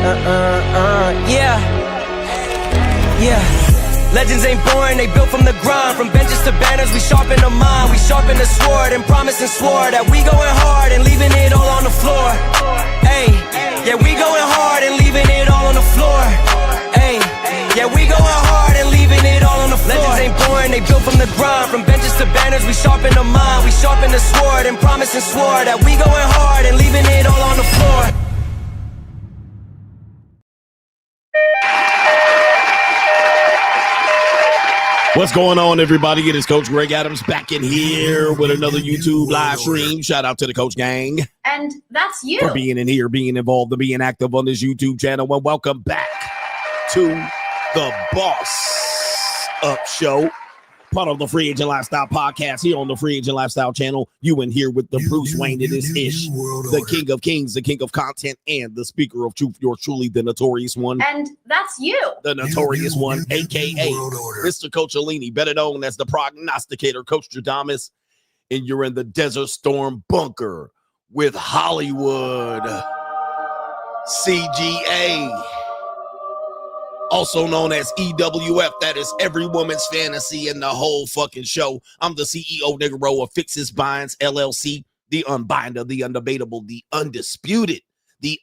Yeah. Legends ain't born, they built from the grind. From benches to banners, we sharpen the mind. We sharpen the sword and promise and swore that we going hard and leaving it all on the floor. Hey, yeah, we going hard and leaving it all on the floor. Hey, yeah, we going hard and leaving it all on the floor. Legends ain't born, they built from the grind. From benches to banners, we sharpen the mind. We sharpen the sword and promise and swore that we going hard and leaving it all on the floor. What's going on, everybody? It is Coach Greg Adams back in here with another YouTube live stream. Shout out to the Coach Gang. And that's you. For being in here, being involved, and being active on this YouTube channel. And welcome back to the Boss Up Show, part of the Free Agent Lifestyle podcast here on the Free Agent Lifestyle channel. You in here with the Bruce Wayne in this ish, the King of Kings, the King of Content, and the Speaker of Truth, yours truly, the Notorious One. And that's you. The Notorious One, a.k.a. Mr. Coach Alini, better known as the Prognosticator, Coach Jadamas. And you're in the Desert Storm bunker with Hollywood CGA, also known as EWF. That is every woman's fantasy in the whole fucking show. I'm the CEO, Negro, of Fixes Binds LLC, the unbinder, the undebatable, the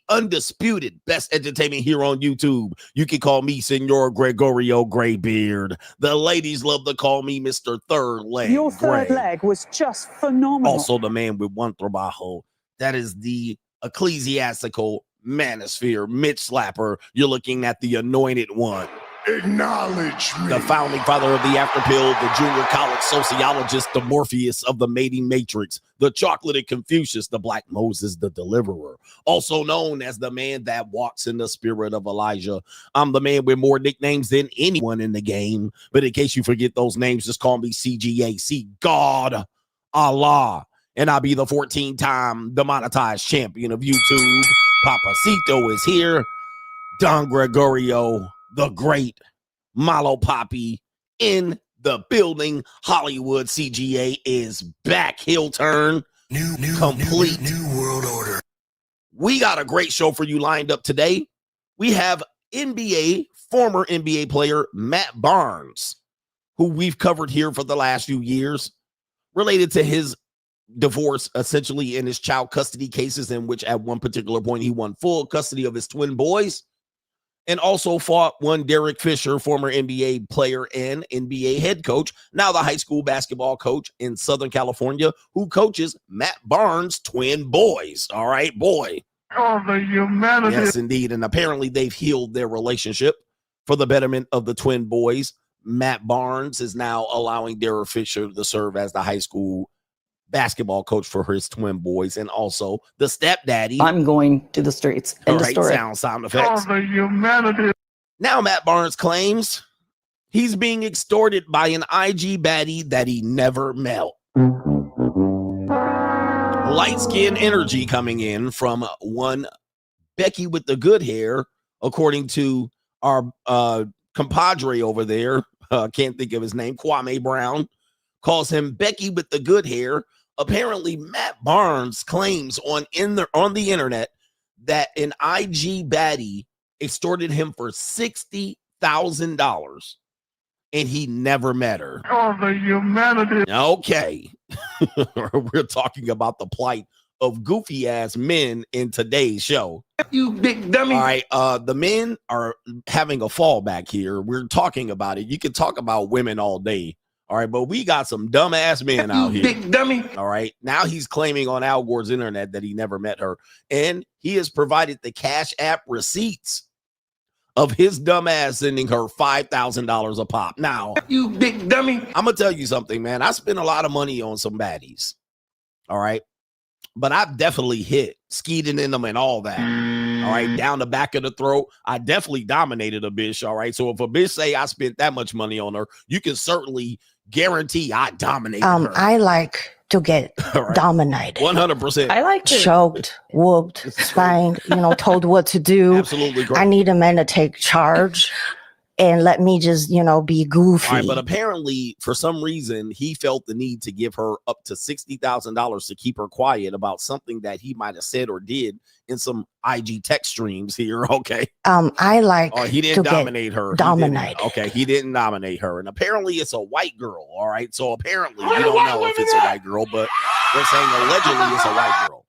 undisputed best entertainment here on YouTube. You can call me Senor Gregorio Graybeard. The ladies love to call me Mr. Third Leg. Your third leg was just phenomenal. Also the man with one trabajo. That is the ecclesiastical manosphere mid slapper. You're looking at the anointed one. Acknowledge me. The founding father of the after pill, the junior college sociologist, the Morpheus of the mating matrix, the chocolated Confucius, the Black Moses, the deliverer, also known as the man that walks in the spirit of Elijah. I'm the man with more nicknames than anyone in the game, but in case you forget those names, just call me CGA. See God, Allah, and I'll be the 14-time demonetized champion of YouTube. Papacito is here. Don Gregorio, the great Malo Poppy in the building. Hollywood CGA is back. Heel turn complete. New world order. We got a great show for you lined up today. We have former NBA player Matt Barnes, who we've covered here for the last few years, related to his divorce, essentially, in his child custody cases, in which at one particular point he won full custody of his twin boys, and also fought one Derek Fisher, former NBA player and NBA head coach, now the high school basketball coach in Southern California, who coaches Matt Barnes' twin boys. All right, boy. Oh, the humanity. Yes, indeed. And apparently they've healed their relationship for the betterment of the twin boys. Matt Barnes is now allowing Derek Fisher to serve as the high school basketball coach for his twin boys, and also the stepdaddy. I'm going to the streets. All right, sound effects. Oh, the humanity. Now Matt Barnes claims he's being extorted by an IG baddie that he never met. Light skin energy coming in from one Becky with the good hair, according to our compadre over there. Can't think of his name. Kwame Brown calls him Becky with the good hair. Apparently, Matt Barnes claims on the internet that an IG baddie extorted him for $60,000, and he never met her. Oh, the humanity. Okay, we're talking about the plight of goofy ass men in today's show. You big dummy. All right, the men are having a fallback here. We're talking about it. You can talk about women all day. All right, but we got some dumbass men out here. Big dummy. All right. Now he's claiming on Al Gore's internet that he never met her. And he has provided the Cash App receipts of his dumbass sending her $5,000 a pop. Now, You big dummy. I'm going to tell you something, man. I spent a lot of money on some baddies. All right. But I've definitely hit, skeeting in them and all that. All right. Down the back of the throat. I definitely dominated a bitch. All right. So if a bitch say I spent that much money on her, you can certainly guarantee I dominated her. I like to get dominated. 100%. I like to Choked, whooped, spanked, told what to do. Absolutely great. I need a man to take charge and let me just, be goofy. All right, but apparently, for some reason, he felt the need to give her up to $60,000 to keep her quiet about something that he might have said or did in some IG text streams here. Okay. I like he didn't to dominate get her. dominated. He didn't nominate her. And apparently it's a white girl. All right. So apparently we don't know if it's a white girl, but they're saying allegedly it's a white girl.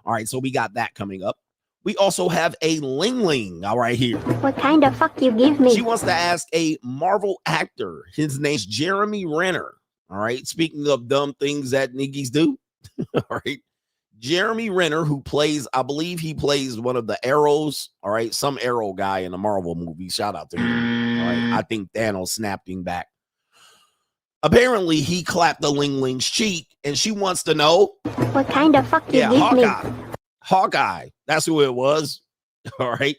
All right. So we got that coming up. We also have a Ling. All right, here. What kind of fuck you give me? She wants to ask a Marvel actor. His name's Jeremy Renner. All right. Speaking of dumb things that niggas do. All right. Jeremy Renner, who plays, I believe he plays one of the Arrows. All right. Some Arrow guy in a Marvel movie. Shout out to him. All right. I think Thanos snapped him back. Apparently, he clapped the Ling's cheek, and she wants to know. What kind of fuck you give me? Hawkeye. That's who it was. All right.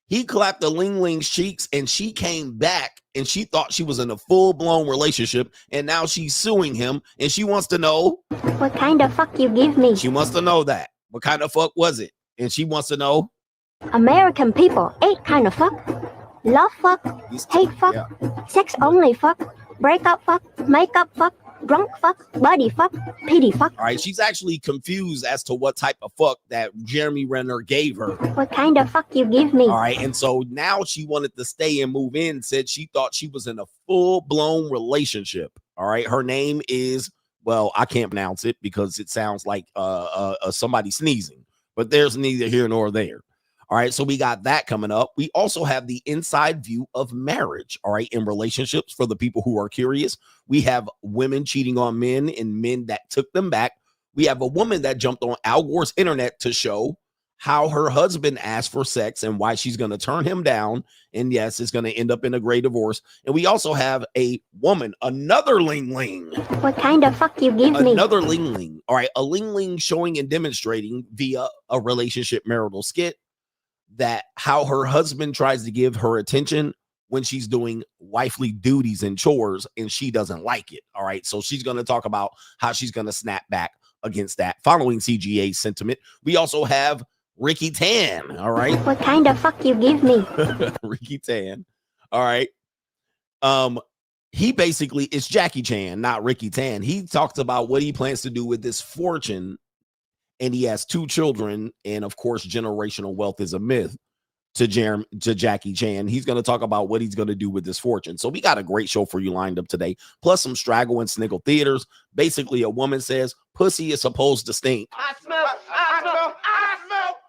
He clapped the Ling's cheeks, and she came back, and she thought she was in a full-blown relationship, and now she's suing him, and she wants to know. What kind of fuck you give me? She wants to know that. What kind of fuck was it? And she wants to know. American people, 8 kind of fuck. Love fuck, hate fuck, sex only fuck, breakup fuck, makeup fuck, drunk fuck, buddy fuck, pity fuck. All right, she's actually confused as to what type of fuck that Jeremy Renner gave her. What kind of fuck you give me? All right, and so now she wanted to stay and move in, said she thought she was in a full-blown relationship. All right, her name is, well, I can't pronounce it because it sounds like somebody sneezing, but there's neither here nor there. All right, so we got that coming up. We also have the inside view of marriage, all right, in relationships for the people who are curious. We have women cheating on men and men that took them back. We have a woman that jumped on Al Gore's internet to show how her husband asked for sex and why she's going to turn him down. And yes, it's going to end up in a gray divorce. And we also have a woman, another Ling. What kind of fuck you give me? Another Ling. All right, a Ling showing and demonstrating via a relationship marital skit that how her husband tries to give her attention when she's doing wifely duties and chores and she doesn't like it. All right. So she's going to talk about how she's going to snap back against that following CGA sentiment. We also have Ricky Tan. All right. What kind of fuck you give me? Ricky Tan. All right. He basically, it's Jackie Chan, not Ricky Tan. He talks about what he plans to do with this fortune. And he has 2 children. And of course, generational wealth is a myth to Jackie Chan. He's going to talk about what he's going to do with this fortune. So we got a great show for you lined up today, plus some straggle and sniggle theaters. Basically, a woman says pussy is supposed to stink. I smell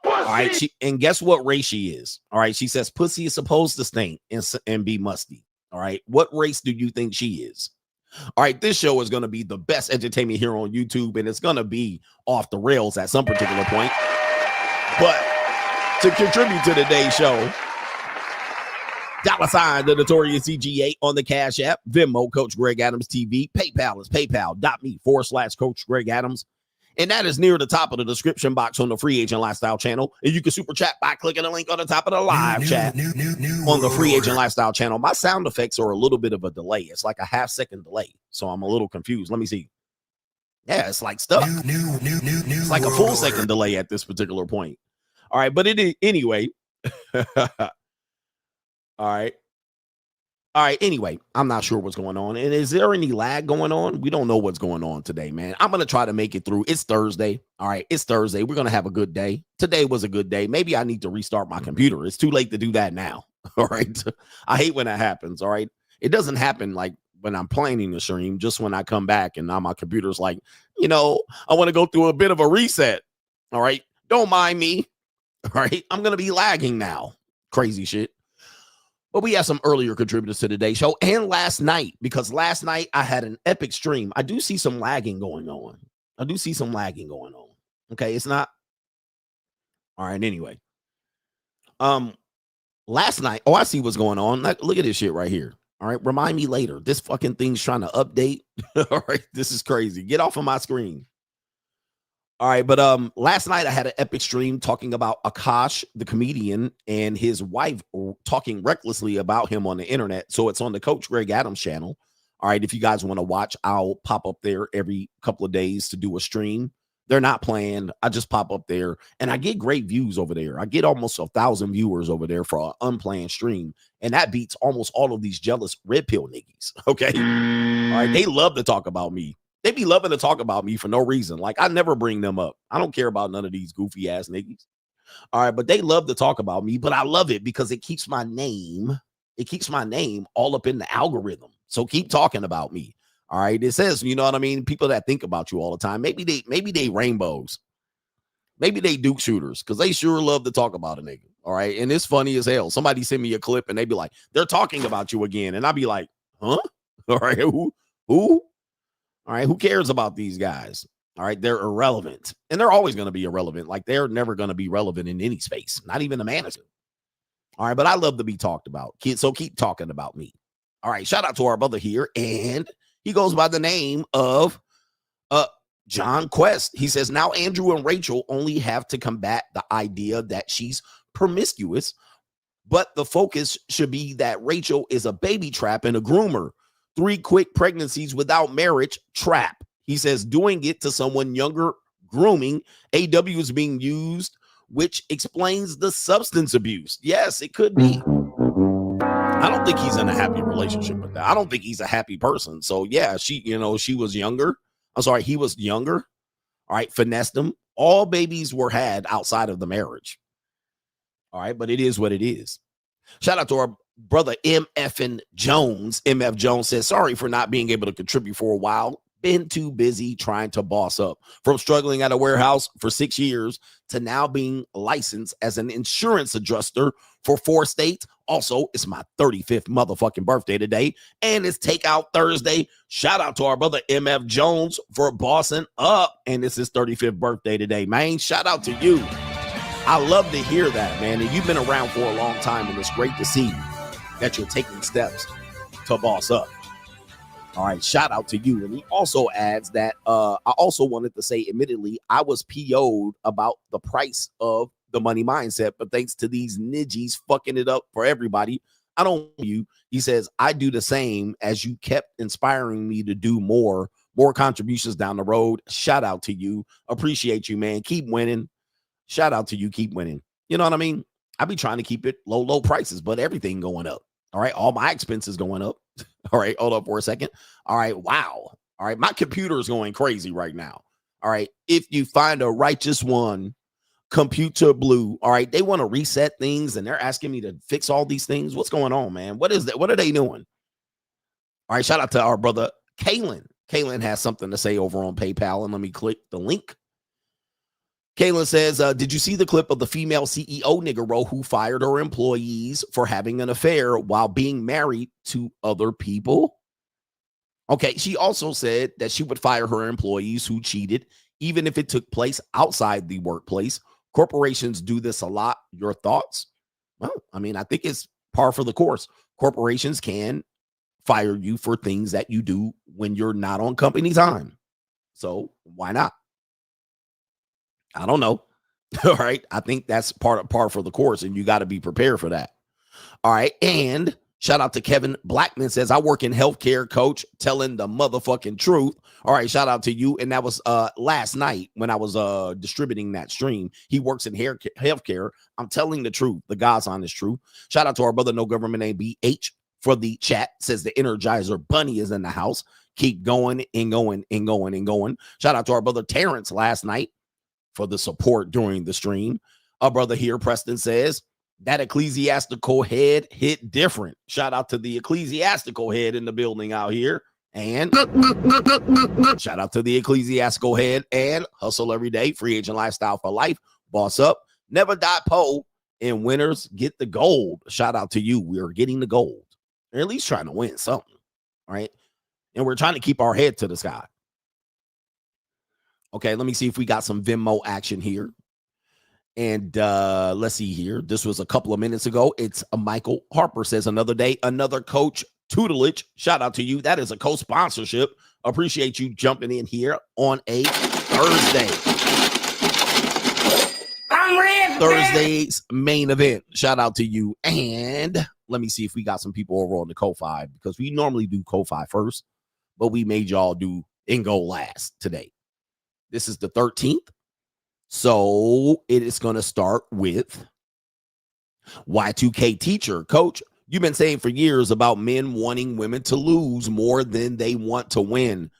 pussy. All right. And guess what race she is? All right. She says pussy is supposed to stink and be musty. All right. What race do you think she is? All right, this show is going to be the best entertainment here on YouTube, and it's going to be off the rails at some particular point. But to contribute to today's show, $ the Notorious CGA on the Cash App, Venmo, Coach Greg Adams TV, PayPal is paypal.me/Coach Greg Adams. And that is near the top of the description box on the Free Agent Lifestyle channel. And you can super chat by clicking the link on the top of the live chat on the Free Agent Lifestyle channel. My sound effects are a little bit of a delay. It's like a half-second delay. So I'm a little confused. Let me see. Yeah, it's like stuff. It's like a full second delay at this particular point. All right, but anyway. All right. All right, anyway, I'm not sure what's going on. And is there any lag going on? We don't know what's going on today, man. I'm going to try to make it through. It's Thursday. All right, it's Thursday. We're going to have a good day. Today was a good day. Maybe I need to restart my computer. It's too late to do that now. All right. I hate when that happens. All right. It doesn't happen like when I'm planning the stream, just when I come back and now my computer's like, I want to go through a bit of a reset. All right. Don't mind me. All right. I'm going to be lagging now. Crazy shit. But we have some earlier contributors to today's show and last night, because last night I had an epic stream. I do see some lagging going on. Okay, it's not. All right, anyway. Last night, I see what's going on. Look at this shit right here. All right, remind me later. This fucking thing's trying to update. All right, this is crazy. Get off of my screen. All right, but last night I had an epic stream talking about Akash, the comedian, and his wife talking recklessly about him on the internet. So it's on the Coach Greg Adams channel. All right, if you guys want to watch, I'll pop up there every couple of days to do a stream They're not playing. I just pop up there and I get great views over there. I get almost 1,000 viewers over there for an unplanned stream. And that beats almost all of these jealous red pill niggas. Okay. All right. They love to talk about me. They be loving to talk about me for no reason. Like, I never bring them up. I don't care about none of these goofy ass niggas. All right. But they love to talk about me. But I love it because it keeps my name. It keeps my name all up in the algorithm. So keep talking about me. All right. It says, you know what I mean? People that think about you all the time. Maybe they rainbows. Maybe they Duke shooters, because they sure love to talk about a nigga. All right. And it's funny as hell. Somebody send me a clip and they be like, they're talking about you again. And I'll be like, huh? All right. Who? All right. Who cares about these guys? All right. They're irrelevant. And they're always going to be irrelevant. Like, they're never going to be relevant in any space, not even the manager. All right. But I love to be talked about. So keep talking about me. All right. Shout out to our brother here. And he goes by the name of John Quest. He says, now Andrew and Rachel only have to combat the idea that she's promiscuous, but the focus should be that Rachel is a baby trap and a groomer. 3 quick pregnancies without marriage, trap. He says, doing it to someone younger, grooming. AW is being used, which explains the substance abuse. Yes, it could be. I don't think he's in a happy relationship with that. I don't think he's a happy person. So yeah, she was younger. I'm sorry, he was younger. All right, finessed him. All babies were had outside of the marriage. All right, but it is what it is. Shout out to our brother MF Jones. MF Jones says, sorry for not being able to contribute for a while. Been too busy trying to boss up. From struggling at a warehouse for 6 years to now being licensed as an insurance adjuster for 4 states. Also, it's my 35th motherfucking birthday today, and it's Takeout Thursday. Shout out to our brother MF Jones for bossing up, and it's his 35th birthday today, man. Shout out to you. I love to hear that, man. And you've been around for a long time, and it's great to see that you're taking steps to boss up. All right, shout out to you. And he also adds that I also wanted to say, admittedly, I was PO'd about the price of the money mindset, but thanks to these nidgies fucking it up for everybody, I don't you. He says, I do the same as you kept inspiring me to do more contributions down the road. Shout out to you. Appreciate you, man. Keep winning. Shout out to you. Keep winning. You know what I mean? I be trying to keep it low prices, but everything going up. All right. All my expenses going up. All right. Hold up for a second. All right. Wow. All right. My computer is going crazy right now. All right. If you find a righteous one, Computer Blue. All right. They want to reset things and they're asking me to fix all these things. What's going on, man? What is that? What are they doing? All right. Shout out to our brother, Kaylin. Kaylin has something to say over on PayPal, and let me click the link. Kaylin says, did you see the clip of the female CEO nigger who fired her employees for having an affair while being married to other people? Okay. She also said that she would fire her employees who cheated, even if it took place outside the workplace. Corporations do this a lot. Your thoughts? Well, I mean, I think it's par for the course. Corporations can fire you for things that you do when you're not on company time. So why not? I don't know. All right. I think that's par for the course, and you got to be prepared for that. All right. And shout out to Kevin Blackman, says, I work in healthcare, coach, telling the motherfucking truth. All right. Shout out to you. And that was last night when I was distributing that stream. He works in healthcare. I'm telling the truth. The God's honest truth. Shout out to our brother, No Government Name BH, for the chat. Says the Energizer Bunny is in the house. Keep going and going and going and going. Shout out to our brother Terrence last night for the support during the stream. Our brother here, Preston, says that ecclesiastical head hit different. Shout out to the ecclesiastical head in the building out here. And shout out to the ecclesiastical head and hustle every day. Free agent lifestyle for life. Boss up. Never die po. And winners get the gold. Shout out to you. We are getting the gold. Or at least trying to win something. All right. And we're trying to keep our head to the sky. Okay, let me see if we got some Venmo action here. And let's see here. This was a couple of minutes ago. It's Michael Harper says, another day, another coach tutelage. Shout out to you. That is a co-sponsorship. Appreciate you jumping in here on a Thursday. Thursday's main event. Shout out to you. And let me see if we got some people over on the Ko-Fi, because we normally do Ko-Fi first, but we made y'all do and go last today. This is the 13th. So it is going to start with Y2K teacher. Coach, you've been saying for years about men wanting women to lose more than they want to win.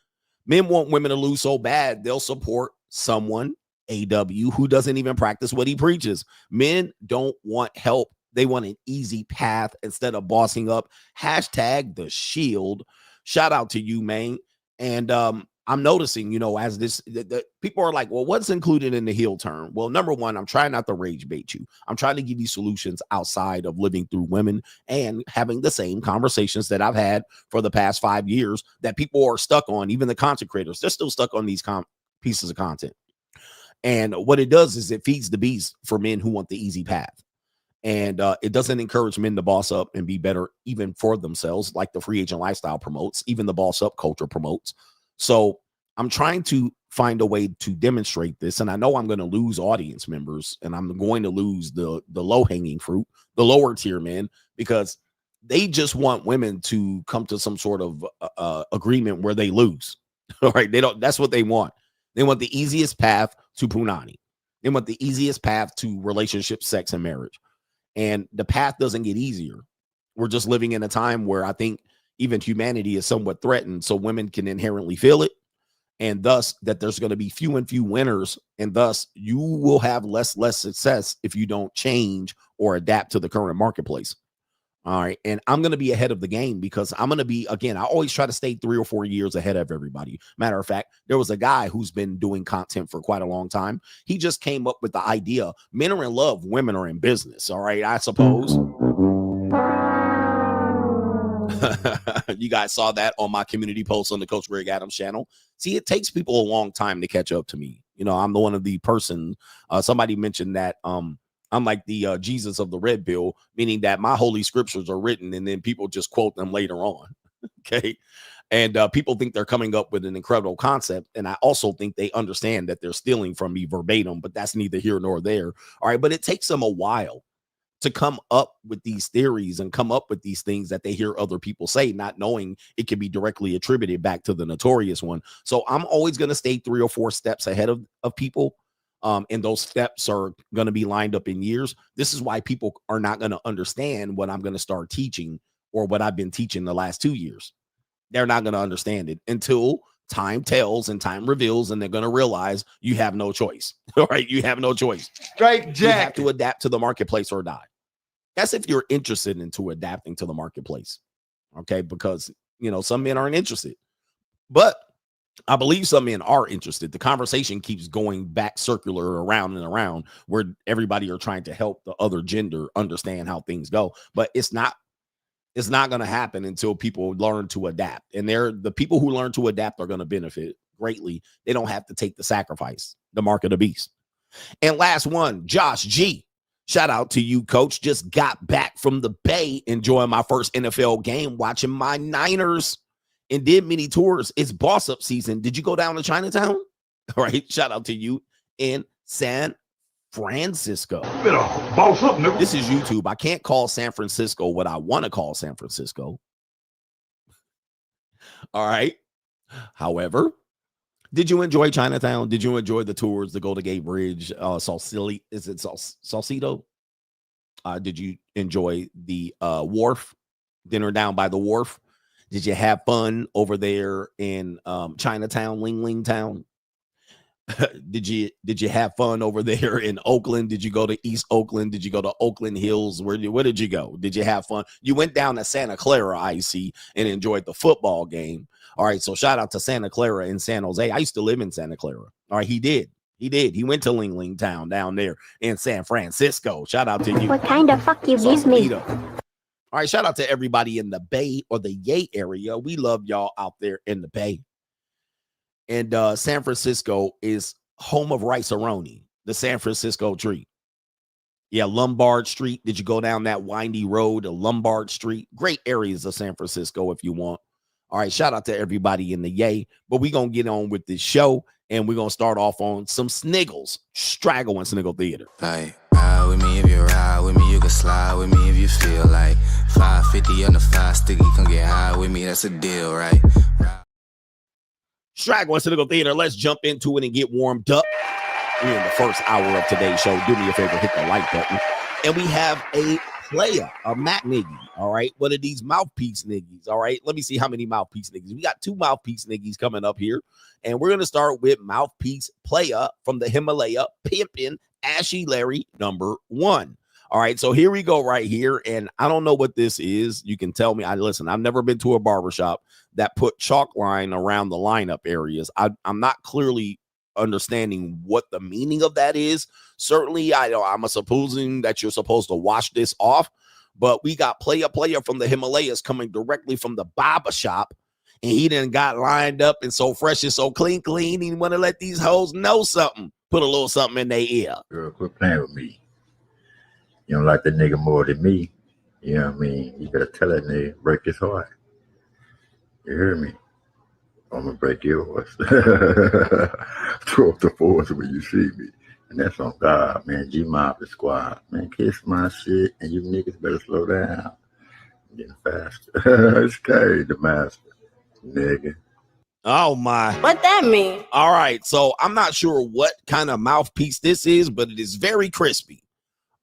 Men want women to lose so bad, they'll support someone, AW, who doesn't even practice what he preaches. Men don't want help. They want an easy path instead of bossing up. Hashtag the shield. Shout out to you, man. And I'm noticing, you know, as this, the people are like, well, what's included in the heel turn? Well, number one, I'm trying not to rage bait you. I'm trying to give you solutions outside of living through women and having the same conversations that I've had for the past 5 years that people are stuck on. Even the content creators, they're still stuck on these pieces of content. And what it does is it feeds the beast for men who want the easy path. And it doesn't encourage men to boss up and be better even for themselves, like the free agent lifestyle promotes, even the boss up culture promotes. So I'm trying to find a way to demonstrate this. And I know I'm going to lose audience members, and I'm going to lose the low hanging fruit, the lower tier men, because they just want women to come to some sort of agreement where they lose. All right. That's what they want. They want the easiest path to punani. They want the easiest path to relationship, sex, and marriage. And the path doesn't get easier. We're just living in a time where I think even humanity is somewhat threatened, so women can inherently feel it, and thus that there's going to be few and few winners, and thus you will have less success if you don't change or adapt to the current marketplace. All right. And I'm going to be ahead of the game because I'm going to be, again, I always try to stay 3 or 4 years ahead of everybody. Matter of fact, there was a guy who's been doing content for quite a long time. He just came up with the idea. Men are in love. Women are in business. All right. I suppose. You guys saw that on my community post on the Coach Greg Adams channel. See, it takes people a long time to catch up to me. You know, I'm the one of the person. Somebody mentioned that I'm like the Jesus of the red pill, meaning that my holy scriptures are written and then people just quote them later on. Okay. And people think they're coming up with an incredible concept. And I also think they understand that they're stealing from me verbatim, but that's neither here nor there. All right. But it takes them a while to come up with these theories and come up with these things that they hear other people say, not knowing it can be directly attributed back to the Notorious one. So I'm always going to stay 3 or 4 steps ahead of people. And those steps are going to be lined up in years. This is why people are not going to understand what I'm going to start teaching or what I've been teaching the last 2 years. They're not going to understand it until time tells and time reveals, and they're going to realize you have no choice. All right. You have no choice. Straight Jack. You have to adapt to the marketplace or die. That's if you're interested into adapting to the marketplace. Okay. Because, you know, some men aren't interested, but I believe some men are interested. The conversation keeps going back circular around and around where everybody are trying to help the other gender understand how things go. But it's not going to happen until people learn to adapt. And the people who learn to adapt are going to benefit greatly. They don't have to take the sacrifice, the mark of the beast. And last one, Josh G. Shout out to you, coach. Just got back from the Bay, enjoying my first NFL game, watching my Niners. And did many tours. It's boss up season. Did you go down to Chinatown? All right. Shout out to you in San Francisco. Better boss up, nigga. This is YouTube. I can't call San Francisco what I want to call San Francisco. All right. However, did you enjoy Chinatown? Did you enjoy the tours, the Golden Gate Bridge, Sausalito? Is it Sausalito? Did you enjoy the wharf, dinner down by the wharf? Did you have fun over there in Chinatown, Ling Town? Did you have fun over there in Oakland? Did you go to East Oakland? Did you go to Oakland Hills? Where did you go? Did you have fun? You went down to Santa Clara, I see, and enjoyed the football game. All right, so shout out to Santa Clara in San Jose. I used to live in Santa Clara. All right, he did. He went to Ling Town down there in San Francisco. Shout out to you. What kind of fuck you give me? All right, shout out to everybody in the Bay or the Yay area. We love y'all out there in the Bay. And San Francisco is home of Rice-A-Roni, the San Francisco treat. Yeah, Lombard Street. Did you go down that windy road, Lombard Street? Great areas of San Francisco if you want. All right, shout out to everybody in the Yay. But we're going to get on with this show, and we're going to start off on some Sniggles, Straggle and Sniggle Theater. Like, ride with me if you ride with me, you can slide with me if you feel like 550 on the 5 sticky, come get high with me, that's a deal, right? Straggle Cynical Theater. Let's jump into it and get warmed up. We're in the first hour of today's show. Do me a favor, hit the like button. And we have a player, a Mac niggy, all right? One of these mouthpiece niggies, all right? Let me see how many mouthpiece niggies. We got 2 mouthpiece niggies coming up here. And we're going to start with mouthpiece player from the Himalaya, Pimpin' Ashy Larry, number 1. All right, so here we go right here. And I don't know what this is. You can tell me. Listen, I've never been to a barbershop that put chalk line around the lineup areas. I'm not clearly understanding what the meaning of that is. Certainly, I'm supposing that you're supposed to wash this off, but we got player from the Himalayas coming directly from the barber shop, and he done got lined up and so fresh and so clean. He want to let these hoes know something. Put a little something in their ear. Girl, quit playing with me. You don't like the nigga more than me. You know what I mean? You better tell that nigga, break his heart. You hear me? I'm gonna break yours. Throw up the force when you see me. And that's on God, man. G-Mob the squad. Man, kiss my shit, and you niggas better slow down. I'm getting faster. It's K, the master. Nigga. Oh, my. What that mean? All right, so I'm not sure what kind of mouthpiece this is, but it is very crispy.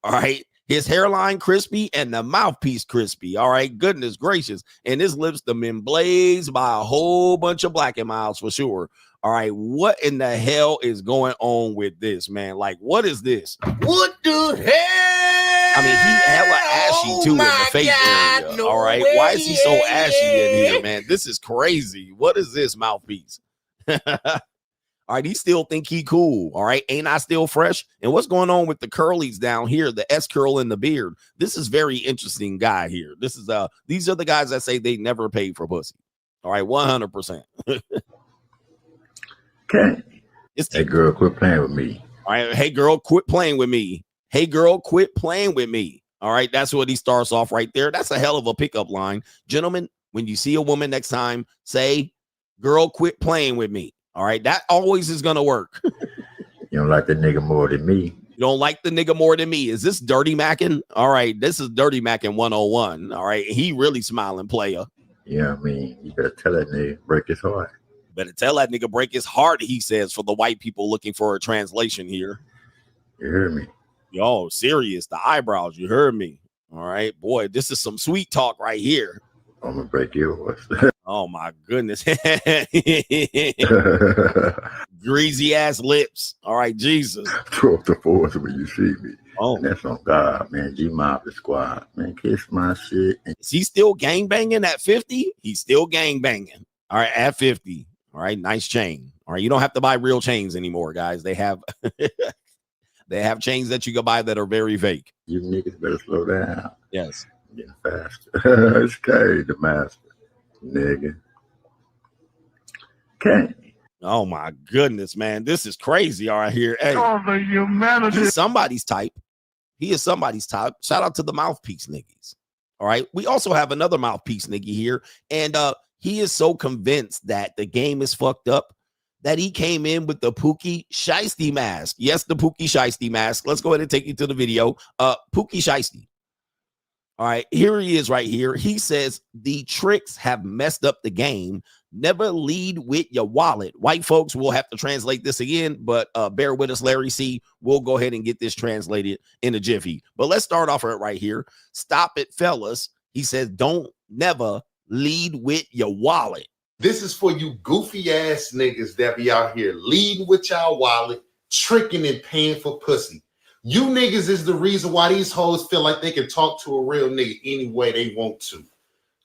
All right. His hairline crispy and the mouthpiece crispy. All right. Goodness gracious. And his lips them been blazed by a whole bunch of Black and Miles for sure. All right. What in the hell is going on with this, man? Like, what is this? What the hell? I mean, he hella ashy too in the face area. No all right. way. Why is he so ashy in here, man? This is crazy. What is this mouthpiece? All right, he still think he cool. All right, ain't I still fresh? And what's going on with the curlies down here, the S curl in the beard? This is very interesting guy here. This is these are the guys that say they never paid for pussy. All right, 100%. Okay. Hey girl, quit playing with me. All right, hey girl, quit playing with me. Hey girl, quit playing with me. All right, that's what he starts off right there. That's a hell of a pickup line, gentlemen. When you see a woman next time, say, "Girl, quit playing with me." All right, that always is going to work. You don't like the nigga more than me. You don't like the nigga more than me. Is this Dirty Mackin'? All right, this is Dirty Mackin' 101. All right, he really smiling, player. You know what I mean? You better tell that nigga, break his heart. Better tell that nigga break his heart, he says, for the white people looking for a translation here. You hear me? Yo, serious, the eyebrows, you heard me. All right, boy, this is some sweet talk right here. I'm going to break yours. Oh, my goodness. Greasy ass lips. All right, Jesus. Throw up the force when you see me. Oh, and that's on God, man. G-Mob the squad. Man, kiss my shit. Is he still gangbanging at 50? He's still gangbanging. All right, at 50. All right, nice chain. All right, you don't have to buy real chains anymore, guys. They have they have chains that you can buy that are very fake. You niggas better slow down. Yes. I'm getting faster. It's K, the master. Nigga. Okay. Oh my goodness, man. This is crazy. All right, here. Hey, the humanity. he's somebody's type. He is somebody's type. Shout out to the mouthpiece niggas. All right. We also have another mouthpiece nigga here. And he is so convinced that the game is fucked up that he came in with the Pookie Shiesty mask. Yes, the Pookie Shiesty mask. Let's go ahead and take you to the video. Pookie Shiesty. All right, here he is right here. He says the tricks have messed up the game. Never lead with your wallet. White folks will have to translate this again, but bear with us, Larry C. We'll go ahead and get this translated in a jiffy. But let's start off right here. Stop it, fellas. He says, don't never lead with your wallet. This is for you goofy ass niggas that be out here leading with y'all wallet, tricking and paying for pussy. You niggas is the reason why these hoes feel like they can talk to a real nigga any way they want to.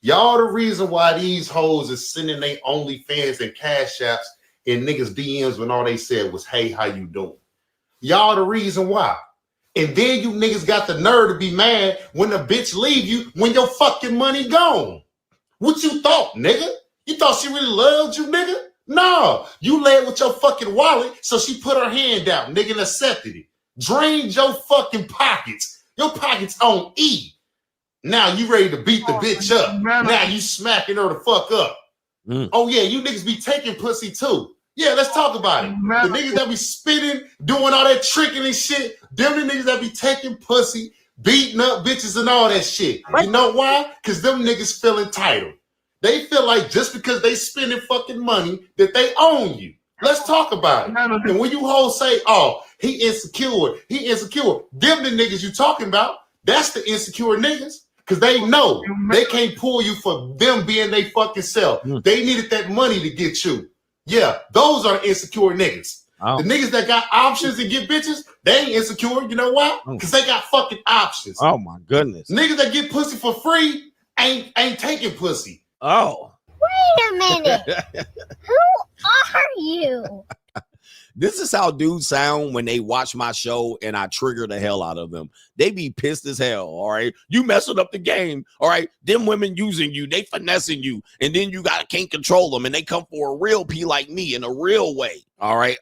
Y'all the reason why these hoes is sending they OnlyFans and Cash Apps in niggas DMs when all they said was, hey, how you doing? Y'all the reason why. And then you niggas got the nerve to be mad when the bitch leave you when your fucking money gone. What you thought, nigga? You thought she really loved you, nigga? No, you led with your fucking wallet, so she put her hand out, nigga, and accepted it. Drained your fucking pockets. Your pockets on E. Now you ready to beat the bitch up. Now you smacking her the fuck up. Oh yeah, you niggas be taking pussy too. Yeah, let's talk about it. The niggas that be spitting, doing all that tricking and shit, them the niggas that be taking pussy, beating up bitches and all that shit. You know why? Because them niggas feel entitled. They feel like just because they spending fucking money that they own you. Let's talk about it. And when you hoes say, oh, he insecure. Them the niggas you talking about, that's the insecure niggas. Because they know they can't pull you for them being they fucking self. They needed that money to get you. Yeah, those are insecure niggas. The niggas that got options and get bitches, they ain't insecure. You know why? Because they got fucking options. Oh my goodness. Niggas that get pussy for free ain't taking pussy. Oh. Wait a minute. Who are you? This is how dudes sound when they watch my show and I trigger the hell out of them. They be pissed as hell, all right? You messing up the game, all right? Them women using you, they finessing you, and then you can't control them, and they come for a real P like me in a real way, all right?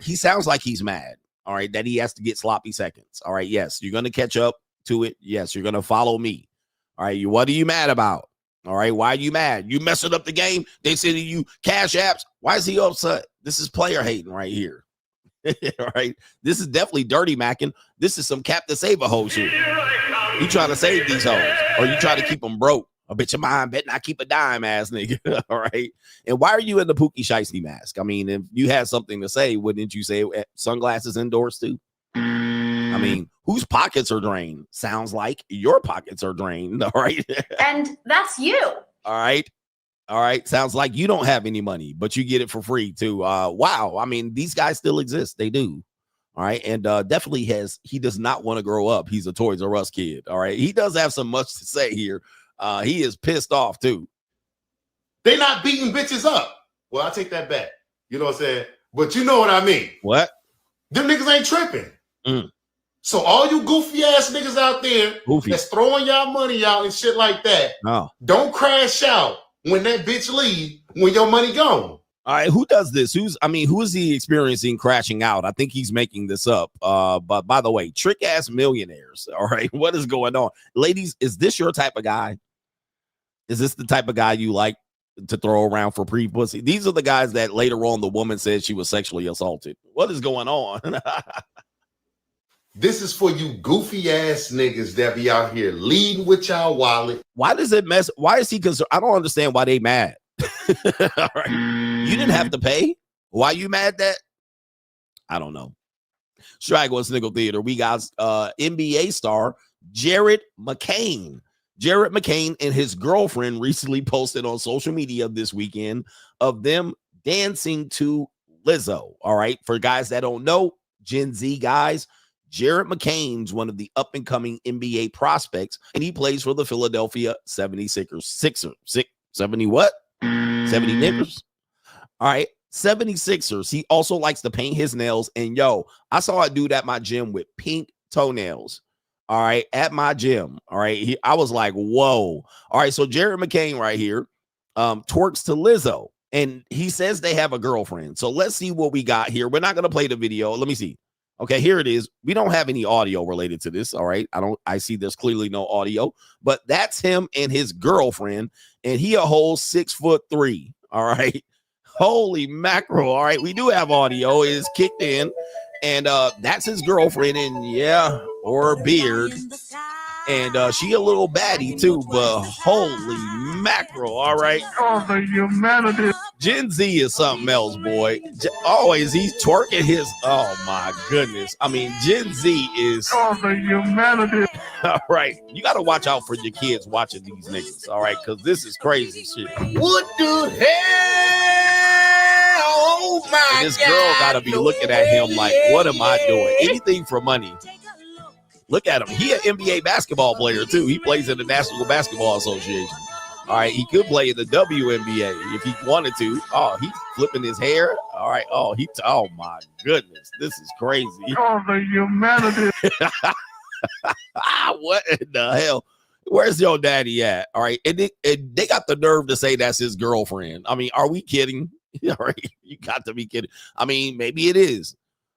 He sounds like he's mad, all right, that he has to get sloppy seconds, all right? Yes, you're going to catch up to it. Yes, you're going to follow me, all right? What are you mad about? All right, why are you mad? You messing up the game? They say to you, cash apps. Why is he upset? This is player hating right here. All right, this is definitely dirty macking. This is some Captain Saver hoes here. You trying to save these hoes, or you trying to keep them broke? A bitch of mine bet not keep a dime, ass nigga. All right, and why are you in the Pookie Shiesty mask? I mean, if you had something to say, wouldn't you say sunglasses indoors too? I mean, whose pockets are drained? Sounds like your pockets are drained. All right. And that's you. All right. All right. Sounds like you don't have any money, but you get it for free too. Wow. I mean, these guys still exist. They do. All right. And definitely he does not want to grow up. He's a Toys R Us kid. All right. He does have some much to say here. He is pissed off too. They not beating bitches up. Well, I take that back. You know what I'm saying? But you know what I mean. What? Them niggas ain't tripping. So all you goofy ass niggas out there that's throwing y'all money out and shit like that, don't crash out when that bitch leave when your money gone. All right, who does this? Who is he experiencing crashing out? I think he's making this up. But by the way, trick ass millionaires. All right, what is going on? Ladies, is this your type of guy? Is this the type of guy you like to throw around for pre-pussy? These are the guys that later on the woman said she was sexually assaulted. What is going on? This is for you goofy ass niggas that be out here leading with y'all wallet. Why does it mess? Why is he concerned? I don't understand why they mad. All right. You didn't have to pay. Why you mad that? I don't know. Straggle Sniggle Theater. We got NBA star Jared McCain. Jared McCain and his girlfriend recently posted on social media this weekend of them dancing to Lizzo. All right. For guys that don't know, Gen Z guys, Jared McCain's one of the up-and-coming NBA prospects, and he plays for the Philadelphia 76ers. 70 what? 70 niggers? All right, 76ers. He also likes to paint his nails, and yo, I saw a dude at my gym with pink toenails. All right, at my gym. All right, I was like, whoa. All right, so Jared McCain right here twerks to Lizzo, and he says they have a girlfriend. So let's see what we got here. We're not going to play the video. Let me see. Okay, here it is. We don't have any audio related to this. All right. I see there's clearly no audio, but that's him and his girlfriend, and he a whole 6'3". All right. Holy mackerel. All right. We do have audio. It is kicked in, and that's his girlfriend, and yeah, or beard. And she a little baddie too, but holy mackerel. All right. Oh, the humanity. Gen Z is something else, boy. Always he's twerking his, oh my goodness. I mean, Gen Z is. Oh, the humanity. All right. You got to watch out for your kids watching these niggas. All right. Because this is crazy shit. What the hell? Oh my God. And this girl got to be looking at him like, what am I doing? Anything for money. Look at him. He an NBA basketball player, too. He plays in the National Basketball Association. All right, he could play in the WNBA if he wanted to. Oh, he's flipping his hair. All right. Oh, oh my goodness. This is crazy. Oh, the humanity. What in the hell? Where's your daddy at? All right. And they got the nerve to say that's his girlfriend. I mean, are we kidding? All right. You got to be kidding. I mean, maybe it is.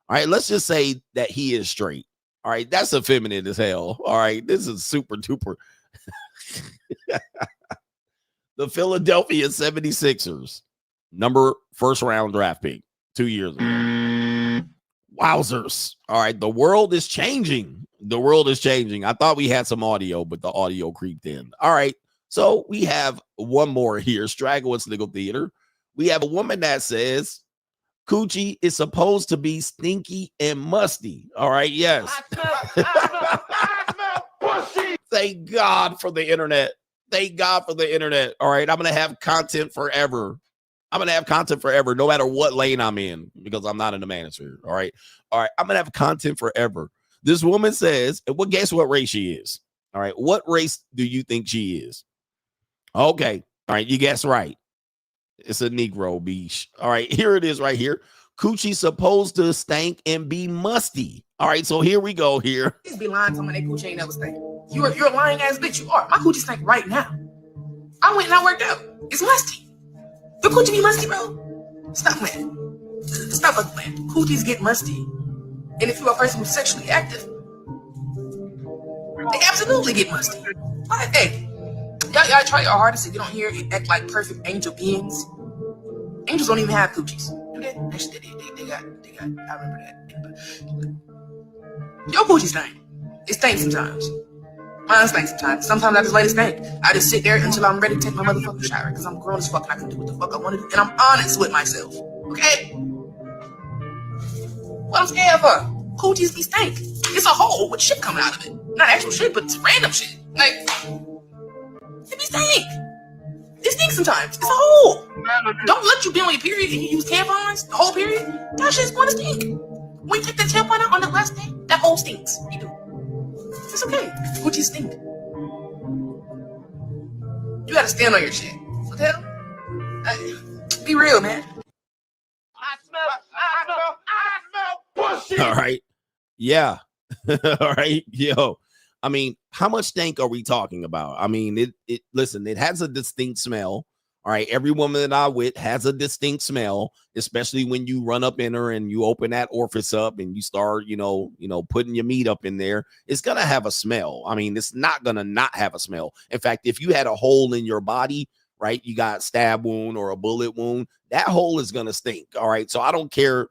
All right. Let's just say that he is straight. All right. That's effeminate as hell. All right. This is super duper. The Philadelphia 76ers, first round draft pick 2 years ago. Wowzers. All right. The world is changing. The world is changing. I thought we had some audio, but the audio creeped in. All right. So we have one more here, Straggle and Sniggle Theater. We have a woman that says coochie is supposed to be stinky and musty. All right, yes. I smell pussy. Thank God for the internet. Thank God for the internet. All right, I'm going to have content forever. I'm going to have content forever, no matter what lane I'm in, because I'm not in the manosphere. All right. All right. I'm going to have content forever. This woman says, and well, guess what race she is? All right. What race do you think she is? Okay. All right. You guess right. It's a Negro beach. All right. Here it is right here. Coochie supposed to stank and be musty. All right. So here we go here. Please be lying to me that coochie ain't never stank. You're a lying ass bitch. You are. My coochie stank right now. I went and I worked out. It's musty. Your coochie be musty, bro? Stop playing. Stop fucking playing. Coochies get musty. And if you're a person who's sexually active, they absolutely get musty. Like, hey, y'all try your hardest if you don't hear it act like perfect angel beings. Angels don't even have coochies. Do they? Actually, they got, I remember that. Your coochie stink. It stinks sometimes. Mine stinks sometimes. Sometimes I just let it stink. I just sit there until I'm ready to take my motherfucking shower because I'm grown as fuck and I can do what the fuck I want to do. And I'm honest with myself. Okay? What I'm scared for? Coochies be stink. It's a hole with shit coming out of it. Not actual shit, but it's random shit. Like, it be stink. It stinks sometimes. It's a hole. Don't let you be on your period and you use tampons the whole period. That shit's going to stink. When you take that tampon out on the last day, that hole stinks. You do. It's okay. Coochies stink. You gotta stand on your shit. What the hell? Be real, man. I smell pussy. All right. Yeah. All right. Yo. I mean, how much stank are we talking about? I mean, listen, it has a distinct smell. All right. Every woman that I'm with has a distinct smell, especially when you run up in her and you open that orifice up and you start, putting your meat up in there. It's going to have a smell. I mean, it's not going to not have a smell. In fact, if you had a hole in your body, right, you got a stab wound or a bullet wound, that hole is going to stink. All right. So I don't care,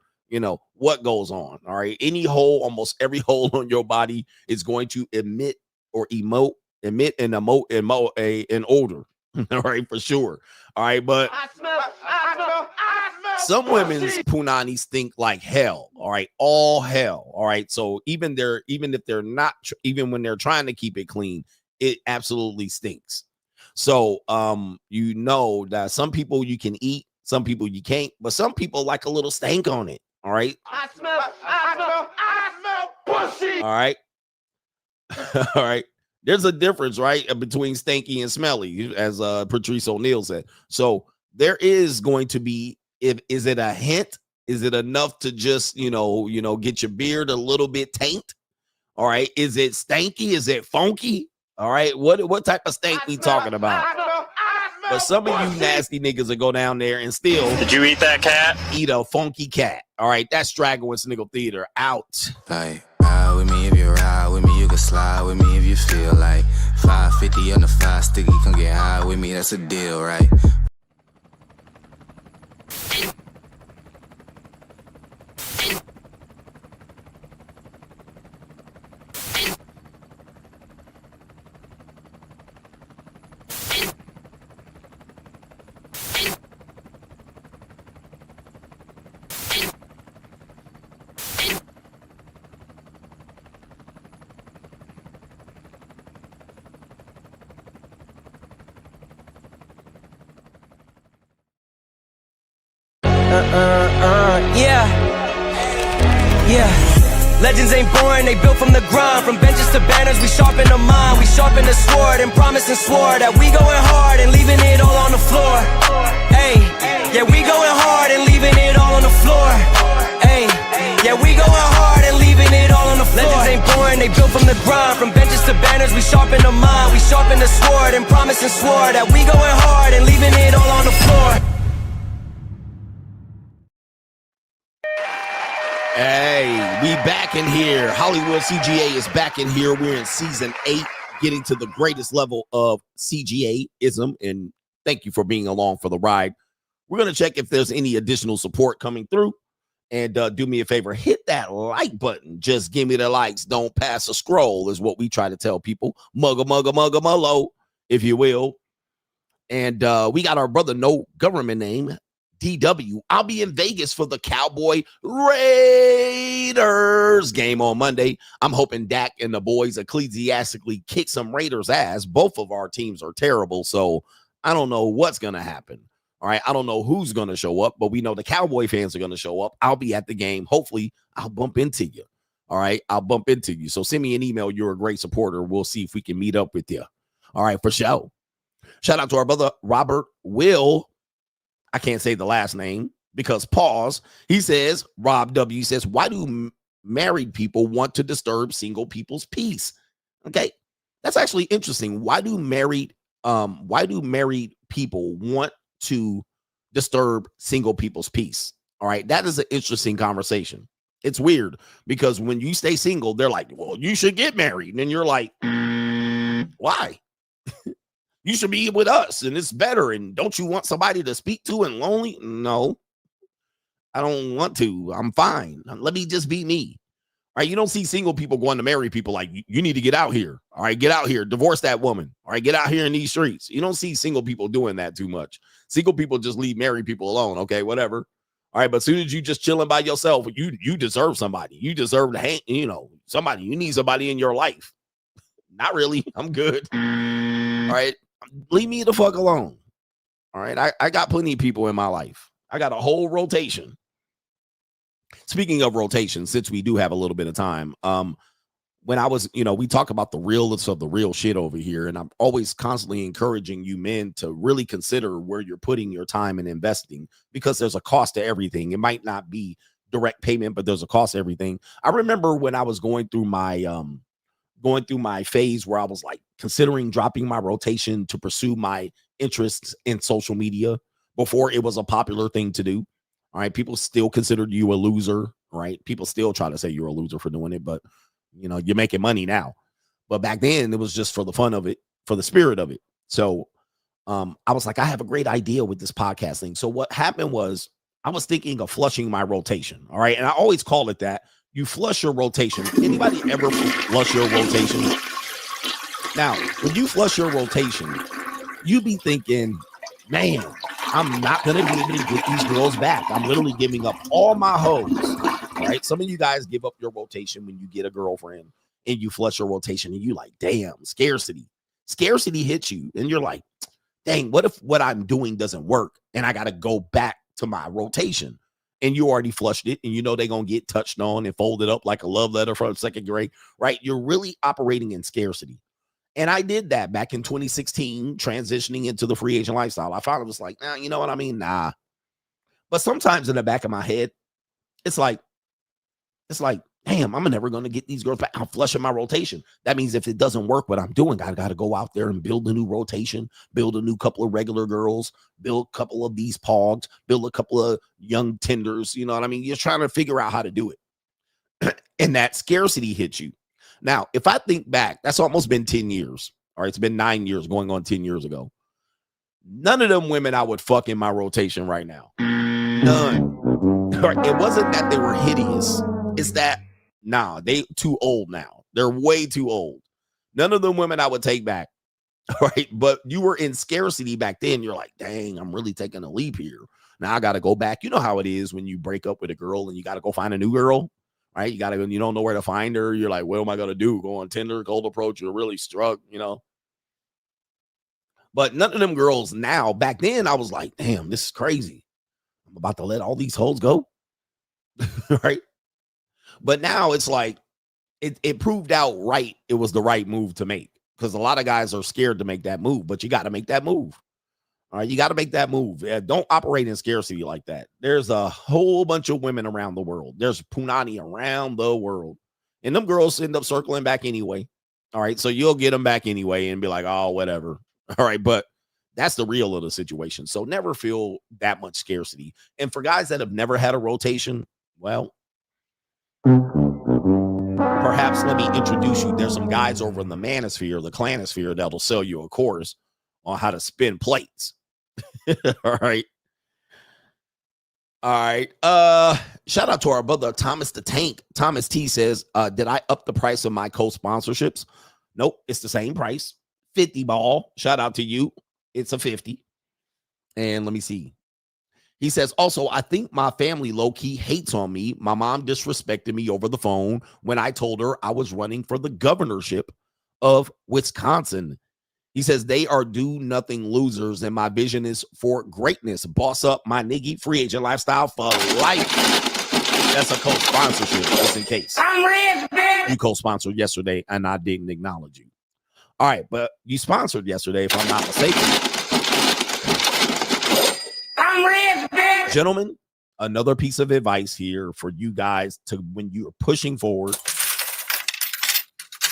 what goes on. All right. Any hole, almost every hole on your body is going to emit an odor. All right, for sure. All right, but I smell some women's punani stink like hell. All right, all hell. All right, so even when they're trying to keep it clean, it absolutely stinks. So that some people you can eat, some people you can't, but some people like a little stank on it. All right. I smell pussy. All right. All right. There's a difference, right, between stanky and smelly, as Patrice O'Neal said. So there is going to be, is it a hint? Is it enough to just, get your beard a little bit taint? All right. Is it stanky? Is it funky? All right. What type of stank we talking about? But some of you nasty niggas will go down there and still. Did you eat that cat? Eat a funky cat. All right. That's Straggle and Sniggle Theater out. Like, ride with me if you ride with me, you can slide with me if you feel like 550 on the 5 sticky, come get high with me, that's a deal, right? Yeah. Legends ain't boring, they built from the grind. From benches to banners, we sharpen the mind. We sharpen the sword and promise and swore that we going hard and leaving it all on the floor. Hey, yeah, we going hard and leaving it all on the floor. Hey, yeah, we going hard and leaving it all on the floor. Legends ain't boring, they built from the grind. From benches to banners, we sharpen the mind. We sharpen the sword and promise and swore that we going hard and leaving it all on the floor. Hey, we back in here. Hollywood CGA is back in here. We're in season 8, getting to the greatest level of CGA-ism. And thank you for being along for the ride. We're going to check if there's any additional support coming through. And do me a favor, hit that like button. Just give me the likes. Don't pass a scroll is what we try to tell people. Mugga, mugga, mugga, mullo, if you will. And we got our brother, no government name, DW. I'll be in Vegas for the Cowboy Raiders game on Monday. I'm hoping Dak and the boys ecclesiastically kick some Raiders ass. Both of our teams are terrible, so I don't know what's going to happen. All right, I don't know who's going to show up, but we know the Cowboy fans are going to show up. I'll be at the game. Hopefully, I'll bump into you. All right, I'll bump into you. So send me an email. You're a great supporter. We'll see if we can meet up with you. All right, for sure. Shout out to our brother, Robert Will. I can't say the last name because pause. He says, Rob W says, why do married people want to disturb single people's peace? Okay, that's actually interesting. Why do married people want to disturb single people's peace? All right, that is an interesting conversation. It's weird because when you stay single, they're like, well, you should get married. And you're like, why? You should be with us and it's better. And don't you want somebody to speak to and lonely? No, I don't want to. I'm fine. Let me just be me. All right. You don't see single people going to marry people like you need to get out here. All right. Get out here. Divorce that woman. All right. Get out here in these streets. You don't see single people doing that too much. Single people just leave married people alone. Okay. Whatever. All right. But as soon as you just chilling by yourself, you deserve somebody. You deserve to hang, somebody. You need somebody in your life. Not really. I'm good. All right. Leave me the fuck alone. All right. I got plenty of people in my life. I got a whole rotation. Speaking of rotation, since we do have a little bit of time, when I was, we talk about the realness of the real shit over here, and I'm always constantly encouraging you men to really consider where you're putting your time and investing, because there's a cost to everything. It might not be direct payment, but there's a cost to everything. I remember when I was going through my phase where I was like considering dropping my rotation to pursue my interests in social media before it was a popular thing to do. All right. People still considered you a loser, right? People still try to say you're a loser for doing it, but you're making money now. But back then it was just for the fun of it, for the spirit of it. So I was like, I have a great idea with this podcast thing. So what happened was I was thinking of flushing my rotation. All right. And I always call it that. You flush your rotation. Anybody ever flush your rotation? Now, when you flush your rotation, you be thinking, man, I'm not going to be able to get these girls back. I'm literally giving up all my hoes. All right. Some of you guys give up your rotation when you get a girlfriend and you flush your rotation and you like, damn, scarcity hits you. And you're like, dang, what if what I'm doing doesn't work and I got to go back to my rotation? And you already flushed it, and they're going to get touched on and folded up like a love letter from second grade, right? You're really operating in scarcity. And I did that back in 2016, transitioning into the free agent lifestyle. I finally was like, nah, you know what I mean? Nah. But sometimes in the back of my head, it's like, damn, I'm never going to get these girls back. I'm flushing my rotation. That means if it doesn't work, what I'm doing, I got to go out there and build a new rotation, build a new couple of regular girls, build a couple of these pogs, build a couple of young tenders. You know what I mean? You're trying to figure out how to do it. And that scarcity hits you. Now, if I think back, that's almost been 10 years. All right, it's been 9 years going on 10 years ago. None of them women I would fuck in my rotation right now. None. It wasn't that they were hideous. It's that, nah, they too old now. They're way too old. None of them women I would take back. All right. But you were in scarcity back then. You're like, dang, I'm really taking a leap here. Now I got to go back. You know how it is when you break up with a girl and you got to go find a new girl, right? You don't know where to find her. You're like, what am I going to do? Go on Tinder, cold approach. You're really struck, But none of them girls now, back then I was like, damn, this is crazy. I'm about to let all these hoes go. Right. But now it's like it proved out right. It was the right move to make, because a lot of guys are scared to make that move, but you got to make that move. All right. You got to make that move. Don't operate in scarcity like that. There's a whole bunch of women around the world. There's punani around the world, and them girls end up circling back anyway. All right. So you'll get them back anyway and be like, oh, whatever. All right. But that's the real of the situation. So never feel that much scarcity. And for guys that have never had a rotation, well, perhaps let me introduce you. There's some guys over in the manosphere, the clanosphere, that'll sell you a course on how to spin plates. All right. Shout out to our brother Thomas the Tank. Thomas T says, did I up the price of my co-sponsorships? Nope, it's the same price. 50 ball. Shout out to you. it's a 50. And let me see. He says, also, I think my family low-key hates on me. My mom disrespected me over the phone when I told her I was running for the governorship of Wisconsin. He says, they are do-nothing losers, and my vision is for greatness. Boss up my nigga, free agent lifestyle for life. That's a co-sponsorship, just in case. I'm rich, man. You co-sponsored yesterday, and I didn't acknowledge you. All right, but you sponsored yesterday, if I'm not mistaken. I'm rich, man. Gentlemen, another piece of advice here for you guys to when you're pushing forward.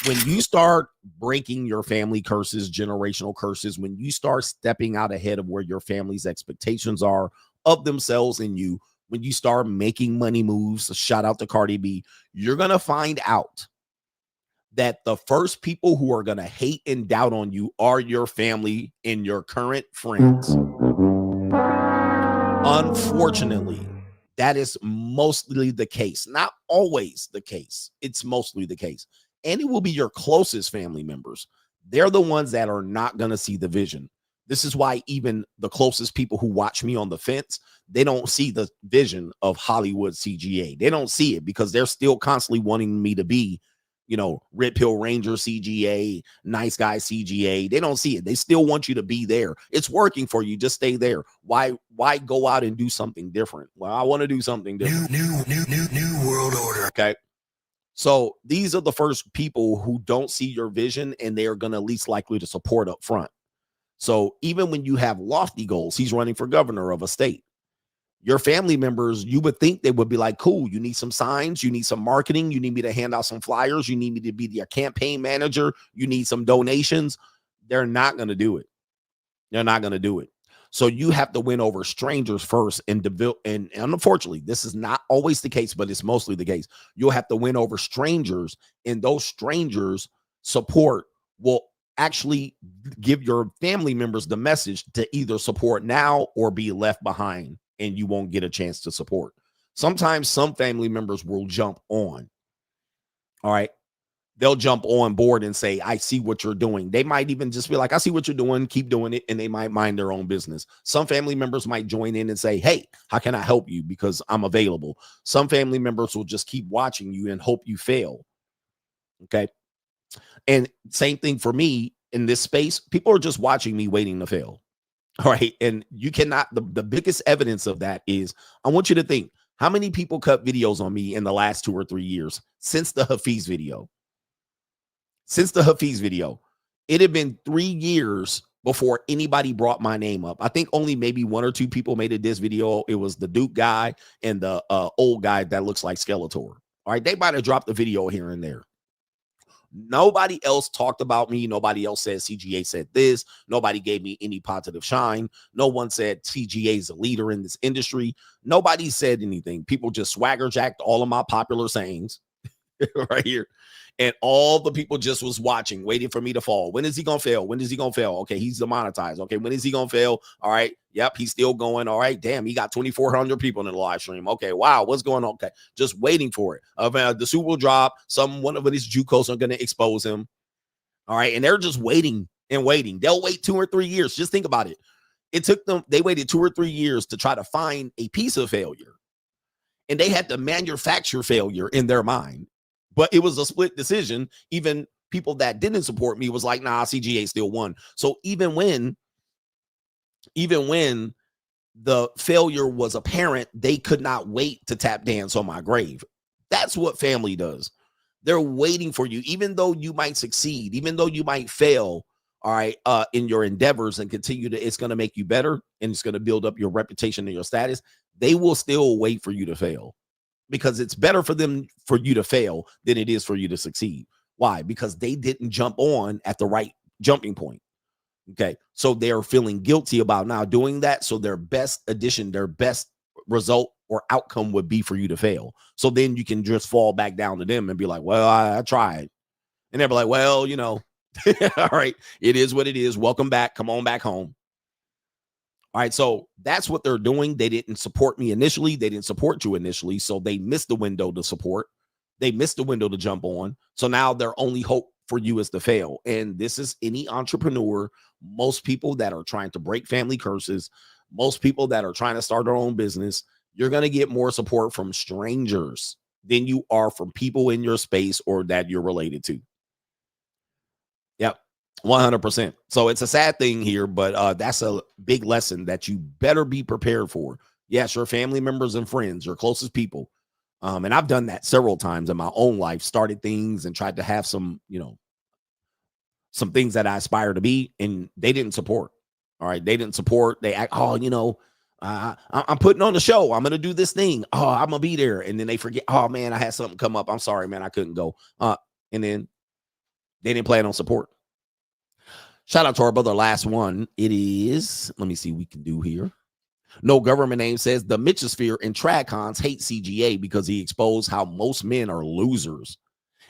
When you start breaking your family curses, generational curses, when you start stepping out ahead of where your family's expectations are of themselves and you, when you start making money moves, shout out to Cardi B, you're going to find out that the first people who are going to hate and doubt on you are your family and your current friends. Unfortunately, that is mostly the case. Not always the case. It's mostly the case. And it will be your closest family members. They're the ones that are not going to see the vision. This is why even the closest people who watch me on the fence, they don't see the vision of Hollywood CGA. They don't see it because they're still constantly wanting me to be, you know, Red Pill Ranger CGA, nice guy CGA. They don't see it. They still want you to be there. It's working for you. Just stay there. Why go out and do something different? Well, I want to do something different. New world order. Okay. So these are the first people who don't see your vision, and they are going to least likely to support up front. So even when you have lofty goals, he's running for governor of a state. Your family members, you would think they would be like, cool, you need some signs, you need some marketing, you need me to hand out some flyers, you need me to be your campaign manager, you need some donations. They're not going to do it. They're not going to do it. So you have to win over strangers first and develop. And unfortunately, this is not always the case, but it's mostly the case. You'll have to win over strangers, and those strangers' support will actually give your family members the message to either support now or be left behind, and you won't get a chance to support. Sometimes some family members will jump on. All right. They'll jump on board and say, I see what you're doing. They might even just be like, I see what you're doing. Keep doing it. And they might mind their own business. Some family members might join in and say, hey, how can I help you? Because I'm available. Some family members will just keep watching you and hope you fail. Okay. And same thing for me in this space. People are just watching me waiting to fail. All right. And you cannot, the biggest evidence of that is, I want you to think, how many people cut videos on me in the last 2 or 3 years since the Hafiz video? Since the Hafiz video, it had been 3 years before anybody brought my name up. I think only maybe 1 or 2 people made a diss video. It was the Duke guy and the old guy that looks like Skeletor. All right. They might have dropped the video here and there. Nobody else talked about me. Nobody else said CGA said this. Nobody gave me any positive shine. No one said CGA is a leader in this industry. Nobody said anything. People just swagger jacked all of my popular sayings right here. And all the people just was watching, waiting for me to fall. When is he going to fail? When is he going to fail? Okay, he's demonetized. Okay, when is he going to fail? All right, yep, he's still going. All right, damn, he got 2,400 people in the live stream. Okay, wow, what's going on? Okay, just waiting for it. The suit will drop. One of these JUCOs are going to expose him. All right, and they're just waiting and waiting. They'll wait 2 or 3 years. Just think about it. It took them, they waited 2 or 3 years to try to find a piece of failure. And they had to manufacture failure in their mind. But it was a split decision. Even people that didn't support me was like, nah, CGA still won. So even when the failure was apparent, they could not wait to tap dance on my grave. That's what family does. They're waiting for you, even though you might succeed, even though you might fail, all right, in your endeavors and continue to, it's going to make you better and it's going to build up your reputation and your status. They will still wait for you to fail. Because it's better for them for you to fail than it is for you to succeed. Why? Because they didn't jump on at the right jumping point. Okay. So they're feeling guilty about now doing that. So their best addition, their best result or outcome would be for you to fail. So then you can just fall back down to them and be like, well, I tried. And they'll be like, well, you know, all right, it is what it is. Welcome back. Come on back home. All right, so that's what they're doing. They didn't support me initially. They didn't support you initially, so they missed the window to support. They missed the window to jump on. So now their only hope for you is to fail. And this is any entrepreneur, most people that are trying to break family curses, most people that are trying to start their own business. You're going to get more support from strangers than you are from people in your space or that you're related to. Yep, 100%. So it's a sad thing here, but that's a big lesson that you better be prepared for. Yes, your family members and friends, your closest people. And I've done that several times in my own life, started things and tried to have some, some things that I aspire to be, and they didn't support. All right. They didn't support. They act, I'm putting on the show. I'm going to do this thing. Oh, I'm going to be there. And then they forget, oh man, I had something come up. I'm sorry, man. I couldn't go. And then they didn't plan on support. Shout out to our brother. Last one. It is, let me see what we can do here. No government name says the Mitchosphere and Tradcons hate CGA because he exposed how most men are losers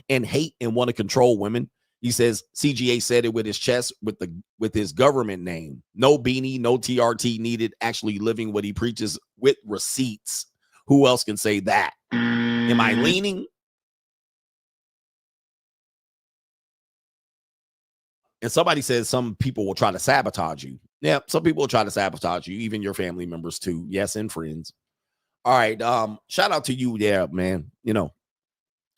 and hate and want to control women. He says CGA said it with his chest, with his government name. No beanie, no TRT needed, actually living what he preaches with receipts. Who else can say that? Am I leaning? And somebody says some people will try to sabotage you. Yeah, some people will try to sabotage you, even your family members too. Yes, and friends. All right. Shout out to you. Yeah, man.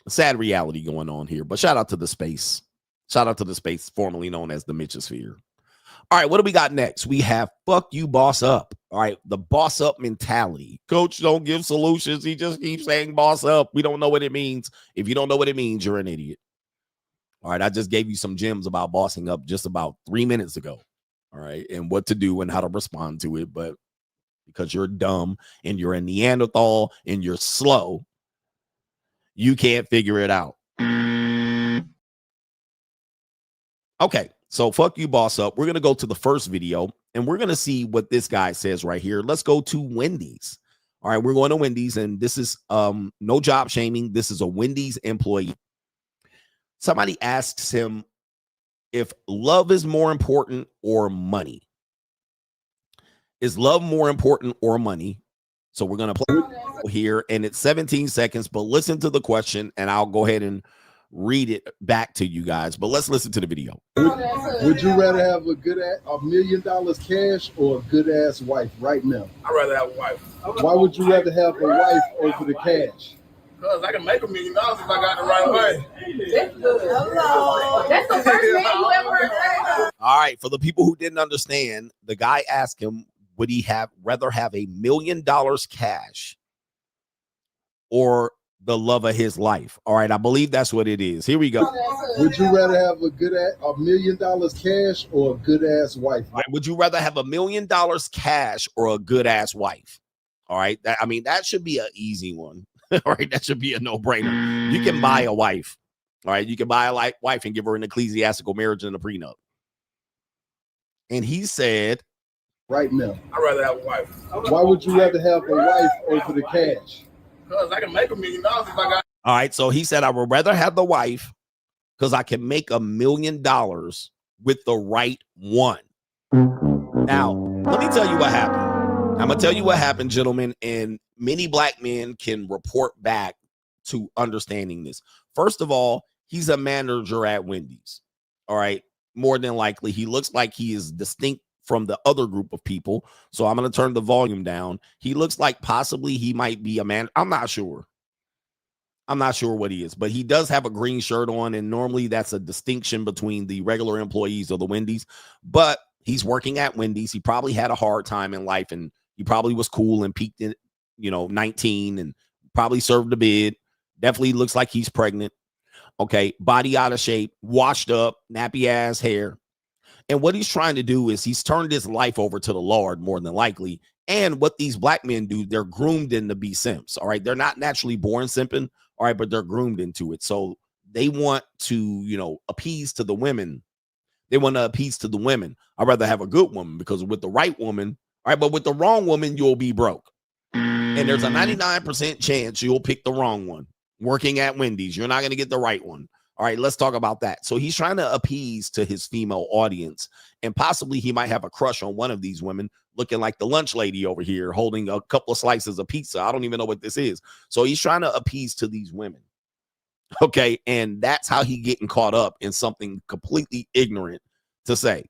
Sad reality going on here, but shout out to the space. Shout out to the space formerly known as the Mitchosphere. All right, what do we got next? We have fuck you, boss up. All right, the boss up mentality. Coach don't give solutions. He just keeps saying boss up. We don't know what it means. If you don't know what it means, you're an idiot. All right, I just gave you some gems about bossing up just about 3 minutes ago. All right, and what to do and how to respond to it. But because you're dumb and you're a Neanderthal and you're slow, you can't figure it out. Okay, so fuck you, boss up. We're going to go to the first video, and we're going to see what this guy says right here. Let's go to Wendy's. All right, we're going to Wendy's, and this is no job shaming. This is a Wendy's employee. Somebody asks him if love is more important or money. Is love more important or money? So we're going to play here, and it's 17 seconds, but listen to the question, and I'll go ahead and read it back to you guys. But let's listen to the video. Would you rather have $1 million cash or a good ass wife right now? I'd rather have a wife. Why would you rather have a wife over the cash? Because I can make $1 million if I got the right way. That's good. Hello. That's the first man you ever heard that. All right, for the people who didn't understand, the guy asked him, would he rather have $1 million cash or the love of his life? All right, I believe that's what it is. Here we go. Would you rather have $1 million cash or a good ass wife? All right, would you rather have $1 million cash or a good ass wife? All right, that should be an easy one. All right, that should be a no-brainer. You can buy a wife. All right, you can buy a wife and give her an ecclesiastical marriage and a prenup. And he said, right now, I'd rather have a wife. Why would you rather have a wife over the cash? Because I can make $1 million if I got. All right, so he said, I would rather have the wife because I can make $1 million with the right one. Now, let me tell you what happened. I'm going to tell you what happened, gentlemen, and many black men can report back to understanding this. First of all, he's a manager at Wendy's. All right, more than likely, he looks like he is distinct from the other group of people. So I'm going to turn the volume down. He looks like possibly he might be a man. I'm not sure. I'm not sure what he is, but he does have a green shirt on. And normally that's a distinction between the regular employees of the Wendy's, but he's working at Wendy's. He probably had a hard time in life and he probably was cool and peaked in, 19 and probably served a bid. Definitely looks like he's pregnant. Okay. Body out of shape, washed up, nappy ass hair. And what he's trying to do is he's turned his life over to the Lord more than likely. And what these black men do, they're groomed in to be simps. All right. They're not naturally born simping. All right. But they're groomed into it. So they want to, appease to the women. They want to appease to the women. I'd rather have a good woman because with the right woman, all right, but with the wrong woman, you'll be broke. And there's a 99% chance you'll pick the wrong one. Working at Wendy's, you're not going to get the right one. All right, let's talk about that. So he's trying to appease to his female audience, and possibly he might have a crush on one of these women, looking like the lunch lady over here, holding a couple of slices of pizza. I don't even know what this is. So he's trying to appease to these women. Okay. And that's how he getting caught up in something completely ignorant to say.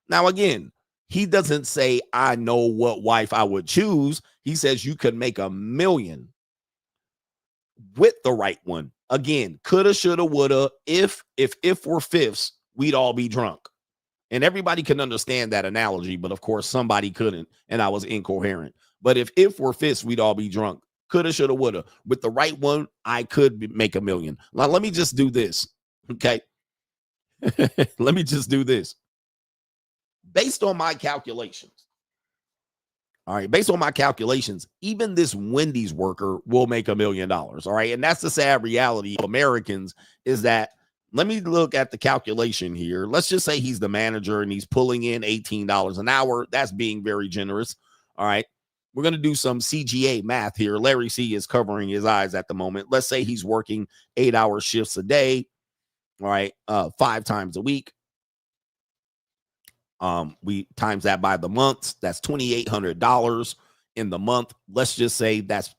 Now, again, he doesn't say, I know what wife I would choose. He says you could make $1 million with the right one. Again, coulda, shoulda, woulda. If we're fifths, we'd all be drunk. And everybody can understand that analogy, but of course somebody couldn't, and I was incoherent. But if we're fifths, we'd all be drunk. Coulda, shoulda, woulda. With the right one, I could make $1 million. Now, let me just do this, okay? Let me just do this. Based on my calculations, all right, based on my calculations, even this Wendy's worker will make $1 million, all right? And that's the sad reality of Americans is that, let me look at the calculation here. Let's just say he's the manager and he's pulling in $18 an hour. That's being very generous, all right? We're going to do some CGA math here. Larry C is covering his eyes at the moment. Let's say he's working 8-hour shifts a day, all right, 5 times a week. We times that by the months. That's $2,800 in the month. Let's just say that's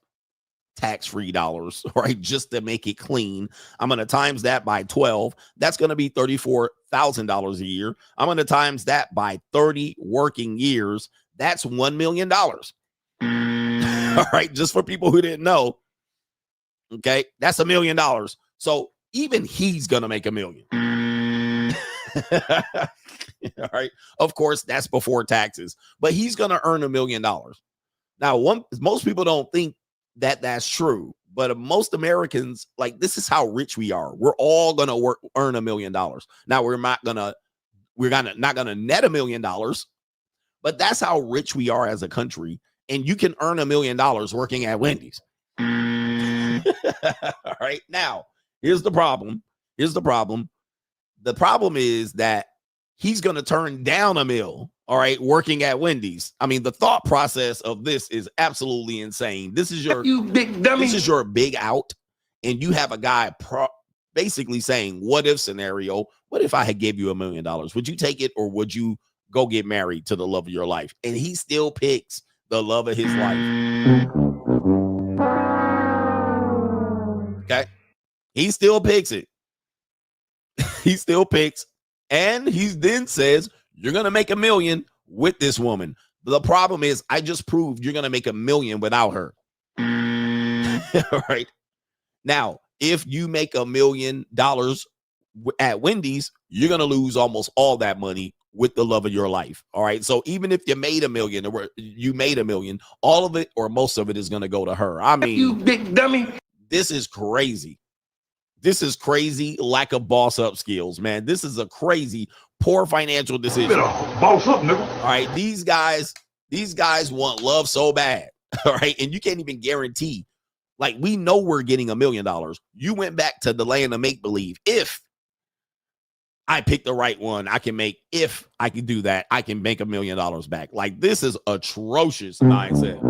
tax-free dollars, right? Just to make it clean. I'm going to times that by 12. That's going to be $34,000 a year. I'm going to times that by 30 working years. That's $1 million. All right. Just for people who didn't know. Okay. That's $1 million. So even he's going to make $1 million. All right. Of course, that's before taxes, but he's going to earn $1 million. Now, most people don't think that that's true, but most Americans, like, this is how rich we are. We're all going to earn $1 million. Now, we're not going to net $1 million, but that's how rich we are as a country. And you can earn $1 million working at Wendy's. All right. Now, here's the problem. The problem is that he's going to turn down $1 million, all right, working at Wendy's. I mean, the thought process of this is absolutely insane. This is your big dummy. This is your big out, and you have a guy basically saying, "What if scenario? What if I had gave you $1 million? Would you take it, or would you go get married to the love of your life?" And he still picks the love of his life. Okay, he still picks it. He still picks, and he then says, you're going to make $1 million with this woman. The problem is, I just proved you're going to make $1 million without her. All right. Now, if you make $1 million at Wendy's, you're going to lose almost all that money with the love of your life. All right. So even if you made $1 million, or you made $1 million, all of it or most of it is going to go to her. I mean, you big dummy. This is crazy. This is crazy lack of boss up skills, man. This is a crazy poor financial decision. Boss up, nigga. All right, these guys want love so bad. All right, and you can't even guarantee. Like, we know we're getting $1 million. You went back to the land of make believe. If I pick the right one, I can make. If I can do that, I can make $1 million back. Like, this is atrocious mindset.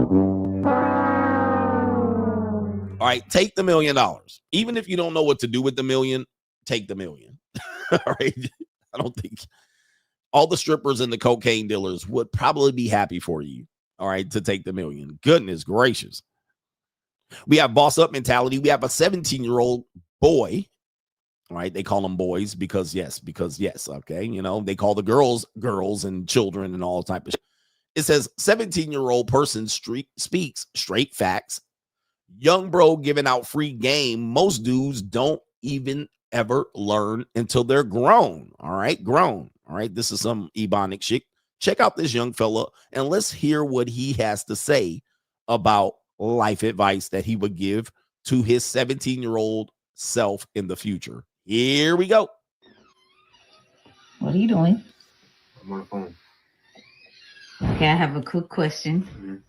All right, take the $1 million. Even if you don't know what to do with the $1 million, take the $1 million. All right. I don't think all the strippers and the cocaine dealers would probably be happy for you. All right, to take the $1 million. Goodness gracious. We have boss up mentality. We have a 17-year-old boy. All right, they call them boys because yes. Okay, you know, they call the girls and children and all type of shit. It says 17-year-old person speaks straight facts. Young bro giving out free game. Most dudes don't even ever learn until they're grown. All right, grown. All right, this is some ebonic shit. Check out this young fella and let's hear what he has to say about life advice that he would give to his 17-year-old self in the future. Here we go. What are you doing? I'm on the phone. Okay, I have a quick question.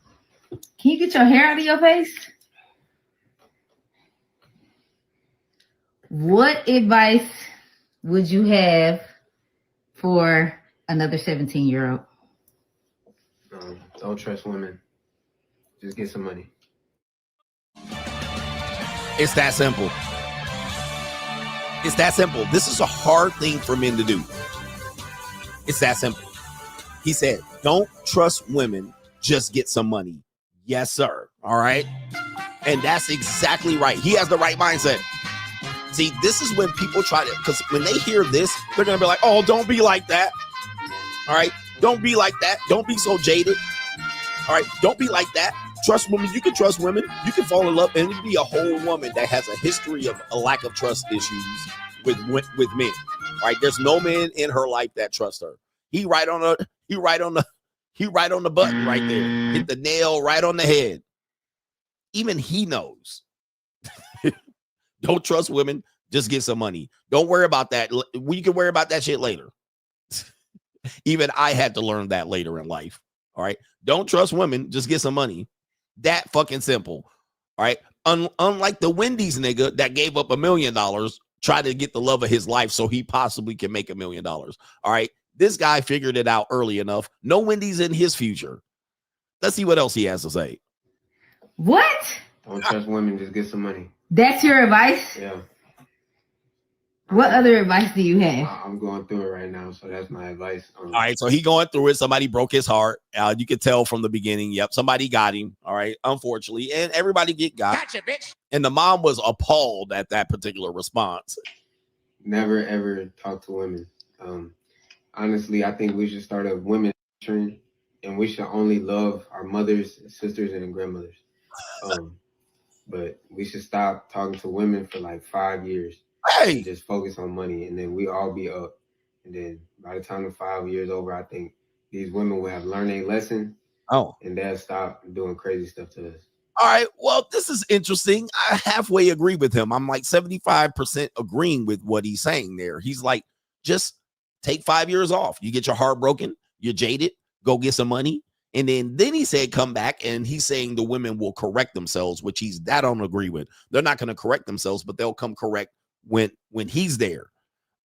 Can you get your hair out of your face? What advice would you have for another 17-year-old? Don't trust women. Just get some money. It's that simple. It's that simple. This is a hard thing for men to do. It's that simple. He said, don't trust women, just get some money. Yes, sir. All right. And that's exactly right. He has the right mindset. See, this is when people try to, because when they hear this, they're going to be like, oh, don't be like that. All right. Don't be like that. Don't be so jaded. All right. Don't be like that. Trust women. You can trust women. You can fall in love and be a whole woman that has a history of a lack of trust issues with men. All right. There's no man in her life that trusts her. He right on the button right there. Hit the nail right on the head. Even he knows. Don't trust women. Just get some money. Don't worry about that. We can worry about that shit later. Even I had to learn that later in life. All right. Don't trust women. Just get some money. That fucking simple. All right. Unlike the Wendy's nigga that gave up $1 million, tried to get the love of his life so he possibly can make $1 million. All right. This guy figured it out early enough. No Wendy's in his future. Let's see what else he has to say. What? Don't trust women. Just get some money. That's your advice? Yeah. What other advice do you have? I'm going through it right now, so that's my advice. All right, so he going through it. Somebody broke his heart. You could tell from the beginning. Yep, somebody got him. All right, unfortunately, and everybody got. Gotcha, bitch. And the mom was appalled at that particular response. Never ever talk to women. Honestly, I think we should start a women's trend, and we should only love our mothers, sisters, and grandmothers. But we should stop talking to women for like 5 years. Hey, and just focus on money, and then we all be up. And then by the time the 5 years over, I think these women will have learned a lesson. Oh, and they'll stop doing crazy stuff to us. All right. Well, this is interesting. I halfway agree with him. I'm like 75% agreeing with what he's saying there. He's like, just take 5 years off. You get your heart broken. You're jaded. Go get some money. And then he said, come back. And he's saying the women will correct themselves, which I don't agree with. They're not going to correct themselves, but they'll come correct when he's there.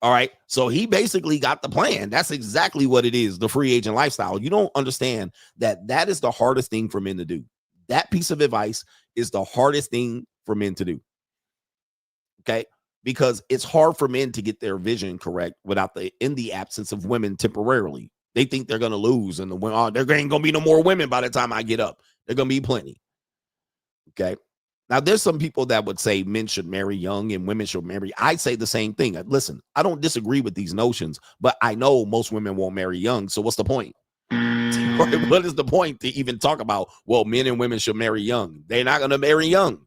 All right. So he basically got the plan. That's exactly what it is. The free agent lifestyle. You don't understand that is the hardest thing for men to do. That piece of advice is the hardest thing for men to do. Okay. Because it's hard for men to get their vision correct in the absence of women temporarily. They think they're going to lose and there ain't going to be no more women by the time I get up. There going to be plenty. Okay. Now, there's some people that would say men should marry young and women should marry. I say the same thing. Listen, I don't disagree with these notions, but I know most women won't marry young. So what's the point? What is the point to even talk about, well, men and women should marry young? They're not going to marry young.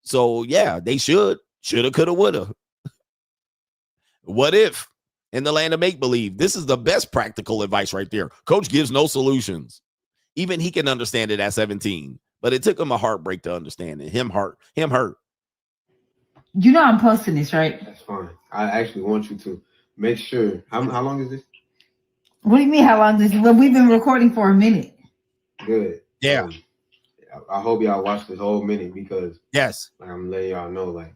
So, yeah, they should. Shoulda, coulda, woulda. What if? In the land of make-believe, this is the best practical advice right there. Coach gives no solutions. Even he can understand it at 17. But it took him a heartbreak to understand it. Him hurt. You know I'm posting this, right? That's fine. I actually want you to make sure. How long is this? What do you mean how long is this? Well, we've been recording for a minute. Good. Yeah. I hope y'all watch this whole minute because yes, like, I'm letting y'all know like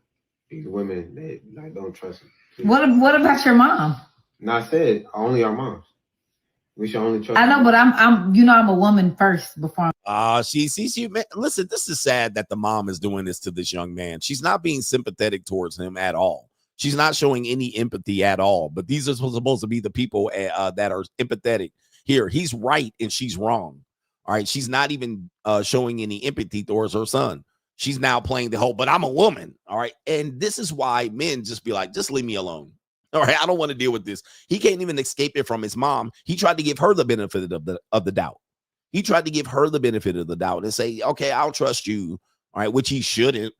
these women, they like don't trust them. What about your mom? Not said only our moms. We should only trust. I know, but I'm a woman first before. She man, listen, this is sad that the mom is doing this to this young man. She's not being sympathetic towards him at all. She's not showing any empathy at all. But these are supposed to be the people that are empathetic here. He's right and she's wrong. All right. She's not even showing any empathy towards her son. She's now playing the whole, but I'm a woman. All right. And this is why men just be like, just leave me alone. All right. I don't want to deal with this. He can't even escape it from his mom. He tried to give her the benefit of the doubt. He tried to give her the benefit of the doubt and say, okay, I'll trust you. All right. Which he shouldn't.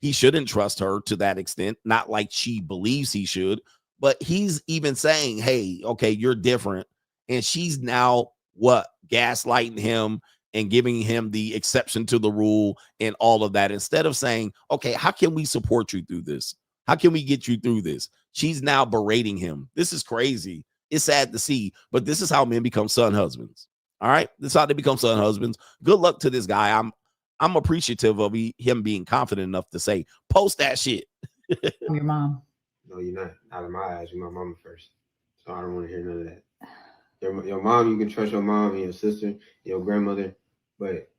He shouldn't trust her to that extent. Not like she believes he should. But he's even saying, hey, okay, you're different. And she's now gaslighting him and giving him the exception to the rule and all of that. Instead of saying, okay, how can we support you through this? How can we get you through this? She's now berating him. This is crazy. It's sad to see, but this is how men become son husbands. All right. This is how they become son husbands. Good luck to this guy. I'm appreciative of him being confident enough to say, post that shit. Your mom. No, you're not. Out of my eyes, you're my mama first. So I don't want to hear none of that. Your mom, you can trust your mom and your sister, your grandmother, but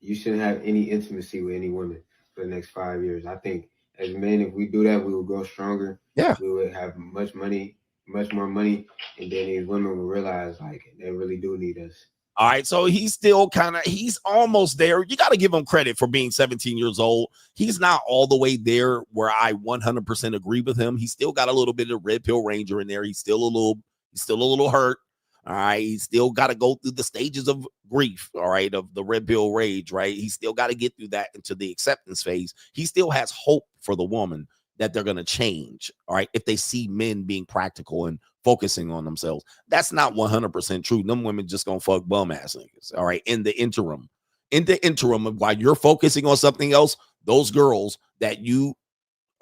you shouldn't have any intimacy with any women for the next 5 years. I think as men, if we do that, we will grow stronger. Yeah. We would have much more money, and then these women will realize like they really do need us. All right, so he's still he's almost there. You got to give him credit for being 17 years old. He's not all the way there where I 100% agree with him. He's still got a little bit of red pill ranger in there. He's still a little hurt. All right, he's still got to go through the stages of grief. All right, of the red pill rage. Right, he's still got to get through that into the acceptance phase. He still has hope for the woman that they're going to change. All right, if they see men being practical and focusing on themselves. That's not 100% true. Them women just gonna fuck bum ass niggas. All right. In the interim of while you're focusing on something else, those girls that you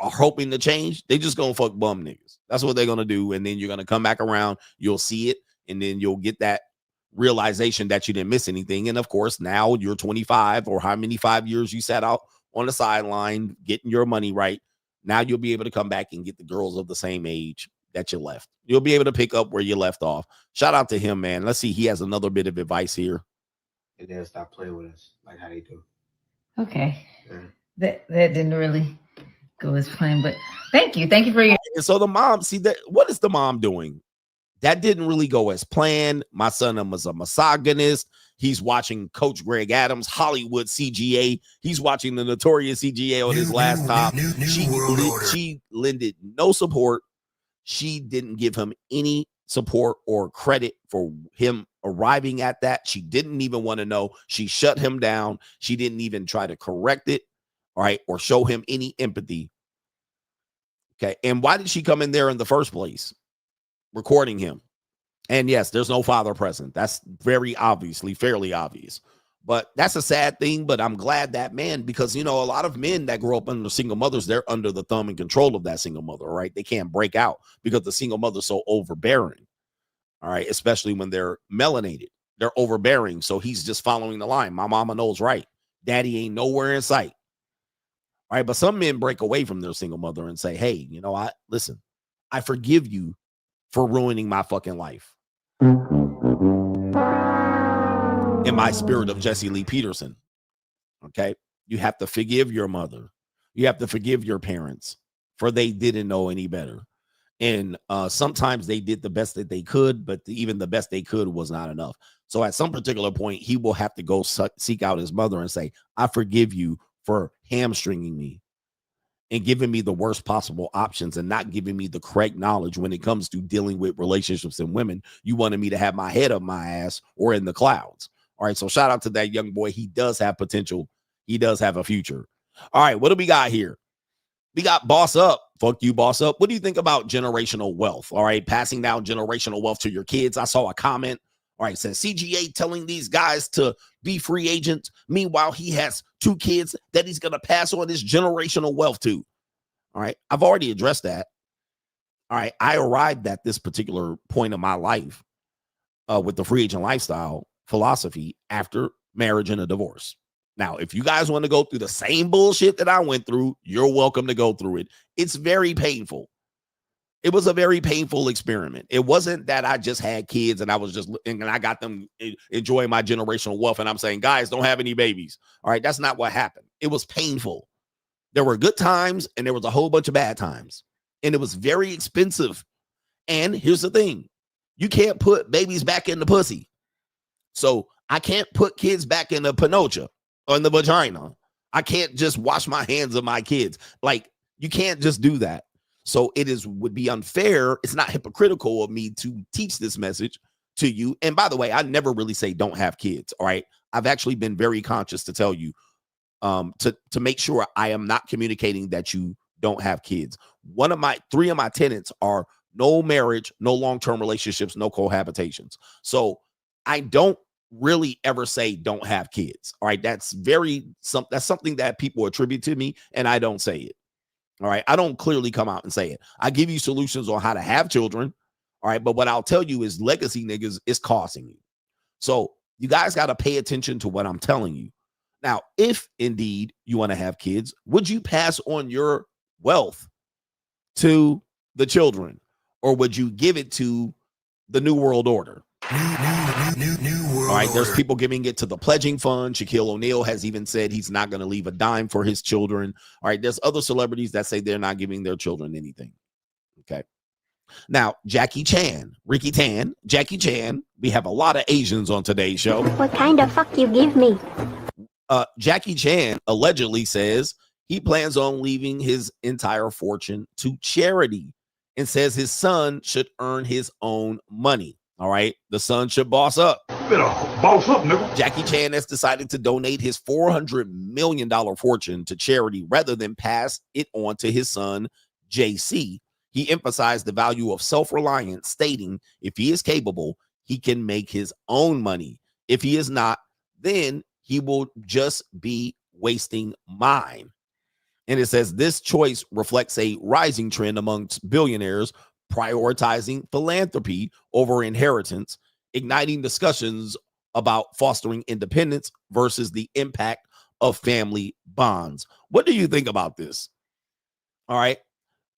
are hoping to change, they just gonna fuck bum niggas. That's what they're gonna do. And then you're gonna come back around, you'll see it, and then you'll get that realization that you didn't miss anything. And of course, now you're 25 or how many 5 years you sat out on the sideline getting your money right. Now you'll be able to come back and get the girls of the same age that you left. You'll be able to pick up where you left off. Shout out to him, man. Let's see. He has another bit of advice here. And then stop playing with us like how they do. Okay. Yeah. That didn't really go as planned, but thank you for your. And so the mom, see that what is the mom doing? That didn't really go as planned. My son was a misogynist. He's watching Coach Greg Adams, Hollywood CGA. He's watching the Notorious CGA on his last top. She lended no support. She didn't give him any support or credit for him arriving at that. She didn't even want to know. She shut him down. She didn't even try to correct it, all right, or show him any empathy. Okay, and why did she come in there in the first place? Recording him. And yes, there's no father present. That's fairly obvious. But that's a sad thing, but I'm glad that man, because, you know, a lot of men that grow up under single mothers, they're under the thumb and control of that single mother, right? They can't break out because the single mother's so overbearing, all right? Especially when they're melanated. They're overbearing, so he's just following the line. My mama knows right. Daddy ain't nowhere in sight, all right? But some men break away from their single mother and say, hey, you know, I forgive you for ruining my fucking life. In my spirit of Jesse Lee Peterson. Okay. You have to forgive your mother. You have to forgive your parents, for they didn't know any better. And sometimes they did the best that they could, but even the best they could was not enough. So at some particular point, he will have to go seek out his mother and say, I forgive you for hamstringing me and giving me the worst possible options and not giving me the correct knowledge when it comes to dealing with relationships and women. You wanted me to have my head up my ass or in the clouds. All right, so shout out to that young boy. He does have potential. He does have a future. All right, what do we got here? We got Boss Up. Fuck you, Boss Up. What do you think about generational wealth? All right, passing down generational wealth to your kids. I saw a comment. All right, says CGA telling these guys to be free agents. Meanwhile, he has 2 kids that he's going to pass on his generational wealth to. All right, I've already addressed that. All right, I arrived at this particular point of my life with the free agent lifestyle philosophy after marriage and a divorce. Now, if you guys want to go through the same bullshit that I went through, you're welcome to go through it. It's very painful. It was a very painful experiment. It wasn't that I just had kids and I got them enjoying my generational wealth and I'm saying, guys, don't have any babies. All right, that's not what happened. It was painful. There were good times and there was a whole bunch of bad times. And it was very expensive. And here's the thing. You can't put babies back in the pussy. So I can't put kids back in the panocha or in the vagina. I can't just wash my hands of my kids. Like, you can't just do that. So would be unfair. It's not hypocritical of me to teach this message to you. And by the way, I never really say don't have kids. All right. I've actually been very conscious to tell you to make sure I am not communicating that you don't have kids. 3 of my tenets are no marriage, no long-term relationships, no cohabitations. So I don't really ever say don't have kids. All right. That's something that people attribute to me and I don't say it. All right. I don't clearly come out and say it. I give you solutions on how to have children. All right. But what I'll tell you is legacy niggas is costing you. So you guys got to pay attention to what I'm telling you. Now, if indeed you want to have kids, would you pass on your wealth to the children or would you give it to the New World Order? All right, there's people giving it to the pledging fund. Shaquille O'Neal has even said he's not going to leave a dime for his children. All right, there's other celebrities that say they're not giving their children anything. Okay. Now, Jackie Chan, We have a lot of Asians on today's show. What kind of fuck you give me? Jackie Chan allegedly says he plans on leaving his entire fortune to charity and says his son should earn his own money. All right. The son should boss up. Better boss up, nigga. Jackie Chan has decided to donate his $400 million fortune to charity rather than pass it on to his son, JC. He emphasized the value of self-reliance, stating if he is capable, he can make his own money. If he is not, then he will just be wasting mine. And it says this choice reflects a rising trend amongst billionaires prioritizing philanthropy over inheritance, igniting discussions about fostering independence versus the impact of family bonds. What do you think about this? All right.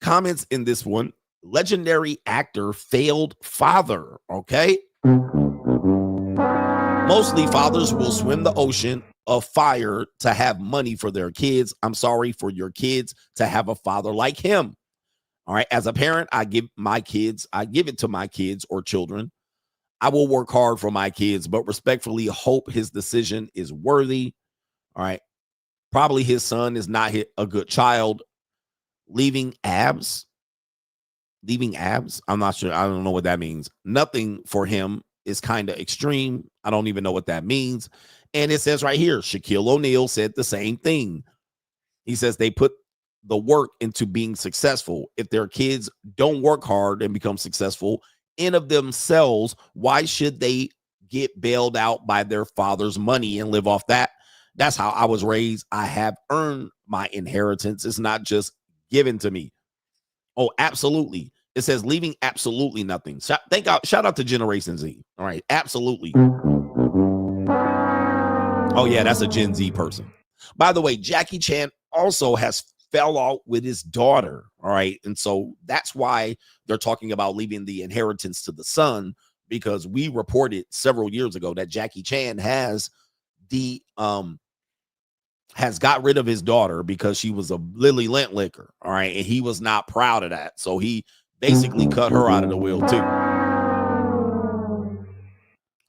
Comments in this one. Legendary actor failed father. Okay. Mostly fathers will swim the ocean of fire to have money for their kids. I'm sorry for your kids to have a father like him. All right. As a parent, I give it to my kids or children. I will work hard for my kids, but respectfully hope his decision is worthy. All right. Probably his son is not a good child. Leaving abs. I'm not sure. I don't know what that means. Nothing for him is kind of extreme. I don't even know what that means. And it says right here, Shaquille O'Neal said the same thing. He says they put the work into being successful. If their kids don't work hard and become successful in of themselves, why should they get bailed out by their father's money and live off that? That's how I was raised. I have earned my inheritance. It's not just given to me. Oh, absolutely. It says leaving absolutely nothing. Shout out to Generation Z. All right. Absolutely. Oh, yeah, that's a Gen Z person. By the way, Jackie Chan also has fell out with his daughter. All right. And so that's why they're talking about leaving the inheritance to the son, because we reported several years ago that Jackie Chan has got rid of his daughter because she was a Lily Lent liquor. All right. And he was not proud of that. So he basically cut her out of the will too.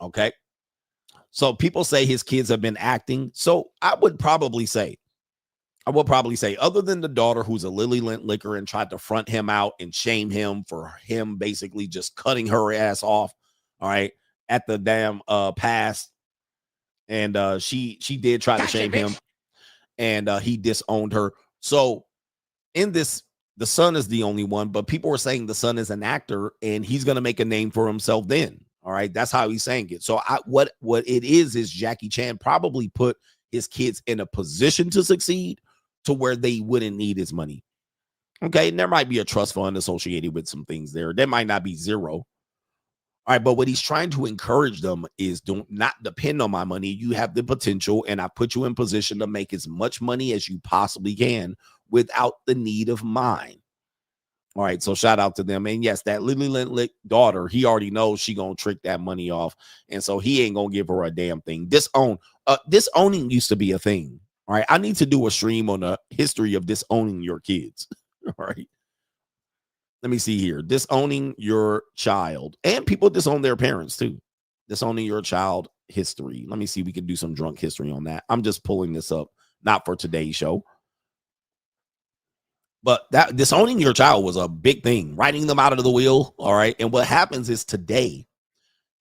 Okay. So people say his kids have been acting. So I would probably say, other than the daughter who's a Lily Lent liquor and tried to front him out and shame him for him basically just cutting her ass off, all right, at the damn past. And she did try to shame him, and he disowned her. So in this, the son is the only one, but people were saying the son is an actor and he's going to make a name for himself then. All right, that's how he's saying it. So what it is Jackie Chan probably put his kids in a position to succeed to where they wouldn't need his money. Okay, and there might be a trust fund associated with some things there. There might not be zero. All right, but what he's trying to encourage them is do not depend on my money. You have the potential, and I put you in position to make as much money as you possibly can without the need of mine. All right, so shout out to them. And yes, that Lily Lent daughter, he already knows she gonna trick that money off, and so he ain't gonna give her a damn thing. Disowning used to be a thing. All right, I need to do a stream on the history of disowning your kids. All right, let me see here. Disowning your child, and people disown their parents too. Disowning your child history. Let me see. We can do some drunk history on that. I'm just pulling this up, not for today's show. But that disowning your child was a big thing, writing them out of the will. All right. And what happens is today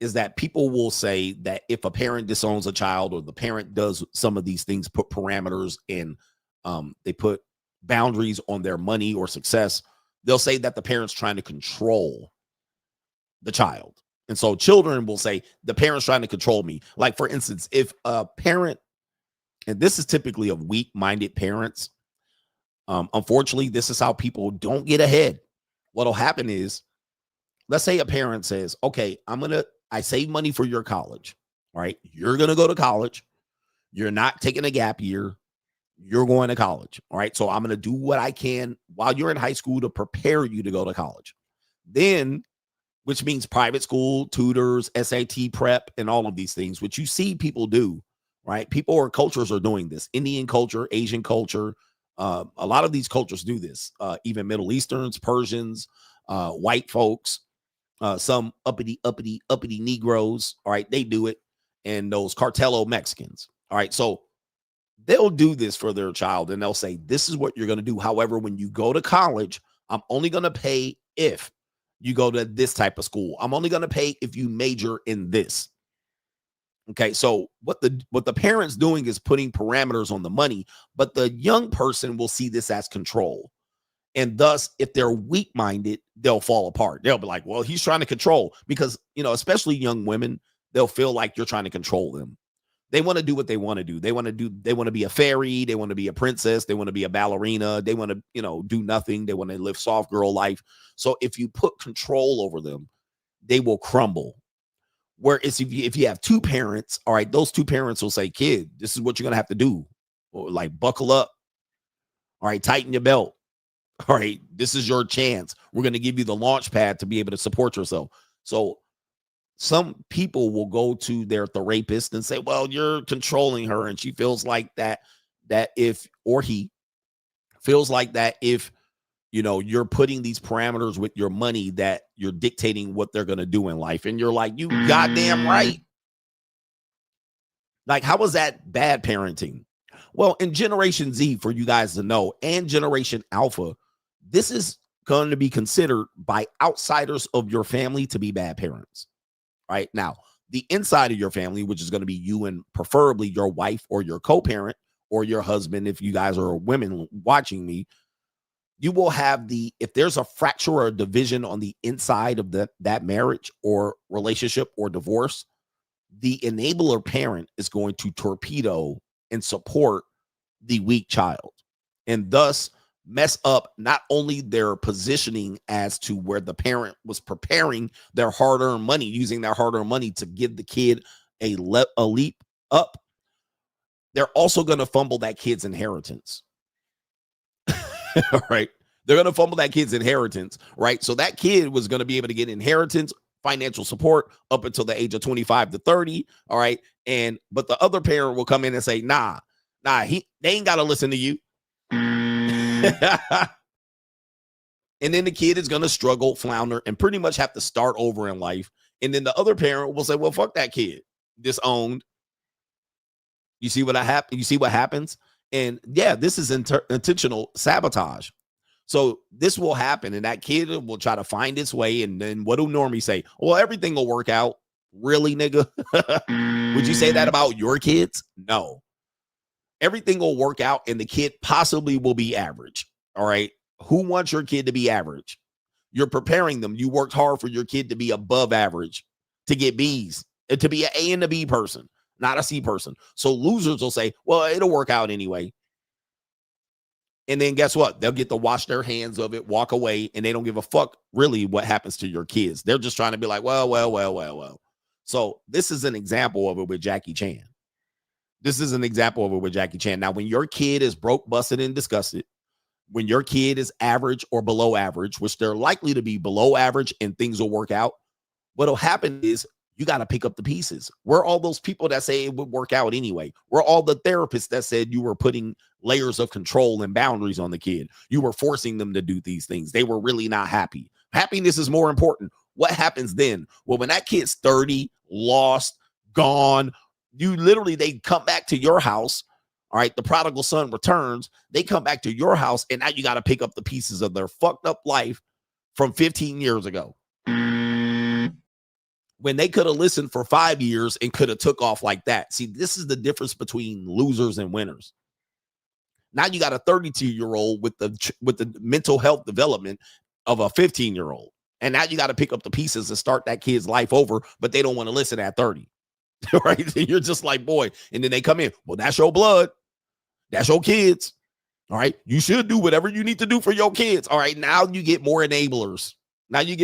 is that people will say that if a parent disowns a child or the parent does some of these things, put parameters and they put boundaries on their money or success, they'll say that the parent's trying to control the child. And so children will say the parent's trying to control me. Like, for instance, if a parent, and this is typically of weak-minded parents, unfortunately, this is how people don't get ahead. What'll happen is, let's say a parent says, okay, I save money for your college. All right. You're going to go to college. You're not taking a gap year. You're going to college. All right. So I'm going to do what I can while you're in high school to prepare you to go to college. Then, which means private school, tutors, SAT prep, and all of these things, which you see people do, right? People or cultures are doing this. Indian culture, Asian culture, a lot of these cultures do this, even Middle Easterns, Persians, white folks. some uppity Negroes, all right, they do it, and those cartello Mexicans, all right. So they'll do this for their child, and they'll say, this is what you're going to do. However, when you go to college, I'm only going to pay if you go to this type of school. I'm only going to pay if you major in this. Okay, so what the parents doing is putting parameters on the money, but the young person will see this as control. And thus, if they're weak-minded, they'll fall apart. They'll be like, well, he's trying to control, because, you know, especially young women, they'll feel like you're trying to control them. They want to do what they want to do. They want to be a fairy. They want to be a princess. They want to be a ballerina. They want to, you know, do nothing. They want to live soft girl life. So if you put control over them, they will crumble. Whereas if you have two parents, all right, those two parents will say, kid, this is what you're going to have to do. Or like, buckle up. All right, tighten your belt. All right, this is your chance. We're going to give you the launch pad to be able to support yourself. So some people will go to their therapist and say, well, you're controlling her, and she feels like that if, or he feels like that if, you know, you're putting these parameters with your money, that you're dictating what they're going to do in life. And you're like, you goddamn right. Like, how was that bad parenting? Well, in Generation Z, for you guys to know, and Generation Alpha, this is going to be considered by outsiders of your family to be bad parents. Right now, the inside of your family, which is going to be you and preferably your wife or your co-parent or your husband, if you guys are women watching me, you will have if there's a fracture or a division on the inside of that marriage or relationship or divorce, the enabler parent is going to torpedo and support the weak child, and thus mess up not only their positioning as to where the parent was preparing their hard-earned money, using their hard-earned money to give the kid a leap up, they're also going to fumble that kid's inheritance. All right. They're going to fumble that kid's inheritance, right? So that kid was going to be able to get inheritance, financial support up until the age of 25 to 30. All right. But the other parent will come in and say, nah, they ain't got to listen to you. And then the kid is going to struggle, flounder, and pretty much have to start over in life. And then the other parent will say, well, fuck that kid. Disowned. You see what You see what happens? And yeah, this is intentional sabotage. So this will happen, and that kid will try to find its way. And then what do normies say? Well, everything will work out. Really, nigga? Would you say that about your kids? No. Everything will work out, and the kid possibly will be average. All right. Who wants your kid to be average? You're preparing them. You worked hard for your kid to be above average, to get B's, and to be an A and a B person, not a C person. So losers will say, well, it'll work out anyway. And then guess what? They'll get to wash their hands of it, walk away, and they don't give a fuck really what happens to your kids. They're just trying to be like, well. So this is an example of it with Jackie Chan. Now, when your kid is broke, busted, and disgusted, when your kid is average or below average, which they're likely to be below average and things will work out, what'll happen is you got to pick up the pieces. We're all those people that say it would work out anyway. We're all the therapists that said you were putting layers of control and boundaries on the kid. You were forcing them to do these things. They were really not happy. Happiness is more important. What happens then? Well, when that kid's 30, lost, gone, they come back to your house. All right. The prodigal son returns. They come back to your house, and now you got to pick up the pieces of their fucked up life from 15 years ago. When they could have listened for 5 years and could have took off like that. See, this is the difference between losers and winners. Now you got a 32-year-old with the mental health development of a 15-year-old. And now you got to pick up the pieces and start that kid's life over, but they don't want to listen at 30. Right? You're just like, boy. And then they come in. Well, that's your blood. That's your kids. All right. You should do whatever you need to do for your kids. All right. Now you get more enablers. Now you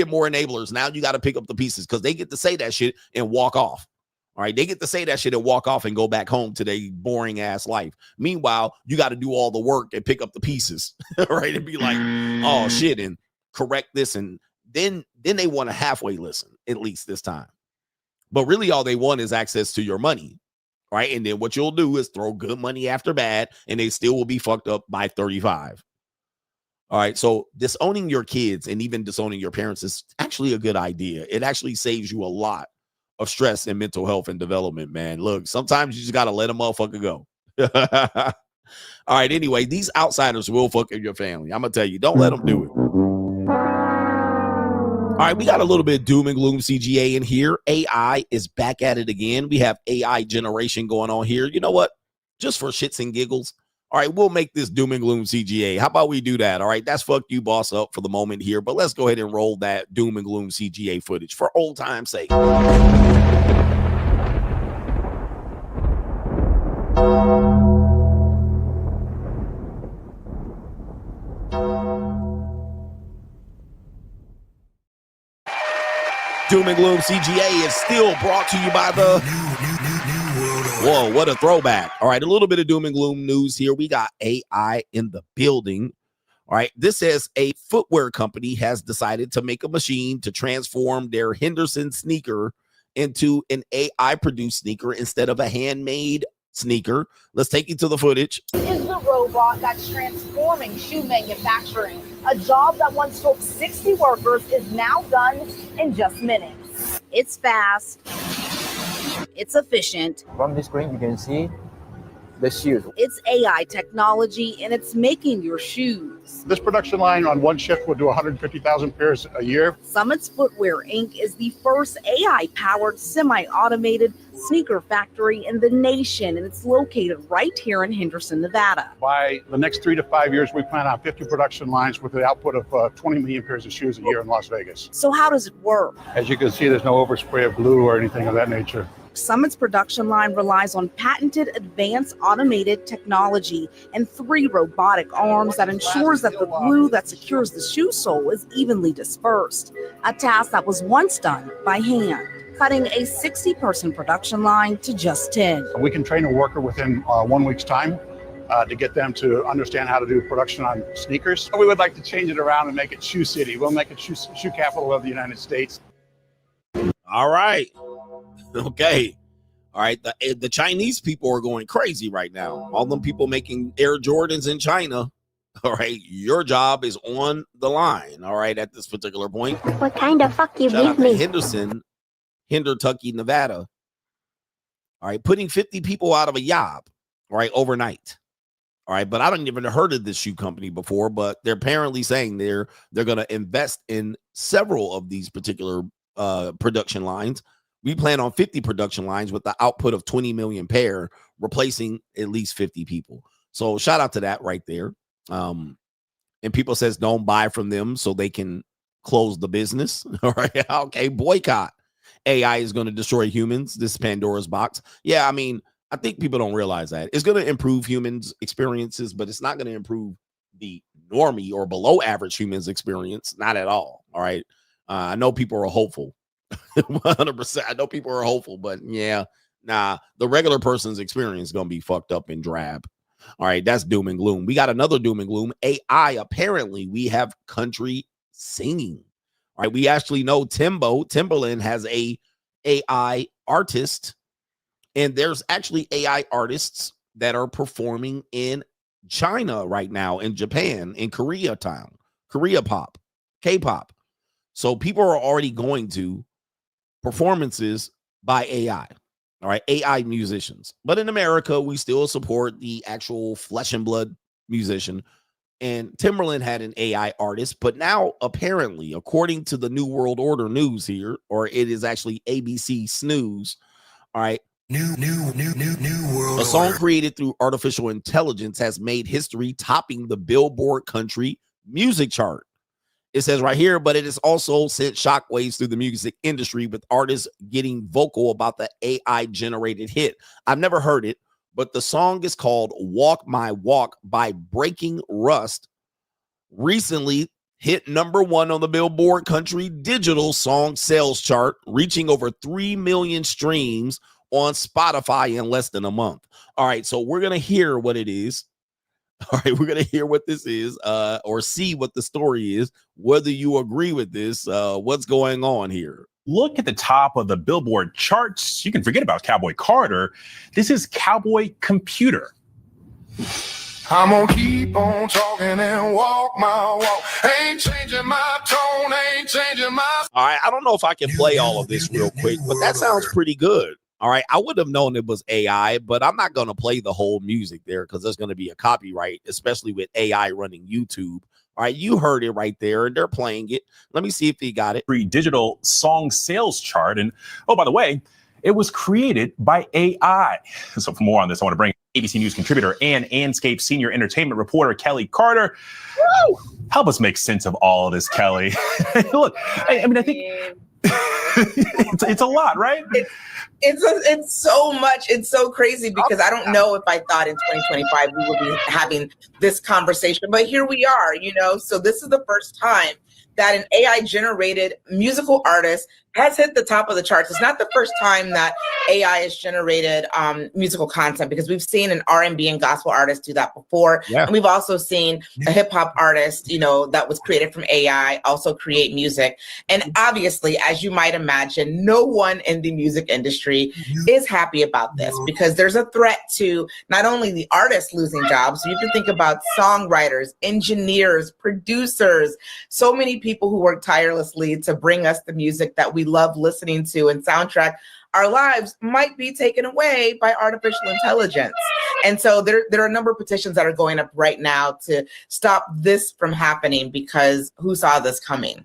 got to pick up the pieces because they get to say that shit and walk off. All right. They get to say that shit and walk off and go back home to their boring ass life. Meanwhile, you got to do all the work and pick up the pieces. Right. And be like, oh shit. And correct this. And then they want to halfway listen, at least this time. But really all they want is access to your money. Right. And then what you'll do is throw good money after bad, and they still will be fucked up by 35. All right. So disowning your kids and even disowning your parents is actually a good idea. It actually saves you a lot of stress and mental health and development, man. Look, sometimes you just got to let a motherfucker go. All right. Anyway, these outsiders will fuck up your family. I'm going to tell you, don't let them do it. All right. We got a little bit of doom and gloom CGA in here. AI is back at it again. We have AI generation going on here. You know what? Just for shits and giggles. All right, we'll make this doom and gloom CGA. How about we do that? All right, that's fuck you, boss up for the moment here. But let's go ahead and roll that doom and gloom CGA footage for old time's sake. Doom and gloom CGA is still brought to you by the Whoa, what a throwback. All right, a little bit of doom and gloom news here. We got AI in the building. All right, this says a footwear company has decided to make a machine to transform their Henderson sneaker into an AI-produced sneaker instead of a handmade sneaker. Let's take you to the footage. This is the robot that's transforming shoe manufacturing. A job that once took 60 workers is now done in just minutes. It's fast. It's efficient. From the screen, you can see the shoes. It's AI technology, and it's making your shoes. This production line on one shift will do 150,000 pairs a year. Summit's Footwear Inc. is the first AI-powered, semi-automated sneaker factory in the nation, and it's located right here in Henderson, Nevada. By the next 3 to 5 years, we plan on 50 production lines with the output of 20 million pairs of shoes a year in Las Vegas. So how does it work? As you can see, there's no overspray of glue or anything of that nature. Summit's production line relies on patented advanced automated technology and 3 robotic arms that ensures that the glue that secures the shoe sole is evenly dispersed, a task that was once done by hand, cutting a 60-person production line to just 10. We can train a worker within 1 week's time to get them to understand how to do production on sneakers. We would like to change it around and make it Shoe City. We'll make it shoe capital of the United States. All right. Okay. All right. The Chinese people are going crazy right now. All them people making Air Jordans in China. All right. Your job is on the line. All right. At this particular point. What kind of fuck you Shout out give me? to Henderson, Kentucky, Nevada. All right. Putting 50 people out of a job. All right. Overnight. All right. But I don't even heard of this shoe company before, but they're apparently saying they're going to invest in several of these particular production lines. We plan on 50 production lines with the output of 20 million pair, replacing at least 50 people. So shout out to that right there. And people says don't buy from them so they can close the business. All right. Okay. Boycott. AI is going to destroy humans. This is Pandora's box. Yeah. I mean, I think people don't realize that. It's going to improve humans' experiences, but it's not going to improve the normie or below average humans' experience. Not at all. All right. I know people are hopeful. 100%. I know people are hopeful, but yeah, nah, the regular person's experience is going to be fucked up and drab. All right, that's doom and gloom. We got another doom and gloom. AI, apparently, we have country singing. All right, we actually know Timbaland has a AI artist, and there's actually AI artists that are performing in China right now, in Japan, in Korea pop, K-pop. So people are already going to performances by AI. All right, AI musicians. But in America, we still support the actual flesh and blood musician. And Timbaland had an AI artist, but now apparently, according to the New World Order news here, or it is actually ABC Snooze, all right, New World. A song created through artificial intelligence has made history, topping the Billboard country music chart. It says right here, but it has also sent shockwaves through the music industry, with artists getting vocal about the AI-generated hit. I've never heard it, but the song is called Walk My Walk by Breaking Rust. Recently hit #1 on the Billboard Country Digital Song Sales Chart, reaching over 3 million streams on Spotify in less than a month. All right, so we're going to hear what it is. All right, we're going to hear what this is, or see what the story is, whether you agree with this, what's going on here. Look at the top of the Billboard charts. You can forget about Cowboy Carter. This is Cowboy Computer. I'm gonna keep on talking and walk my walk. Ain't changing my tone, ain't changing my. All right, I don't know if I can play all of this real quick, but that sounds pretty good. All right, I would have known it was AI, but I'm not going to play the whole music there because there's going to be a copyright, especially with AI running YouTube. All right, you heard it right there, and they're playing it. Let me see if he got it. Free digital song sales chart. And oh, by the way, it was created by AI. So for more on this, I want to bring ABC News contributor and Anscape senior entertainment reporter Kelly Carter. Woo! Help us make sense of all of this, Kelly. Look, I mean, I think it's a lot, right? It's so much. It's so crazy because I don't know if I thought in 2025 we would be having this conversation, but here we are, you know. So this is the first time that an AI generated musical artist has hit the top of the charts. It's not the first time that AI has generated musical content, because we've seen an R&B and gospel artist do that before. Yeah. And we've also seen a hip hop artist, you know, that was created from AI also create music. And obviously, as you might imagine, no one in the music industry is happy about this, because there's a threat to not only the artists losing jobs, so you can think about songwriters, engineers, producers, so many people who work tirelessly to bring us the music that we love listening to and soundtrack our lives might be taken away by artificial intelligence. And so there are a number of petitions that are going up right now to stop this from happening, because who saw this coming?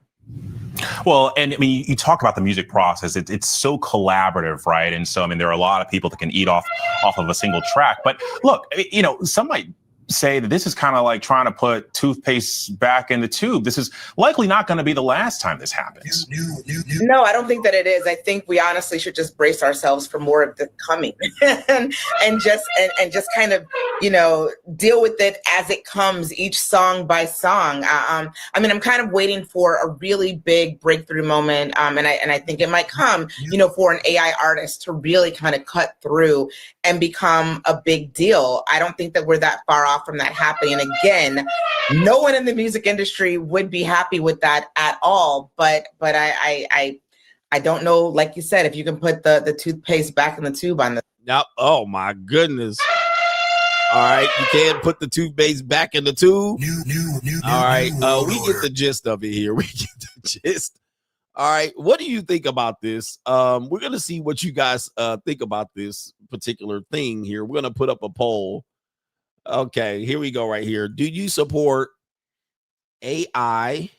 Well, and I mean, you talk about the music process. It's so collaborative, right? And so, I mean, there are a lot of people that can eat off of a single track. But look, you know, some might say that this is kind of like trying to put toothpaste back in the tube. This is likely not going to be the last time this happens. No, I don't think that it is. I think we honestly should just brace ourselves for more of this coming and just kind of, you know, deal with it as it comes, each song by song. I mean, I'm kind of waiting for a really big breakthrough moment. And I think it might come, you know, for an AI artist to really kind of cut through and become a big deal. I don't think that we're that far off from that happening. And again, no one in the music industry would be happy with that at all. But I don't know, like you said, if you can put the toothpaste back in the tube on the. Yep. Oh my goodness. All right, you can't put the toothpaste back in the tube. All right, we get the gist of it here. We get the gist. All right, what do you think about this? We're gonna see what you guys think about this particular thing here. We're gonna put up a poll. Okay, here we go right here. Do you support AI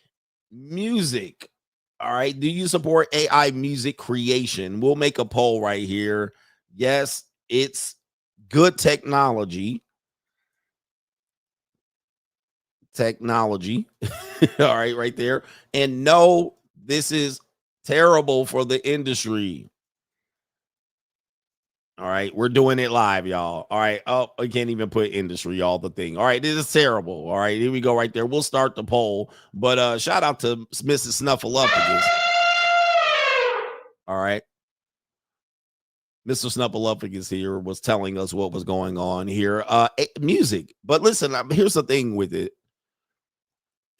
music? All right, do you support AI music creation? We'll make a poll right here. Yes, it's good technology. All right, right there. And no, this is terrible for the industry. All right, we're doing it live, y'all. All right. Oh, I can't even put industry, y'all, the thing. All right, this is terrible. All right, here we go right there. We'll start the poll. But shout out to Mrs. Snuffleupagus. All right. Mr. Snuffleupagus here was telling us what was going on here. Music. But listen, here's the thing with it.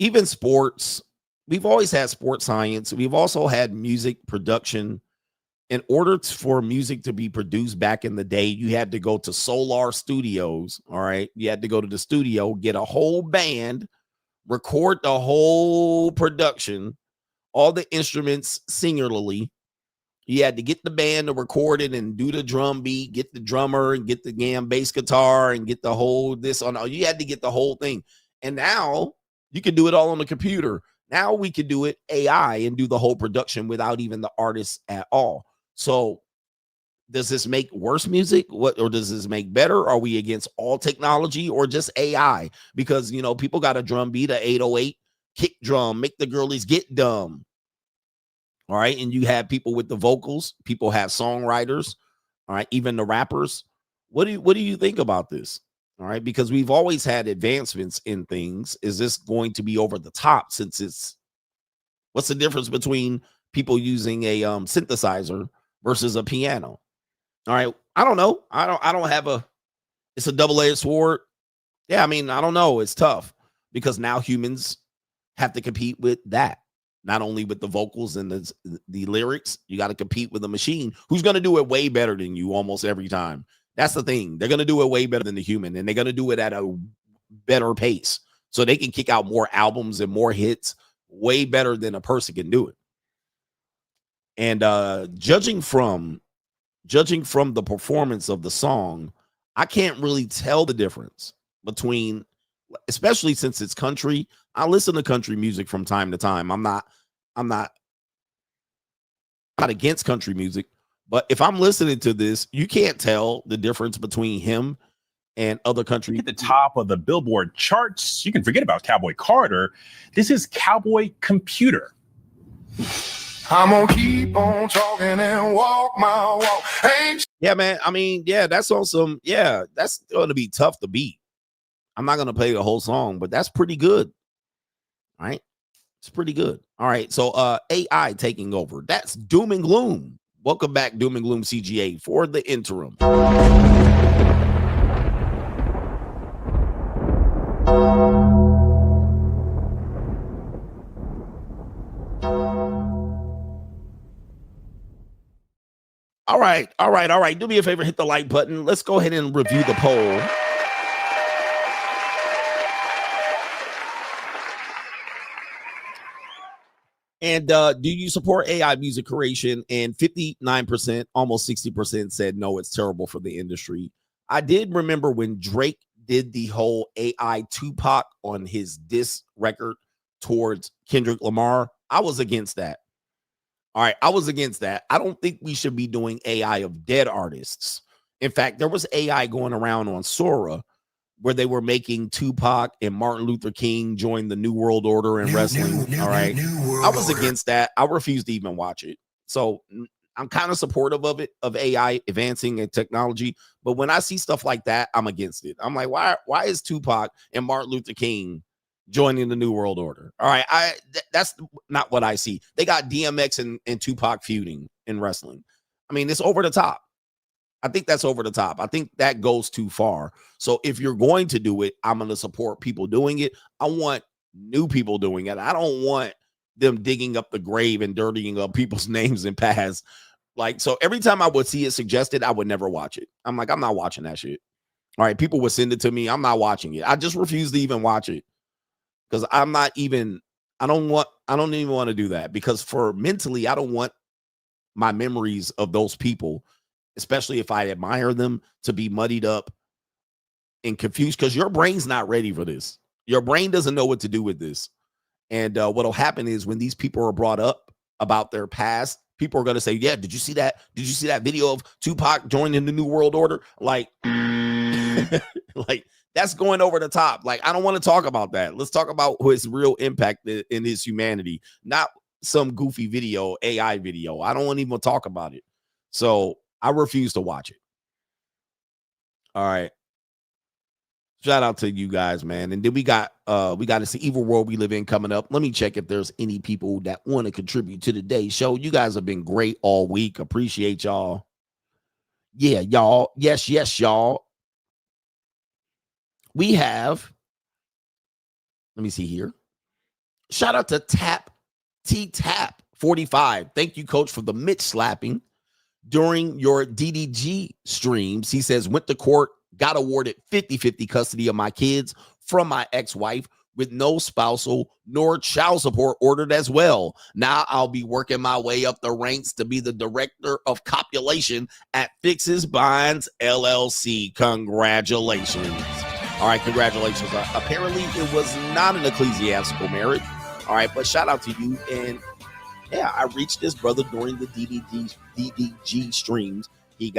Even sports, we've always had sports science. We've also had music production. In order for music to be produced back in the day, you had to go to Solar Studios. All right. You had to go to the studio, get a whole band, record the whole production, all the instruments singularly. You had to get the band to record it and do the drum beat, get the drummer and get the bass guitar and get the whole this on. You had to get the whole thing. And now you can do it all on the computer. Now we can do it AI and do the whole production without even the artists at all. So does this make worse music? Or does this make better? Are we against all technology or just AI? Because, you know, people got a drum beat, a 808 kick drum, make the girlies get dumb. All right. And you have people with the vocals. People have songwriters. All right. Even the rappers. What do you think about this? All right. Because we've always had advancements in things. Is this going to be over the top since what's the difference between people using a synthesizer versus a piano? All right. I don't know. I don't have it's a double-edged sword. Yeah. I mean, I don't know. It's tough because now humans have to compete with that. Not only with the vocals and the lyrics, you got to compete with a machine who's going to do it way better than you almost every time. That's the thing. They're going to do it way better than the human, and they're going to do it at a better pace. So they can kick out more albums and more hits way better than a person can do it. And judging from the performance of the song, I can't really tell the difference between, especially since it's country. I listen to country music from time to time. I'm not against country music, but if I'm listening to this, you can't tell the difference between him and other country. At the top of the Billboard charts, you can forget about Cowboy Carter. This is Cowboy Computer. I'm gonna keep on talking and walk my walk. Yeah, man. I mean, yeah, that's awesome. Yeah, that's going to be tough to beat. I'm not going to play the whole song, but that's pretty good. All right. It's pretty good. All right. So AI taking over. That's Doom and Gloom. Welcome back, Doom and Gloom CGA, for the interim. All right. Do me a favor, hit the like button. Let's go ahead and review the poll. And do you support AI music creation? And 59%, almost 60% said no, it's terrible for the industry. I did remember when Drake did the whole AI Tupac on his diss record towards Kendrick Lamar. I was against that. All right, I was against that. I don't think we should be doing AI of dead artists. In fact, there was AI going around on Sora where they were making Tupac and Martin Luther King join the New World Order in wrestling. All right, I was against that. I refused to even watch it. So I'm kind of supportive of it, of AI advancing in technology. But when I see stuff like that, I'm against it. I'm like, why is Tupac and Martin Luther King joining the New World Order? All right, that's not what I see. They got DMX and Tupac feuding in wrestling. I mean, it's over the top. I think that's over the top. I think that goes too far. So if you're going to do it, I'm going to support people doing it. I want new people doing it. I don't want them digging up the grave and dirtying up people's names and past. Like, so every time I would see it suggested, I would never watch it. I'm like, I'm not watching that shit. All right, people would send it to me. I'm not watching it. I just refuse to even watch it. Because I don't even want to do that, because for mentally, I don't want my memories of those people, especially if I admire them, to be muddied up and confused, because your brain's not ready for this. Your brain doesn't know what to do with this. And what'll happen is when these people are brought up about their past, people are going to say, yeah, did you see that? Did you see that video of Tupac joining the New World Order? Like, like, that's going over the top. Like, I don't want to talk about that. Let's talk about his real impact in his humanity, not some goofy video, AI video. I don't want to even talk about it. So I refuse to watch it. All right. Shout out to you guys, man. And then we got It's the Evil World We Live In coming up. Let me check if there's any people that want to contribute to today's show. You guys have been great all week. Appreciate y'all. Yeah, y'all. Yes, y'all. We have, let me see here. Shout out to Tap 45. Thank you, Coach, for the Mitch slapping during your DDG streams. He says, went to court, got awarded 50-50 custody of my kids from my ex-wife with no spousal nor child support ordered as well. Now I'll be working my way up the ranks to be the director of copulation at Fixes Binds LLC. Congratulations. All right, congratulations. Apparently, it was not an ecclesiastical marriage. All right, but shout out to you. And yeah, I reached this brother during the DDG streams. He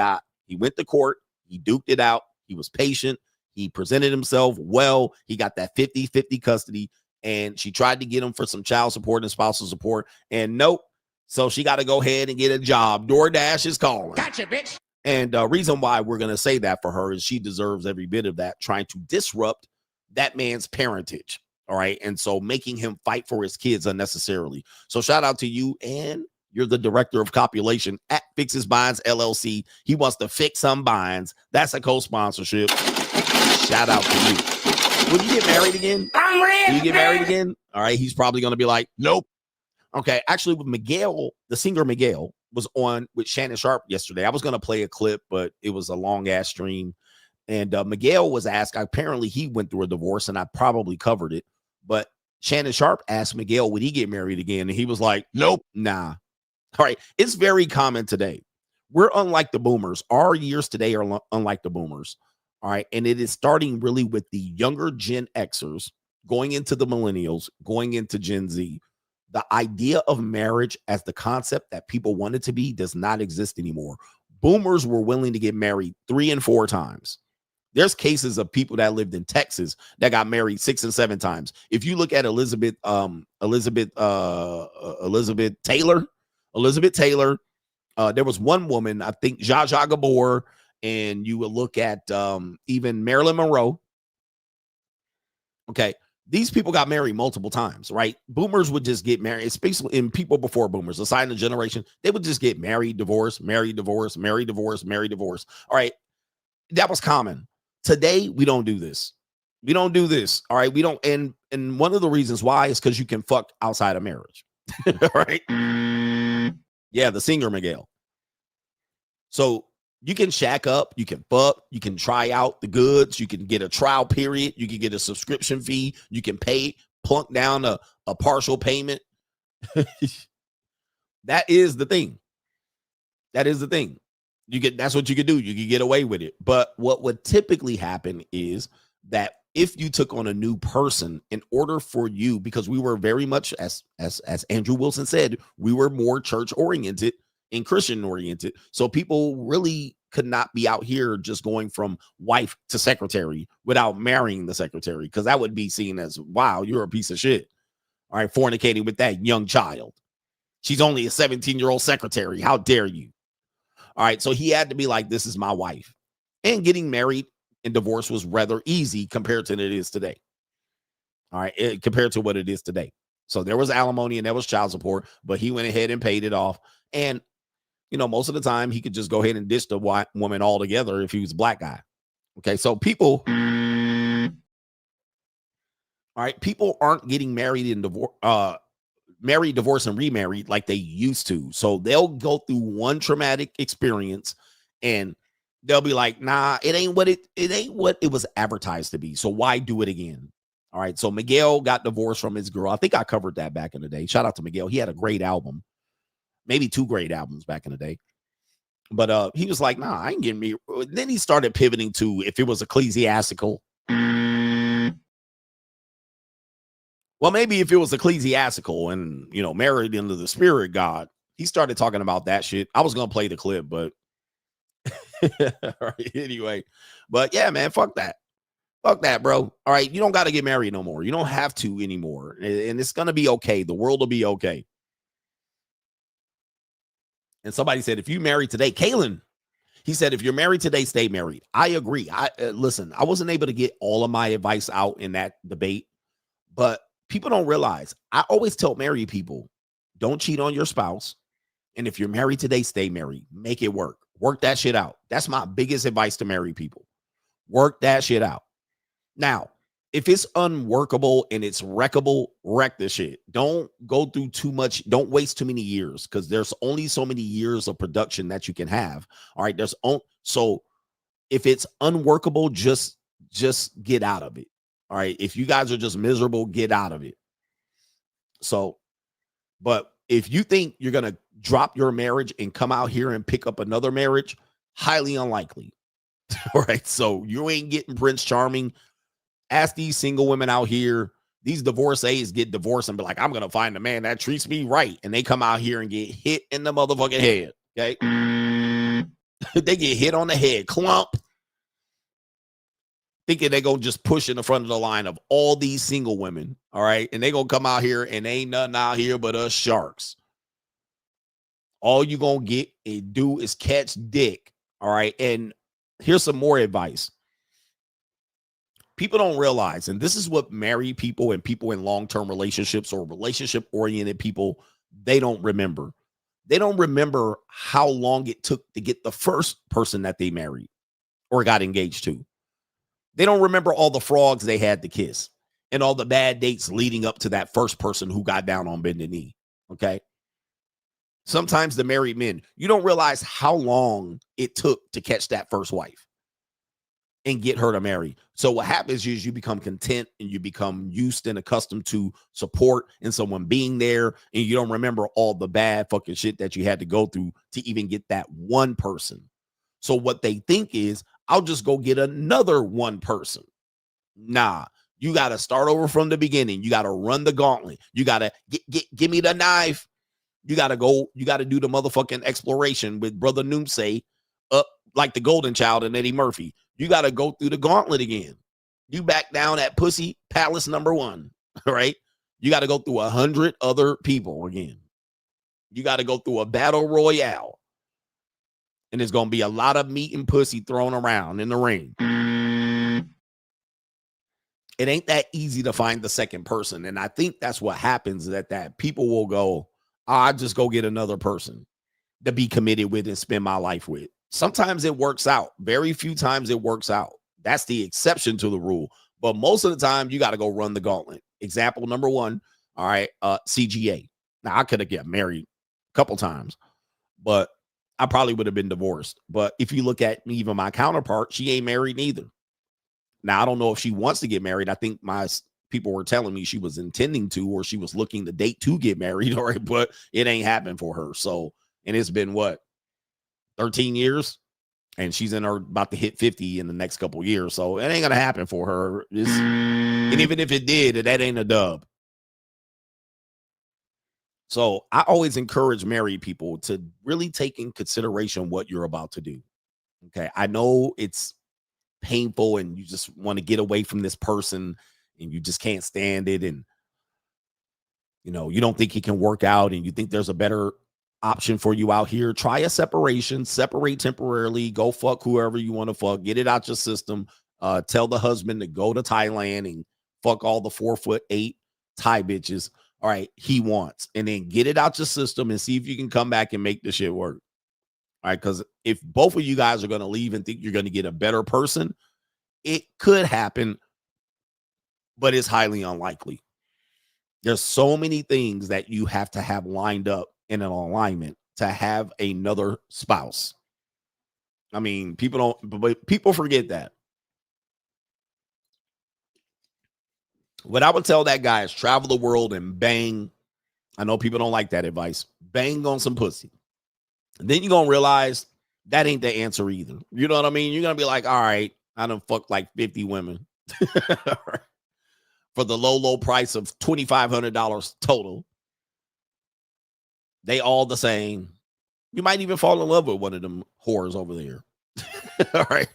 went to court. He duked it out. He was patient. He presented himself well. He got that 50-50 custody. And she tried to get him for some child support and spousal support. And nope. So she got to go ahead and get a job. DoorDash is calling. Gotcha, bitch. And the reason why we're going to say that for her is she deserves every bit of that, trying to disrupt that man's parentage. All right. And so making him fight for his kids unnecessarily. So shout out to you. And you're the director of copulation at Fixes Binds LLC. He wants to fix some binds. That's a co-sponsorship. Shout out to you. Will you get married again? I'm ready. Will you get married again? All right. He's probably going to be like, nope. Okay. Actually, with Miguel, the singer Miguel was on with Shannon Sharp yesterday. I was going to play a clip, but it was a long ass stream. And Miguel was asked, apparently he went through a divorce, and I probably covered it. But Shannon Sharp asked Miguel, would he get married again? And he was like, nope, nah. All right. It's very common today. We're unlike the boomers. Our years today are unlike the boomers. All right. And it is starting really with the younger Gen Xers going into the millennials, going into Gen Z. The idea of marriage as the concept that people want it to be does not exist anymore. Boomers were willing to get married 3 and 4 times. There's cases of people that lived in Texas that got married 6 and 7 times. If you look at Elizabeth Taylor, there was one woman, I think Zsa Zsa Gabor, and you will look at even Marilyn Monroe. Okay, these people got married multiple times, right? Boomers would just get married, especially in people before boomers, a silent generation. They would just get married, divorce, married, divorce, married, divorce, married, divorce. All right, that was common. Today, we don't do this. We don't do this. All right, we don't. And one of the reasons why is because you can fuck outside of marriage. All right. Yeah, the singer Miguel. So you can shack up, you can fuck, you can try out the goods, you can get a trial period, you can get a subscription fee, you can pay, plunk down a partial payment. That is the thing. That is the thing. That's what you could do. You could get away with it. But what would typically happen is that if you took on a new person, in order for you, because we were very much, as Andrew Wilson said, we were more church oriented and Christian oriented. So people really could not be out here just going from wife to secretary without marrying the secretary, because that would be seen as, wow, you're a piece of shit. All right, fornicating with that young child. She's only a 17-year-old secretary. How dare you? All right, so he had to be like, this is my wife. And getting married and divorce was rather easy compared to what it is today. All right, compared to what it is today. So there was alimony and there was child support, but he went ahead and paid it off. And, you know, most of the time he could just go ahead and ditch the white woman altogether if he was a black guy. Okay, so people, all right, people aren't getting married and married, divorced, and remarried like they used to. So they'll go through one traumatic experience and they'll be like, nah, it ain't what it was advertised to be. So why do it again? All right. So Miguel got divorced from his girl. I think I covered that back in the day. Shout out to Miguel. He had a great album, maybe 2 great albums back in the day. But he was like, nah, I ain't getting me. Then he started pivoting to if it was ecclesiastical. Well, maybe if it was ecclesiastical and, you know, married into the spirit God, he started talking about that shit. I was going to play the clip, but all right, anyway. But yeah, man, fuck that. Fuck that, bro. All right, you don't got to get married no more. You don't have to anymore. And it's going to be okay. The world will be okay. And somebody said, if you married today, Kalen, he said, if you're married today, stay married. I agree. Listen, I wasn't able to get all of my advice out in that debate, but people don't realize, I always tell married people, don't cheat on your spouse. And if you're married today, stay married. Make it work. Work that shit out. That's my biggest advice to married people. Work that shit out. Now, if it's unworkable and it's wreckable, wreck the shit. Don't go through too much. Don't waste too many years, because there's only so many years of production that you can have. All right. So if it's unworkable, just get out of it. All right. If you guys are just miserable, get out of it. So, but if you think you're going to drop your marriage and come out here and pick up another marriage, highly unlikely. All right. So you ain't getting Prince Charming. Ask these single women out here, these divorcees get divorced and be like, I'm going to find a man that treats me right. And they come out here and get hit in the motherfucking head. Okay. They get hit on the head, clump. Thinking they're going to just push in the front of the line of all these single women. All right. And they going to come out here and ain't nothing out here but us sharks. All you going to get and do is catch dick. All right. And here's some more advice. People don't realize, and this is what married people and people in long-term relationships or relationship-oriented people, they don't remember. They don't remember how long it took to get the first person that they married or got engaged to. They don't remember all the frogs they had to kiss and all the bad dates leading up to that first person who got down on bended knee. Okay. Sometimes the married men, you don't realize how long it took to catch that first wife. and get her to marry. So what happens is you become content and you become used and accustomed to support and someone being there, and you don't remember all the bad fucking shit that you had to go through to even get that one person. So what they think is, I'll just go get another one person. Nah, you got to start over from the beginning. You got to run the gauntlet. You got to give me the knife. You got to go. You got to do the motherfucking exploration with Brother Noomsay up like the Golden Child and Eddie Murphy. You got to go through the gauntlet again. You back down at Pussy Palace number 1, right? You got to go through 100 other people again. You got to go through a battle royale. And there's going to be a lot of meat and pussy thrown around in the ring. It ain't that easy to find the second person. And I think that's what happens, that people will go, I'll just go get another person to be committed with and spend my life with. Sometimes it works out. Very few times it works out. That's the exception to the rule. But most of the time, you got to go run the gauntlet. Example number 1, all right, CGA. Now, I could have got married a couple times, but I probably would have been divorced. But if you look at even my counterpart, she ain't married neither. Now, I don't know if she wants to get married. I think my people were telling me she was intending to, or she was looking to date to get married, all right, but it ain't happened for her. So, and it's been what, 13 years? And she's about to hit 50 in the next couple of years. So it ain't going to happen for her. And even if it did, that ain't a dub. So I always encourage married people to really take in consideration what you're about to do. Okay. I know it's painful and you just want to get away from this person and you just can't stand it. And, you know, you don't think it can work out and you think there's a better option for you out here. Try a separation, separate temporarily, go fuck whoever you want to fuck, get it out your system. Tell the husband to go to Thailand and fuck all the 4'8" Thai bitches. All right, he wants, and then get it out your system and see if you can come back and make the shit work. All right, because if both of you guys are going to leave and think you're going to get a better person, it could happen, but it's highly unlikely. There's so many things that you have to have lined up in an alignment to have another spouse. I mean, people forget that. What I would tell that guy is travel the world and bang. I know people don't like that advice. Bang on some pussy. And then you're going to realize that ain't the answer either. You know what I mean? You're going to be like, all right, I done fucked like 50 women for the low price of $2,500 total. They all the same. You might even fall in love with one of them whores over there. All right.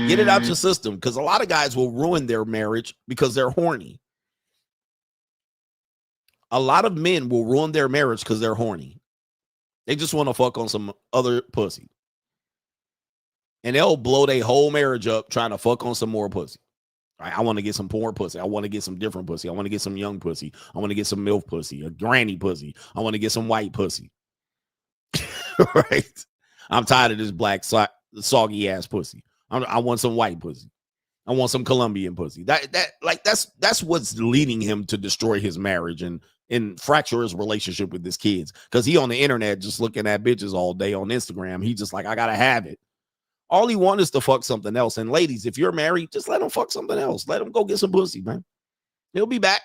Get it out your system, because a lot of guys will ruin their marriage because they're horny. A lot of men will ruin their marriage because they're horny. They just want to fuck on some other pussy. And they'll blow their whole marriage up trying to fuck on some more pussy. I want to get some more pussy. I want to get some different pussy. I want to get some young pussy. I want to get some MILF pussy, a granny pussy. I want to get some white pussy. Right? I'm tired of this black soggy ass pussy. I want some white pussy. I want some Colombian pussy. That's what's leading him to destroy his marriage and fracture his relationship with his kids. Because he on the internet just looking at bitches all day on Instagram. He just like, I gotta have it. All he wants is to fuck something else. And ladies, if you're married, just let him fuck something else. Let him go get some pussy, man. He'll be back.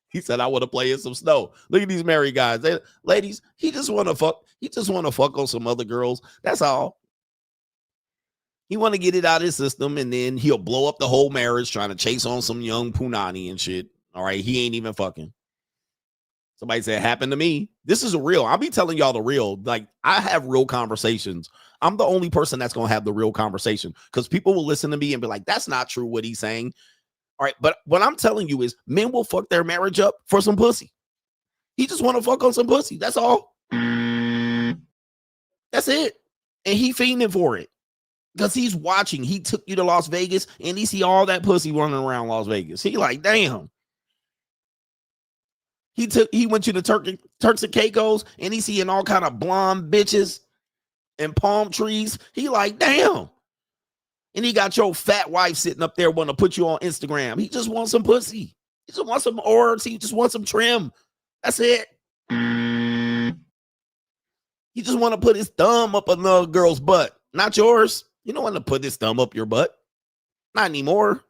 He said, I want to play in some snow. Look at these married guys. Ladies, he just want to fuck. He just want to fuck on some other girls. That's all. He want to get it out of his system, and then he'll blow up the whole marriage trying to chase on some young punani and shit. All right, he ain't even fucking. Somebody said, happened to me. This is real. I'll be telling y'all the real. Like, I have real conversations. I'm the only person that's going to have the real conversation, because people will listen to me and be like, that's not true what he's saying. All right, but what I'm telling you is men will fuck their marriage up for some pussy. He just want to fuck on some pussy. That's all. That's it. And he fiending for it because he's watching. He took you to Las Vegas and he see all that pussy running around Las Vegas. He like, damn. He went to the Turks and Caicos and he seeing all kind of blonde bitches and palm trees. He like, damn. And he got your fat wife sitting up there wanting to put you on Instagram. He just wants some pussy. He just wants some orbs. He just wants some trim. That's it. He just want to put his thumb up another girl's butt, not yours. You don't want to put his thumb up your butt. Not anymore.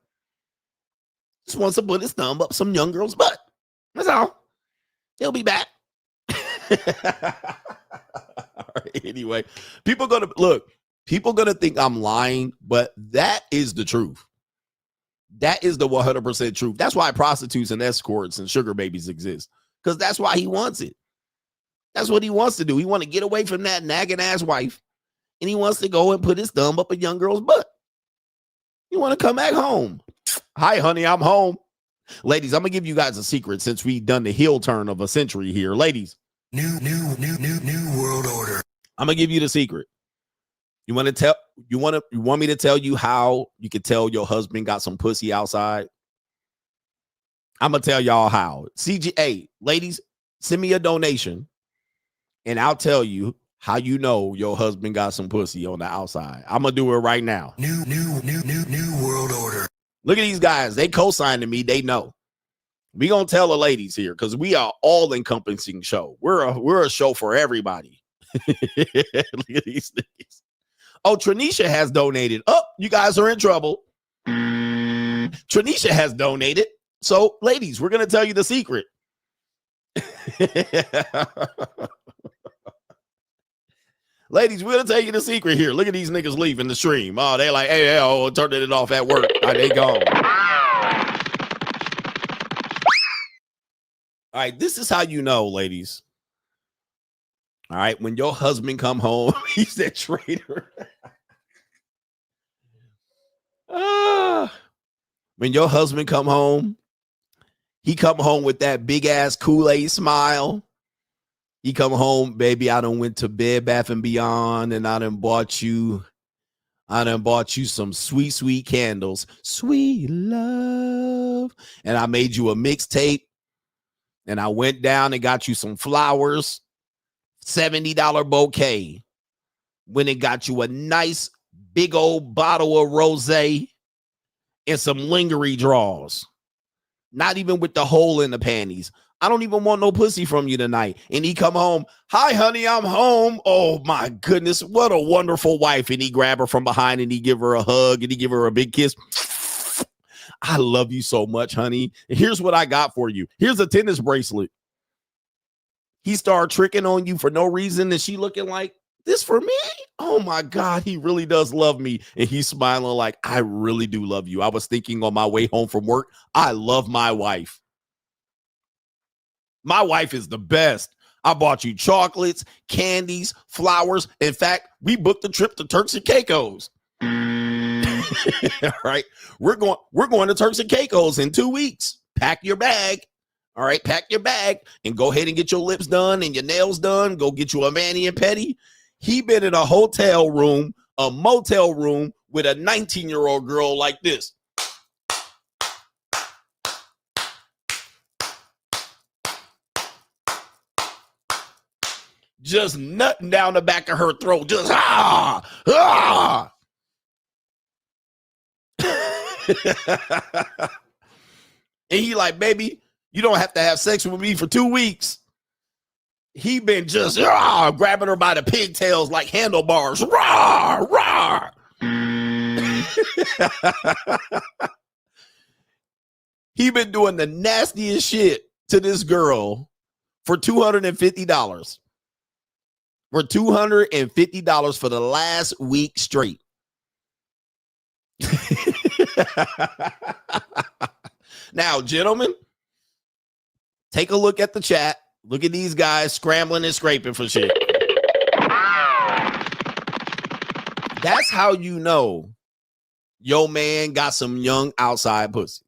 Just wants to put his thumb up some young girl's butt. That's all. He'll be back. All right, anyway, people gonna think I'm lying, but that is the truth. That is the 100% truth. That's why prostitutes and escorts and sugar babies exist, because that's why he wants it. That's what he wants to do. He want to get away from that nagging ass wife, and he wants to go and put his thumb up a young girl's butt. You want to come back home? Hi, honey, I'm home. Ladies, I'm gonna give you guys a secret since we've done the heel turn of a century here. Ladies, new world order. I'm gonna give you the secret. You want me to tell you how you can tell your husband got some pussy outside? I'm gonna tell y'all how. CGA, ladies, send me a donation, and I'll tell you how you know your husband got some pussy on the outside. I'm gonna do it right now. New world order. Look at these guys. They co-signed me. They know. We gonna tell the ladies here because we are all-encompassing show. We're a show for everybody. Look at these things. Oh, Tranisha has donated. Oh, you guys are in trouble. Tranisha has donated. So, ladies, we're gonna tell you the secret. Ladies, we're gonna tell you the secret here. Look at these niggas leaving the stream. Oh, they like, hey, turning it off at work. All right, they gone. All right, this is how you know, ladies. All right, when your husband come home, he's that traitor. When your husband come home, he come home with that big ass Kool-Aid smile. He come home, baby, I done went to Bed Bath & Beyond, and I done bought you some sweet, sweet candles. Sweet love. And I made you a mixtape. And I went down and got you some flowers. $70 bouquet. When it got you a nice big old bottle of rosé and some lingerie draws. Not even with the hole in the panties. I don't even want no pussy from you tonight. And he come home. Hi, honey, I'm home. Oh, my goodness. What a wonderful wife. And he grab her from behind and he give her a hug and he give her a big kiss. I love you so much, honey. And here's what I got for you. Here's a tennis bracelet. He started tricking on you for no reason. And she looking like, this for me? Oh, my God. He really does love me. And he's smiling like, I really do love you. I was thinking on my way home from work, I love my wife. My wife is the best. I bought you chocolates, candies, flowers. In fact, we booked a trip to Turks and Caicos. All right. We're going to Turks and Caicos in 2 weeks. Pack your bag. All right. Pack your bag and go ahead and get your lips done and your nails done. Go get you a mani and pedi. He been in a hotel room, a motel room with a 19-year-old girl like this. Just nutting down the back of her throat. Just And he like, baby, you don't have to have sex with me for 2 weeks. He been just grabbing her by the pigtails like handlebars. He been doing the nastiest shit to this girl for $250. For $250 for the last week straight. Now, gentlemen, take a look at the chat. Look at these guys scrambling and scraping for shit. That's how you know your man got some young outside pussy.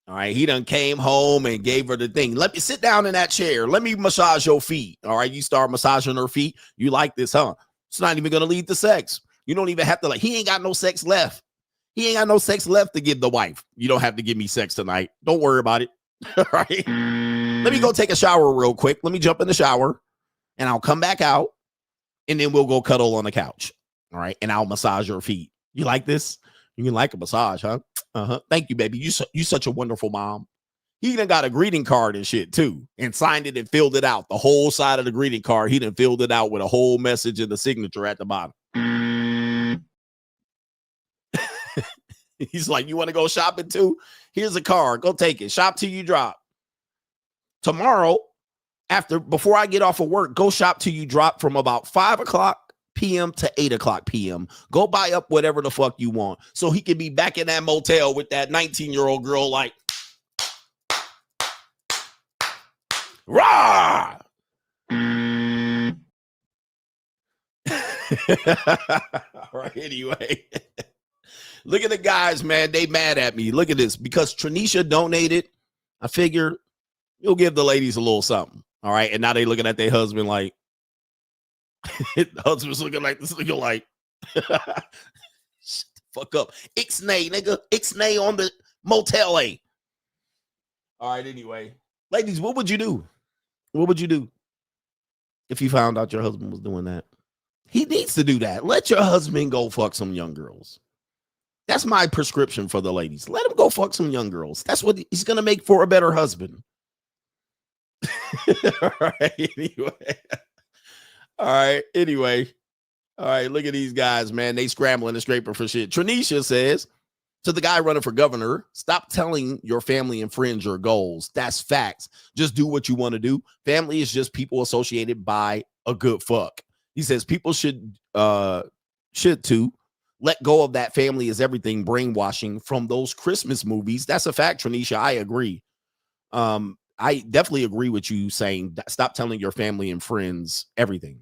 All right, he done came home and gave her the thing. Let me sit down in that chair. Let me massage your feet. All right, you start massaging her feet. You like this, huh? It's not even going to lead to sex. You don't even have to he ain't got no sex left. He ain't got no sex left to give the wife. You don't have to give me sex tonight. Don't worry about it. All right. Let me go take a shower real quick. Let me jump in the shower and I'll come back out and then we'll go cuddle on the couch. All right. And I'll massage your feet. You like this? You can like a massage, huh? Uh-huh. Thank you, baby. You such a wonderful mom. He done got a greeting card and shit too, and signed it and filled it out. The whole side of the greeting card, he done filled it out with a whole message and the signature at the bottom. He's like, you want to go shopping too? Here's a card. Go take it. Shop till you drop. Tomorrow, before I get off of work, go shop till you drop from about 5 o'clock p.m. to 8 o'clock p.m. Go buy up whatever the fuck you want. So he can be back in that motel with that 19-year-old girl like, rah! All right, anyway. Look at the guys, man. They mad at me. Look at this. Because Tranisha donated, I figured you'll give the ladies a little something. All right. And now they looking at their husband like, the husband's looking like this, looking like, shut the fuck up. Ixnay, nigga. Ixnay on the Motel A. All right, anyway. Ladies, what would you do? What would you do if you found out your husband was doing that? He needs to do that. Let your husband go fuck some young girls. That's my prescription for the ladies. Let him go fuck some young girls. That's what he's going to make for a better husband. All right, anyway. All right, anyway. All right, look at these guys, man. They scrambling and scraping for shit. Tranisha says to the guy running for governor, stop telling your family and friends your goals. That's facts. Just do what you want to do. Family is just people associated by a good fuck. He says people should too. Let go of that family is everything brainwashing from those Christmas movies. That's a fact, Tranisha. I agree. I definitely agree with you saying stop telling your family and friends everything.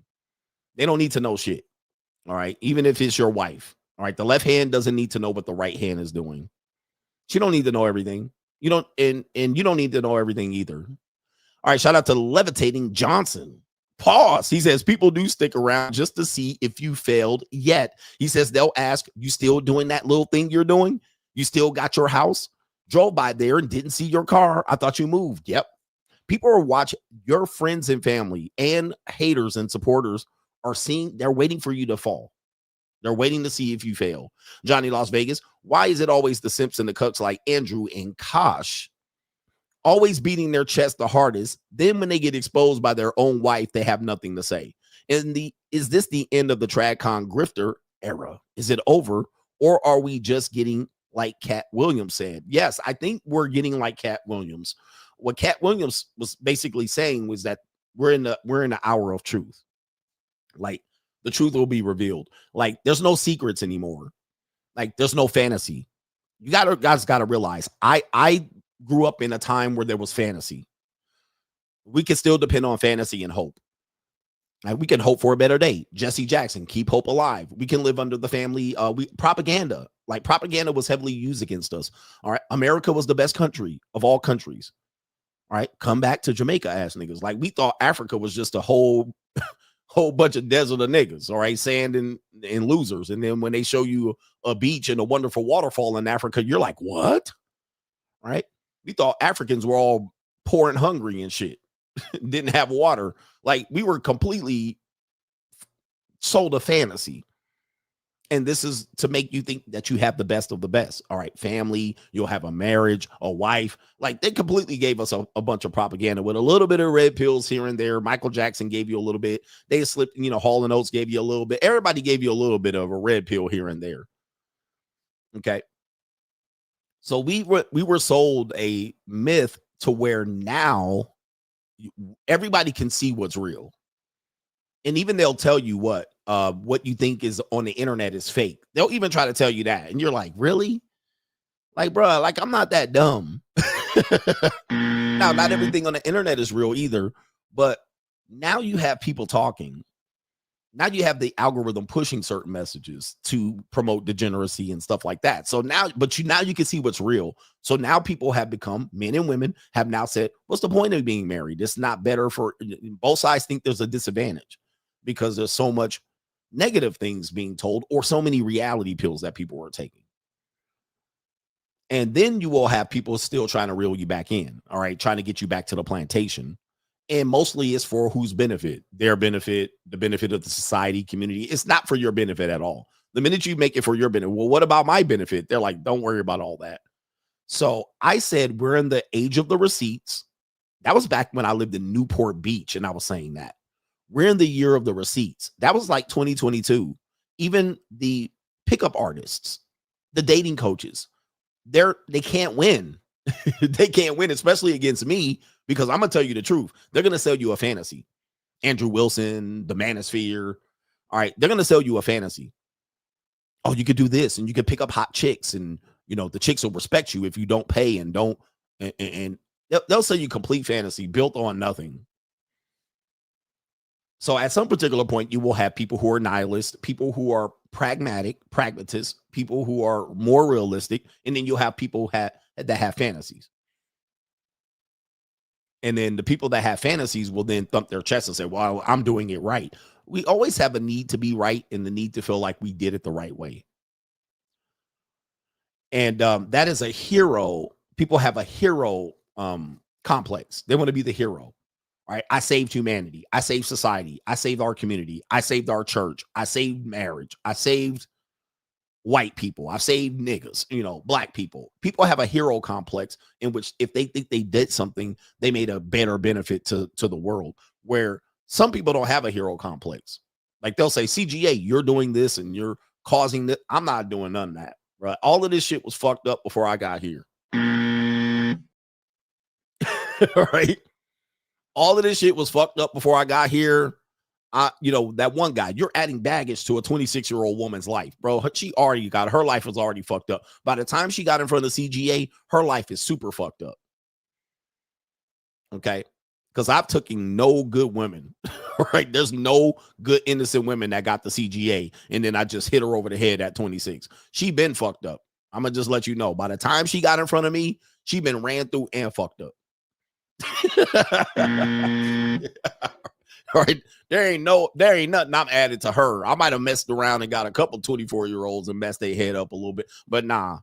They don't need to know shit. All right. Even if it's your wife. All right. The left hand doesn't need to know what the right hand is doing. She don't need to know everything. You don't, and you don't need to know everything either. All right. Shout out to Levitating Johnson. Pause. He says people do stick around just to see if you failed yet. He says they'll ask, you still doing that little thing you're doing? You still got your house? Drove by there and didn't see your car. I thought you moved. Yep. People are watching. Your friends and family and haters and supporters are seeing. They're waiting for you to fall. They're waiting to see if you fail. Johnny Las Vegas. Why is it always the simps and the cucks like Andrew and Kosh always beating their chest the hardest? Then when they get exposed by their own wife, they have nothing to say. Is this the end of the TradCon grifter era? Is it over? Or are we just getting like Cat Williams said? Yes, I think we're getting like Cat Williams. What Cat Williams was basically saying was that we're in the hour of truth. Like the truth will be revealed. Like there's no secrets anymore. Like there's no fantasy. You guys gotta realize I grew up in a time where there was fantasy. We can still depend on fantasy and hope. Like we can hope for a better day. Jesse Jackson, keep hope alive. We can live under the family propaganda. Like propaganda was heavily used against us. All right. America was the best country of all countries. All right. Come back to Jamaica ass niggas. Like we thought Africa was just a whole bunch of desert of niggas. All right. Sand and losers. And then when they show you a beach and a wonderful waterfall in Africa, you're like, what? All right. We thought Africans were all poor and hungry and shit. Didn't have water. Like we were completely sold a fantasy. And this is to make you think that you have the best of the best. All right, family, you'll have a marriage, a wife. Like they completely gave us a bunch of propaganda with a little bit of red pills here and there. Michael Jackson gave you a little bit. They slipped, Hall & Oates gave you a little bit. Everybody gave you a little bit of a red pill here and there. Okay. So we were sold a myth to where now everybody can see what's real. And even they'll tell you what you think is on the internet is fake. They'll even try to tell you that. And you're like, really? Like, bro, like I'm not that dumb. Now, not everything on the internet is real either, but now you have people talking. Now you have the algorithm pushing certain messages to promote degeneracy and stuff like that. So now, now you can see what's real. So now people have become, men and women have now said, what's the point of being married? It's not better for both sides. Think there's a disadvantage because there's so much negative things being told or so many reality pills that people are taking. And then you will have people still trying to reel you back in. All right. Trying to get you back to the plantation. And mostly it's for whose benefit? Their benefit, the benefit of the society, community. It's not for your benefit at all. The minute you make it for your benefit, well, what about my benefit? They're like, don't worry about all that. So I said, we're in the age of the receipts. That was back when I lived in Newport Beach, and I was saying that. We're in the year of the receipts. That was like 2022. Even the pickup artists, the dating coaches, they can't win. They can't win, especially against me, because I'm going to tell you the truth. They're going to sell you a fantasy. Andrew Wilson, the Manosphere. All right, they're going to sell you a fantasy. Oh, you could do this, and you could pick up hot chicks, and the chicks will respect you if you don't pay and don't, and they'll sell you complete fantasy built on nothing. So at some particular point, you will have people who are nihilists, people who are pragmatists, people who are more realistic, and then you'll have people that have fantasies. And then the people that have fantasies will then thump their chest and say, well, I'm doing it right. We always have a need to be right and the need to feel like we did it the right way. And that is a hero. People have a hero complex. They want to be the hero. All right. I saved humanity. I saved society. I saved our community. I saved our church. I saved marriage. I saved white people. I saved niggas, black people. People have a hero complex in which if they think they did something, they made a better benefit to the world, where some people don't have a hero complex. Like they'll say, CGA, you're doing this and you're causing that. I'm not doing none of that. Right. All of this shit was fucked up before I got here. Right. All of this shit was fucked up before I got here. That one guy, you're adding baggage to a 26-year-old woman's life, bro. Her life was already fucked up. By the time she got in front of the CGA, her life is super fucked up. Okay. Because I've taken no good women, right? There's no good innocent women that got the CGA. And then I just hit her over the head at 26. She been fucked up. I'm going to just let you know. By the time she got in front of me, she been ran through and fucked up. All right. There ain't nothing I'm added to her. I might have messed around and got a couple 24-year-olds and messed their head up a little bit. But nah.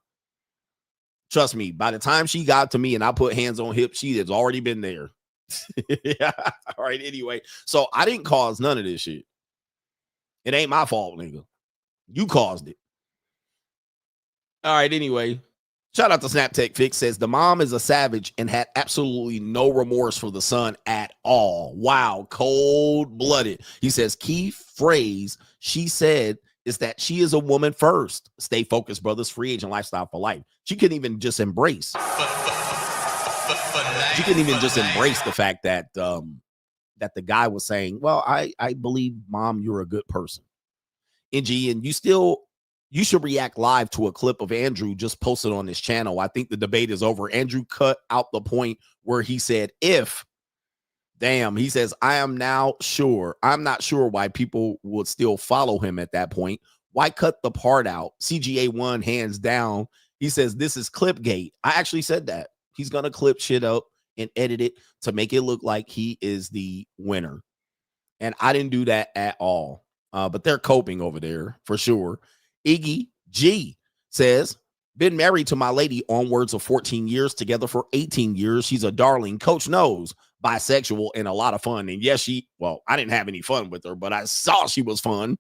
Trust me, by the time she got to me and I put hands on hips, she has already been there. Yeah. All right. Anyway, so I didn't cause none of this shit. It ain't my fault, nigga. You caused it. All right. Anyway, shout out to SnapTech Fix. Says the mom is a savage and had absolutely no remorse for the son at all. Wow. Cold blooded. He says key phrase she said is that she is a woman first. Stay focused, brothers. Free agent lifestyle for life. She couldn't even just embrace. She couldn't even just embrace the fact that that the guy was saying, well, I believe, Mom, you're a good person. NG, and you should react live to a clip of Andrew just posted on this channel. I think the debate is over. Andrew cut out the point where he said, if, damn, he says, I'm not sure why people would still follow him at that point. Why cut the part out? CGA won hands down. He says, this is Clipgate. I actually said that. He's going to clip shit up and edit it to make it look like he is the winner. And I didn't do that at all. But they're coping over there for sure. Iggy G says, been married to my lady onwards of 14 years, together for 18 years. She's a darling. Coach knows, bisexual and a lot of fun. And yes, I didn't have any fun with her, but I saw she was fun.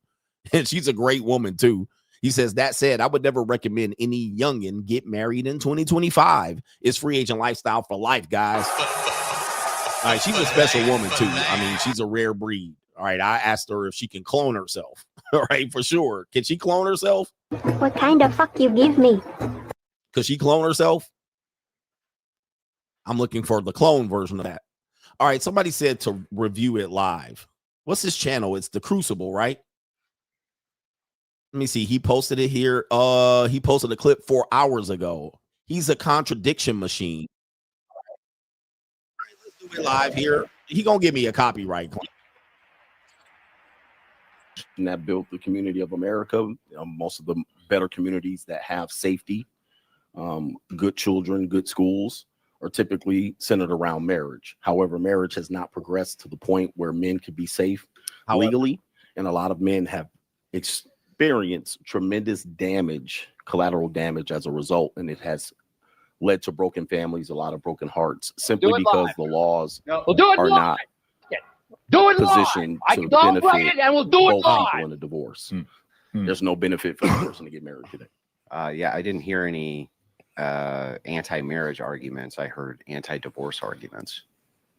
And she's a great woman too. He says, that said, I would never recommend any youngin get married in 2025. It's free agent lifestyle for life, guys. All right, she's a special woman too. I mean, she's a rare breed. All right, I asked her if she can clone herself. All right, for sure. Can she clone herself? What kind of fuck you give me? Could she clone herself? I'm looking for the clone version of that. All right, somebody said to review it live. What's his channel? It's The Crucible, right? Let me see. He posted it here. He posted a clip 4 hours ago. He's a contradiction machine. All right, let's do it live here. He gonna give me a copyright claim. And that built the community of America. Most of the better communities that have safety, good children, good schools are typically centered around marriage. However, marriage has not progressed to the point where men could be safe legally, and a lot of men have experienced tremendous damage, collateral damage as a result, and it has led to broken families, a lot of broken hearts, simply because the laws are not positioned to benefit both people in a divorce. There's no benefit for the person to get married today. Yeah, I didn't hear any anti-marriage arguments, I heard anti-divorce arguments.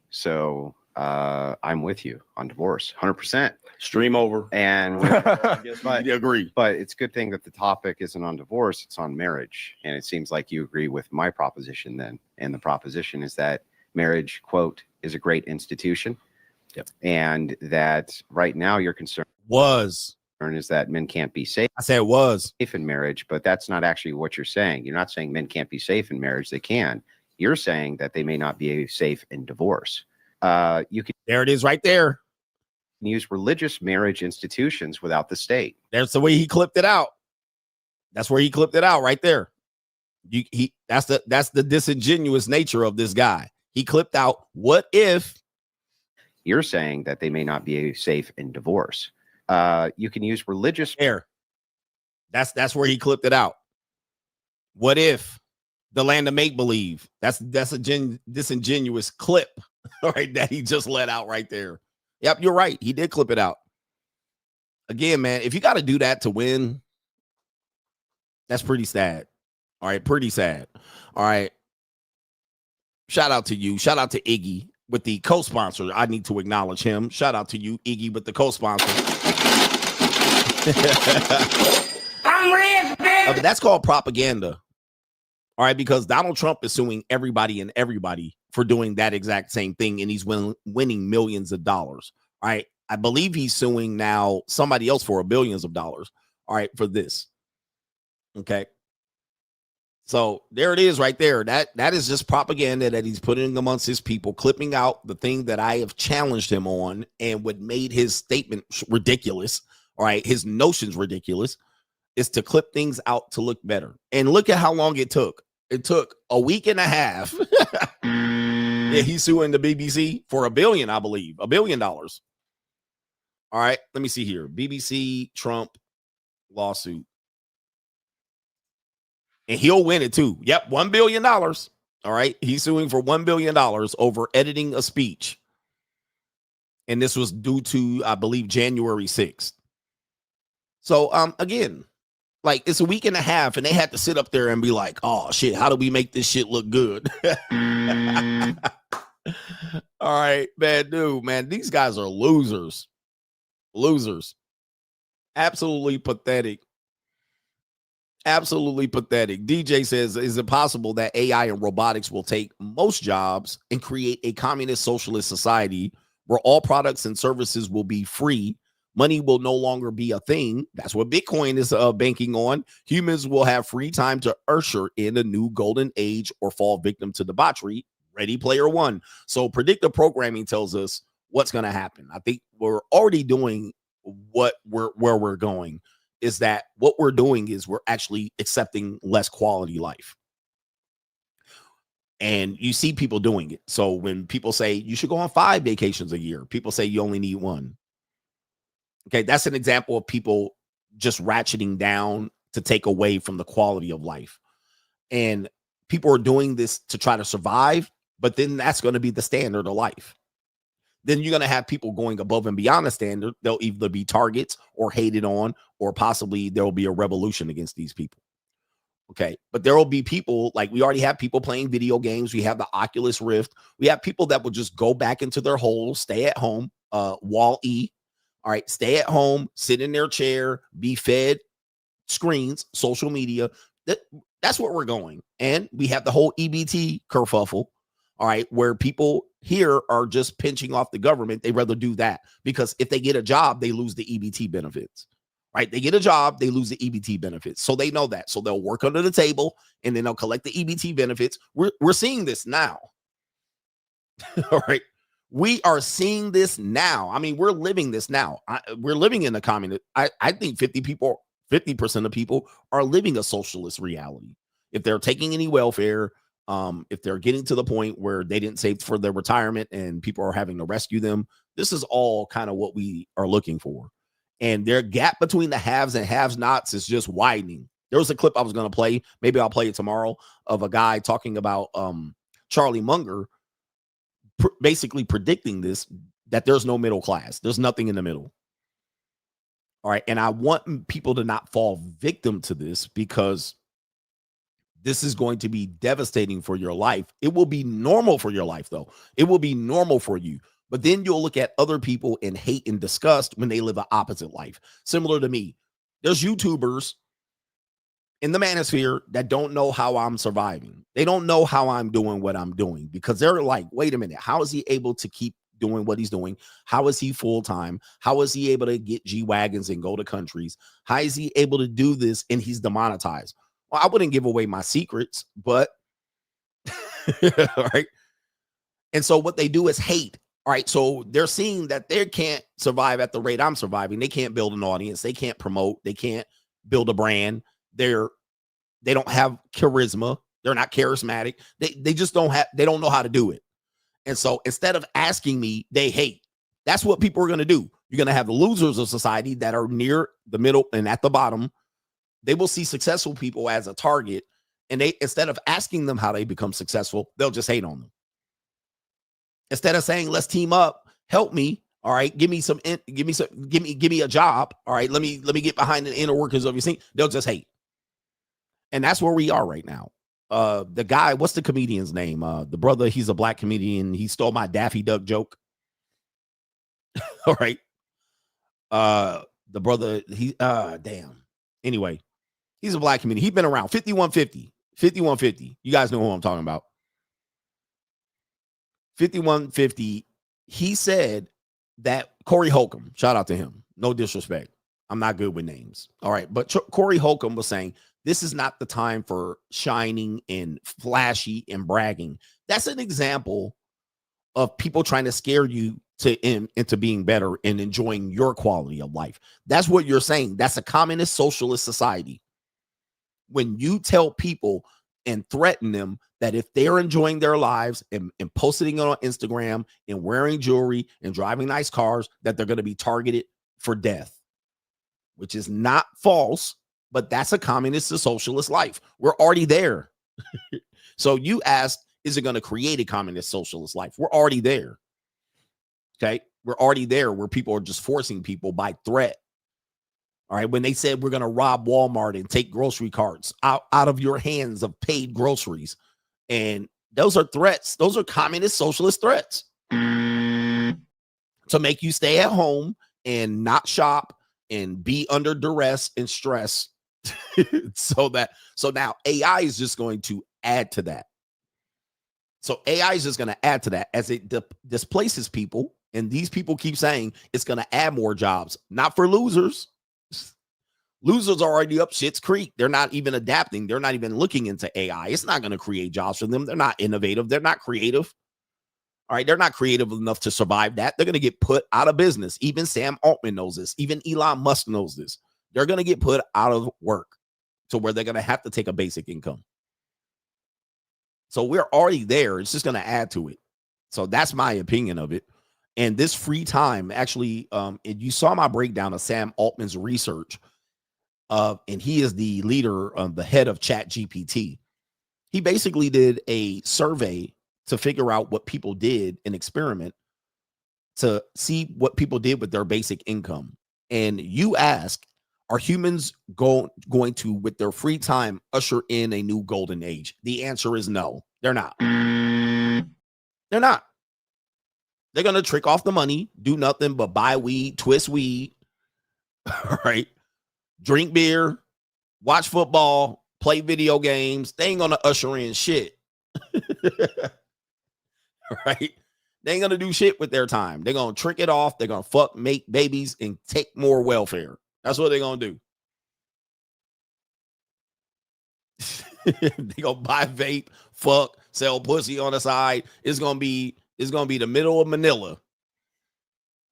So I'm with you on divorce, 100%. Stream over. And I guess we agree. But it's a good thing that the topic isn't on divorce, it's on marriage. And it seems like you agree with my proposition then. And the proposition is that marriage, quote, is a great institution. Yep. And that right now your concern is that men can't be safe. I said it was safe in marriage, but that's not actually what you're saying. You're not saying men can't be safe in marriage. They can. You're saying that they may not be safe in divorce. You can. There it is right there. Use religious marriage institutions without the state. There's the way he clipped it out. That's where he clipped it out right there. That's the disingenuous nature of this guy. He clipped out, what if. You're saying that they may not be safe in divorce. You can use religious. That's where he clipped it out. What if the land of make believe? That's a disingenuous clip, right? That he just let out right there. Yep, you're right. He did clip it out. Again, man, if you got to do that to win, that's pretty sad. All right, pretty sad. All right. Shout out to you. Shout out to Iggy with the co-sponsor. I need to acknowledge him. Shout out to you, Iggy, with the co-sponsor. I'm rich, bitch. But that's called propaganda. All right, because Donald Trump is suing everybody and everybody for doing that exact same thing, and he's winning millions of dollars. All right, I believe he's suing now somebody else for billions of dollars. All right, for this. Okay. So there it is right there. That is just propaganda that he's putting amongst his people, clipping out the thing that I have challenged him on and what made his statement ridiculous. All right, his notions ridiculous is to clip things out to look better. And look at how long it took. It took a week and a half. Yeah, he's suing the BBC for $1 billion, I believe. $1 billion. All right, let me see here. BBC Trump lawsuit. And he'll win it too. Yep, $1 billion. All right, he's suing for $1 billion over editing a speech. And this was due to, I believe, January 6th. So, again, like, it's a week and a half, and they had to sit up there and be like, oh, shit, how do we make this shit look good? All right, man, dude, man, these guys are losers. Losers. Absolutely pathetic. Absolutely pathetic. DJ says, is it possible that AI and robotics will take most jobs and create a communist socialist society where all products and services will be free? Money will no longer be a thing. That's what Bitcoin is banking on. Humans will have free time to usher in a new golden age or fall victim to debauchery. Ready Player One. So predictive programming tells us what's going to happen. I think we're already doing where we're going. Is that what we're doing is we're actually accepting less quality life. And you see people doing it. So when people say you should go on 5 vacations a year, people say you only need 1. Okay, that's an example of people just ratcheting down to take away from the quality of life. And people are doing this to try to survive, but then that's going to be the standard of life. Then you're going to have people going above and beyond the standard. They'll either be targets or hated on, or possibly there will be a revolution against these people. Okay, but there will be people, like we already have people playing video games. We have the Oculus Rift. We have people that will just go back into their holes, stay at home, Wall-E. All right, stay at home, sit in their chair, be fed screens, social media. That's where we're going. And we have the whole EBT kerfuffle. All right, where people here are just pinching off the government. They rather do that because if they get a job, they lose the EBT benefits, right? They get a job, they lose the EBT benefits. So they know that. So they'll work under the table and then they'll collect the EBT benefits. We're seeing this now. All right. We are seeing this now. I mean, we're living this now. We're living in a communist. I think 50% of people are living a socialist reality. If they're taking any welfare, if they're getting to the point where they didn't save for their retirement and people are having to rescue them, this is all kind of what we are looking for. And their gap between the haves and have-nots is just widening. There was a clip I was going to play. Maybe I'll play it tomorrow of a guy talking about Charlie Munger basically predicting this, that there's no middle class. There's nothing in the middle. All right. And I want people to not fall victim to this because This is going to be devastating for your life. It will be normal for your life, though. It will be normal for you. But then you'll look at other people and hate and disgust when they live an opposite life. Similar to me. There's YouTubers in the manosphere that don't know how I'm surviving. They don't know how I'm doing what I'm doing because they're like, wait a minute, how is he able to keep doing what he's doing? How is he full-time? How is he able to get G-Wagons and go to countries? How is he able to do this and he's demonetized? Well, I wouldn't give away my secrets, but all right. And so what they do is hate. All right. So they're seeing that they can't survive at the rate I'm surviving. They can't build an audience. They can't promote. They can't build a brand. They don't have charisma. They're not charismatic. They just don't know how to do it. And so instead of asking me, they hate. That's what people are going to do. You're going to have the losers of society that are near the middle and at the bottom. They will see successful people as a target. And they, instead of asking them how they become successful, they'll just hate on them. Instead of saying, let's team up, help me. All right. Give me a job. All right. Let me get behind the inner workings of your scene. They'll just hate. And that's where we are right now. The guy, what's the comedian's name? The brother, he's a black comedian. He stole my Daffy Duck joke. All right. The brother, damn. Anyway, he's a black comedian. He's been around. 5150. You guys know who I'm talking about. 5150. He said that Corey Holcomb, shout out to him. No disrespect. I'm not good with names. All right. But Corey Holcomb was saying, this is not the time for shining and flashy and bragging. That's an example of people trying to scare you into being better and enjoying your quality of life. That's what you're saying. That's a communist socialist society. When you tell people and threaten them that if they're enjoying their lives and posting it on Instagram and wearing jewelry and driving nice cars, that they're going to be targeted for death, which is not false. But that's a communist to socialist life. We're already there. So you asked, is it going to create a communist socialist life? We're already there. Okay. We're already there where people are just forcing people by threat. All right. When they said we're going to rob Walmart and take grocery carts out of your hands of paid groceries. And those are threats. Those are communist socialist threats to make you stay at home and not shop and be under duress and stress. So now AI is just going to add to that. So AI is just going to add to that as it displaces people. And these people keep saying it's going to add more jobs, not for losers. Losers are already up shit's creek. They're not even adapting. They're not even looking into AI. It's not going to create jobs for them. They're not innovative. They're not creative. All right. They're not creative enough to survive that. They're going to get put out of business. Even Sam Altman knows this. Even Elon Musk knows this. They're going to get put out of work to where they're going to have to take a basic income. So we're already there. It's just going to add to it. So that's my opinion of it. And this free time, actually, you saw my breakdown of Sam Altman's research. And he is the leader, the head of ChatGPT. He basically did a survey to figure out what people did, an experiment to see what people did with their basic income. And you ask, are humans going to, with their free time, usher in a new golden age? The answer is no, they're not. They're not. They're going to trick off the money, do nothing but buy weed, twist weed, all right, drink beer, watch football, play video games. They ain't going to usher in shit. Right? They ain't going to do shit with their time. They're going to trick it off. They're going to fuck, make babies, and take more welfare. That's what they're going to do. They're going to buy vape, fuck, sell pussy on the side. It's going to be the middle of Manila.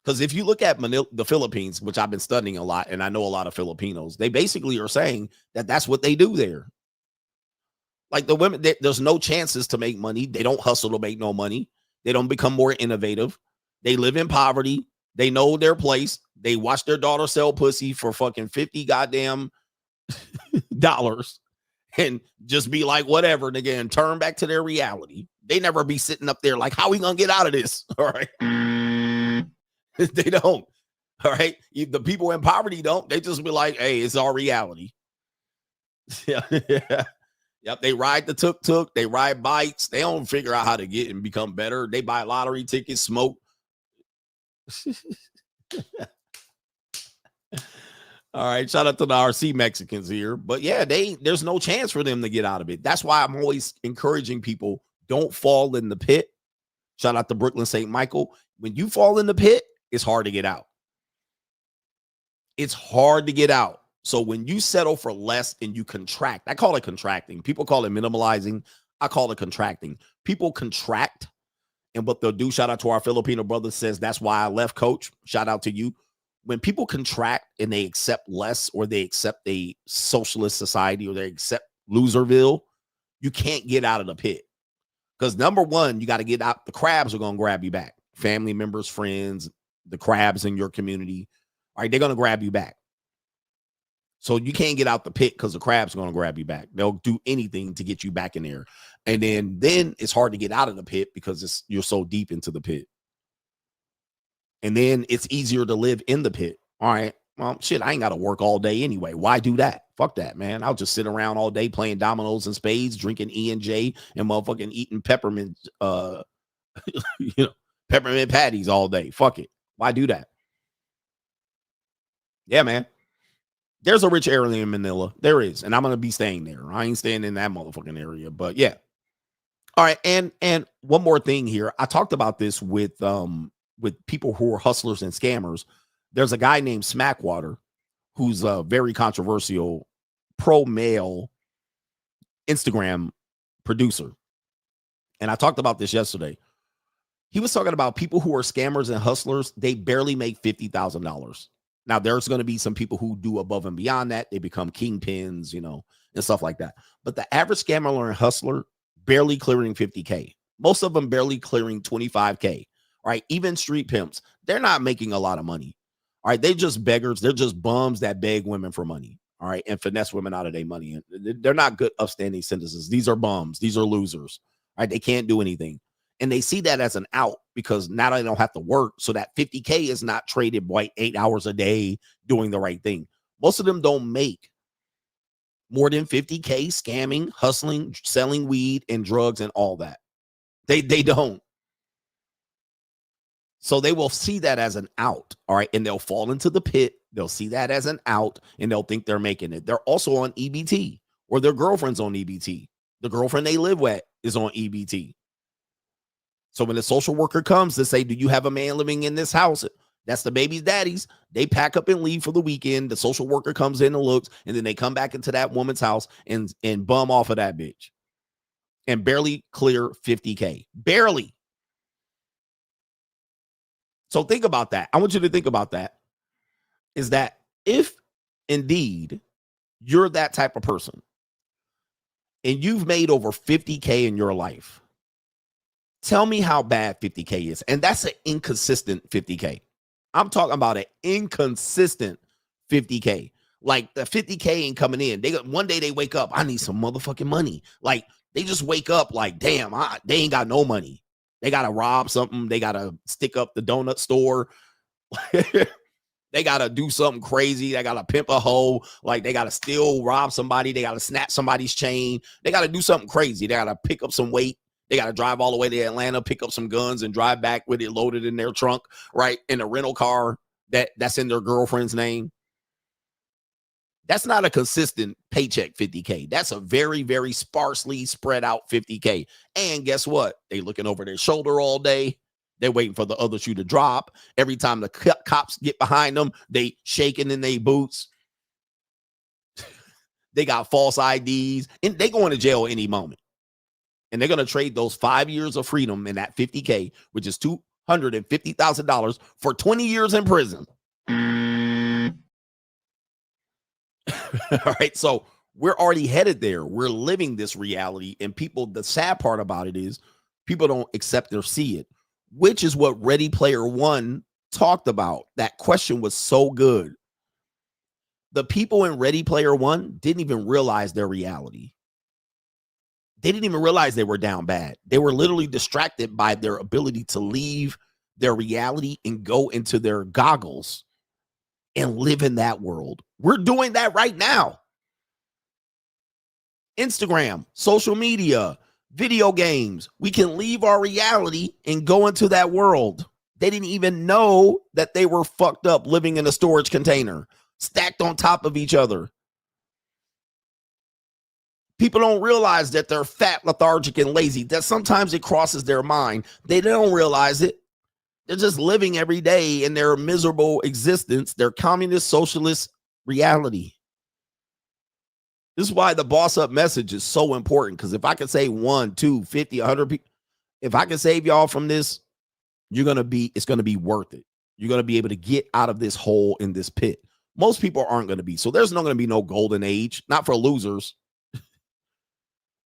Because if you look at Manila, the Philippines, which I've been studying a lot, and I know a lot of Filipinos, they basically are saying that that's what they do there. Like the women, there's no chances to make money. They don't hustle to make no money. They don't become more innovative. They live in poverty. They know their place. They watch their daughter sell pussy for fucking 50 goddamn dollars and just be like, whatever, and again, turn back to their reality. They never be sitting up there like, how we going to get out of this? All right. They don't. All right. The people in poverty don't. They just be like, hey, it's our reality. Yeah. Yep, they ride the tuk-tuk, they ride bikes. They don't figure out how to get and become better. They buy lottery tickets, smoke. All right, shout out to the RC Mexicans here. But yeah, there's no chance for them to get out of it. That's why I'm always encouraging people, don't fall in the pit. Shout out to Brooklyn St. Michael. When you fall in the pit, it's hard to get out. It's hard to get out. So when you settle for less and you contract, I call it contracting. People call it minimalizing. I call it contracting. People contract, and what they'll do, shout out to our Filipino brother, says, that's why I left, coach. Shout out to you. When people contract and they accept less, or they accept a socialist society, or they accept Loserville, you can't get out of the pit. Because number one, you got to get out. The crabs are going to grab you back. Family members, friends, the crabs in your community. All right, they're going to grab you back. So you can't get out the pit because the crabs are going to grab you back. They'll do anything to get you back in there. And then it's hard to get out of the pit because you're so deep into the pit. And then it's easier to live in the pit. All right, well, shit, I ain't got to work all day anyway. Why do that? Fuck that, man. I'll just sit around all day playing dominoes and spades, drinking E&J, and motherfucking eating peppermint, peppermint patties all day. Fuck it. Why do that? Yeah, man. There's a rich area in Manila. There is. And I'm going to be staying there. I ain't staying in that motherfucking area. But yeah. All right. And one more thing here. I talked about this with people who are hustlers and scammers. There's a guy named Smackwater who's a very controversial pro-male Instagram producer. And I talked about this yesterday. He was talking about people who are scammers and hustlers. They barely make $50,000. Now, there's going to be some people who do above and beyond that. They become kingpins, and stuff like that. But the average scammer and hustler barely clearing 50K. Most of them barely clearing 25K. All right. Even street pimps, they're not making a lot of money. All right. They're just beggars. They're just bums that beg women for money. All right. And finesse women out of their money. And they're not good, upstanding citizens. These are bums. These are losers. All right. They can't do anything. And they see that as an out because now they don't have to work. So that 50K is not traded by 8 hours a day doing the right thing. Most of them don't make more than 50K scamming, hustling, selling weed and drugs and all that. They don't. So they will see that as an out. All right. And they'll fall into the pit. They'll see that as an out and they'll think they're making it. They're also on EBT, or their girlfriend's on EBT. The girlfriend they live with is on EBT. So when the social worker comes to say, do you have a man living in this house? That's the baby's daddies. They pack up and leave for the weekend. The social worker comes in and looks, and then they come back into that woman's house and bum off of that bitch and barely clear 50K. Barely. So think about that. I want you to think about that. Is that if indeed you're that type of person and you've made over 50K in your life, tell me how bad 50K is. And that's an inconsistent 50K. I'm talking about an inconsistent 50K. Like the 50K ain't coming in. One day they wake up, I need some motherfucking money. Like they just wake up like, damn, they ain't got no money. They got to rob something. They got to stick up the donut store. They got to do something crazy. They got to pimp a hoe. Like they got to steal, rob somebody. They got to snatch somebody's chain. They got to do something crazy. They got to pick up some weight. They got to drive all the way to Atlanta, pick up some guns, and drive back with it loaded in their trunk, right? In a rental car that's in their girlfriend's name. That's not a consistent paycheck 50K. That's a very, very sparsely spread out 50K. And guess what? They looking over their shoulder all day. They're waiting for the other shoe to drop. Every time the cops get behind them, they shaking in their boots. They got false IDs, and they going to jail any moment. And they're going to trade those 5 years of freedom in that 50K, which is $250,000, for 20 years in prison. All right. So we're already headed there. We're living this reality. And people, the sad part about it is people don't accept or see it, which is what Ready Player One talked about. That question was so good. The people in Ready Player One didn't even realize their reality. They didn't even realize they were down bad. They were literally distracted by their ability to leave their reality and go into their goggles and live in that world. We're doing that right now. Instagram, social media, video games. We can leave our reality and go into that world. They didn't even know that they were fucked up living in a storage container, stacked on top of each other. People don't realize that they're fat, lethargic, and lazy. That sometimes it crosses their mind. They don't realize it. They're just living every day in their miserable existence, their communist, socialist reality. This is why the boss up message is so important, because if I can say 1, 2, 50, 100 people, if I can save y'all from this, it's going to be worth it. You're going to be able to get out of this hole in this pit. Most people aren't going to be. So there's not going to be no golden age, not for losers.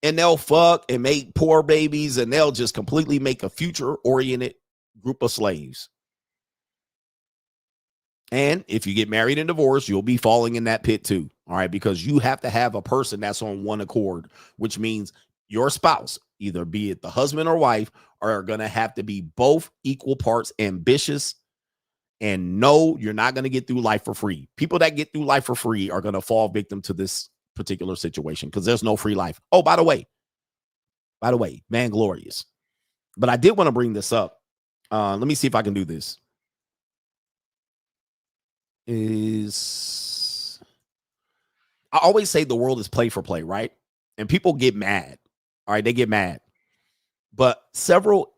And they'll fuck and make poor babies, and they'll just completely make a future-oriented group of slaves. And if you get married and divorced, you'll be falling in that pit too. All right, because you have to have a person that's on one accord, which means your spouse, either be it the husband or wife, are going to have to be both equal parts ambitious. And no, you're not going to get through life for free. People that get through life for free are going to fall victim to this particular situation, because there's no free life. Oh, by the way, vainglorious. But I did want to bring this up. Let me see if I can do this. I always say the world is play for play, right? And people get mad. All right, they get mad. But several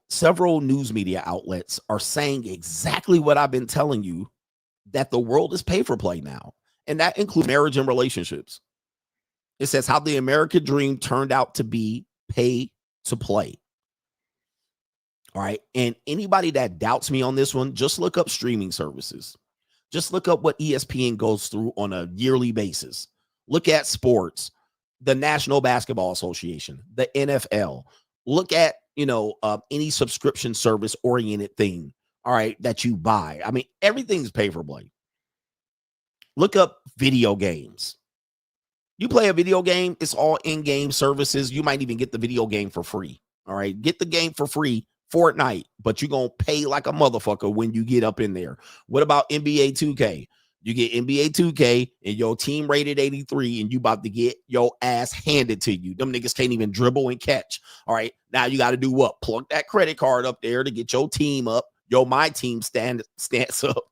news media outlets are saying exactly what I've been telling you, that the world is pay for play now. And that includes marriage and relationships. It says how the American dream turned out to be pay to play. All right. And anybody that doubts me on this one, just look up streaming services. Just look up what ESPN goes through on a yearly basis. Look at sports, the National Basketball Association, the NFL. Look at, any subscription service oriented thing, all right, that you buy. I mean, everything's pay for play. Look up video games. You play a video game, it's all in-game services. You might even get the video game for free. All right, get the game for free, Fortnite, but you're going to pay like a motherfucker when you get up in there. What about NBA 2K? You get NBA 2K and your team rated 83, and you about to get your ass handed to you. Them niggas can't even dribble and catch. All right, now you got to do what? Plug that credit card up there to get your team up. My team stands up.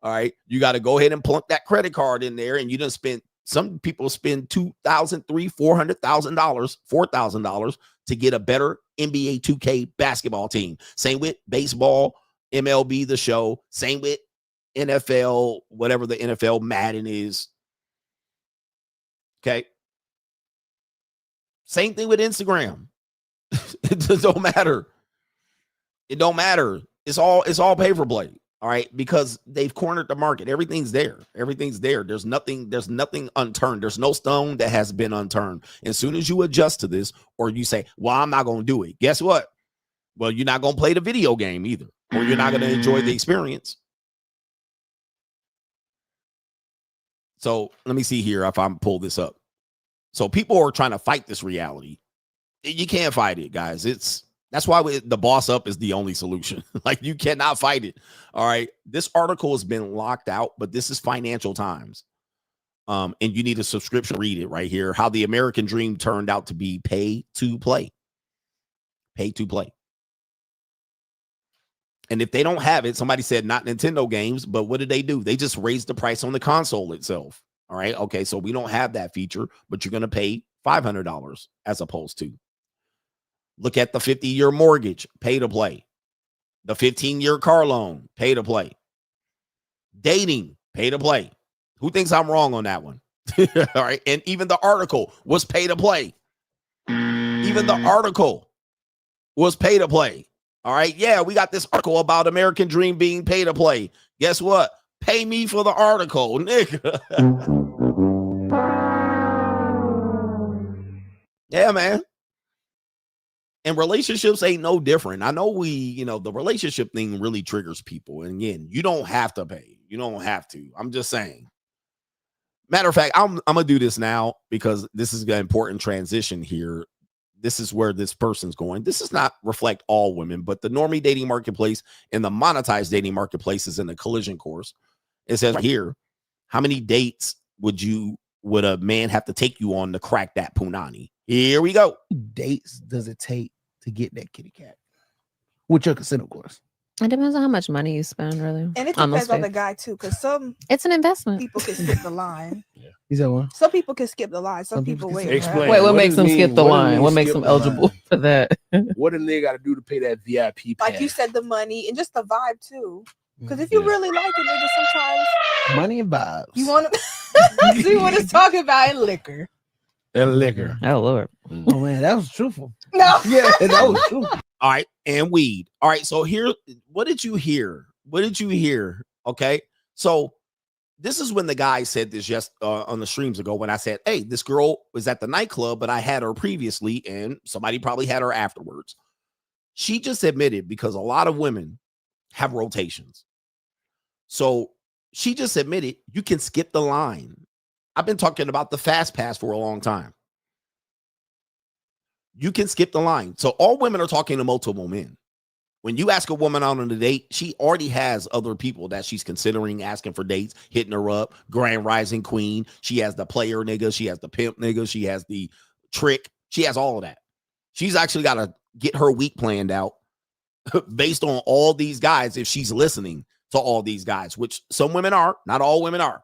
All right, you got to go ahead and plunk that credit card in there, and you done spend. Some people spend $2,000, $300,000, $400,000, $4,000 to get a better NBA 2K basketball team. Same with baseball, MLB, the show. Same with NFL, whatever the NFL Madden is. Okay. Same thing with Instagram. It don't matter. It don't matter. It's all pay for play. All right, because they've cornered the market. Everything's there. Everything's there. There's nothing unturned. There's no stone that has been unturned. As soon as you adjust to this, or you say, well, I'm not going to do it. Guess what? Well, you're not going to play the video game either, or you're not going to enjoy the experience. So let me see here if I pull this up. So people are trying to fight this reality. You can't fight it, guys. That's why the boss up is the only solution. Like, you cannot fight it. All right. This article has been locked out, but this is Financial Times. And you need a subscription to read it right here. How the American dream turned out to be pay to play. Pay to play. And if they don't have it, somebody said not Nintendo games, but what did they do? They just raised the price on the console itself. All right. Okay. So we don't have that feature, but you're going to pay $500 as opposed to. Look at the 50-year mortgage, pay to play. The 15-year car loan, pay to play. Dating, pay to play. Who thinks I'm wrong on that one? All right. And even the article was pay to play. Even the article was pay to play. All right. Yeah, we got this article about American Dream being pay to play. Guess what? Pay me for the article, nigga. Yeah, man. And relationships ain't no different. I know the relationship thing really triggers people. And again, you don't have to pay. You don't have to. I'm just saying. Matter of fact, I'm going to do this now because this is an important transition here. This is where this person's going. This does not reflect all women, but the normie dating marketplace and the monetized dating marketplace is in the collision course. It says right here, how many dates would you would a man have to take you on to crack that punani? Here we go. Dates does it take to get that kitty cat? With your consent, of course. It depends on how much money you spend, really. And it on those depends on the dates. guy too, because some It's an investment. people can skip the line. Is that one? Some people can skip the line. Some people wait. Explain. Wait, what makes does them skip mean- the what does line? mean What makes skip them the eligible line? for that? What do they got to do to pay that VIP pass? Like you said, the money and just the vibe too. Because if you really like a nigga, sometimes Money and vibes. you want to see what it's talking about in liquor. And liquor. Oh Lord. Oh man, that was truthful. No. Yeah, that was truthful. All right, and weed. All right, so here, what did you hear? What did you hear? Okay, so this is when the guy said this just on the streams ago when I said, hey, this girl was at the nightclub, but I had her previously, and somebody probably had her afterwards. She just admitted, because a lot of women have rotations. So she just admitted you can skip the line. I've been talking about the fast pass for a long time. You can skip the line. So all women are talking to multiple men. When you ask a woman out on a date, she already has other people that she's considering asking for dates, hitting her up, grand rising queen. She has the player nigga. She has the pimp nigga. She has the trick. She has all of that. She's actually got to get her week planned out based on all these guys if she's listening to all these guys, which some women are, not all women are.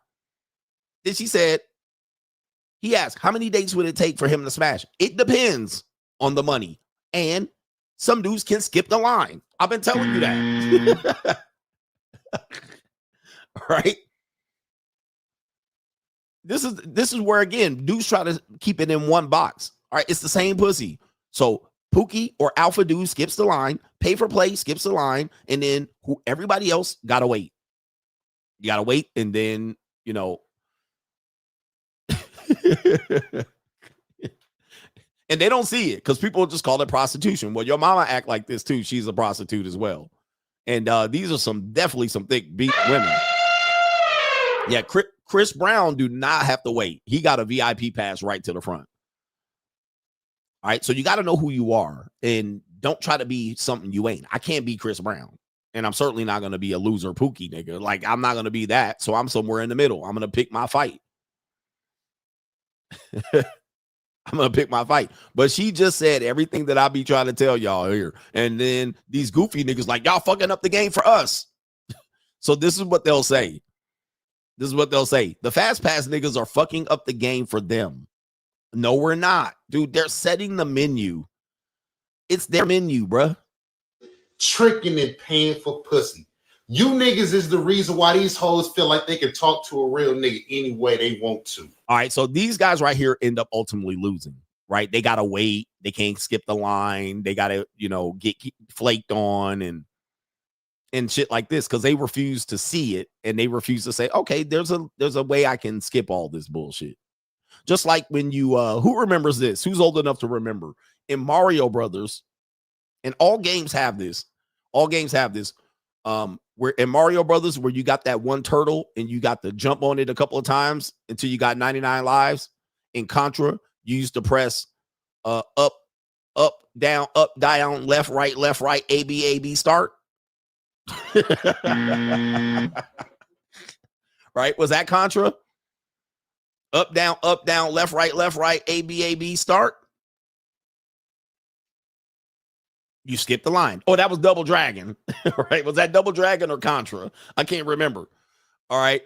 Then she said, he asked, how many dates would it take for him to smash? It depends on the money. And some dudes can skip the line. I've been telling you that. Right? This is where, again, dudes try to keep it in one box. All right, it's the same pussy. So Pookie or alpha dude skips the line, pay for play skips the line, and then everybody else gotta wait. You gotta wait, and then, you know, and they don't see it because people just call it prostitution. Well, your mama act like this too. She's a prostitute as well. And these are definitely some thick beat women. Yeah, Chris Brown do not have to wait. He got a VIP pass right to the front. All right, so you got to know who you are and don't try to be something you ain't. I can't be Chris Brown, and I'm certainly not going to be a loser Pookie nigga. Like, I'm not going to be that, so I'm somewhere in the middle. I'm going to pick my fight. I'm going to pick my fight. But she just said everything that I be trying to tell y'all here. And then these goofy niggas like, y'all fucking up the game for us. So this is what they'll say. This is what they'll say. The fast pass niggas are fucking up the game for them. No, we're not. Dude, they're setting the menu. It's their menu, bruh. Tricking and paying for pussy. You niggas is the reason why these hoes feel like they can talk to a real nigga any way they want to. All right, so these guys right here end up ultimately losing, right? They got to wait. They can't skip the line. They got to, you know, get flaked on and shit like this because they refuse to see it and they refuse to say, okay, there's a way I can skip all this bullshit. Just like when you, who remembers this? Who's old enough to remember? In Mario Brothers, and all games have this. All games have this. Where in Mario Brothers, where you got that one turtle and you got to jump on it a couple of times until you got 99 lives. In Contra, you used to press up, down, left, right, A, B, start. Right? Was that Contra? Up, down, left, right, A, B, start. You skipped the line. Oh, that was Double Dragon. Right? Was that Double Dragon or Contra? I can't remember. All right.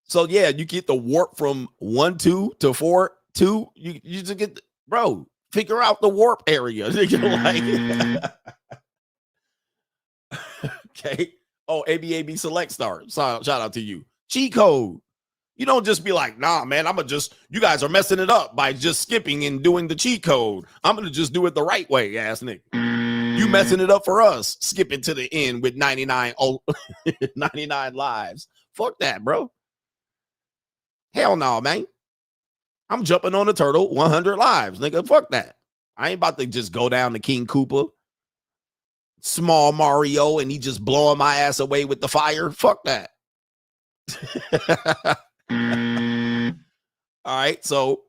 So yeah, you get the warp from 1-2 to 4-2. You just get bro, figure out the warp area. Like, okay. Oh, ABAB select start. Shout out to you. Cheat code. You don't just be like, nah, man, you guys are messing it up by just skipping and doing the cheat code. I'm going to just do it the right way, ass nigga. You messing it up for us. Skipping to the end with 99 lives. Fuck that, bro. Hell no, man. I'm jumping on the turtle, 100 lives, nigga. Fuck that. I ain't about to just go down to King Koopa, small Mario, and he just blowing my ass away with the fire. Fuck that. All right, so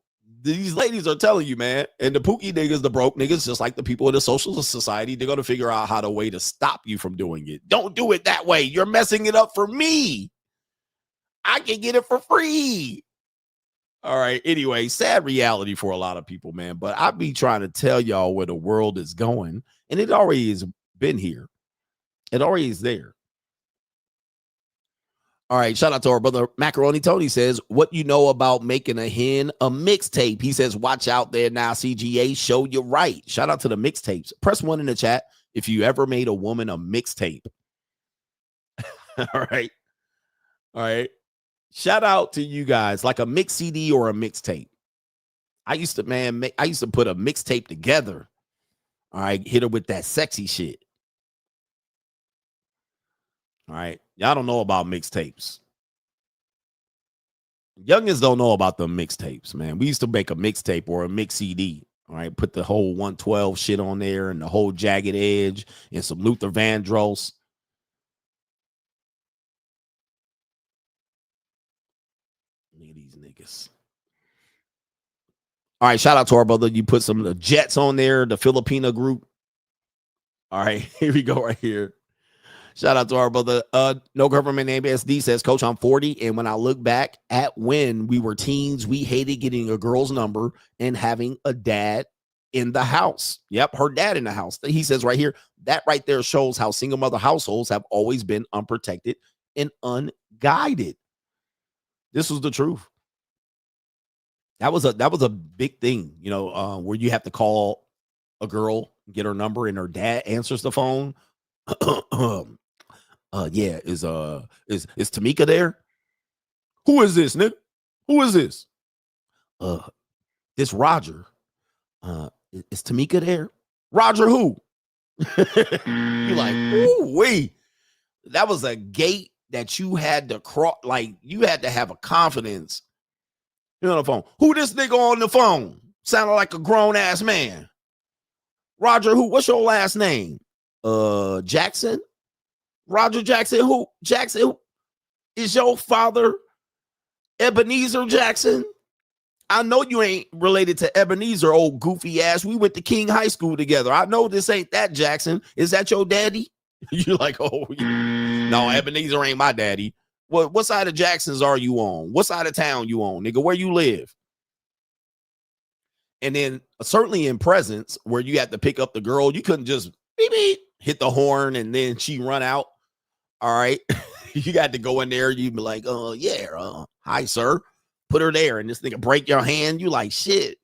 these ladies are telling you, man, and the Pookie niggas, the broke niggas, just like the people in the social society, they're going to figure out how to way to stop you from doing it. Don't do it that way. You're messing it up for me. I can get it for free. All right. Anyway, sad reality for a lot of people, man. But I be trying to tell y'all where the world is going, and it already has been here. It already is there. All right, shout out to our brother Macaroni Tony says, what you know about making a hen a mixtape? He says, watch out there now, CGA, show you right. Shout out to the mixtapes. Press 1 in the chat if you ever made a woman a mixtape. All right. All right. Shout out to you guys, like a mix CD or a mixtape. I used to put a mixtape together. All right, hit her with that sexy shit. All right. Y'all don't know about mixtapes. Youngins don't know about the mixtapes, man. We used to make a mixtape or a mix CD. All right. Put the whole 112 shit on there and the whole Jagged Edge and some Luther Vandross. Look at these niggas. All right. Shout out to our brother. You put some of the Jets on there, the Filipina group. All right. Here we go right here. Shout out to our brother. No government name SD says, Coach, I'm 40. And when I look back at when we were teens, we hated getting a girl's number and having a dad in the house. Yep, her dad in the house. He says right here, that right there shows how single mother households have always been unprotected and unguided. This was the truth. That was a big thing, you know, where you have to call a girl, get her number, and her dad answers the phone. Yeah, is Tamika there? Who is this, nigga? Who is this? This Roger. Is Tamika there? Roger who? You like, ooh, wait. That was a gate that you had to cross, like you had to have a confidence. You're on the phone. Who this nigga on the phone? Sounded like a grown-ass man. Roger who? What's your last name? Jackson? Roger Jackson who? Jackson who? Is your father Ebenezer Jackson? I know you ain't related to Ebenezer, old goofy ass. We went to King High School together. I know this ain't that Jackson. Is that your daddy? You're like, oh, no, Ebenezer ain't my daddy. What side of Jacksons are you on? What side of town you on, nigga? Where you live? And then certainly in presence where you had to pick up the girl, you couldn't just beep, beep, hit the horn and then she run out. All right. You got to go in there. You'd be like, hi, sir. Put her there. And this nigga break your hand. You like, shit.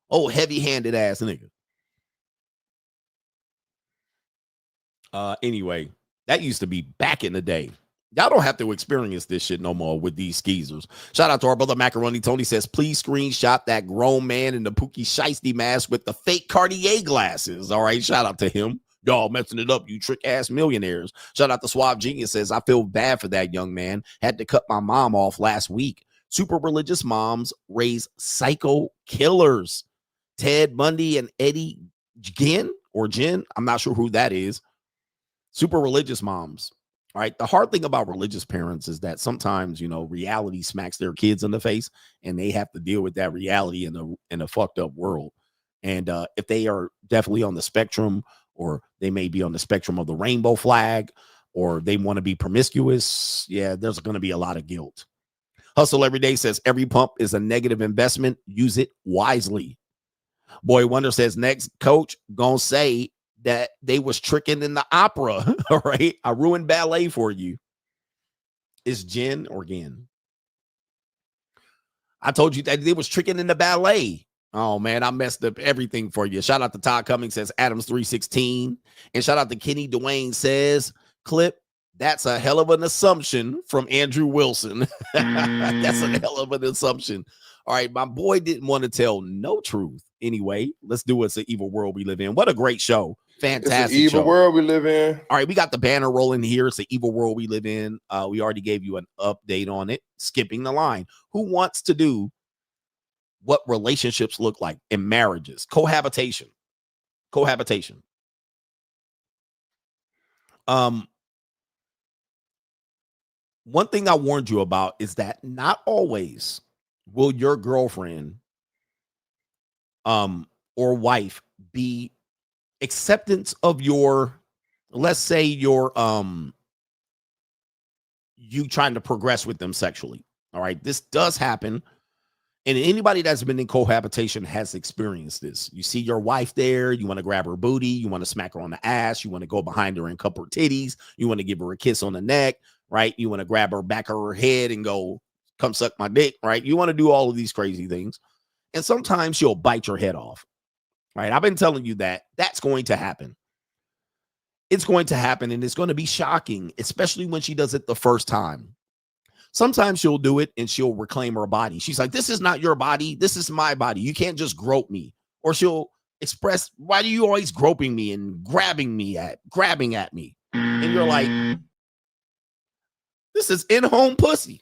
Oh, heavy-handed ass nigga. Anyway, that used to be back in the day. Y'all don't have to experience this shit no more with these skeezers. Shout out to our brother Macaroni Tony says, please screenshot that grown man in the Pookie Shiesty mask with the fake Cartier glasses. All right, shout out to him. Y'all messing it up, you trick-ass millionaires. Shout out to Suave Genius says, I feel bad for that young man. Had to cut my mom off last week. Super religious moms raise psycho killers. Ted Bundy and Eddie Jen, I'm not sure who that is. Super religious moms. All right. The hard thing about religious parents is that sometimes, you know, reality smacks their kids in the face and they have to deal with that reality in a fucked up world. And if they are definitely on the spectrum, or they may be on the spectrum of the rainbow flag, or they want to be promiscuous, yeah, there's going to be a lot of guilt. Hustle Every Day says every pump is a negative investment. Use it wisely. Boy Wonder says next coach gonna say that they was tricking in the opera. All right. I ruined ballet for you. Is Jen or Gin? I told you that they was tricking in the ballet. Oh man, I messed up everything for you. Shout out to Todd Cummings says Adams 316. And shout out to Kenny Dwayne says clip. That's a hell of an assumption from Andrew Wilson. That's a hell of an assumption. All right, my boy didn't want to tell no truth. Anyway, let's do It's an Evil World We Live In. What a great show. Fantastic It's an evil show. world we live in. All right, we got the banner rolling here. It's the evil world we live in. We already gave you an update on it. Skipping the line. Who wants to do what relationships look like in marriages? Cohabitation. One thing I warned you about is that not always will your girlfriend or wife be acceptance of your, let's say your you trying to progress with them sexually. All right, this does happen, And anybody that's been in cohabitation has experienced this. You see your wife there, you want to grab her booty, you want to smack her on the ass, you want to go behind her and cup her titties, you want to give her a kiss on the neck, right? You want to grab her back of her head and go, come suck my dick, right? You want to do all of these crazy things. And sometimes she'll bite your head off, right? I've been telling you that that's going to happen. It's going to happen, and it's going to be shocking, especially when she does it the first time. Sometimes she'll do it and she'll reclaim her body. She's like, this is not your body. This is my body. You can't just grope me. Or she'll express, why do you always groping me and grabbing at me? And you're like, this is in-home pussy.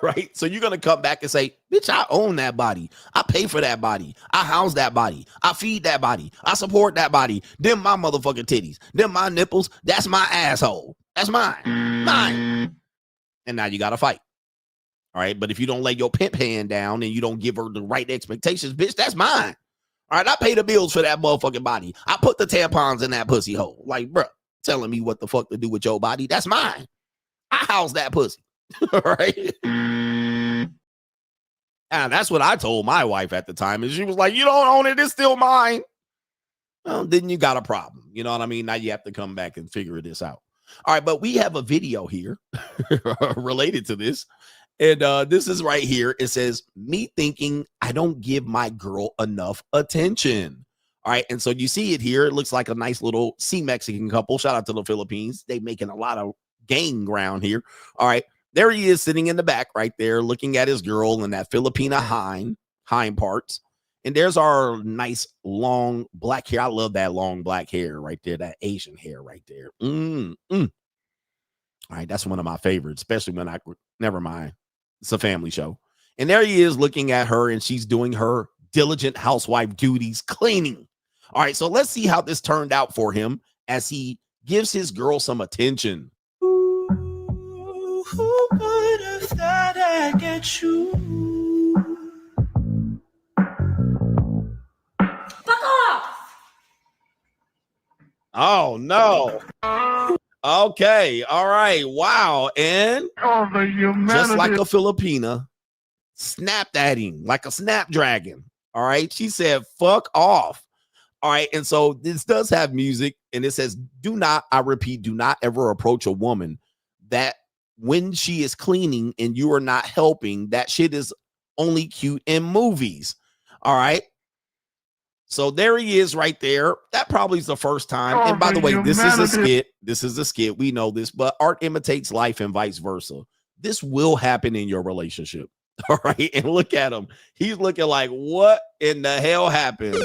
Right? So you're going to come back and say, bitch, I own that body. I pay for that body. I house that body. I feed that body. I support that body. Them my motherfucking titties. Them my nipples. That's my asshole. That's mine. Mine. And now you got to fight. All right. But if you don't lay your pimp hand down and you don't give her the right expectations, bitch, that's mine. All right. I pay the bills for that motherfucking body. I put the tampons in that pussy hole. Like, bro, telling me what the fuck to do with your body. That's mine. I house that pussy. All right. And that's what I told my wife at the time. And she was like, you don't own it. It's still mine. Well, then you got a problem. You know what I mean? Now you have to come back and figure this out. All right, but we have a video here related to this. And this is right here. It says, me thinking I don't give my girl enough attention. All right, and so you see it here. It looks like a nice little Mexican couple. Shout out to the Philippines. They making a lot of gain ground here. All right, there he is sitting in the back right there looking at his girl in that Filipina hind parts. And there's our nice long black hair. I love that long black hair right there, that Asian hair right there. All right, that's one of my favorites, especially when never mind. It's a family show. And there he is looking at her, and she's doing her diligent housewife duties, cleaning. All right, so let's see how this turned out for him as he gives his girl some attention. Who would have thought I'd get you? Fuck off! Oh, no. Okay. All right. Wow. And just like a Filipina, snapped at him like a snapdragon. All right. She said, fuck off. All right. And so this does have music, and it says, do not, I repeat, do not ever approach a woman that when she is cleaning and you are not helping. That shit is only cute in movies. All right. So there he is right there. That probably is the first time. And by the way, this is a skit. This is a skit. We know this, but art imitates life and vice versa. This will happen in your relationship. All right. And look at him. He's looking like, what in the hell happened?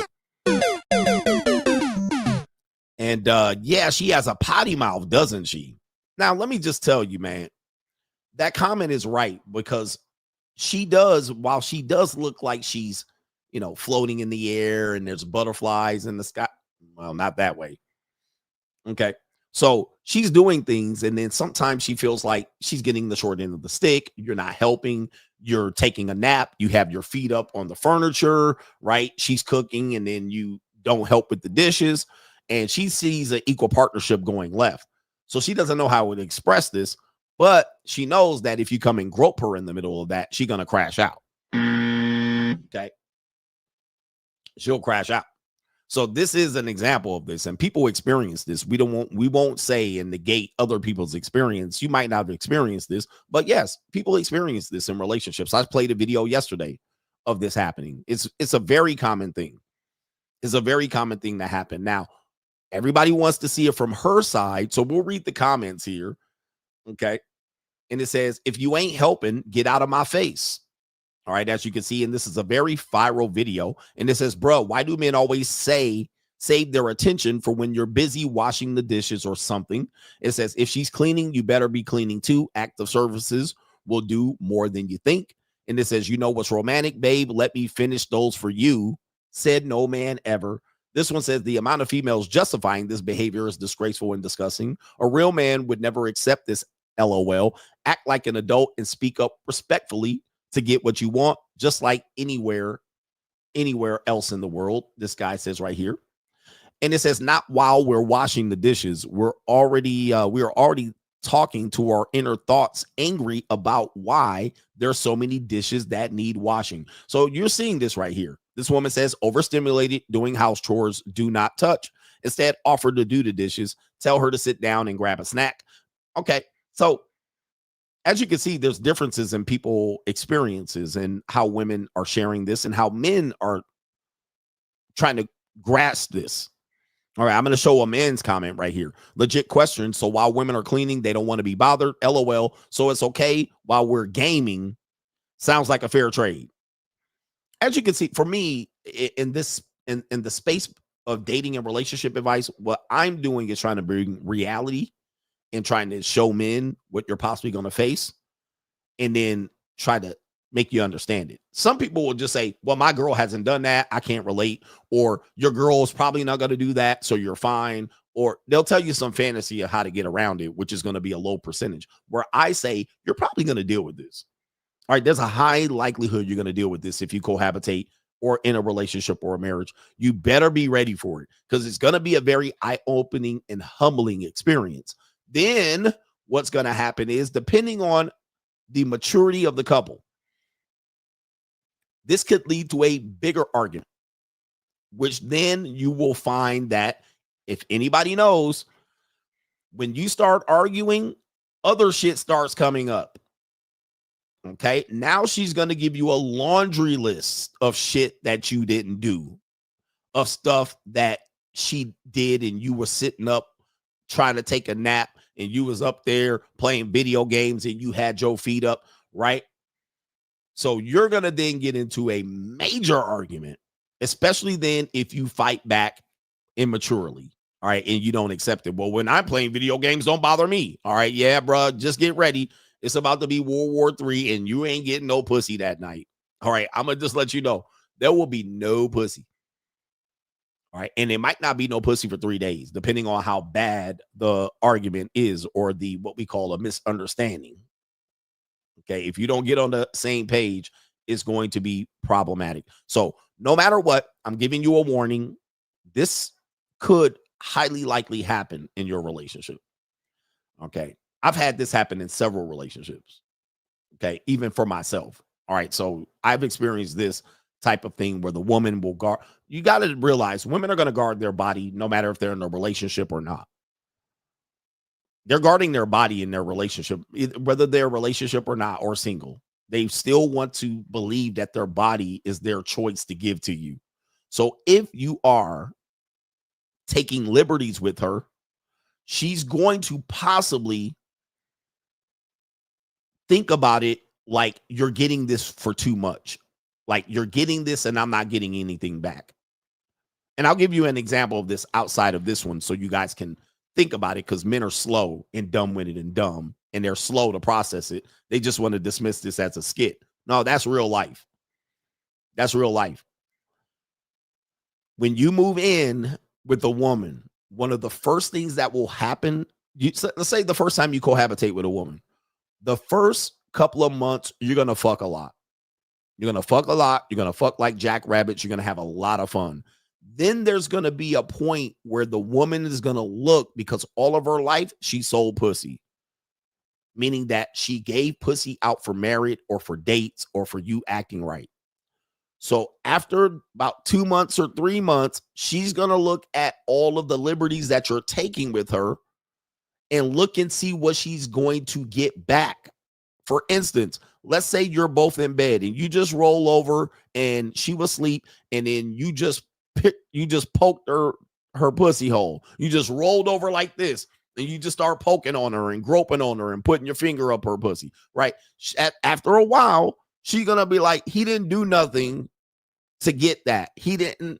And yeah, she has a potty mouth, doesn't she? Now, let me just tell you, man, that comment is right, because she does, while she does look like she's, you know, floating in the air and there's butterflies in the sky. Well, not that way. Okay. So she's doing things, and then sometimes she feels like she's getting the short end of the stick. You're not helping. You're taking a nap. You have your feet up on the furniture, right? She's cooking, and then you don't help with the dishes. And she sees an equal partnership going left. So she doesn't know how to express this, but she knows that if you come and grope her in the middle of that, she's going to crash out. Okay. She'll crash out. So this is an example of this, and people experience this. We won't say and negate other people's experience. You might not have experienced this, but yes, people experience this in relationships. I played a video yesterday of this happening. It's a very common thing. It's a very common thing to happen. Now, everybody wants to see it from her side, so we'll read the comments here. Okay. And it says, if you ain't helping, get out of my face. All right, as you can see, and this is a very viral video. And it says, bro, why do men always save their attention for when you're busy washing the dishes or something? It says, if she's cleaning, you better be cleaning too. Active services will do more than you think. And it says, you know what's romantic, babe? Let me finish those for you. Said no man ever. This one says, the amount of females justifying this behavior is disgraceful and disgusting. A real man would never accept this. LOL. Act like an adult and speak up respectfully to get what you want, just like anywhere else in the world. This guy says right here. And it says, not while we're washing the dishes. We are already talking to our inner thoughts, angry about why there's so many dishes that need washing. So you're seeing this right here. This woman says, overstimulated, doing house chores, do not touch. Instead, offer to do the dishes, tell her to sit down and grab a snack. Okay, so as you can see, there's differences in people experiences and how women are sharing this and how men are trying to grasp this. All right, I'm going to show a man's comment right here. Legit question. So while women are cleaning, they don't want to be bothered. LOL. So it's okay while we're gaming. Sounds like a fair trade. As you can see, for me, in the space of dating and relationship advice, what I'm doing is trying to bring reality and trying to show men what you're possibly going to face and then try to make you understand it. Some people will just say, well, my girl hasn't done that, I can't relate, or your girl is probably not going to do that, so you're fine, or they'll tell you some fantasy of how to get around it, which is going to be a low percentage, where I say you're probably going to deal with this. All right, there's a high likelihood you're going to deal with this if you cohabitate or in a relationship or a marriage. You better be ready for it because it's going to be a very eye-opening and humbling experience. Then what's going to happen is, depending on the maturity of the couple, this could lead to a bigger argument, which then you will find that if anybody knows, when you start arguing, other shit starts coming up. Okay, now she's going to give you a laundry list of shit that you didn't do, of stuff that she did, and you were sitting up trying to take a nap, and you was up there playing video games, and you had your feet up, right? So you're going to then get into a major argument, especially then if you fight back immaturely, all right, and you don't accept it. Well, when I'm playing video games, don't bother me, all right? Yeah, bro, just get ready. It's about to be World War III, and you ain't getting no pussy that night. All right, I'm going to just let you know, there will be no pussy. All right, and it might not be no pussy for 3 days, depending on how bad the argument is or the what we call a misunderstanding. Okay, if you don't get on the same page, it's going to be problematic. So no matter what, I'm giving you a warning. This could highly likely happen in your relationship. Okay, I've had this happen in several relationships. Okay, even for myself. All right, so I've experienced this type of thing where the woman will guard. You got to realize women are going to guard their body no matter if they're in a relationship or not. They're guarding their body in their relationship, whether they're a relationship or not, or single. They still want to believe that their body is their choice to give to you. So if you are taking liberties with her, she's going to possibly think about it like you're getting this for too much. Like you're getting this and I'm not getting anything back. And I'll give you an example of this outside of this one so you guys can think about it, because men are slow and dumb-witted and dumb, and they're slow to process it. They just want to dismiss this as a skit. No, that's real life. That's real life. When you move in with a woman, one of the first things that will happen, let's say the first time you cohabitate with a woman, the first couple of months, you're going to fuck a lot. You're going to fuck a lot. You're going to fuck like jackrabbits. You're going to have a lot of fun. Then there's going to be a point where the woman is going to look, because all of her life, she sold pussy. Meaning that she gave pussy out for married or for dates or for you acting right. So after about 2 months or 3 months, she's going to look at all of the liberties that you're taking with her and look and see what she's going to get back. For instance, let's say you're both in bed and you just roll over and she was asleep, and then you just poked her pussy hole. You just rolled over like this, and you just start poking on her and groping on her and putting your finger up her pussy, right? After a while, she's gonna be like, he didn't do nothing to get that. He didn't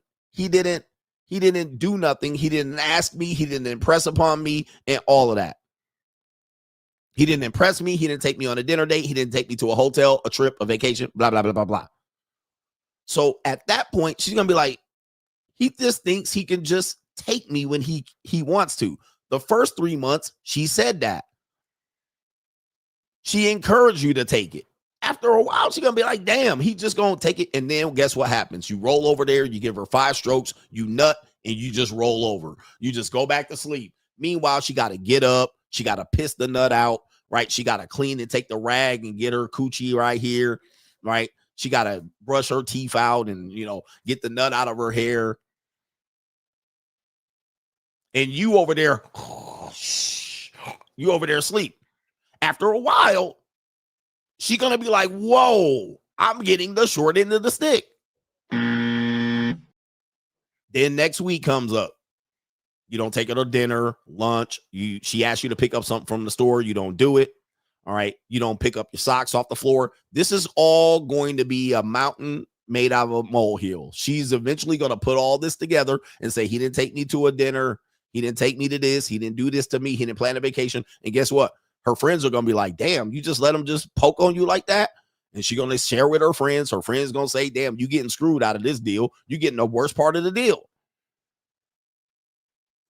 do nothing. He didn't ask me. He didn't impress upon me and all of that. He didn't impress me. He didn't take me on a dinner date. He didn't take me to a hotel, a trip, a vacation, blah, blah, blah, blah, blah. So at that point, she's gonna be like, he just thinks he can just take me when he wants to. The first 3 months, she said that. She encouraged you to take it. After a while, she's going to be like, damn, he just going to take it. And then guess what happens? You roll over there, you give her 5 strokes, you nut, and you just roll over. You just go back to sleep. Meanwhile, she got to get up, She got to piss the nut out, right? She got to clean and take the rag and get her coochie right here, right? She got to brush her teeth out and, get the nut out of her hair. And you over there, asleep. After a while, she's going to be like, whoa, I'm getting the short end of the stick. Then next week comes up. You don't take her to dinner, lunch. She asks you to pick up something from the store. You don't do it. All right. You don't pick up your socks off the floor. This is all going to be a mountain made out of a molehill. She's eventually going to put all this together and say, he didn't take me to a dinner. He didn't take me to this. He didn't do this to me. He didn't plan a vacation. And guess what? Her friends are going to be like, damn, you just let him just poke on you like that? And she's going to share with her friends. Her friends going to say, damn, you getting screwed out of this deal. You getting the worst part of the deal.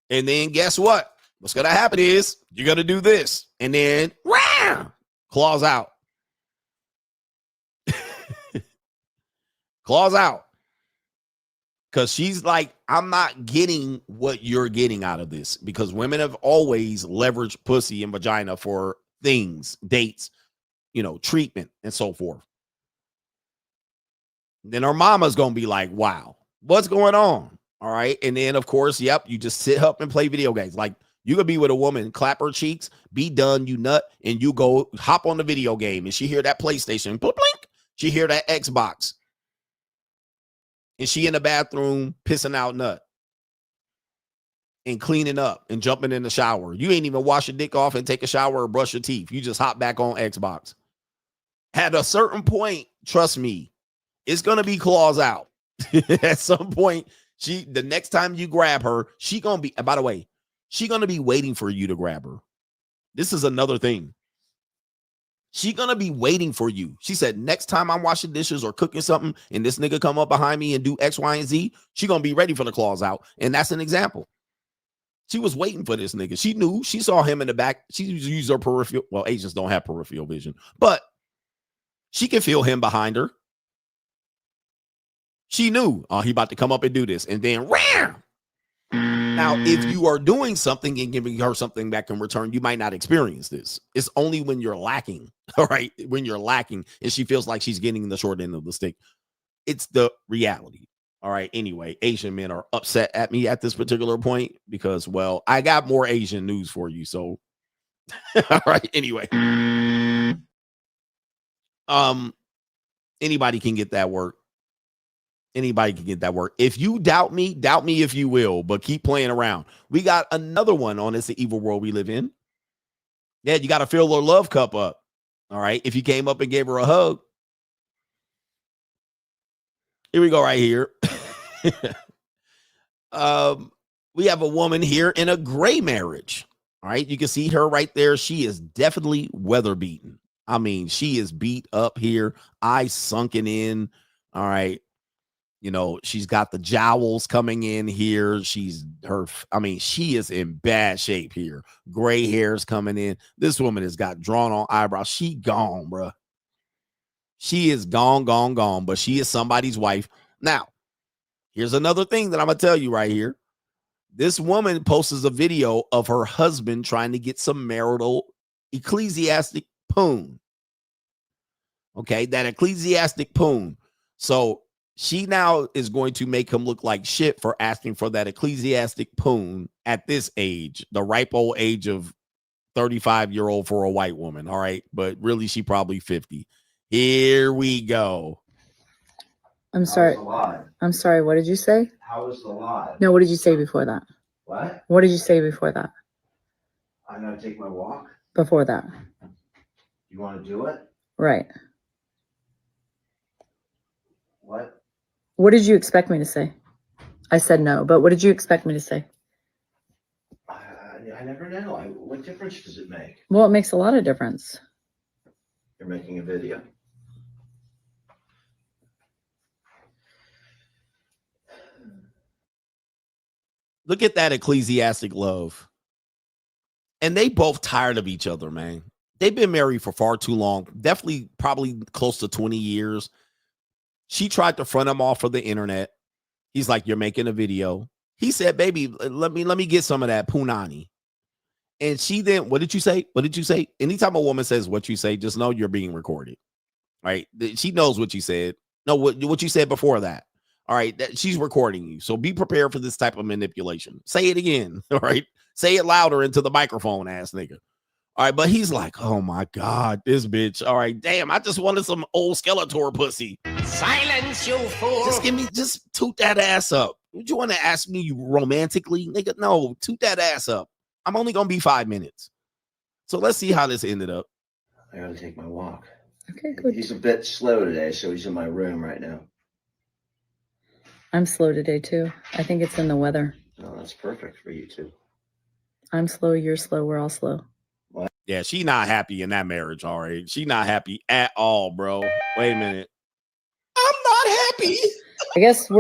And then guess what? What's going to happen is you're going to do this. And then, claws out. Claws out. Because she's like, I'm not getting what you're getting out of this. Because women have always leveraged pussy and vagina for things, dates, treatment, and so forth. Then her mama's going to be like, wow, what's going on? All right. And then, of course, yep, you just sit up and play video games. Like, you could be with a woman, clap her cheeks, be done, you nut, and you go hop on the video game. And she hear that PlayStation, blink, she hear that Xbox. And she in the bathroom pissing out nut and cleaning up and jumping in the shower. You ain't even wash your dick off and take a shower or brush your teeth. You just hop back on Xbox. At a certain point, trust me, it's going to be claws out. At some point, the next time you grab her, she going to be, by the way, she going to be waiting for you to grab her. This is another thing. She going to be waiting for you. She said, next time I'm washing dishes or cooking something and this nigga come up behind me and do X, Y, and Z, she going to be ready for the claws out. And that's an example. She was waiting for this nigga. She knew. She saw him in the back. She used her peripheral. Well, Asians don't have peripheral vision, but she can feel him behind her. She knew, he about to come up and do this. And then, now, if you are doing something and giving her something back in return, you might not experience this. It's only when you're lacking, all right? When you're lacking and she feels like she's getting the short end of the stick. It's the reality. All right. Anyway, Asian men are upset at me at this particular point because, well, I got more Asian news for you. So, all right. Anyway, anybody can get that work. Anybody can get that work. If you doubt me if you will, but keep playing around. We got another one on It's the Evil World We Live In. Yeah, you got to fill her love cup up. All right. If you came up and gave her a hug. Here we go right here. We have a woman here in a gray marriage. All right. You can see her right there. She is definitely weather beaten. I mean, she is beat up here. Eyes sunken in. All right. She's got the jowls coming in here. She is in bad shape here. Gray hairs coming in. This woman has got drawn on eyebrows. She gone, bruh. She is gone, but she is somebody's wife. Now, here's another thing that I'm going to tell you right here. This woman posts a video of her husband trying to get some marital ecclesiastic poon. Okay, that ecclesiastic poon. So she now is going to make him look like shit for asking for that ecclesiastic poon at this age, the ripe old age of 35-year-old for a white woman. All right. But really, she probably 50. Here we go. I'm sorry. I'm sorry. What did you say? How was the lie? No, what did you say before that? What? What did you say before that? I'm gonna take my walk. Before that. You want to do it? Right. What? What did you expect me to say? I said no, but what did you expect me to say? I never know. What difference does it make? Well, it makes a lot of difference. You're making a video. Look at that ecclesiastic love. And they both tired of each other, man. They've been married for far too long. Definitely probably close to 20 years. She tried to front him off for the internet. He's like, you're making a video. He said, baby, let me get some of that punani. And she then, what did you say? What did you say? Anytime a woman says what you say, just know you're being recorded. Right? She knows what you said. No, what you said before that. All right, she's recording you. So be prepared for this type of manipulation. Say it again. All right. Say it louder into the microphone, ass nigga. All right, but he's like, oh my God, this bitch. All right, damn, I just wanted some old Skeletor pussy. Silence, you fool. Just toot that ass up. Would you want to ask me romantically? Nigga, no, toot that ass up. I'm only going to be 5 minutes. So let's see how this ended up. I gotta take my walk. Okay, good. He's a bit slow today, so he's in my room right now. I'm slow today too. I think it's in the weather. Oh, that's perfect for you too. I'm slow, you're slow, we're all slow. Yeah, she not happy in that marriage, all right? She not happy at all, bro. Wait a minute. I'm not happy. I guess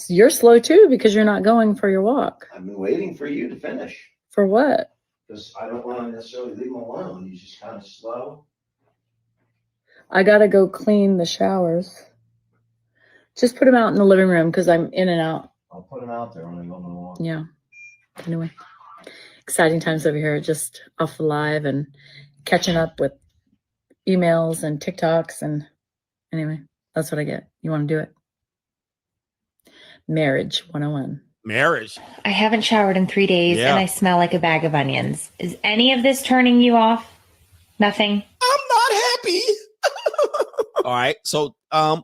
you're slow too because you're not going for your walk. I've been waiting for you to finish. For what? Because I don't want to necessarily leave him alone. He's just kind of slow. I gotta go clean the showers. Just put him out in the living room because I'm in and out. I'll put him out there when I go on my walk. Yeah. Anyway, exciting times over here. Just off live and catching up with emails and TikToks. And anyway, that's what I get. You want to do it? Marriage 101. Marriage. I haven't showered in 3 days and I smell like a bag of onions. Is any of this turning you off? Nothing? I'm not happy. All right. So,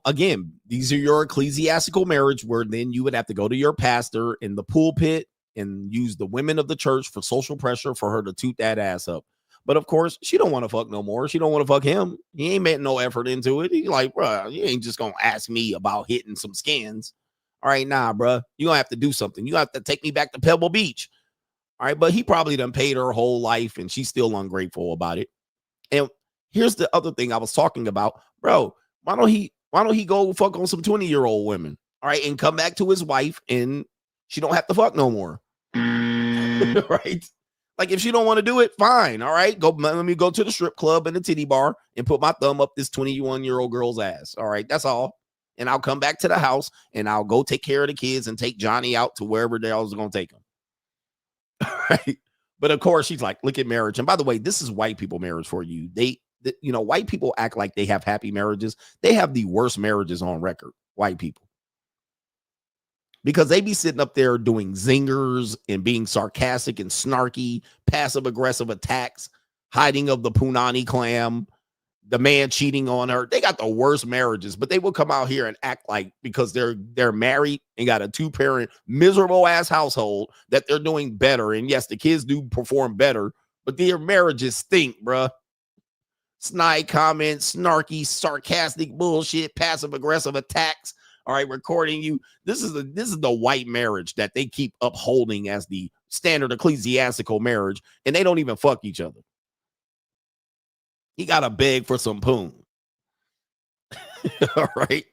again, these are your ecclesiastical marriage where then you would have to go to your pastor in the pulpit and use the women of the church for social pressure for her to toot that ass up. But of course, she don't want to fuck no more. She don't want to fuck him. He ain't made no effort into it. He's like, bro, you ain't just going to ask me about hitting some skins. All right, nah, bro. You're going to have to do something. You have to take me back to Pebble Beach. All right, but he probably done paid her whole life and she's still ungrateful about it. And here's the other thing I was talking about. Bro, why don't he go fuck on some 20-year-old women? All right, and come back to his wife and she don't have to fuck no more. Right? Like if she don't want to do it, fine. All right, let me go to the strip club and the titty bar and put my thumb up this 21-year-old girl's ass. All right, that's all. And I'll come back to the house and I'll go take care of the kids and take Johnny out to wherever the hell is going to take him. All right. But of course, she's like, look at marriage. And by the way, this is white people marriage for you. White people act like they have happy marriages. They have the worst marriages on record, white people. Because they be sitting up there doing zingers and being sarcastic and snarky, passive-aggressive attacks, hiding of the punani clam, the man cheating on her. They got the worst marriages, but they will come out here and act like because they're married and got a 2-parent miserable-ass household that they're doing better. And yes, the kids do perform better, but their marriages stink, bruh. Snide comments, snarky, sarcastic bullshit, passive-aggressive attacks. All right, recording you. This is the white marriage that they keep upholding as the standard ecclesiastical marriage, and they don't even fuck each other. He got to beg for some poon. All right.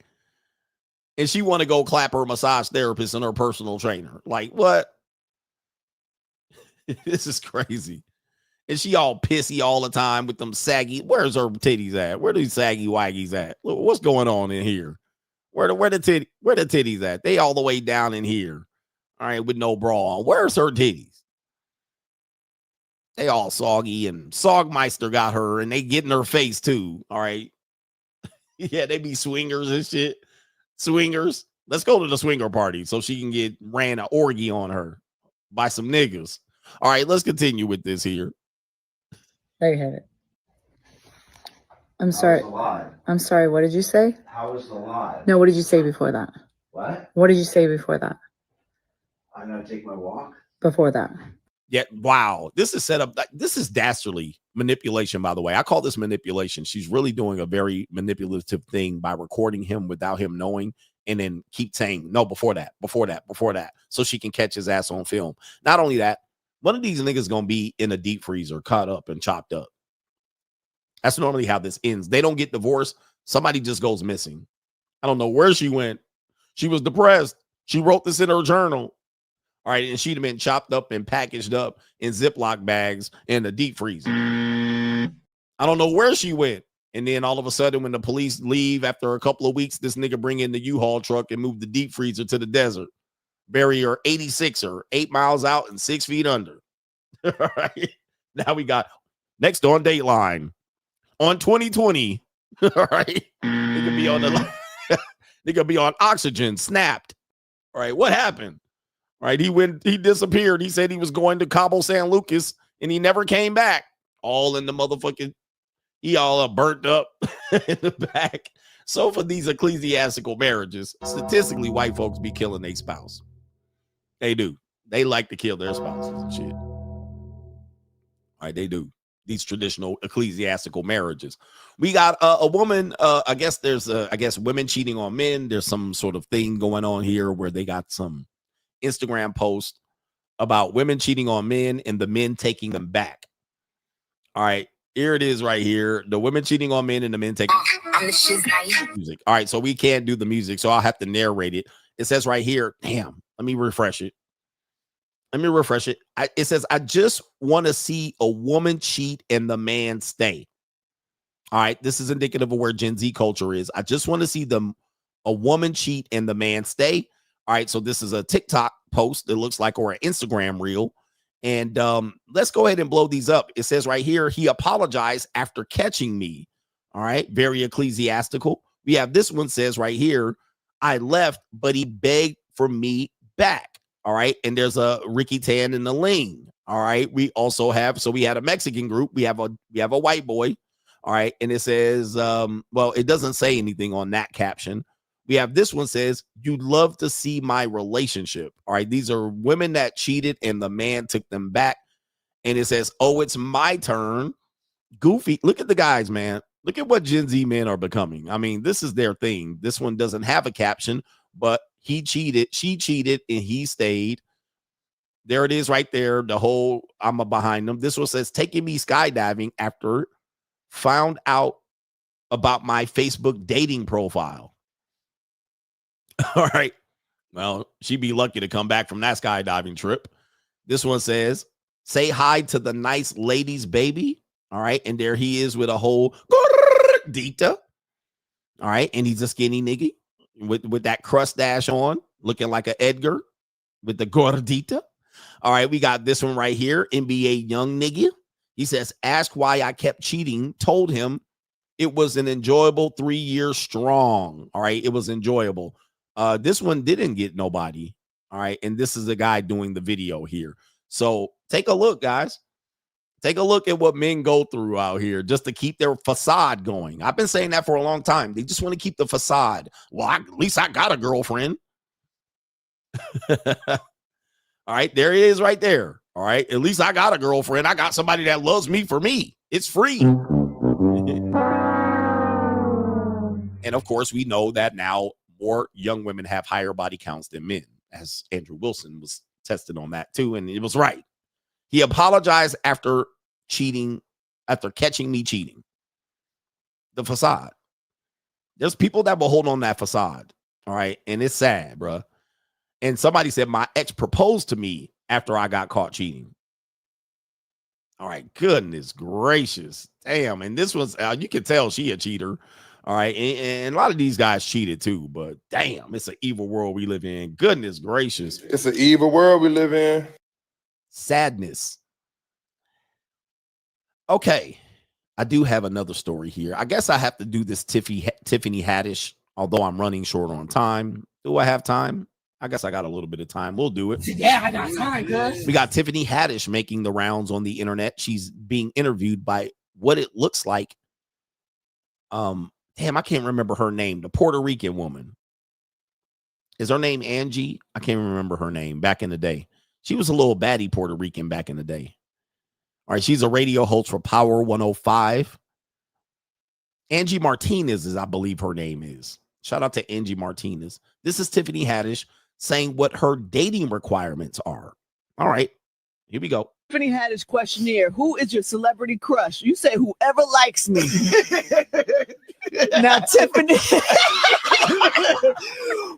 And she want to go clap her massage therapist and her personal trainer. Like, what? This is crazy. And she all pissy all the time with them saggy. Where's her titties at? Where these saggy waggies at? What's going on in here? Where the titties at? They all the way down in here. All right, with no bra on. Where's her titties? They all soggy, and Sogmeister got her, and they get in her face too. All right. Yeah, they be swingers and shit. Swingers. Let's go to the swinger party so she can get ran an orgy on her by some niggas. All right, let's continue with this here. There you have it. I'm sorry. I'm sorry. What did you say? How was the lie? No, what did you say before that? What? What did you say before that? I'm going to take my walk. Before that. Yeah, wow. This is set up. This is dastardly manipulation, by the way. I call this manipulation. She's really doing a very manipulative thing by recording him without him knowing and then keep saying, no, before that, so she can catch his ass on film. Not only that, one of these niggas going to be in a deep freezer, cut up and chopped up. That's normally how this ends. They don't get divorced. Somebody just goes missing. I don't know where she went. She was depressed. She wrote this in her journal. All right, and she'd have been chopped up and packaged up in Ziploc bags in the deep freezer. I don't know where she went. And then all of a sudden, when the police leave after a couple of weeks, this nigga bring in the U-Haul truck and move the deep freezer to the desert. Bury her 86er, 8 miles out and 6 feet under. All right. Now we got next on Dateline on 2020. All right. They could be on the they could be on oxygen, snapped. All right. What happened? All right. He disappeared. He said he was going to Cabo San Lucas and he never came back. All in the motherfucking, he all burnt up in the back. So for these ecclesiastical marriages, statistically, white folks be killing their spouse. They do. They like to kill their spouses and shit. All right, they do. These traditional ecclesiastical marriages. We got a woman. I guess there's women cheating on men. There's some sort of thing going on here where they got some Instagram post about women cheating on men and the men taking them back. All right, here it is right here. The women cheating on men and the men taking music. All right, so we can't do the music, so I'll have to narrate it. It says right here, damn, let me refresh it. It says, I just want to see a woman cheat and the man stay. All right, this is indicative of where Gen Z culture is. I just want to see a woman cheat and the man stay. All right, so this is a TikTok post, it looks like, or an Instagram reel. And let's go ahead and blow these up. It says right here, he apologized after catching me. All right, very ecclesiastical. We have this one says right here, I left, but he begged for me back. All right, and there's a Ricky Tan and the Ling. All right, we also have, so we had a Mexican group. We have a white boy. All right, and it says, well, it doesn't say anything on that caption. We have this one says, you'd love to see my relationship. All right, these are women that cheated and the man took them back. And it says, oh, it's my turn. Goofy. Look at the guys, man. Look at what Gen Z men are becoming. I mean, this is their thing. This one doesn't have a caption, but he cheated, she cheated, and he stayed. There it is right there. The whole, I'm behind them. This one says, taking me skydiving after found out about my Facebook dating profile. All right. Well, she'd be lucky to come back from that skydiving trip. This one says, say hi to the nice ladies, baby. All right. And there he is with a whole gordita. All right. And he's a skinny nigga with that crust dash on, looking like a Edgar with the gordita. All right. We got this one right here. NBA young nigga. He says, ask why I kept cheating. Told him it was an enjoyable 3 years strong. All right. It was enjoyable. This one didn't get nobody. All right. And this is a guy doing the video here. So take a look, guys. Take a look at what men go through out here just to keep their facade going. I've been saying that for a long time. They just want to keep the facade. Well, at least I got a girlfriend. All right. There it is right there. All right. At least I got a girlfriend. I got somebody that loves me for me. It's free. And of course, we know that now more young women have higher body counts than men, as Andrew Wilson was tested on that too. And it was right. He apologized after cheating, after catching me cheating. The facade. There's people that will hold on that facade. All right. And it's sad, bro. And somebody said my ex proposed to me after I got caught cheating. All right. Goodness gracious. Damn. And this was, you can tell she a cheater. All right. And a lot of these guys cheated too, but damn, it's an evil world we live in. Goodness gracious. It's an evil world we live in. Sadness. Okay. I do have another story here. I guess I have to do this Tiffany Haddish, although I'm running short on time. Do I have time? I guess I got a little bit of time. We'll do it. Yeah, I got time, cuz. We got Tiffany Haddish making the rounds on the internet. She's being interviewed by what it looks like. Damn, I can't remember her name. The Puerto Rican woman. Is her name Angie? I can't remember her name back in the day. She was a little baddie Puerto Rican back in the day. All right, she's a radio host for Power 105. Angie Martinez is, I believe her name is. Shout out to Angie Martinez. This is Tiffany Haddish saying what her dating requirements are. All right, here we go. Tiffany Haddish questionnaire. Who is your celebrity crush? You say whoever likes me. Now, Tiffany,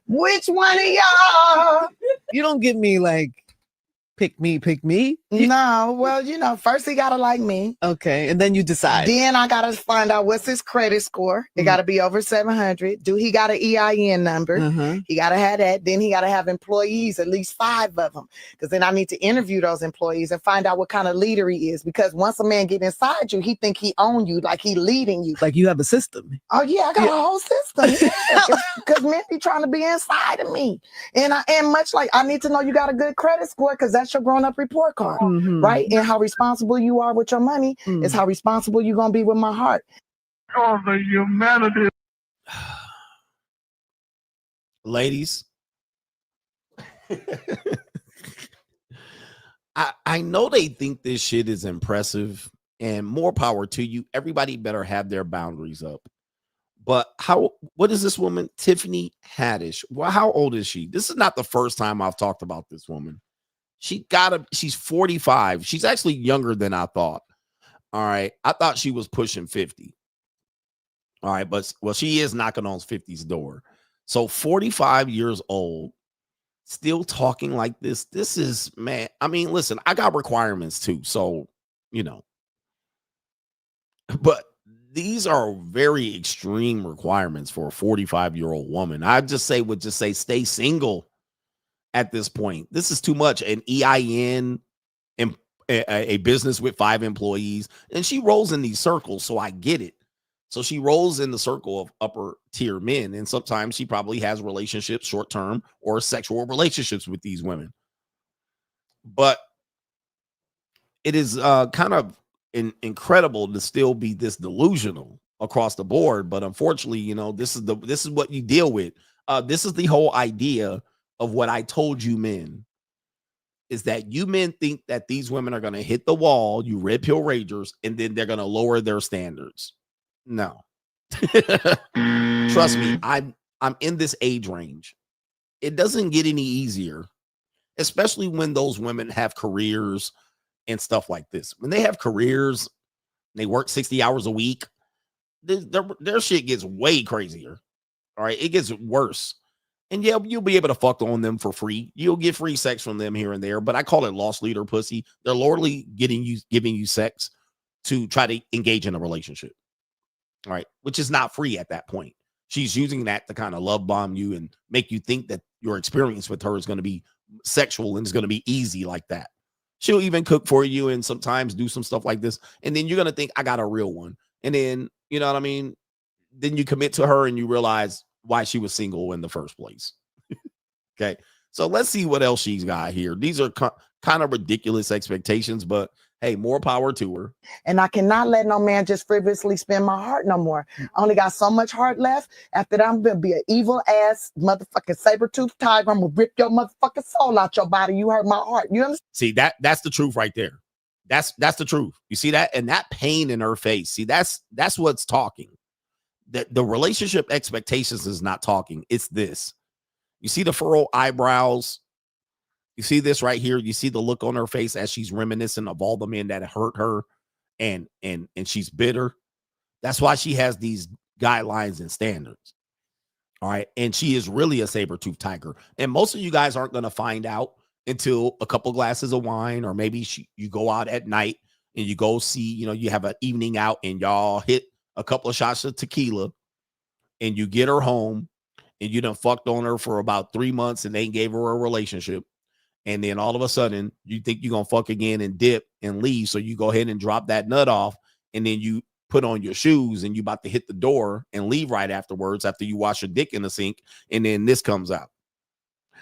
which one of y'all? You don't give me like Pick me. No, well, first he gotta like me. Okay, and then you decide. Then I gotta find out what's his credit score. It gotta be over 700. Do he got an EIN number? He gotta have that. Then he gotta have employees, at least 5 of them, because then I need to interview those employees and find out what kind of leader he is. Because once a man get inside you, he think he own you, like he leading you. Like you have a system. Oh yeah, I got a whole system. Because men be trying to be inside of me, and much like I need to know you got a good credit score, because that's your grown up report card, right? And how responsible you are with your money is how responsible you're gonna be with my heart. Oh, the humanity. Ladies, I know they think this shit is impressive, and more power to you. Everybody better have their boundaries up. But what is this woman, Tiffany Haddish? Well, how old is she? This is not the first time I've talked about this woman. She's 45. She's actually younger than I thought. All right. I thought she was pushing 50. All right. But she is knocking on 50's door. So 45 years old, still talking like this. This is, man. I mean, listen, I got requirements too. So, but these are very extreme requirements for a 45-year-old woman. I would just say stay single at this point. This is too much. An EIN, and a business with 5 employees, and she rolls in these circles, so I get it. So she rolls in the circle of upper tier men, and sometimes she probably has relationships, short-term or sexual relationships with these women. But it is kind of incredible to still be this delusional across the board. But unfortunately, this is what you deal with. This is the whole idea of what I told you men, is that you men think that these women are going to hit the wall, you red pill ragers, and then they're going to lower their standards. No. Trust me, I'm in this age range. It doesn't get any easier, especially when those women have careers and stuff like this. When they have careers, they work 60 hours a week, their shit gets way crazier. All right, it gets worse. And yeah, you'll be able to fuck on them for free. You'll get free sex from them here and there, but I call it lost leader pussy. They're literally giving you sex to try to engage in a relationship. All right, which is not free at that point. She's using that to kind of love bomb you and make you think that your experience with her is going to be sexual and it's going to be easy like that. She'll even cook for you and sometimes do some stuff like this. And then you're going to think, I got a real one. And then, you know what I mean? Then you commit to her and you realize why she was single in the first place. Okay. So let's see what else she's got here. These are kind of ridiculous expectations, but hey, more power to her. And I cannot let no man just frivolously spend my heart no more. I only got so much heart left. After that, I'm going to be an evil ass motherfucking saber-toothed tiger. I'm going to rip your motherfucking soul out your body. You hurt my heart. You understand? See, that's the truth right there. That's the truth. You see that? And that pain in her face. See, that's what's talking. The relationship expectations is not talking. It's this. You see the furrowed eyebrows. You see this right here. You see the look on her face as she's reminiscent of all the men that hurt her, and she's bitter. That's why she has these guidelines and standards. All right. And she is really a saber-toothed tiger. And most of you guys aren't going to find out until a couple glasses of wine, or maybe you go out at night and you go see, you have an evening out and y'all hit a couple of shots of tequila and you get her home and you done fucked on her for about 3 months and they gave her a relationship. And then all of a sudden you think you're going to fuck again and dip and leave. So you go ahead and drop that nut off, and then you put on your shoes and you about to hit the door and leave right afterwards after you wash your dick in the sink. And then this comes out.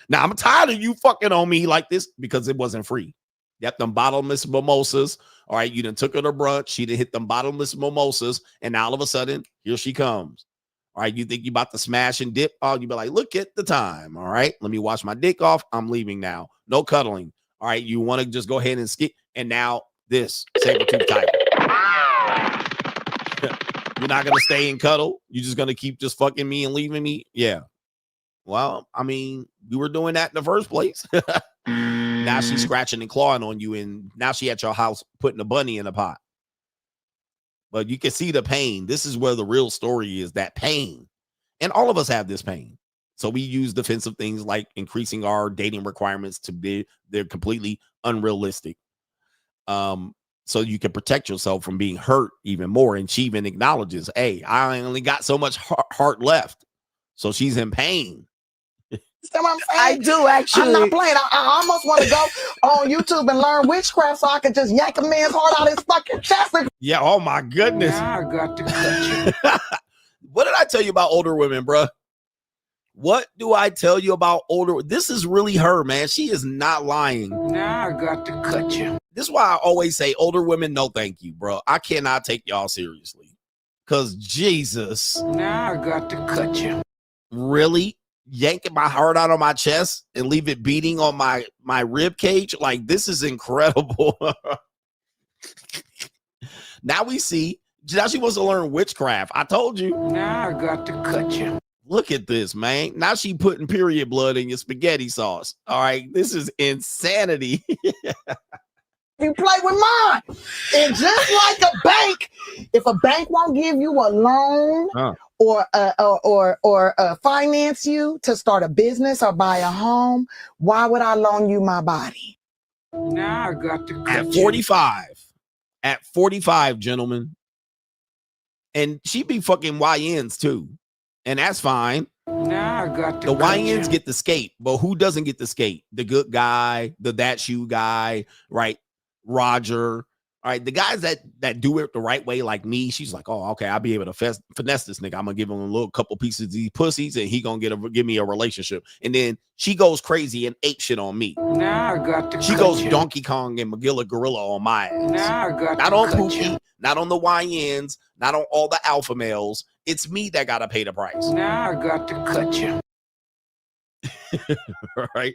Now I'm tired of you fucking on me like this because it wasn't free. You got them bottomless mimosas. All right. You done took her to brunch. She done hit them bottomless mimosas. And now all of a sudden, here she comes. All right. You think you about to smash and dip? Oh, you be like, look at the time. All right. Let me wash my dick off. I'm leaving now. No cuddling. All right. You want to just go ahead and skip. And now this saber-tooth tiger. You're not going to stay and cuddle. You're just going to keep just fucking me and leaving me. Yeah. Well, I mean, you were doing that in the first place. Now she's scratching and clawing on you, and now she at your house putting a bunny in a pot. But you can see the pain. This is where the real story is, that pain. And all of us have this pain. So we use defensive things like increasing our dating requirements to be, they're completely unrealistic. So you can protect yourself from being hurt even more. And she even acknowledges, hey, I only got so much heart left. So she's in pain. See what I'm saying? I do, actually. I'm not playing. I almost want to go on YouTube and learn witchcraft so I can just yank a man's heart out his fucking chest. Yeah, oh my goodness. Now I got to cut you. What did I tell you about older women, bruh? What do I tell you about older? This is really her, man. She is not lying. Now I got to cut you. This is why I always say older women, no thank you, bro. I cannot take y'all seriously. Because Jesus. Now I got to cut you. Really? Yanking my heart out of my chest and leave it beating on my rib cage? Like, this is incredible. Now we see. Now she wants to learn witchcraft. I told you. Now I got to cut you. Look at this, man. Now she putting period blood in your spaghetti sauce. All right. This is insanity. You play with mine. And just like a bank, if a bank won't give you a loan or finance you to start a business or buy a home, why would I loan you my body? Now I got to cut At 45. At 45, gentlemen. And she be fucking YNs too. And that's fine. Now I got to the YNs get the skate, but who doesn't get the skate? The good guy, the that you guy, right? Roger. All right, the guys that do it the right way, like me, she's like, oh, okay, I'll be able to finesse this nigga. I'm gonna give him a little couple pieces of these pussies, and he gonna give me a relationship. And then she goes crazy and ape shit on me. Now I got to. She goes Donkey Kong and Magilla Gorilla on my ass. Now I got not to on cut Pookie, you. not on the YNs, not on all the alpha males. It's me that gotta pay the price. Now I got to cut you. All right,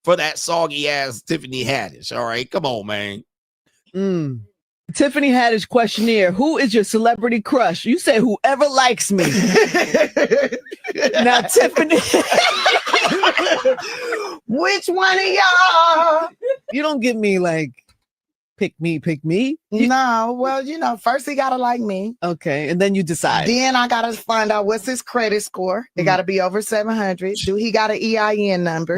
for that soggy ass Tiffany Haddish. All right, come on, man. Tiffany Haddish questionnaire. Who is your celebrity crush? You say whoever likes me. Now, Tiffany. Which one of y'all? You don't give me like, pick me. No, well, you know, first he gotta like me. Okay, and then you decide. Then I gotta find out what's his credit score. It gotta be over 700. Do he got an EIN number?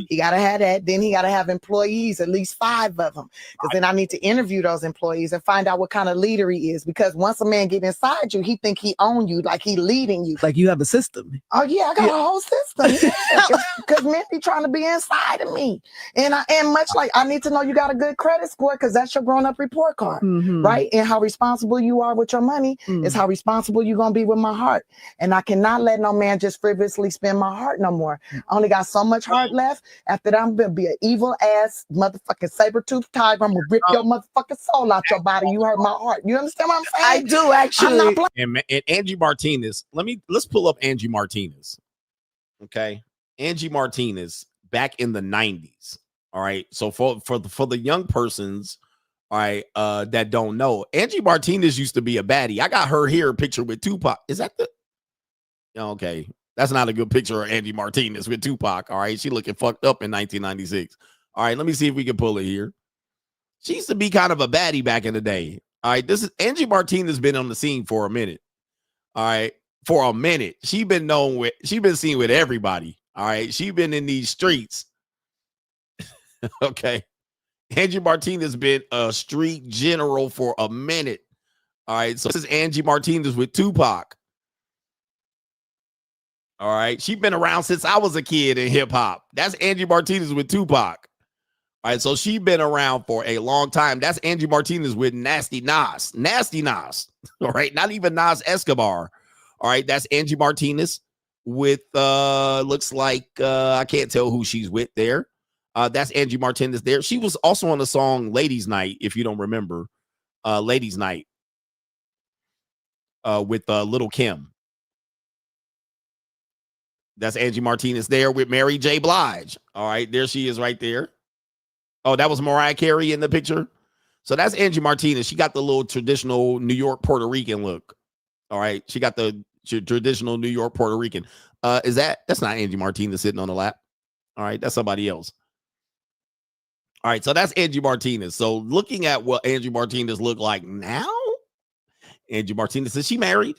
He gotta have that. Then he gotta have employees, at least 5 of them. Because then I need to interview those employees and find out what kind of leader he is. Because once a man get inside you, he think he own you, like he leading you. Like you have a system. Oh yeah, I got a whole system. Because men be trying to be inside of me. And much like I need to know you got a good credit score because that's your grown-up report card. Right? And how responsible you are with your money is how responsible you're gonna be with my heart. And I cannot let no man just frivolously spend my heart no more. I only got so much heart left. After that, I'm gonna be an evil ass motherfucking saber-toothed tiger. I'm gonna rip your motherfucking soul out your body. You hurt my heart. You understand what I'm saying? I do, actually. I'm not And Angie Martinez, let's pull up Angie Martinez. Okay. Angie Martinez back in the 90s. All right. So for the young persons, all right, that don't know, Angie Martinez used to be a baddie. I got her here picture with Tupac. Is that the okay? That's not a good picture of Angie Martinez with Tupac. All right, she looking fucked up in 1996. All right, let me see if we can pull it here. She used to be kind of a baddie back in the day. All right, this is Angie Martinez, been on the scene for a minute. All right, for a minute. She been seen with everybody. All right, she been in these streets. Okay. Angie Martinez been a street general for a minute. All right, so this is Angie Martinez with Tupac. All right, she's been around since I was a kid in hip hop. That's Angie Martinez with Tupac. All right, so she's been around for a long time. That's Angie Martinez with Nasty Nas. Nasty Nas. All right, not even Nas Escobar. All right, that's Angie Martinez with looks like I can't tell who she's with there. That's Angie Martinez there. She was also on the song Ladies Night, if you don't remember. Ladies Night with Little Kim. That's Angie Martinez there with Mary J. Blige. All right, there she is right there. Oh, that was Mariah Carey in the picture. So that's Angie Martinez. She got the little traditional New York Puerto Rican look. All right, she got the traditional New York Puerto Rican. That's not Angie Martinez sitting on the lap. All right, that's somebody else. All right, so that's Angie Martinez. So looking at what Angie Martinez look like now, Angie Martinez, is she married?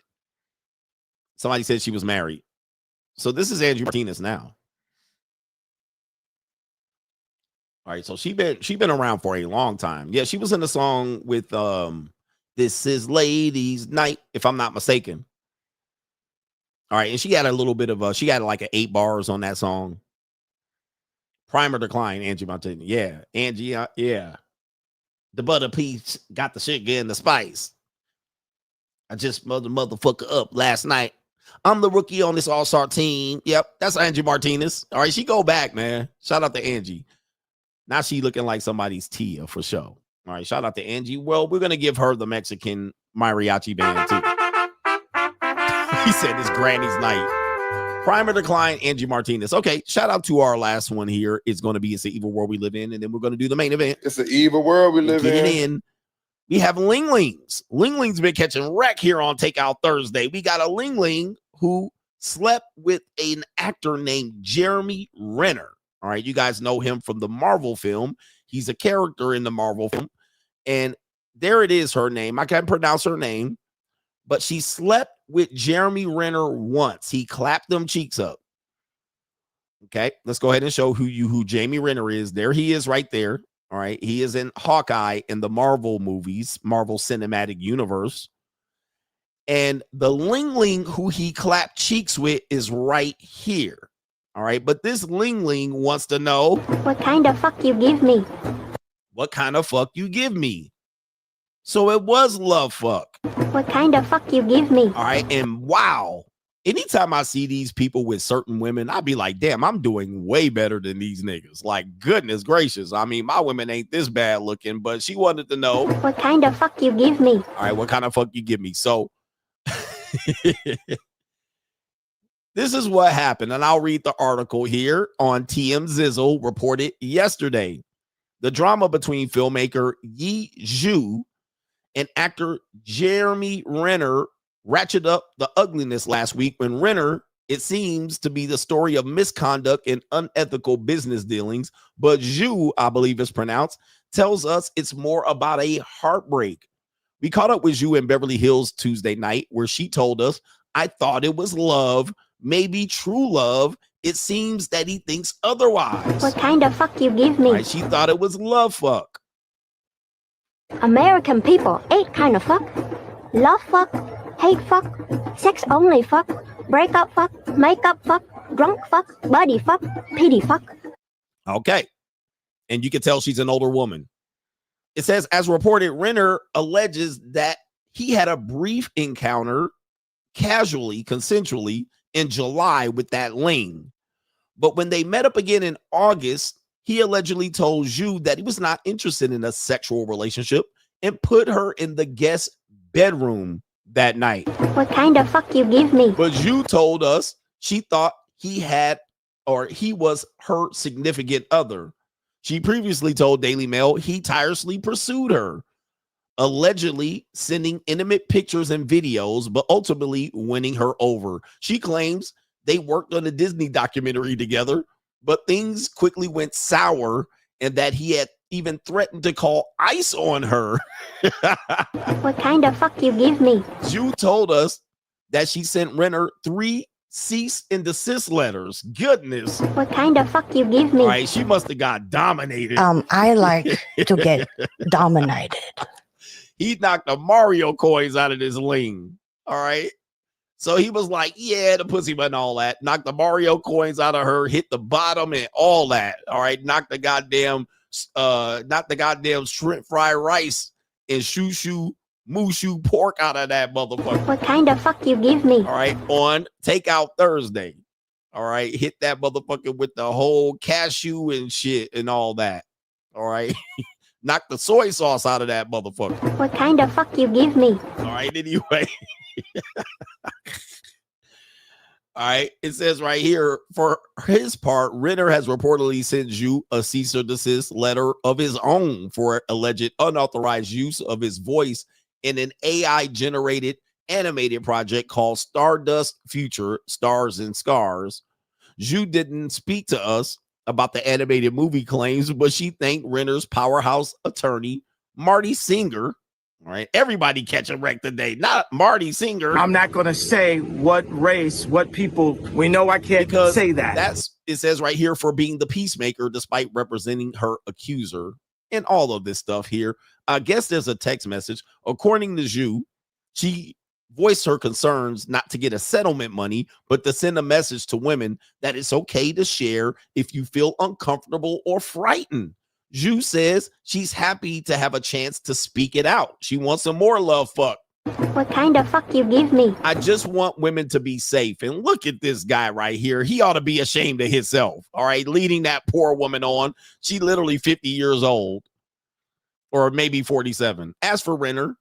Somebody said she was married. So this is Angie Martinez now. All right, so she been around for a long time. Yeah, she was in the song with This Is Ladies Night, if I'm not mistaken. All right, and she had a little bit of she had like 8 bars on that song. Prime or Decline, Angie Martinez. Yeah, Angie, yeah. The butter peach got the shit getting the spice. I just motherfucker up last night. I'm the rookie on this all-star team. Yep, that's Angie Martinez. All right, she go back, man. Shout out to Angie. Now she looking like somebody's Tia for sure. All right, shout out to Angie. Well, we're going to give her the Mexican mariachi band too. He said it's Granny's night. Prime or Decline, Angie Martinez. Okay, shout out to our last one here. It's going to be It's the Evil World We Live In, and then we're going to do the main event. It's the evil world we live in. We have Ling Ling's. Ling Ling's been catching wreck here on Takeout Thursday. We got a Ling Ling who slept with an actor named Jeremy Renner. All right, you guys know him from the Marvel film. He's a character in the Marvel film. And there it is, her name. I can't pronounce her name, but she slept with Jeremy Renner once. He clapped them cheeks up. Okay, let's go ahead and show who Jeremy Renner is. There he is right there. All right, he is in Hawkeye in the Marvel movies, Marvel Cinematic Universe. And the Ling Ling who he clapped cheeks with is right here. All right, but this Ling Ling wants to know, what kind of fuck you give me? What kind of fuck you give me? So it was love fuck. What kind of fuck you give me? All right, and wow. Anytime I see these people with certain women, I'd be like, damn, I'm doing way better than these niggas. Like, goodness gracious. I mean, my women ain't this bad looking, but she wanted to know, what kind of fuck you give me? All right, what kind of fuck you give me? So this is what happened, and I'll read the article here on TM Zizzle reported yesterday. The drama between filmmaker Yi Zhu and actor Jeremy Renner ratcheted up the ugliness last week when Renner, it seems to be the story of misconduct and unethical business dealings, but Zhu, I believe it's pronounced, tells us it's more about a heartbreak. We caught up with Zhu in Beverly Hills Tuesday night, where she told us, I thought it was love, maybe true love. It seems that he thinks otherwise. What kind of fuck you give me? Right, she thought it was love fuck. American people, 8 kind of fuck. Love fuck, hate fuck, sex only fuck, breakup fuck, makeup fuck, drunk fuck, buddy fuck, pity fuck. Okay. And you can tell she's an older woman. It says, as reported, Renner alleges that he had a brief encounter casually, consensually in July with that Ling. But when they met up again in August, he allegedly told Zhu that he was not interested in a sexual relationship and put her in the guest bedroom that night. What kind of fuck you give me? But Zhu told us she thought he was her significant other. She previously told Daily Mail he tirelessly pursued her, allegedly sending intimate pictures and videos, but ultimately winning her over. She claims they worked on a Disney documentary together, but things quickly went sour and that he had even threatened to call ICE on her. What kind of fuck you give me? Zhu told us that she sent Renner 3 cease and desist letters. Goodness. What kind of fuck you give me? All right, she must have got dominated. I like to get dominated. He knocked the Mario coins out of this Ling. All right. So he was like, yeah, the pussy button, all that. Knocked the Mario coins out of her, hit the bottom and all that. All right. Knocked the goddamn shrimp fried rice and shoo mushu pork out of that motherfucker. What kind of fuck you give me? All right. On Takeout Thursday. All right. Hit that motherfucker with the whole cashew and shit and all that. All right. Knock the soy sauce out of that motherfucker. What kind of fuck you give me? All right, anyway. All right, it says right here, for his part, Renner has reportedly sent Zhu a cease or desist letter of his own for alleged unauthorized use of his voice in an AI-generated animated project called Stardust Future Stars and Scars. Zhu didn't speak to us about the animated movie claims, but she thanked Renner's powerhouse attorney, Marty Singer, All right, everybody catch a wreck today, not Marty Singer. I'm not going to say what race, what people. We know I can't say that. It says right here for being the peacemaker despite representing her accuser and all of this stuff here. I guess there's a text message. According to Zhu, she voiced her concerns not to get a settlement money, but to send a message to women that it's okay to share if you feel uncomfortable or frightened. Zhu says she's happy to have a chance to speak it out. She wants some more love fuck. What kind of fuck you give me? I just want women to be safe. And look at this guy right here. He ought to be ashamed of himself. All right, leading that poor woman on. She literally 50 years old or maybe 47. As for Renner,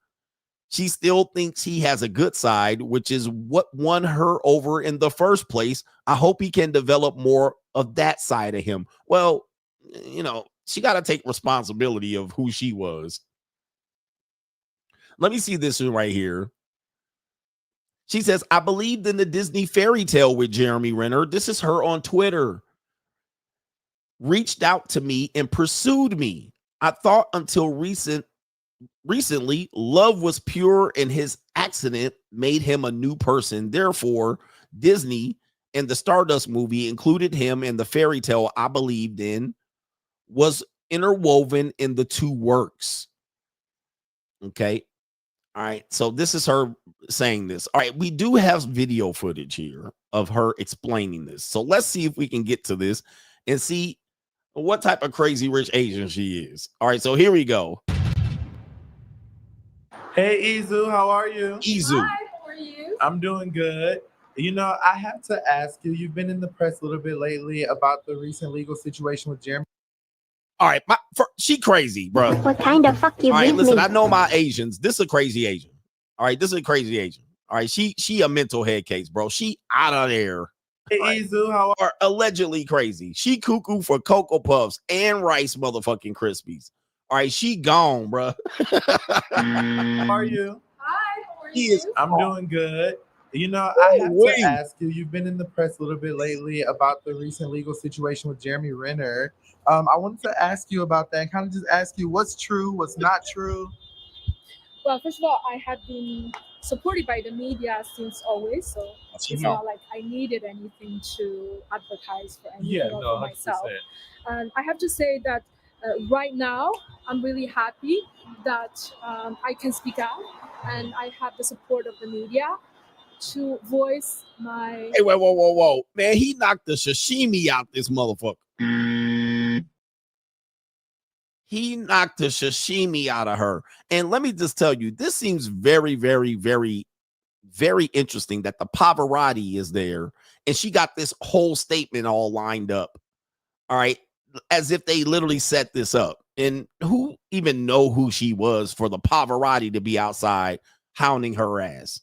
she still thinks he has a good side, which is what won her over in the first place. I hope he can develop more of that side of him. Well, you know, she got to take responsibility of who she was. Let me see this one right here. She says, I believed in the Disney fairy tale with Jeremy Renner. This is her on Twitter. Reached out to me and pursued me. I thought until recently, love was pure and his accident made him a new person. Therefore, Disney and the Stardust movie included him in the fairy tale I believed in was interwoven in the two works. Okay. All right. So this is her saying this. All right. We do have video footage here of her explaining this. So let's see if we can get to this and see what type of crazy rich Asian she is. All right. So here we go. Hey, Izu, how are you? Izu. Hi, how are you? I'm doing good. You know, I have to ask you, you've been in the press a little bit lately about the recent legal situation with Jeremy. All right, she crazy, bro. What kind of fuck you All right, give listen, me? I know my Asians. This is a crazy Asian. All right, this is a crazy Asian. All right, she a mental head case, bro. She out of there. Hey, Izu, how are allegedly crazy. She cuckoo for Cocoa Puffs and Rice motherfucking Krispies. All right, she gone, bro. How are you? Hi, how are you? I'm doing good. You know, I have to ask you, you've been in the press a little bit lately about the recent legal situation with Jeremy Renner. I wanted to ask you about that and kind of just ask you what's true, what's not true. Well, first of all, I have been supported by the media since always, so it's not like I needed anything to advertise for anything or for myself. And I have to say that right now, I'm really happy that I can speak out and I have the support of the media to voice my... Hey, whoa. Man, he knocked the sashimi out this motherfucker. He knocked the sashimi out of her. And let me just tell you, this seems very, very, very, very interesting that the Pavarotti is there and she got this whole statement all lined up. All right. As if they literally set this up. And who even know who she was for the Pavarotti to be outside hounding her ass?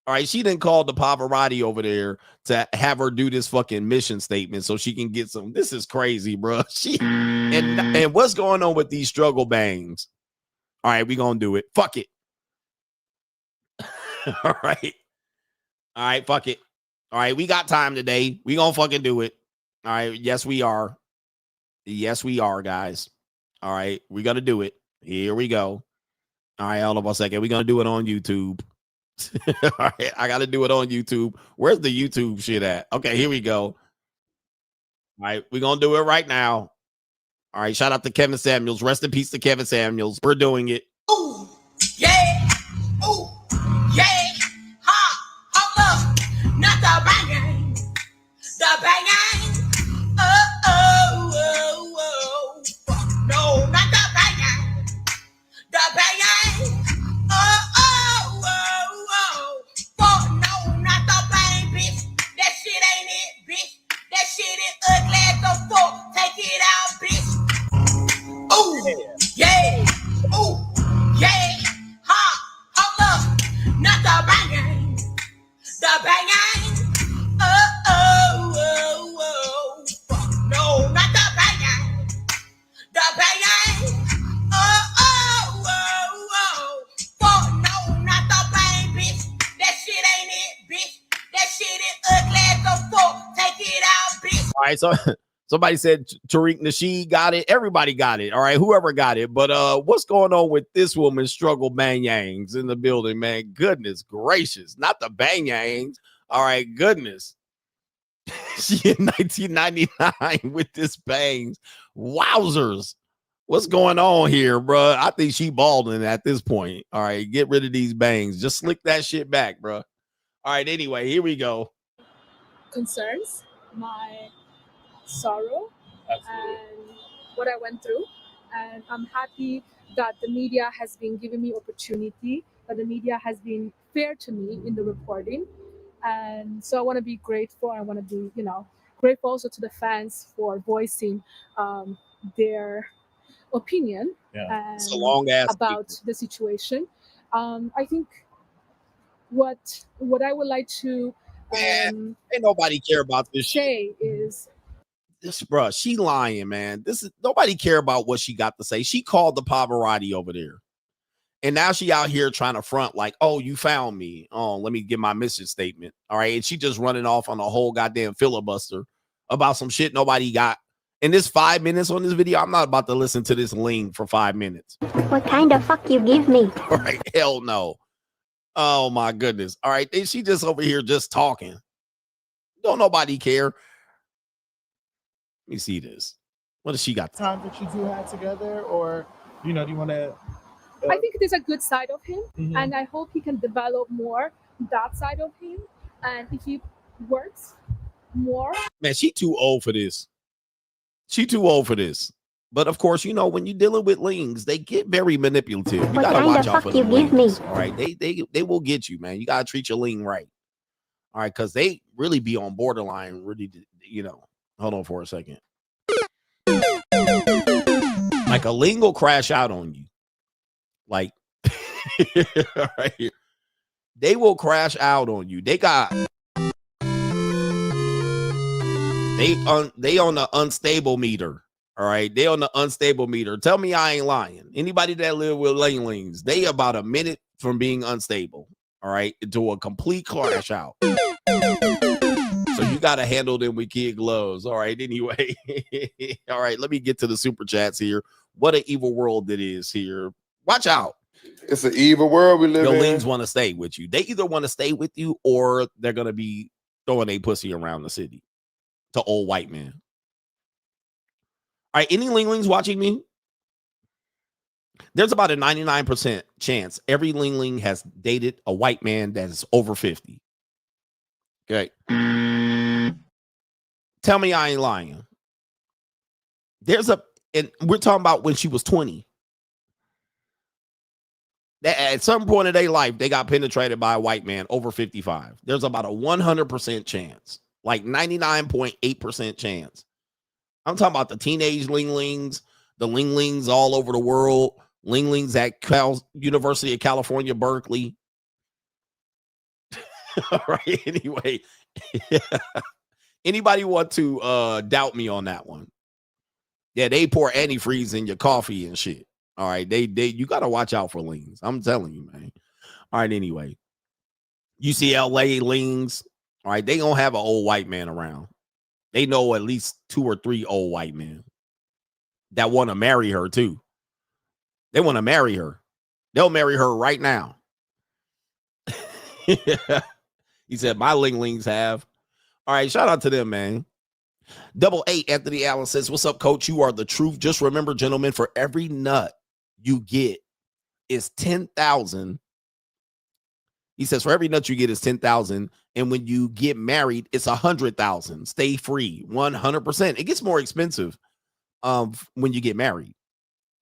All right, she didn't call the Pavarotti over there to have her do this fucking mission statement so she can get some. This is crazy, bro. And what's going on with these struggle bangs? All right, we gonna do it. Fuck it. All right, fuck it. All right, we got time today. We gonna fucking do it. All right, yes we are. Yes we are, guys. All right, we gotta do it. Here we go. All right, hold on a second. We're gonna do it on YouTube. All right, I gotta do it on YouTube. Where's the YouTube shit at? Okay, here we go. All right, we're gonna do it right now. All right, shout out to Kevin Samuels. Rest in peace to Kevin Samuels. We're doing it. Ooh, yeah, ooh, yeah, ha, hold up, not the banging, oh, no, not the banging, fuck no, not the bang, bitch, that shit ain't it, bitch, that shit is ugly as the fuck, take it out, bitch, ooh, yeah, ooh, yeah, ha, hold up, not the banging, fuck no, not the banging, fuck no, not the bang, bitch, that shit ain't it, bitch, that shit is ugly as the fuck, take it out, bitch. All right, Somebody said Tariq Nasheed got it. Everybody got it. All right, whoever got it. But what's going on with this woman's struggle banyangs in the building, man? Goodness gracious. Not the banyangs. All right, goodness. She in 1999 with this bangs. Wowzers. What's going on here, bro? I think she balding at this point. All right, get rid of these bangs. Just slick that shit back, bro. All right, anyway, here we go. Concerns, my sorrow, and what I went through. And I'm happy that the media has been giving me opportunity, that the media has been fair to me in the reporting. And so I want to be grateful. I want to be, grateful also to the fans for voicing their opinion It's a long ass about the situation. I think what I would like to ain't nobody care about this say is this, bro. She lying, man. This is nobody care about what she got to say. She called the Pavarotti over there, and now she out here trying to front like, "Oh, you found me. Oh, let me give my mission statement." All right, and she just running off on a whole goddamn filibuster about some shit nobody got. In this 5 minutes on this video, I'm not about to listen to this Ling for 5 minutes. What kind of fuck you give me? All right, hell no. Oh my goodness. All right, she just over here just talking. Don't nobody care. Let me see this. What does she got? Time that you two had together, or do you want to? I think there's a good side of him, and I hope he can develop more that side of him. And if he works more, man, she too old for this. She too old for this. But of course, when you're dealing with Lings, they get very manipulative. You gotta watch out for them Lings. All right, they will get you, man. You gotta treat your Ling right. All right, because they really be on borderline. Really, Hold on for a second. Like a Ling will crash out on you. Like, right, they will crash out on you. They on the unstable meter. All right, they on the unstable meter. Tell me I ain't lying. Anybody that live with Lings, they about a minute from being unstable. All right, into a complete crash out. So you got to handle them with kid gloves. All right, anyway. All right, let me get to the super chats here. What an evil world it is here. Watch out. It's an evil world we live in. Your Lings want to stay with you. They either want to stay with you or they're going to be throwing a pussy around the city to old white men. All right, any Linglings watching me? There's about a 99% chance every Lingling has dated a white man that is over 50. Okay. Tell me I ain't lying. And we're talking about when she was 20. At some point in their life, they got penetrated by a white man over 55. There's about a 100% chance, like 99.8% chance. I'm talking about the teenage Linglings, the Linglings all over the world, Linglings at University of California, Berkeley. All right, anyway. Anybody want to doubt me on that one? Yeah, they pour antifreeze in your coffee and shit. All right, you got to watch out for Lings. I'm telling you, man. All right, anyway. UCLA Lings, all right, they going to have an old white man around. They know at least 2 or 3 old white men that want to marry her, too. They want to marry her. They'll marry her right now. He said, my Linglings have. All right, shout out to them, man. 88 Anthony Allen says, what's up, coach? You are the truth. Just remember, gentlemen, for every nut you get is 10,000. He says, for every nut you get is 10,000. And when you get married, it's 100,000. Stay free. 100%. It gets more expensive when you get married.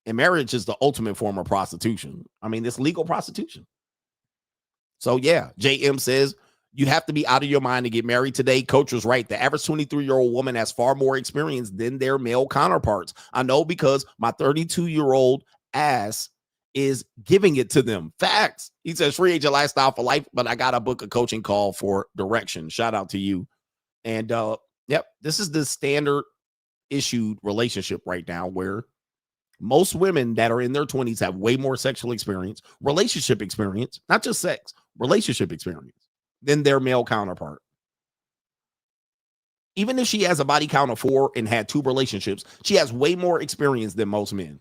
And marriage is the ultimate form of prostitution. I mean, it's legal prostitution. So, yeah, JM says, you have to be out of your mind to get married today. Coach was right. The average 23-year-old woman has far more experience than their male counterparts. I know because my 32-year-old ass is giving it to them. Facts. He says, free agent lifestyle for life, but I got to book a coaching call for direction. Shout out to you. And, yep, this is the standard issued relationship right now where most women that are in their 20s have way more sexual experience, relationship experience, not just sex, relationship experience than their male counterpart. Even if she has a body count of 4 and had 2 relationships, she has way more experience than most men,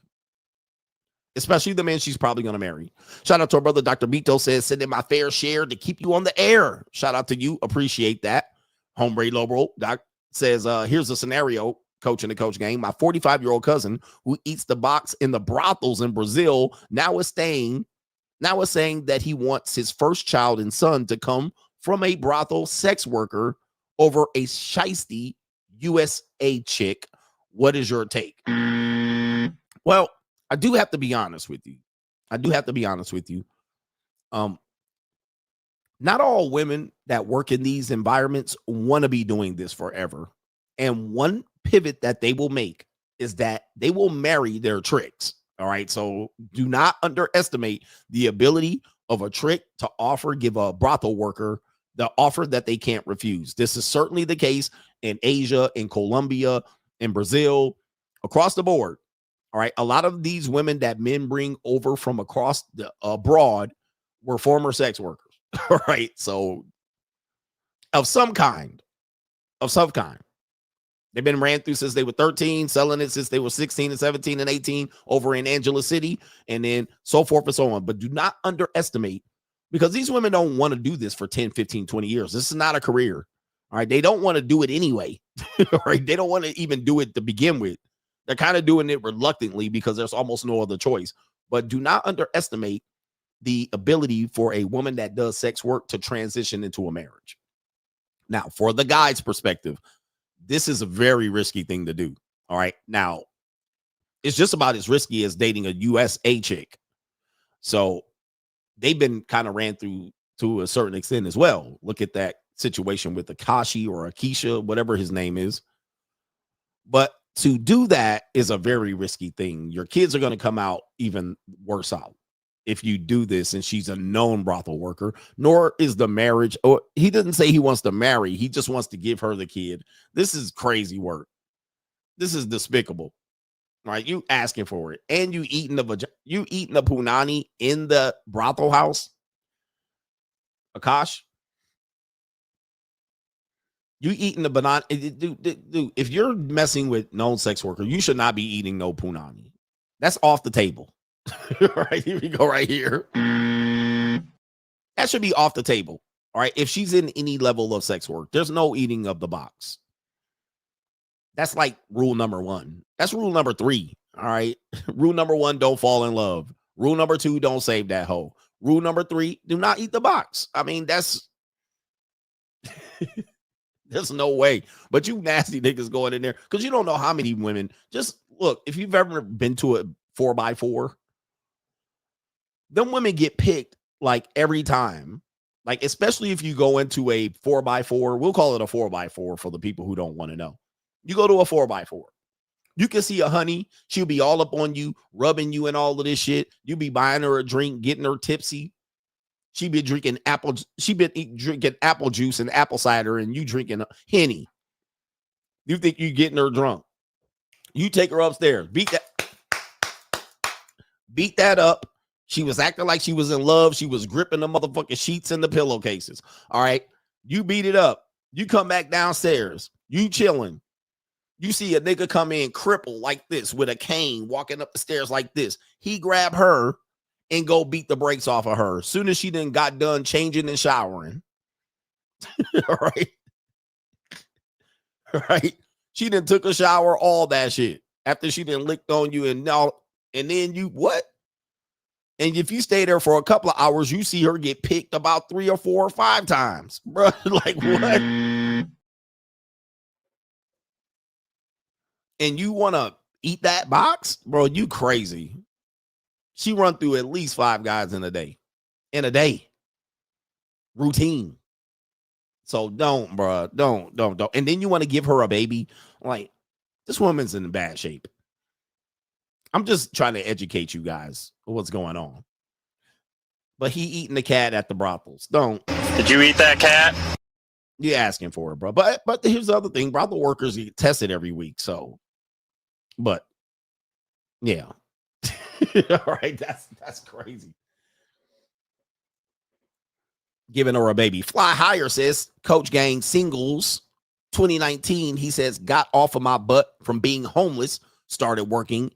especially the men she's probably going to marry. Shout out to our brother, Dr. Bito says, send in my fair share to keep you on the air. Shout out to you. Appreciate that. Hombre Lobo Doc says, here's a scenario, coach in the coach game. My 45-year-old cousin who eats the box in the brothels in Brazil now is saying that he wants his first child and son to come from a brothel sex worker over a shiesty USA chick. What is your take? Well, I do have to be honest with you. Not all women that work in these environments want to be doing this forever. And one pivot that they will make is that they will marry their tricks. All right. So do not underestimate the ability of a trick to give a brothel worker the offer that they can't refuse. This is certainly the case in Asia, in Colombia, in Brazil, across the board. All right. A lot of these women that men bring over from across the abroad were former sex workers. All right. So of some kind. They've been ran through since they were 13, selling it since they were 16 and 17 and 18 over in Angela City, and then so forth and so on. But do not underestimate, because these women don't want to do this for 10, 15, 20 years. This is not a career. All right. They don't want to do it anyway. All right. They don't want to even do it to begin with. They're kind of doing it reluctantly because there's almost no other choice. But do not underestimate the ability for a woman that does sex work to transition into a marriage. Now, for the guy's perspective, this is a very risky thing to do. All right. Now, it's just about as risky as dating a USA chick. So they've been kind of ran through to a certain extent as well. Look at that situation with Akashi or Akisha, whatever his name is. But to do that is a very risky thing. Your kids are going to come out even worse out if you do this, and she's a known brothel worker. Nor is the marriage, or he doesn't say he wants to marry, he just wants to give her the kid. This is crazy work. This is despicable, right? You asking for it, and you eating the punani in the brothel house. Akash, you eating the banana. Dude, if you're messing with known sex worker, you should not be eating no punani. That's off the table. Right, here we go right here. That should be off the table. All right. If she's in any level of sex work, there's no eating of the box. That's like rule number 1. That's rule number 3. All right. Rule number 1, don't fall in love. Rule number 2, don't save that hoe. Rule number 3, do not eat the box. I mean, that's there's no way. But you nasty niggas going in there because you don't know how many women. Just look, if you've ever been to a 4x4, them women get picked like every time. Like, especially if you go into a 4x4, we'll call it a 4x4 for the people who don't want to know. You go to a 4x4. You can see a honey. She'll be all up on you, rubbing you and all of this shit. You be buying her a drink, getting her tipsy. She be drinking apple juice and apple cider, and you drinking Henny. You think you getting her drunk. You take her upstairs. Beat that up. She was acting like she was in love. She was gripping the motherfucking sheets and the pillowcases. All right. You beat it up. You come back downstairs. You chilling. You see a nigga come in crippled like this with a cane walking up the stairs like this. He grab her and go beat the brakes off of her. As soon as she then got done changing and showering. All right. All right. She then took a shower, all that shit. After she then licked on you and then you what? And if you stay there for a couple of hours, you see her get picked about 3 or 4 or 5 times. Bro, like what? And you want to eat that box? Bro, you crazy. She run through at least 5 guys in a day. Routine. So don't, bro. Don't. And then you want to give her a baby? Like, this woman's in bad shape. I'm just trying to educate you guys what's going on. But he eating the cat at the brothels. Don't. Did you eat that cat? You're asking for it, bro. But here's the other thing. Brothel workers get tested every week. So, but yeah. All right. That's crazy. Giving her a baby. Fly higher, says Coach Gang singles. 2019, he says, got off of my butt from being homeless, started working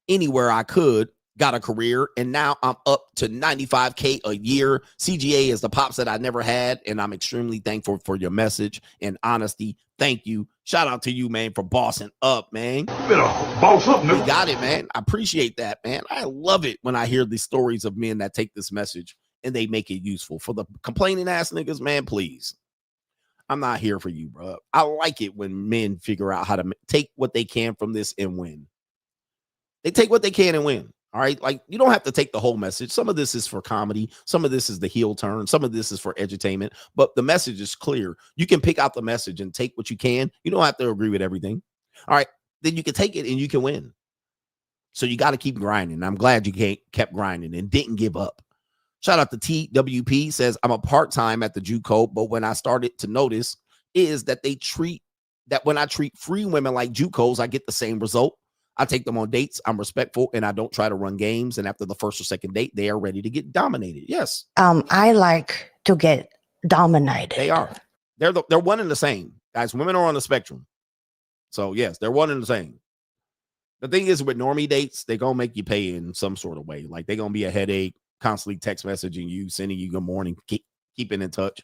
anywhere I could, got a career, and now I'm up to 95K a year. CGA is the pops that I never had, and I'm extremely thankful for your message and honesty. Thank you. Shout out to you, man, for bossing up, man. You better boss up, nigga. You got it, man. I appreciate that, man. I love it when I hear these stories of men that take this message and they make it useful. For the complaining ass niggas, man, please. I'm not here for you, bro. I like it when men figure out how to take what they can from this and win. They take what they can and win. All right. Like, you don't have to take the whole message. Some of this is for comedy. Some of this is the heel turn. Some of this is for edutainment. But the message is clear. You can pick out the message and take what you can. You don't have to agree with everything. All right. Then you can take it and you can win. So you got to keep grinding. I'm glad you kept grinding and didn't give up. Shout out to TWP, says, I'm a part-time at the JUCO, but when I started to notice is that when I treat free women like JUCOs, I get the same result. I take them on dates. I'm respectful, and I don't try to run games. And after the first or second date, they are ready to get dominated. Yes. I like to get dominated. They are. They're one and the same. Guys, women are on the spectrum. So, yes, they're one and the same. The thing is, with normie dates, they're going to make you pay in some sort of way. Like, they're going to be a headache, constantly text messaging you, sending you good morning, keeping in touch.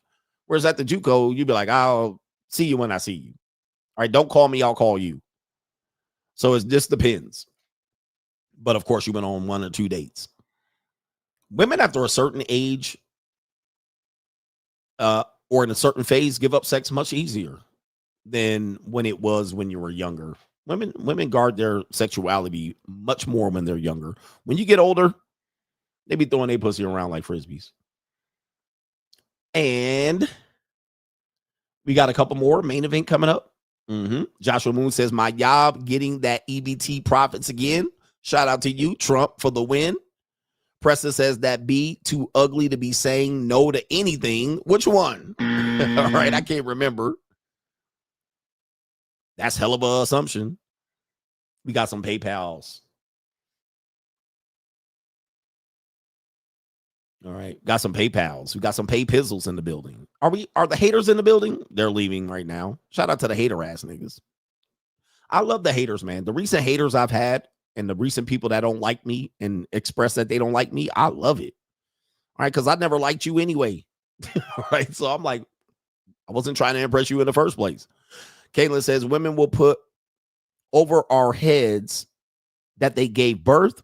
Whereas at the JUCO, you'd be like, I'll see you when I see you. All right, don't call me, I'll call you. So it just depends. But of course, you went on 1 or 2 dates. Women after a certain age or in a certain phase give up sex much easier than when it was when you were younger. Women guard their sexuality much more when they're younger. When you get older, they be throwing their pussy around like frisbees. And we got a couple more main event coming up. Joshua Moon says, my job getting that EBT profits again. Shout out to you, Trump, for the win. Preston says that B too ugly to be saying no to anything. Which one? All right, I can't remember. That's hell of an assumption. We got some PayPals. All right, got some PayPals. We got some pay pizzles in the building. Are the haters in the building? They're leaving right now. Shout out to the hater ass niggas. I love the haters, man. The recent haters I've had and the recent people that don't like me and express that they don't like me, I love it. All right, because I never liked you anyway. All right, so I'm like, I wasn't trying to impress you in the first place. Caitlin says, women will put over our heads that they gave birth.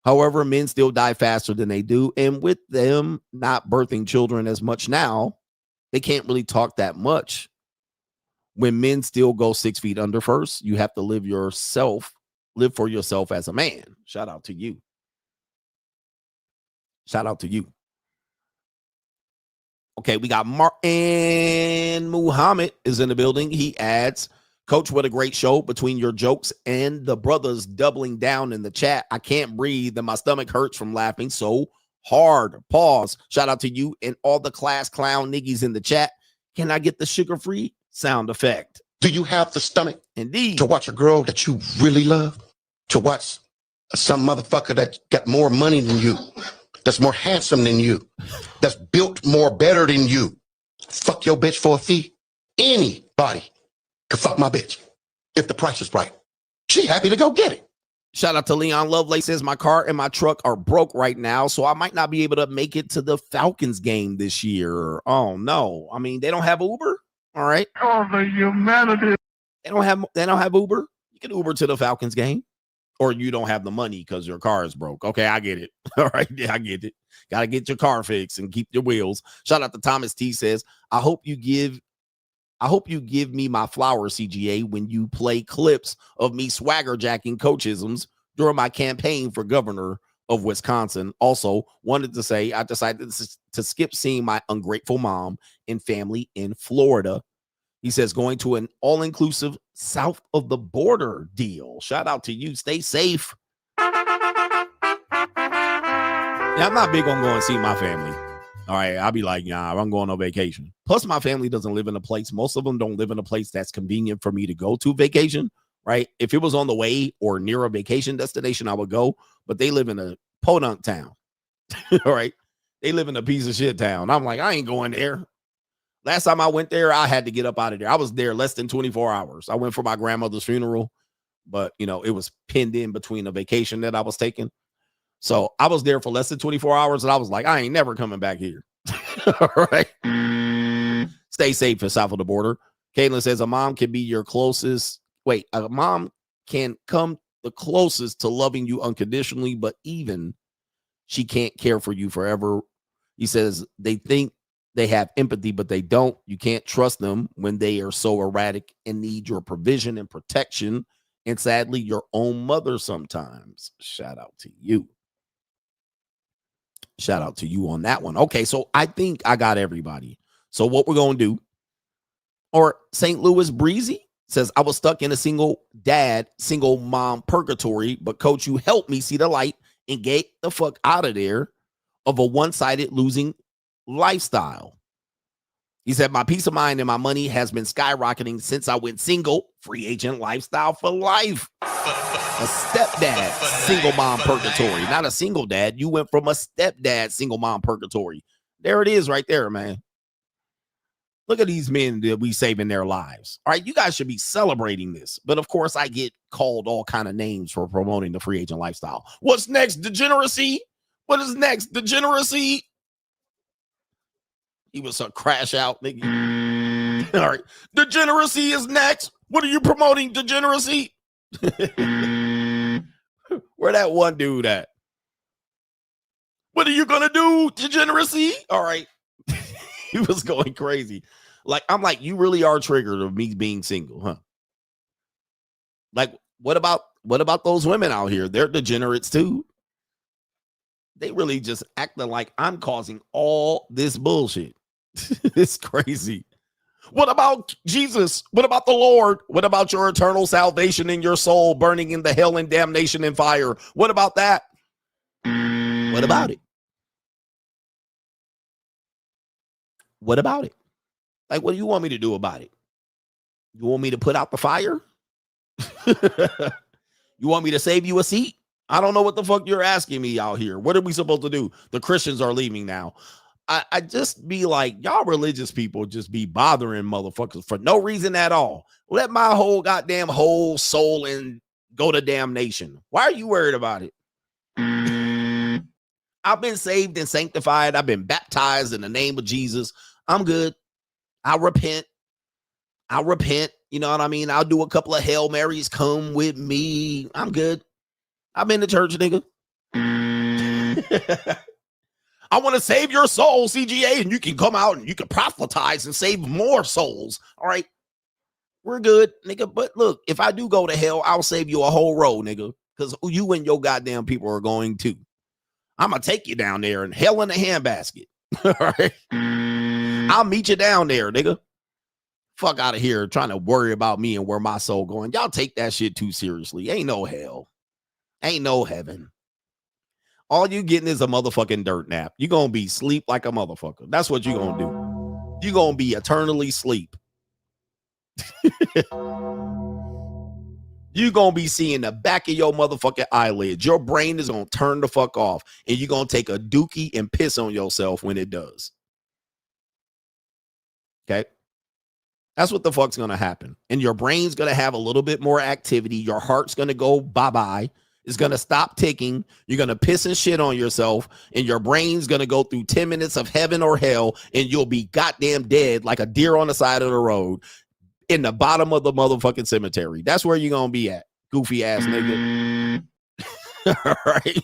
However, men still die faster than they do. And with them not birthing children as much now, they can't really talk that much. When men still go 6 feet under first, you have to live for yourself as a man. Shout out to you. Shout out to you. Okay, we got Martin Muhammad is in the building. He adds, Coach, what a great show between your jokes and the brothers doubling down in the chat. I can't breathe and my stomach hurts from laughing so hard. Pause. Shout out to you and all the class clown niggies in the chat. Can I get the sugar-free sound effect? Do you have the stomach indeed to watch a girl that you really love? To watch some motherfucker that got more money than you, that's more handsome than you, that's built more better than you? Fuck your bitch for a fee? Anybody could fuck my bitch if the price is right. She happy to go get it. Shout out to Leon Lovelace, says my car and my truck are broke right now, so I might not be able to make it to the Falcons game this year. Oh no. I mean, they don't have Uber. All right. Oh, the humanity. They don't have Uber. You can Uber to the Falcons game. Or you don't have the money because your car is broke. Okay, I get it. All right, yeah, I get it. Got to get your car fixed and keep your wheels. Shout out to Thomas T says, I hope you give me my flowers, CGA, when you play clips of me swagger jacking coachisms during my campaign for governor of Wisconsin. Also, wanted to say I decided to skip seeing my ungrateful mom and family in Florida. He says going to an all-inclusive south of the border deal. Shout out to you. Stay safe. Yeah, I'm not big on going to see my family. All right, I'll be like, nah, I'm going on vacation. Plus, my family doesn't live in a place. Most of them don't live in a place that's convenient for me to go to vacation, right? If it was on the way or near a vacation destination, I would go. But they live in a podunk town. All right, they live in a piece of shit town. I'm like, I ain't going there. Last time I went there, I had to get up out of there. I was there less than 24 hours. I went for my grandmother's funeral, but you know, it was pinned in between a vacation that I was taking. So I was there for less than 24 hours, and I was like, I ain't never coming back here. All right. Stay safe south of the border. Caitlin says a mom can be your closest. Wait, a mom can come the closest to loving you unconditionally, but even she can't care for you forever. He says they think they have empathy, but they don't. You can't trust them when they are so erratic and need your provision and protection. And sadly, your own mother sometimes. Shout out to you. Shout out to you on that one. Okay, so I think I got everybody. So what we're going to do, or St. Louis Breezy says, I was stuck in a single dad, single mom purgatory, but coach, you helped me see the light and get the fuck out of there of a one-sided losing lifestyle. He said, my peace of mind and my money has been skyrocketing since I went single. Free agent lifestyle for life. A stepdad, single mom purgatory. Not a single dad. You went from a stepdad, single mom purgatory. There it is right there, man. Look at these men that we saving their lives. All right, you guys should be celebrating this. But of course, I get called all kind of names for promoting the free agent lifestyle. What's next? Degeneracy? What is next? Degeneracy? He was a crash out, nigga. All right. Degeneracy is next. What are you promoting? Degeneracy? Where that one dude at? What are you gonna do? Degeneracy? All right. He was going crazy. Like, I'm like, you really are triggered of me being single, huh? Like, what about those women out here? They're degenerates too. They really just acting like I'm causing all this bullshit. It's crazy. What about Jesus? What about the Lord? What about your eternal salvation in your soul burning in the hell and damnation and fire? What about that? What about it? What about it? Like, what do you want me to do about it? You want me to put out the fire? You want me to save you a seat? I don't know what the fuck you're asking me out here. What are we supposed to do? The Christians are leaving now. I just be like, y'all religious people just be bothering motherfuckers for no reason at all. Let my whole goddamn whole soul and go to damnation. Why are you worried about it? I've been saved and sanctified. I've been baptized in the name of Jesus. I'm good. I repent. You know what I mean? I'll do a couple of Hail Marys. Come with me. I'm good. I've been to church, nigga. I want to save your soul, CGA, and you can come out and you can proselytize and save more souls. All right. We're good, nigga. But look, if I do go to hell, I'll save you a whole row, nigga. Because you and your goddamn people are going to. I'm going to take you down there and hell in a handbasket. All right. I'll meet you down there, nigga. Fuck out of here trying to worry about me and where my soul going. Y'all take that shit too seriously. Ain't no hell. Ain't no heaven. All you getting is a motherfucking dirt nap. You're going to be sleep like a motherfucker. That's what you're going to do. You're going to be eternally sleep. You're going to be seeing the back of your motherfucking eyelids. Your brain is going to turn the fuck off, and you're going to take a dookie and piss on yourself when it does. Okay? That's what the fuck's going to happen. And your brain's going to have a little bit more activity. Your heart's going to go bye-bye. It's going to stop ticking. You're going to piss and shit on yourself, and your brain's going to go through 10 minutes of heaven or hell, and you'll be goddamn dead like a deer on the side of the road in the bottom of the motherfucking cemetery. That's where you're going to be at, goofy ass nigga. All right?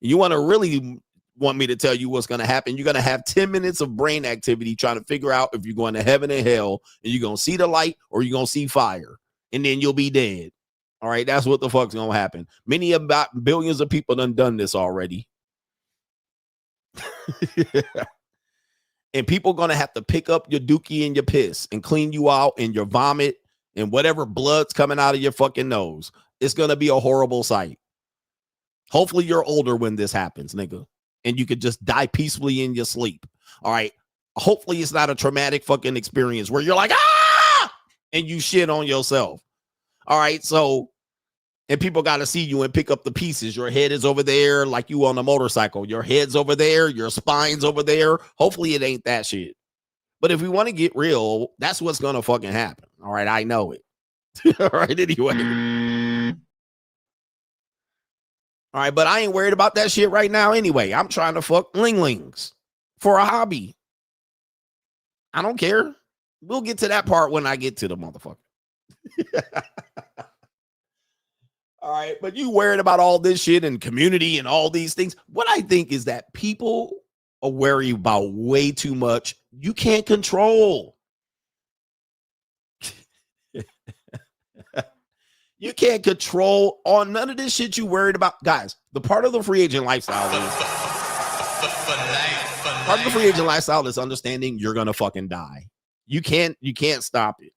You want to really want me to tell you what's going to happen? You're going to have 10 minutes of brain activity trying to figure out if you're going to heaven and hell, and you're going to see the light or you're going to see fire, and then you'll be dead. All right, that's what the fuck's going to happen. Many about billions of people done this already. And people going to have to pick up your dookie and your piss and clean you out and your vomit and whatever blood's coming out of your fucking nose. It's going to be a horrible sight. Hopefully you're older when this happens, nigga, and you could just die peacefully in your sleep. All right. Hopefully it's not a traumatic fucking experience where you're like, ah, and you shit on yourself. All right. So, and people got to see you and pick up the pieces. Your head is over there like you on a motorcycle. Your head's over there. Your spine's over there. Hopefully it ain't that shit. But if we want to get real, that's what's gonna fucking happen. All right, I know it. All right, anyway. All right, but I ain't worried about that shit right now anyway. I'm trying to fuck Ling-lings for a hobby. I don't care. We'll get to that part when I get to the motherfucker. All right, but you worried about all this shit and community and all these things. What I think is that people are worried about way too much. You can't control. You can't control on none of this shit you worried about. Guys, the part of the free agent lifestyle is part of the free agent lifestyle is understanding you're gonna fucking die. You can't stop it.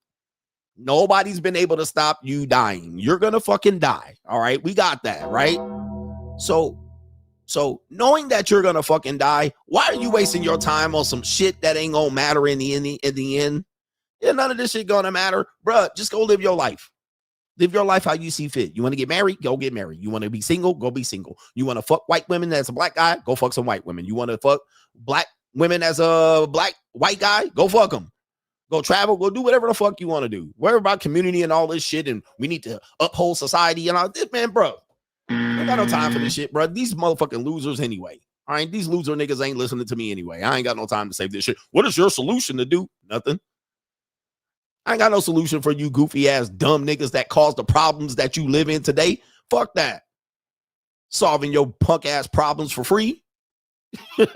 Nobody's been able to stop you dying. You're gonna fucking die. All right, we got that, right? So knowing that you're gonna fucking die, why are you wasting your time on some shit that ain't gonna matter in the end? Yeah, none of this shit gonna matter, bruh. Just go live your life. Live your life how you see fit. You want to get married? Go get married. You want to be single? Go be single. You want to fuck white women as a black guy? Go fuck some white women. You want to fuck black women as a white guy? Go fuck them. Go travel. Go do whatever the fuck you want to do. Worry about community and all this shit, and we need to uphold society and all this, man, bro. I got no time for this shit, bro. These motherfucking losers anyway. All right, these loser niggas ain't listening to me anyway. I ain't got no time to save this shit. What is your solution to do? Nothing. I ain't got no solution for you goofy ass dumb niggas that cause the problems that you live in today. Fuck that. Solving your punk ass problems for free. All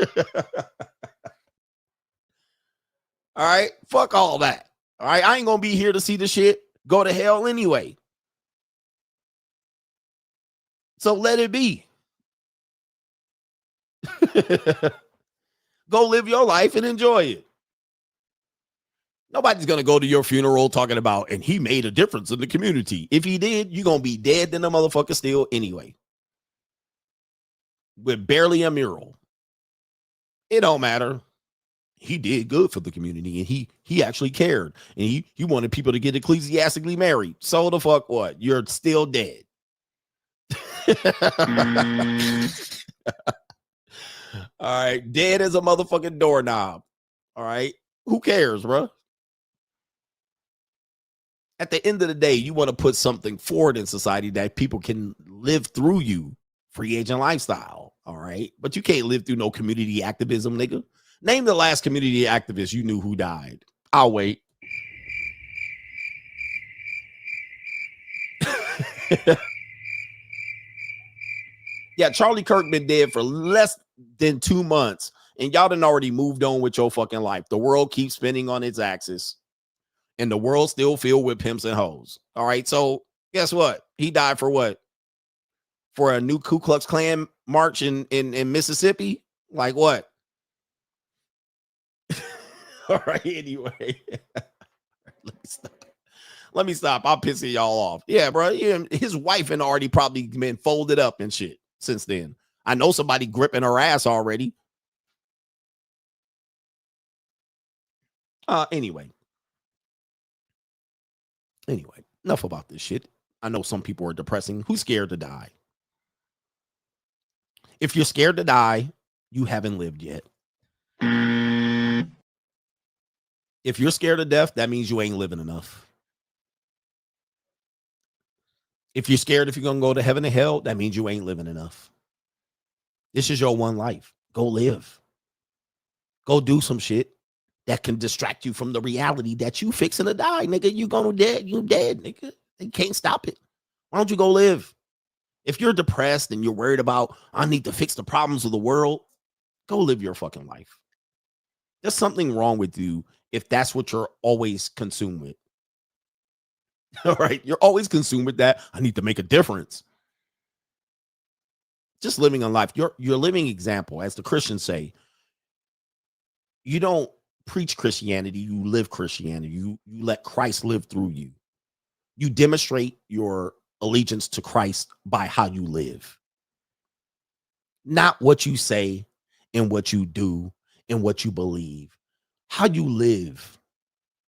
right. Fuck all that. All right. I ain't gonna be here to see the shit go to hell anyway. So let it be. Go live your life and enjoy it. Nobody's going to go to your funeral talking about, and he made a difference in the community. If he did, you're going to be dead than the motherfucker still anyway. With barely a mural. It don't matter. He did good for the community, and he actually cared. And he wanted people to get ecclesiastically married. So the fuck what? You're still dead. All right. Dead as a motherfucking doorknob. All right. Who cares, bro? At the end of the day, you want to put something forward in society that people can live through you. Free agent lifestyle. All right. But you can't live through no community activism, nigga. Name the last community activist you knew who died. I'll wait. Yeah, Charlie Kirk been dead for less than 2 months, and y'all done already moved on with your fucking life. The world keeps spinning on its axis, and the world still filled with pimps and hoes. All right, so guess what? He died for what? For a new Ku Klux Klan march in Mississippi? Like what? All right, anyway. Let me stop. I'll piss y'all off. Yeah, bro. His wife and already probably been folded up and shit since then. I know somebody gripping her ass already. Anyway, enough about this shit. I know some people are depressing. Who's scared to die? If you're scared to die, you haven't lived yet. If you're scared of death, that means you ain't living enough. If you're scared if you're going to go to heaven or hell, that means you ain't living enough. This is your one life. Go live. Go do some shit that can distract you from the reality that you fixing to die, nigga. You gonna dead. You dead, nigga. You can't stop it. Why don't you go live? If you're depressed and you're worried about, I need to fix the problems of the world, go live your fucking life. There's something wrong with you if that's what you're always consumed with. All right. You're always consumed with that. I need to make a difference. Just living a life. You're living example. As the Christians say, you don't preach Christianity. You live Christianity. You let Christ live through you. You demonstrate your allegiance to Christ by how you live. Not what you say and what you do and what you believe. How you live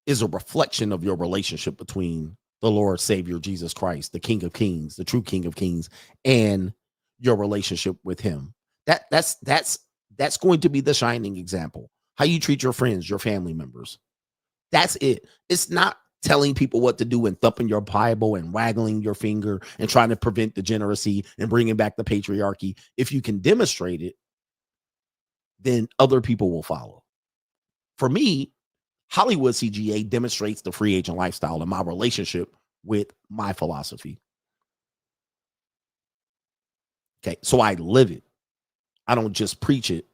is a reflection of your relationship between the Lord Savior Jesus Christ, the King of Kings, the true King of Kings, and your relationship with him. That's going to be the shining example. how you treat your friends, your family members. That's it. It's not telling people what to do and thumping your Bible and waggling your finger and trying to prevent degeneracy and bringing back the patriarchy. If you can demonstrate it, then other people will follow. For me, Hollywood CGA demonstrates the free agent lifestyle and my relationship with my philosophy. Okay, so I live it. I don't just preach it,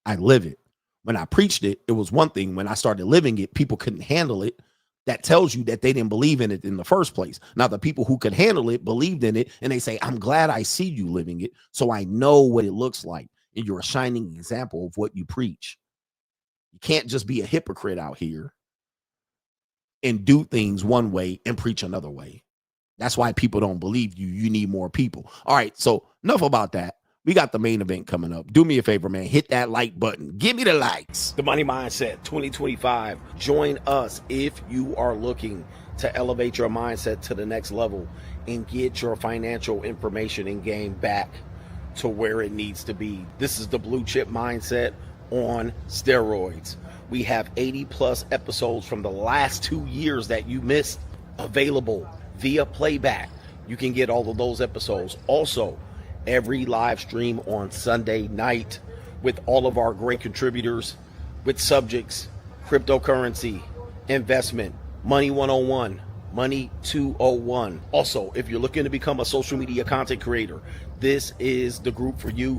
I live it. When I preached it, it was one thing. When I started living it, people couldn't handle it. That tells you that they didn't believe in it in the first place. Now, the people who could handle it believed in it, and they say, I'm glad I see you living it, so I know what it looks like. And you're a shining example of what you preach. You can't just be a hypocrite out here and do things one way and preach another way. That's why people don't believe you. You need more people. All right, so enough about that. We got the main event coming up. Do me a favor, man. Hit that like button. Give me the likes. The Money Mindset 2025. Join us if you are looking to elevate your mindset to the next level and get your financial information and game back to where it needs to be. This is the Blue Chip Mindset on steroids. We have 80 plus episodes from the last 2 years that you missed available via playback. You can get all of those episodes. Also, every live stream on Sunday night with all of our great contributors with subjects, cryptocurrency, investment, money 101, money 201. Also, if you're looking to become a social media content creator, this is the group for you.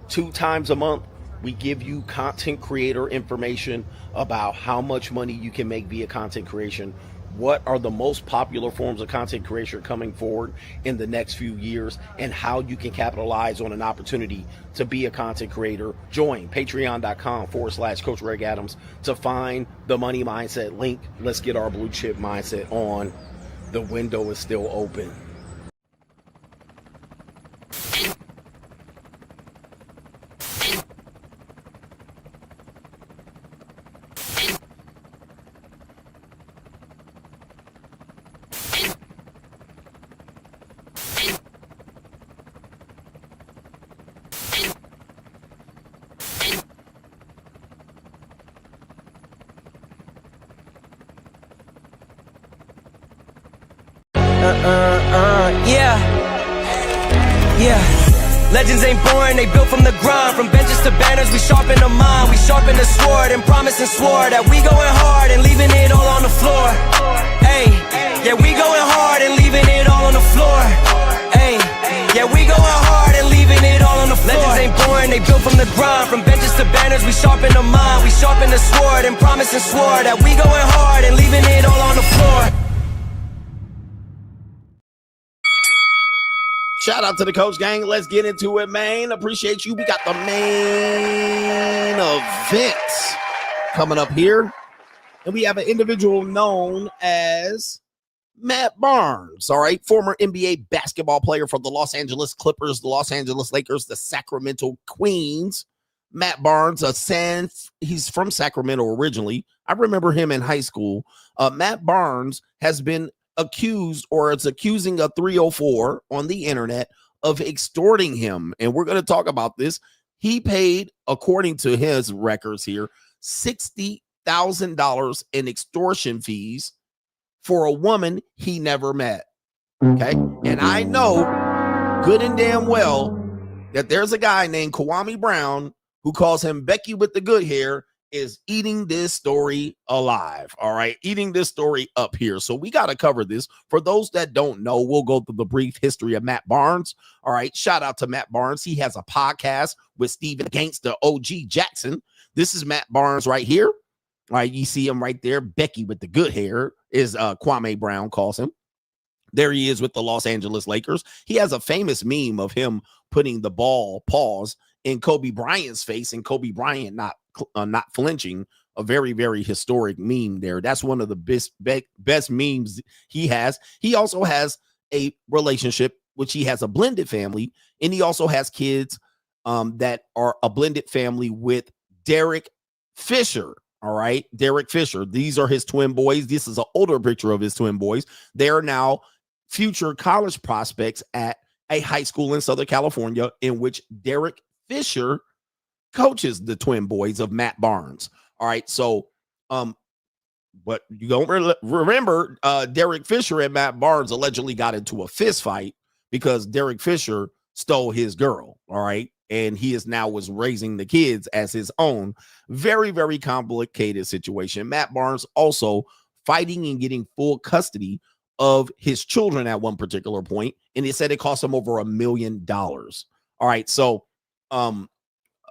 2 times a month, we give you content creator information about how much money you can make via content creation. What are the most popular forms of content creation coming forward in the next few years, and how you can capitalize on an opportunity to be a content creator. Join patreon.com/Coach Greg Adams to find the Money Mindset link. Let's get our blue chip mindset on. The window is still open. Yeah. Legends ain't born, they built from the grind. From benches to banners, we sharpen the mind. We sharpen the sword and promise and swore that we going hard and leaving it all on the floor. Hey, yeah, we going hard and leaving it all on the floor. Hey, yeah, we going hard and leaving it all on the floor. Legends ain't born, they built from the grind. From benches to banners, we sharpen the mind. We sharpen the sword and promise and swore that we going hard and leaving it all on the floor. Shout out to the Coach Gang. Let's get into it, man. Appreciate you. We got the main event coming up here. And we have an individual known as Matt Barnes, all right? Former NBA basketball player for the Los Angeles Clippers, the Los Angeles Lakers, the Sacramento Queens. Matt Barnes, he's from Sacramento originally. I remember him in high school. Matt Barnes has been accused, or it's accusing a 304 on the internet of extorting him. And we're going to talk about this. He paid, according to his records here, $60,000 in extortion fees for a woman he never met. Okay. And I know good and damn well that there's a guy named Kwame Brown who calls him Becky with the good hair, is eating this story alive. All right. Eating this story up here. So we got to cover this. For those that don't know, we'll go through the brief history of Matt Barnes. All right. Shout out to Matt Barnes. He has a podcast with Steven Gangsta OG Jackson. This is Matt Barnes right here. All right. You see him right there. Becky with the good hair is Kwame Brown calls him. There he is with the Los Angeles Lakers. He has a famous meme of him putting the ball, pause, in Kobe Bryant's face, and Kobe Bryant not flinching. A very, very historic meme there. That's one of the best memes he has. He also has a relationship, which he has a blended family, and he also has kids that are a blended family with Derek Fisher. All right, Derek Fisher. These are his twin boys. This is an older picture of his twin boys. They are now future college prospects at a high school in Southern California, in which Derek Fisher coaches the twin boys of Matt Barnes. All right. So, but you don't remember Derek Fisher and Matt Barnes allegedly got into a fist fight because Derek Fisher stole his girl. All right. And he is now was raising the kids as his own. Very, very complicated situation. Matt Barnes also fighting and getting full custody of his children at one particular point. And it said it cost him over $1 million. All right. So, shout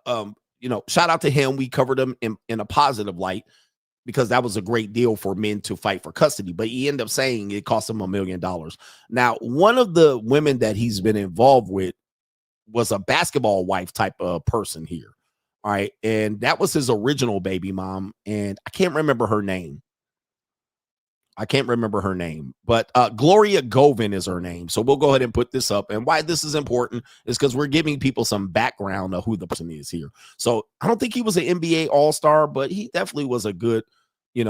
out to him. We covered him in a positive light because that was a great deal for men to fight for custody. But he ended up saying it cost him $1 million. Now, one of the women that he's been involved with was a basketball wife type of person here. All right. And that was his original baby mom. And I can't remember her name. But Gloria Govin is her name. So we'll go ahead and put this up. And why this is important is because we're giving people some background of who the person is here. So I don't think he was an NBA All-Star, but he definitely was a good,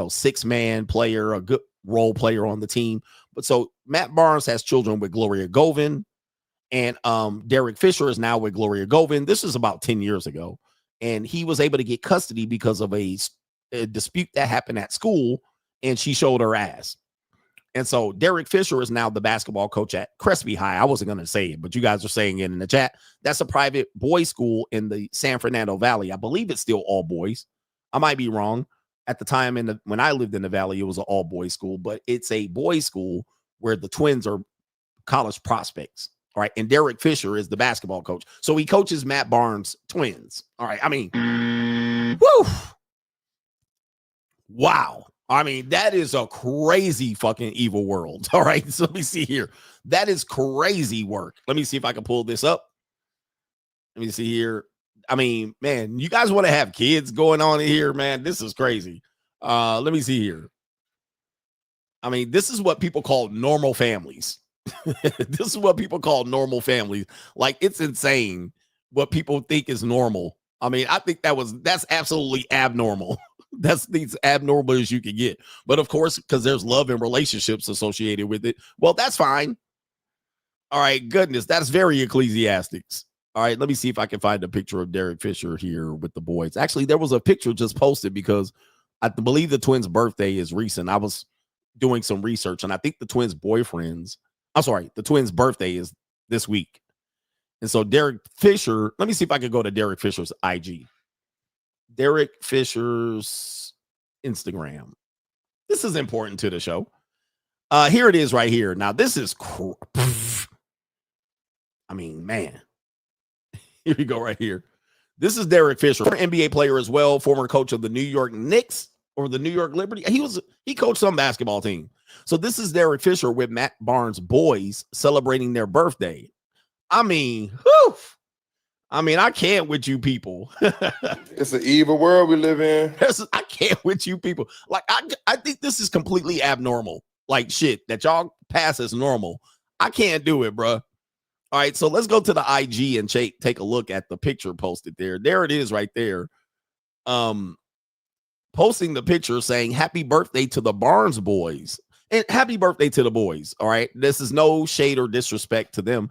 six-man player, a good role player on the team. But so Matt Barnes has children with Gloria Govin, and Derek Fisher is now with Gloria Govin. This is about 10 years ago. And he was able to get custody because of a dispute that happened at school, and she showed her ass. And so Derek Fisher is now the basketball coach at Crespi High. I wasn't going to say it, but you guys are saying it in the chat. That's a private boys' school in the San Fernando Valley. I believe it's still all boys. I might be wrong. At the time, when I lived in the Valley, it was an all boys school, but it's a boys' school where the twins are college prospects. All right. And Derek Fisher is the basketball coach. So he coaches Matt Barnes' twins. All right. I mean, woo. Wow. I mean, that is a crazy fucking evil world. All right. So let me see here. That is crazy work. Let me see if I can pull this up. Let me see here. I mean, man, you guys want to have kids going on in here, man? This is crazy. Let me see here. I mean, this is what people call normal families. This is what people call normal families. Like, it's insane what people think is normal. I mean, I think that's absolutely abnormal. That's as abnormal as you can get. But of course, because there's love and relationships associated with it, well, that's fine. All right, goodness, that's very Ecclesiastics. All right, let me see if I can find a picture of Derek Fisher here with the boys. Actually, there was a picture just posted because I believe the twins' birthday is recent. I was doing some research, and I think the twins' the twins' birthday is this week. And so Derek Fisher, let me see if I can go to Derek Fisher's IG. Derek Fisher's Instagram. This is important to the show. Here it is right here. Now, this is I mean, man. Here we go right here. This is Derek Fisher, NBA player as well, former coach of the New York Knicks or the New York Liberty. He coached some basketball team. So this is Derek Fisher with Matt Barnes' boys celebrating their birthday. I mean, whew. I mean, I can't with you people. It's an evil world we live in. I can't with you people. Like, I think this is completely abnormal. Like, shit that y'all pass as normal. I can't do it, bro. All right, so let's go to the IG and take a look at the picture posted there. There it is right there. Posting the picture saying, happy birthday to the Barnes boys. And happy birthday to the boys, all right? This is no shade or disrespect to them.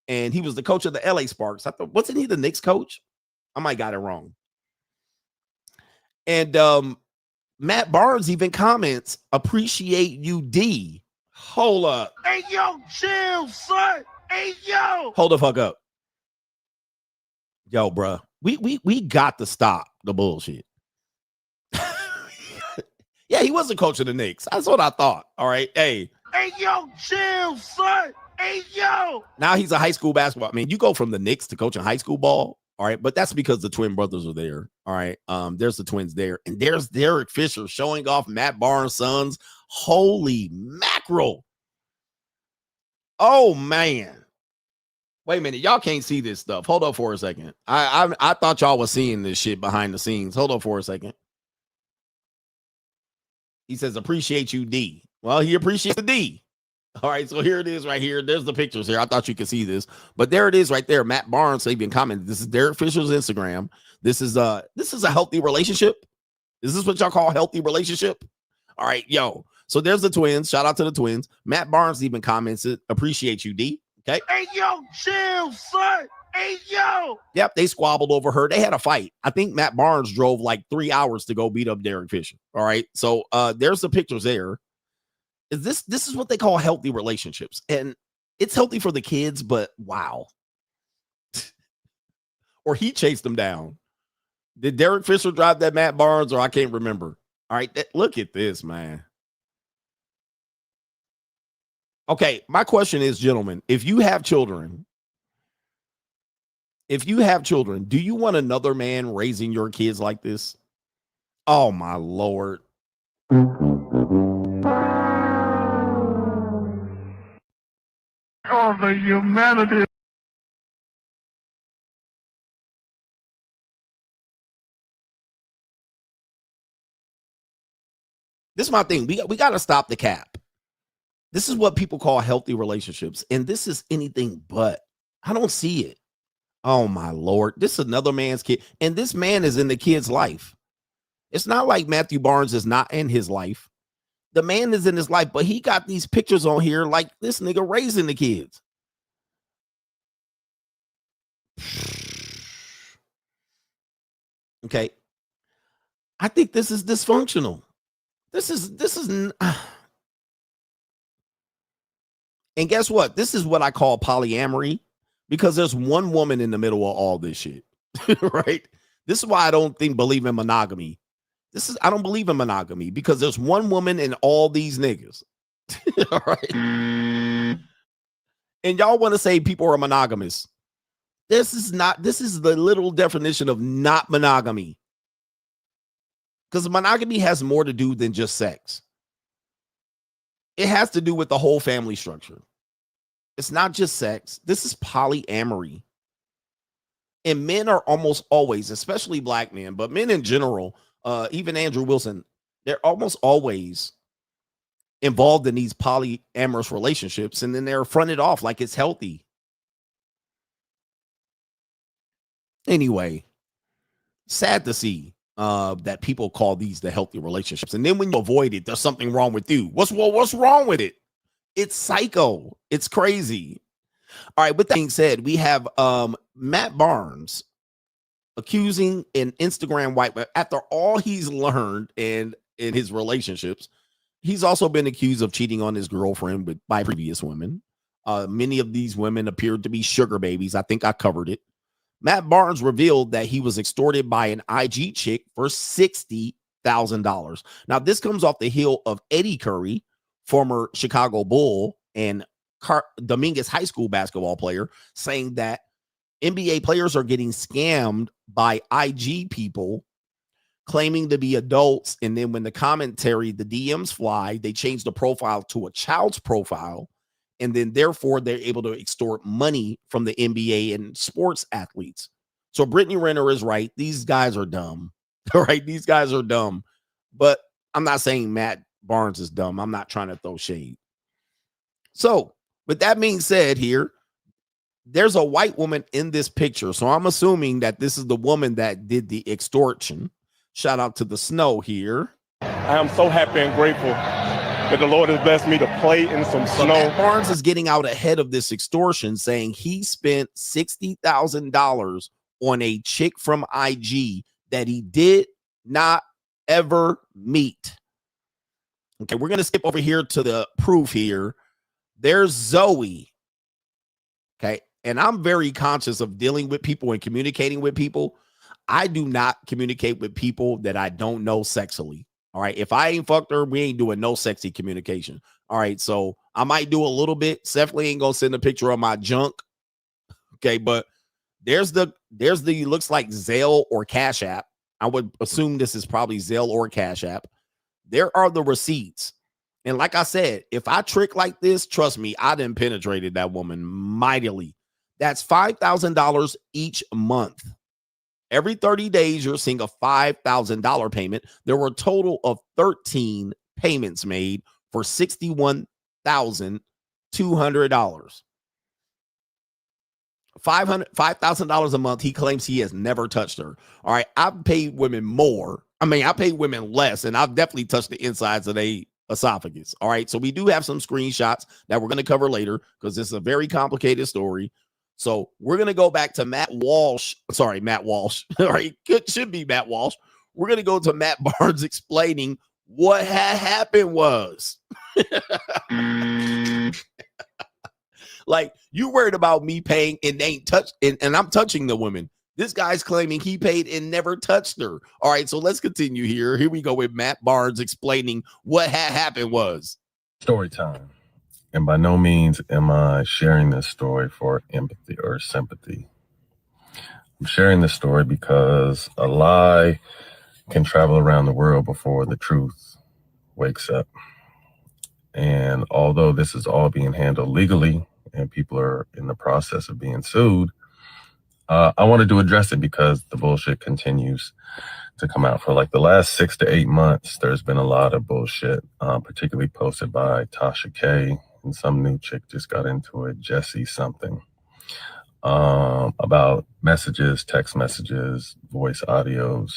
And he was the coach of the LA Sparks. I thought, wasn't he the Knicks coach? I might got it wrong. And Matt Barnes even comments, appreciate you, D. Hold up. Hey, yo, chill, son. Hey, yo. Hold the fuck up. Yo, bro. We got to stop the bullshit. Yeah, he was a coach of the Knicks. That's what I thought. All right. Hey, yo, chill, son. Hey, yo. Now he's a high school basketball. I mean, you go from the Knicks to coaching high school ball. All right. But that's because the twin brothers are there. All right. There's the twins there. And there's Derek Fisher showing off Matt Barnes' sons. Holy mackerel. Oh, man. Wait a minute. Y'all can't see this stuff. Hold up for a second. I thought y'all was seeing this shit behind the scenes. Hold up for a second. He says, appreciate you, D. Well, he appreciates the D. All right, so here it is right here. There's the pictures here. I thought you could see this, but there it is right there. Matt Barnes even commented. This is Derek Fisher's Instagram. This is a healthy relationship. Is this what y'all call healthy relationship? All right, yo. So there's the twins. Shout out to the twins. Matt Barnes even commented, appreciate you, D. Okay. Hey, yo, chill, son. Hey, yo. Yep, they squabbled over her. They had a fight. I think Matt Barnes drove like 3 hours to go beat up Derek Fisher. All right. So there's the pictures there. This is what they call healthy relationships. And it's healthy for the kids, but wow. Or he chased them down. Did Derek Fisher drive that Matt Barnes, or I can't remember? All right, look at this, man. Okay, my question is, gentlemen, if you have children, do you want another man raising your kids like this? Oh, my Lord. Oh, the humanity. This is my thing. We got to stop the cap. This is what people call healthy relationships, and this is anything but. I don't see it. Oh, my Lord. This is another man's kid, and this man is in the kid's life. It's not like Matthew Barnes is not in his life. The man is in his life, but he got these pictures on here like this nigga raising the kids. Okay. I think this is dysfunctional. This is and guess what? This is what I call polyamory, because there's one woman in the middle of all this shit. Right? This is why I don't believe in monogamy. I don't believe in monogamy, because there's one woman in all these niggas. All right. And y'all want to say people are monogamous. This is the literal definition of not monogamy. Because monogamy has more to do than just sex. It has to do with the whole family structure. It's not just sex. This is polyamory. And men are almost always, especially black men, but men in general, even Andrew Wilson, they're almost always involved in these polyamorous relationships, and then they're fronted off like it's healthy. Anyway, sad to see that people call these the healthy relationships. And then when you avoid it, there's something wrong with you. What's wrong with it? It's psycho. It's crazy. All right. With that being said, we have Matt Barnes accusing an Instagram wife after all he's learned in his relationships. He's also been accused of cheating on his girlfriend by previous women. Many of these women appeared to be sugar babies. I think I covered it. Matt Barnes revealed that he was extorted by an IG chick for $60,000. Now, this comes off the heel of Eddie Curry, former Chicago Bull and Dominguez High School basketball player, saying that NBA players are getting scammed by IG people claiming to be adults. And then when the commentary, the DMs fly, they change the profile to a child's profile. And then therefore they're able to extort money from the NBA and sports athletes. So Brittany Renner is right. These guys are dumb. All right. These guys are dumb. But I'm not saying Matt Barnes is dumb. I'm not trying to throw shade. So with that being said here, there's a white woman in this picture. So I'm assuming that this is the woman that did the extortion. Shout out to the snow here. I am so happy and grateful that the Lord has blessed me to play in some snow. Matt Barnes is getting out ahead of this extortion, saying he spent $60,000 on a chick from IG that he did not ever meet. Okay, we're going to skip over here to the proof here. There's Zoe. Okay, and I'm very conscious of dealing with people and communicating with people. I do not communicate with people that I don't know sexually. All right. If I ain't fucked her, we ain't doing no sexy communication. All right. So I might do a little bit. Definitely ain't gonna send a picture of my junk. Okay, but there's the looks like Zelle or Cash App. I would assume this is probably Zelle or Cash App. There are the receipts. And like I said, if I trick like this, trust me, I done penetrated that woman mightily. That's $5,000 each month. Every 30 days, you're seeing a $5,000 payment. There were a total of 13 payments made for $61,200. $5,000 a month. He claims he has never touched her. All right. I've paid women more. I mean, I paid women less, and I've definitely touched the insides of esophagus. All right. So we do have some screenshots that we're going to cover later because this is a very complicated story. So we're going to go back to Matt Walsh. Sorry, Matt Walsh. All right. It should be Matt Walsh. We're going to go to Matt Barnes explaining what had happened was. Like, you worried about me paying and ain't touched, and I'm touching the woman. This guy's claiming he paid and never touched her. All right, so let's continue here. Here we go with Matt Barnes explaining what had happened was. Story time. And by no means am I sharing this story for empathy or sympathy. I'm sharing this story because a lie can travel around the world before the truth wakes up. And although this is all being handled legally and people are in the process of being sued, I wanted to address it because the bullshit continues to come out. For like the last 6 to 8 months, there's been a lot of bullshit, particularly posted by Tasha K, and some new chick just got into it, Jessie something, about messages, text messages, voice audios,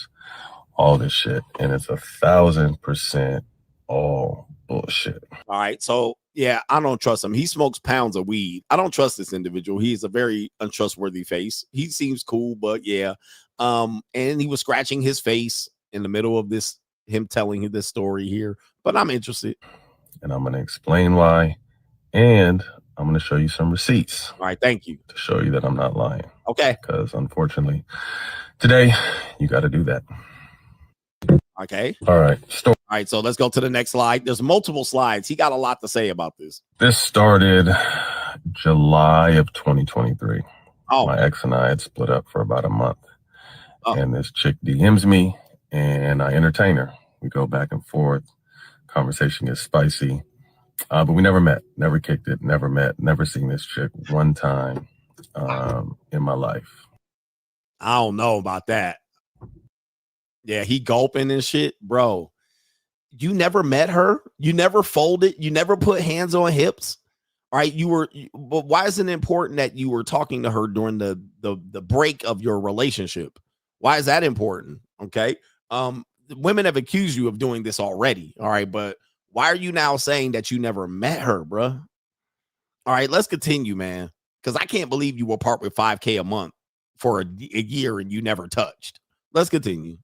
all this shit. And it's 1,000% all bullshit. All right. So, yeah, I don't trust him. He smokes pounds of weed. I don't trust this individual. He's a very untrustworthy face. He seems cool, but yeah. And he was scratching his face in the middle of this, him telling this story here. But I'm interested. And I'm going to explain why. And I'm going to show you some receipts. All right. Thank you. To show you that I'm not lying. Okay. Because unfortunately, today, you got to do that. Okay. All right. All right. So let's go to the next slide. There's multiple slides. He got a lot to say about this. This started July of 2023. Oh. My ex and I had split up for about a month. And this chick DMs me and I entertain her. We go back and forth. Conversation gets spicy. But we never met, never kicked it, never met, never seen this chick one time in my life. I don't know about that. Yeah, he gulping and shit. Bro, you never met her? You never folded? You never put hands on hips? All right, but why is it important that you were talking to her during the break of your relationship? Why is that important? Okay. Women have accused you of doing this already. All right, but why are you now saying that you never met her, bro? All right, let's continue, man. Because I can't believe you will part with $5K a month for a year and you never touched. Let's continue.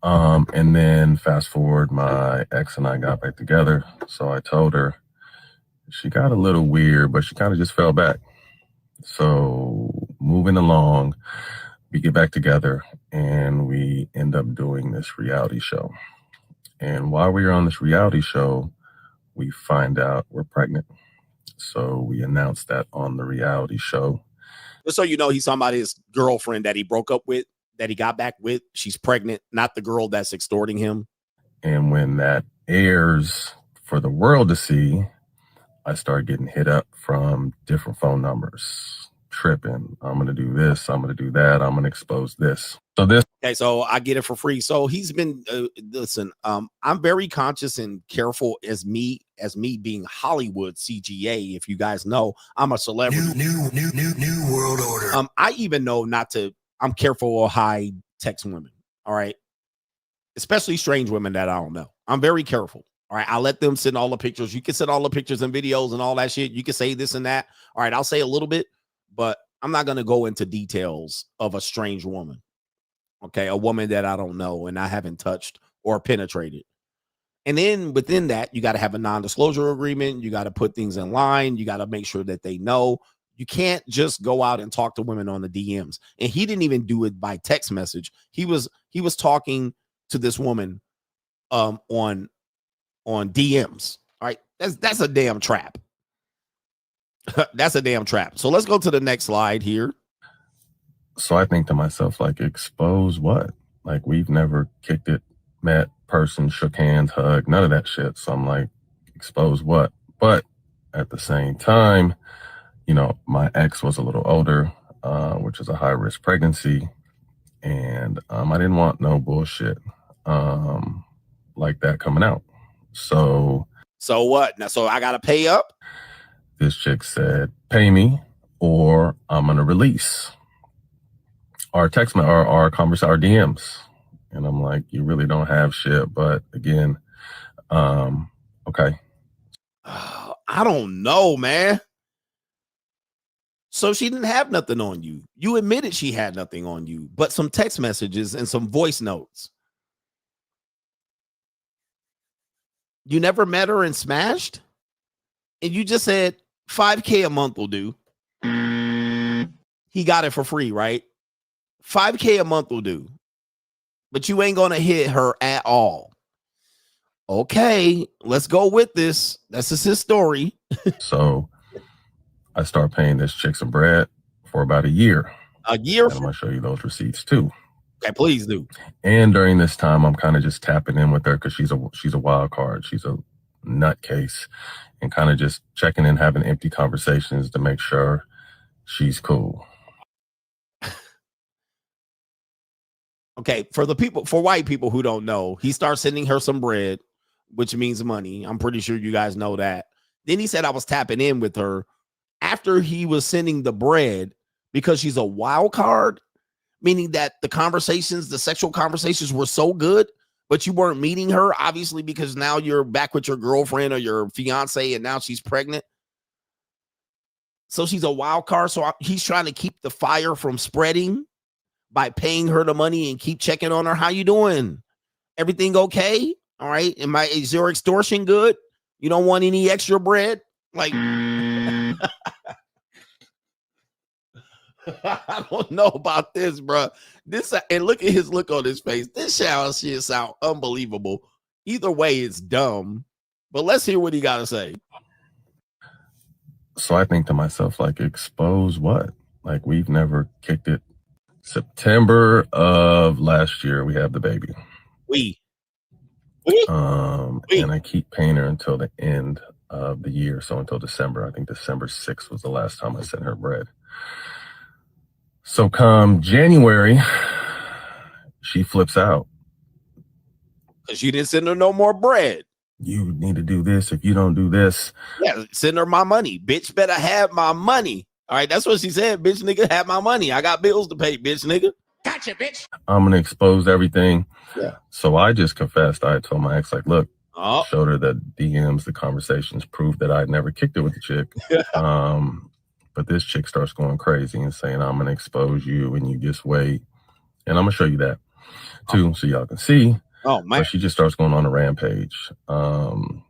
And then fast forward, my ex and I got back together. So I told her, she got a little weird, but she kind of just fell back. So moving along, we get back together and we end up doing this reality show. And while we were on this reality show, we find out we're pregnant. So we announced that on the reality show. Just so you know, he's talking about his girlfriend that he broke up with, that he got back with. She's pregnant, not the girl that's extorting him. And when that airs for the world to see, I start getting hit up from different phone numbers. Tripping. I'm going to do this. I'm going to do that. I'm going to expose this. Okay, so I get it for free. So he's been, listen, I'm very conscious and careful as me being Hollywood CGA. If you guys know, I'm a celebrity. New world order. I even know I'm careful of high text women. All right. Especially strange women that I don't know. I'm very careful. All right. I let them send all the pictures. You can send all the pictures and videos and all that shit. You can say this and that. All right. I'll say a little bit, but I'm not going to go into details of a strange woman. Okay. A woman that I don't know and I haven't touched or penetrated. And then within that, you got to have a non-disclosure agreement. You got to put things in line. You got to make sure that they know. You can't just go out and talk to women on the DMs. And he didn't even do it by text message. He was talking to this woman on DMs. All right. That's a damn trap. That's a damn trap. So let's go to the next slide here. So I think to myself, like, expose what? Like, we've never kicked it, met, person, shook hands, hugged, none of that shit. So I'm like, expose what? But at the same time, you know, my ex was a little older, which is a high risk pregnancy. And I didn't want no bullshit like that coming out. So what? Now, so I got to pay up? This chick said, pay me or I'm going to release our text, our conversation, our DMs. And I'm like, you really don't have shit. But again, Okay. I don't know, man. So she didn't have nothing on you. You admitted she had nothing on you, but some text messages and some voice notes. You never met her and smashed? And you just said $5K a month will do. He got it for free, right? $5K a month will do. But you ain't going to hit her at all. Okay, let's go with this. That's just his story. So I start paying this chick some bread for about a year. A year? And I'm going to show you those receipts too. Okay, please do. And during this time, I'm kind of just tapping in with her because she's a wild card. She's a nutcase, and kind of just checking in, having empty conversations to make sure she's cool. Okay, for white people who don't know, he starts sending her some bread, which means money. I'm pretty sure you guys know that. Then he said I was tapping in with her after he was sending the bread because she's a wild card, meaning that the sexual conversations were so good, but you weren't meeting her, obviously, because now you're back with your girlfriend or your fiance and now she's pregnant. So she's a wild card. So he's trying to keep the fire from spreading by paying her the money and keep checking on her. How you doing? Everything okay? All right. Is your extortion good? You don't want any extra bread? Like, I don't know about this, bro. And look at his look on his face. This shit sound unbelievable. Either way, it's dumb. But let's hear what he got to say. So I think to myself, like, expose what? Like, we've never kicked it. September of last year, we have the baby. And I keep paying her until the end of the year. So until December. I think December 6th was the last time I sent her bread. So come January, she flips out. Because you didn't send her no more bread. You need to do this. If you don't do this. Yeah, send her my money. Bitch better have my money. All right, that's what she said. Bitch, nigga, have my money. I got bills to pay, bitch, nigga. Gotcha, bitch. I'm going to expose everything. Yeah. So I just confessed. I told my ex, like, look, showed her the DMs, the conversations, proved that I'd never kicked it with the chick. But this chick starts going crazy and saying, I'm going to expose you and you just wait. And I'm going to show you that too, so y'all can see. Oh, man. But she just starts going on a rampage. The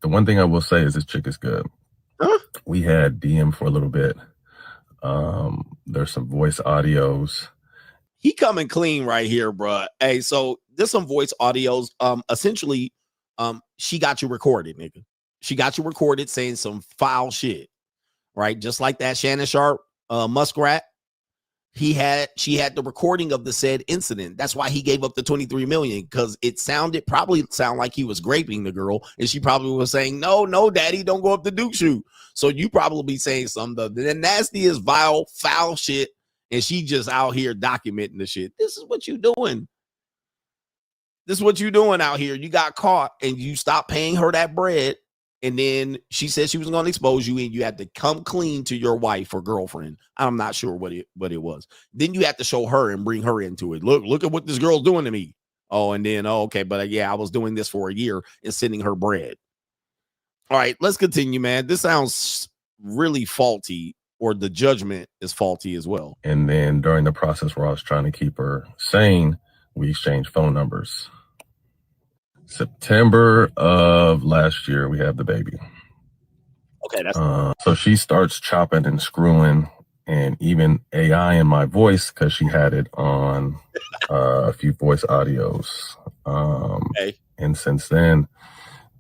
one thing I will say is this chick is good. Huh? We had DM for a little bit. There's some voice audios. He coming clean right here, bro. Hey, so there's some voice audios. Essentially, she got you recorded, nigga. She got you recorded saying some foul shit, right? Just like that Shannon Sharp muskrat. She had the recording of the said incident. That's why he gave up the 23 million, because it probably sounded like he was graping the girl, and she probably was saying, no, daddy, don't go up the Duke shoot. So you probably saying some of the nastiest, vile, foul shit, and she just out here documenting the shit. This is what you doing. This is what you doing out here. You got caught, and you stopped paying her that bread, and then she said she was going to expose you, and you had to come clean to your wife or girlfriend. I'm not sure what it was. Then you had to show her and bring her into it. Look at what this girl's doing to me. Oh, and then, okay, but yeah, I was doing this for a year and sending her bread. All right, let's continue, man. This sounds really faulty, or the judgment is faulty as well. And then during the process where I was trying to keep her sane, we exchanged phone numbers. September of last year, we have the baby. Okay, that's so she starts chopping and screwing, and even AI in my voice, because she had it on a few voice audios. And since then,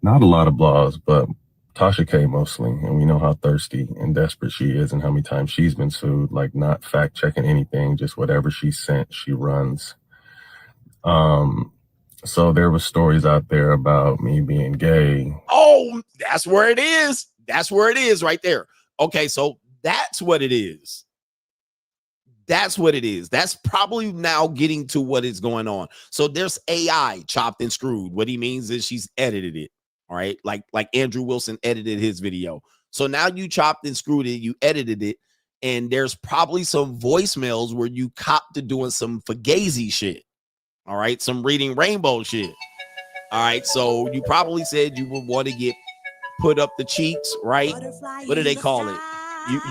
not a lot of blogs, but Tasha K mostly, and we know how thirsty and desperate she is and how many times she's been sued, like not fact checking anything, just whatever she sent, she runs. So there was stories out there about me being gay. Oh, that's where it is. That's where it is right there. Okay, so that's what it is. That's what it is. That's probably now getting to what is going on. So there's AI chopped and screwed. What he means is she's edited it. All right. Like Andrew Wilson edited his video. So now you chopped and screwed it. You edited it. And there's probably some voicemails where you copped to doing some fugazi shit. All right. Some reading rainbow shit. All right, so you probably said you would want to get put up the cheeks, right? What do they call it?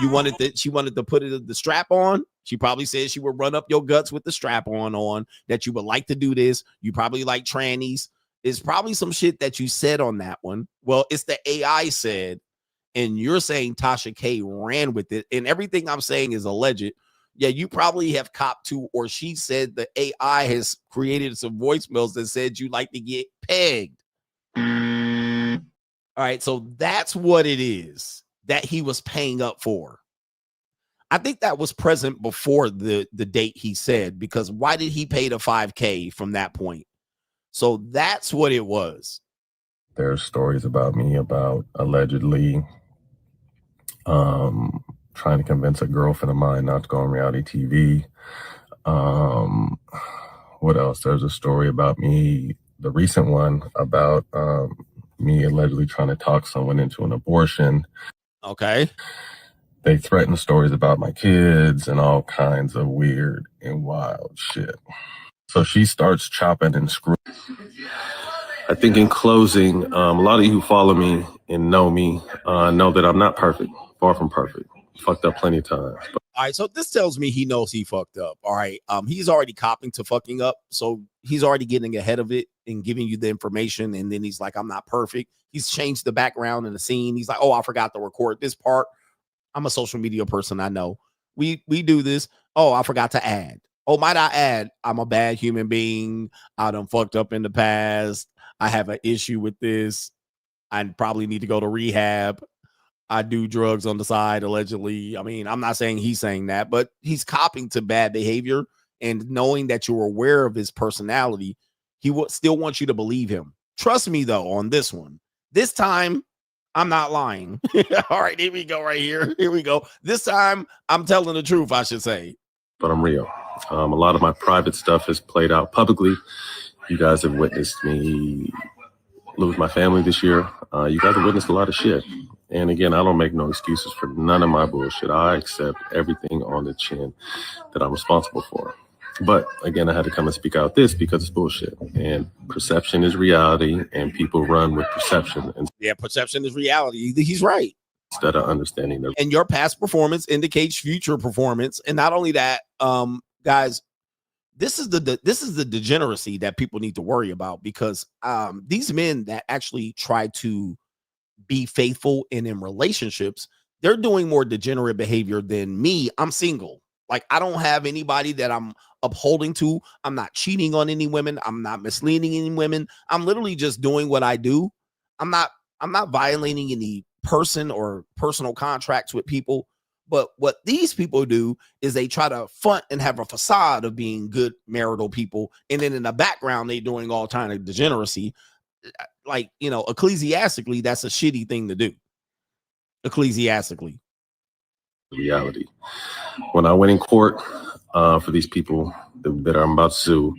You wanted that she wanted to put the strap on. She probably said she would run up your guts with the strap on, that you would like to do this. You probably like trannies. It's probably some shit that you said on that one. Well, it's the AI said, and you're saying Tasha K ran with it, and everything I'm saying is alleged. Yeah, you probably have copped to, or she said the AI has created some voicemails that said you like to get pegged. All right, so that's what it is that he was paying up for. I think that was present before the date he said, because why did he pay the $5K from that point? So that's what it was. There's stories about me about allegedly trying to convince a girlfriend of mine not to go on reality TV. What else? There's a story about me, the recent one about me allegedly trying to talk someone into an abortion. Okay. They threaten stories about my kids and all kinds of weird and wild shit. So she starts chopping and screwing. I think in closing, a lot of you who follow me and know me know that I'm not perfect, far from perfect. Fucked up plenty of times. But all right, so this tells me he knows he fucked up. All right, he's already copping to fucking up, so he's already getting ahead of it and giving you the information. And then he's like, "I'm not perfect." He's changed the background and the scene. He's like, "Oh, I forgot to record this part. I'm a social media person. I know we do this. Oh, I forgot to add. Oh, might I add? I'm a bad human being. I done fucked up in the past. I have an issue with this. I probably need to go to rehab. I do drugs on the side, allegedly." I mean, I'm not saying he's saying that, but he's copping to bad behavior, and knowing that you're aware of his personality, he would still want you to believe him. Trust me, though, on this one. This time, I'm not lying. All right, here we go right here. Here we go. This time, I'm telling the truth, I should say. But I'm real. A lot of my private stuff is played out publicly. You guys have witnessed me lose my family this year. You guys have witnessed a lot of shit. And again, I don't make no excuses for none of my bullshit. I accept everything on the chin that I'm responsible for. But again, I had to come and speak out this because it's bullshit. And perception is reality, and people run with perception. And yeah, perception is reality. He's right. Instead of understanding them. And your past performance indicates future performance. And not only that, guys, this is the degeneracy that people need to worry about, because these men that actually try to be faithful and in relationships, they're doing more degenerate behavior than me. I'm single. Like, I don't have anybody that I'm upholding to. I'm not cheating on any women. I'm not misleading any women. I'm literally just doing what I do. I'm not violating any person or personal contracts with people. But what these people do is they try to front and have a facade of being good marital people, and then in the background they're doing all kind of degeneracy. Like, you know, ecclesiastically, that's a shitty thing to do. Ecclesiastically. Reality. When I went in court for these people that I'm about to sue,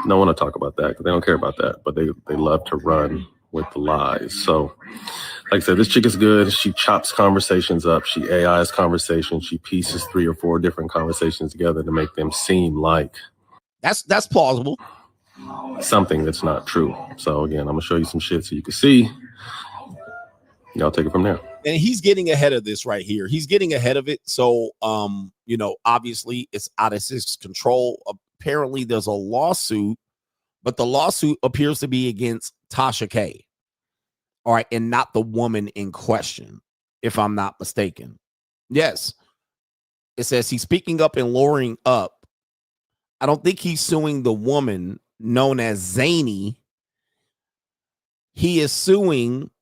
no one to talk about that because they don't care about that, but they love to run with the lies. So, like I said, this chick is good. She chops conversations up. She AIs conversations. She pieces 3 or 4 different conversations together to make them seem like that's plausible. Something that's not true. So again, I'm gonna show you some shit so you can see. Y'all take it from there. And he's getting ahead of this right here. He's getting ahead of it. So, you know, obviously it's out of his control. Apparently there's a lawsuit, but the lawsuit appears to be against Tasha K. All right. And not the woman in question, if I'm not mistaken. Yes. It says he's speaking up and lowering up. I don't think he's suing the woman known as Zany. He is suing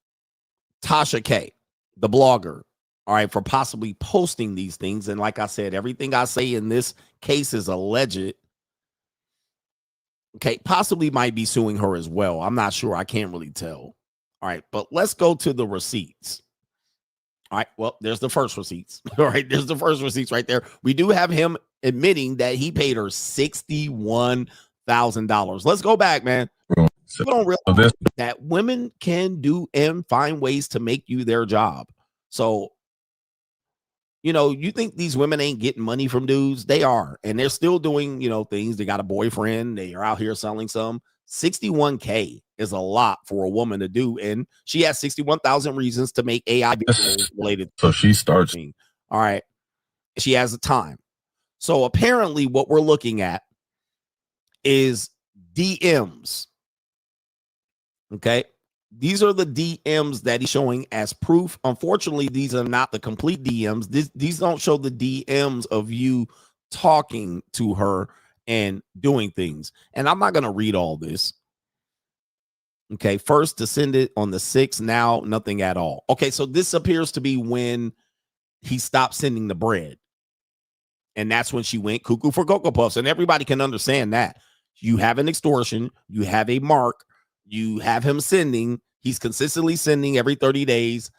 Tasha K, the blogger, all right, for possibly posting these things. And like I said, everything I say in this case is alleged. Okay, possibly might be suing her as well. I'm not sure. I can't really tell. All right, but let's go to the receipts. All right, well, there's the first receipts. All right, there's the first receipts right there. We do have him admitting that he paid her $61,000. Let's go back, man. People don't realize that women can do and find ways to make you their job. So, you know, you think these women ain't getting money from dudes? They are. And they're still doing, you know, things. They got a boyfriend. They are out here selling some. $61K is a lot for a woman to do. And she has 61,000 reasons to make AI videos related. So she starts. All right. She has a time. So apparently what we're looking at is DMs. Okay. These are the DMs that he's showing as proof. Unfortunately, these are not the complete DMs. These don't show the DMs of you talking to her and doing things. And I'm not going to read all this. Okay. First to send it on the 6th. Now nothing at all. Okay. So this appears to be when he stopped sending the bread. And that's when she went cuckoo for Cocoa Puffs. And everybody can understand that. You have an extortion. You have a mark. You have him sending. He's consistently sending every 30 days.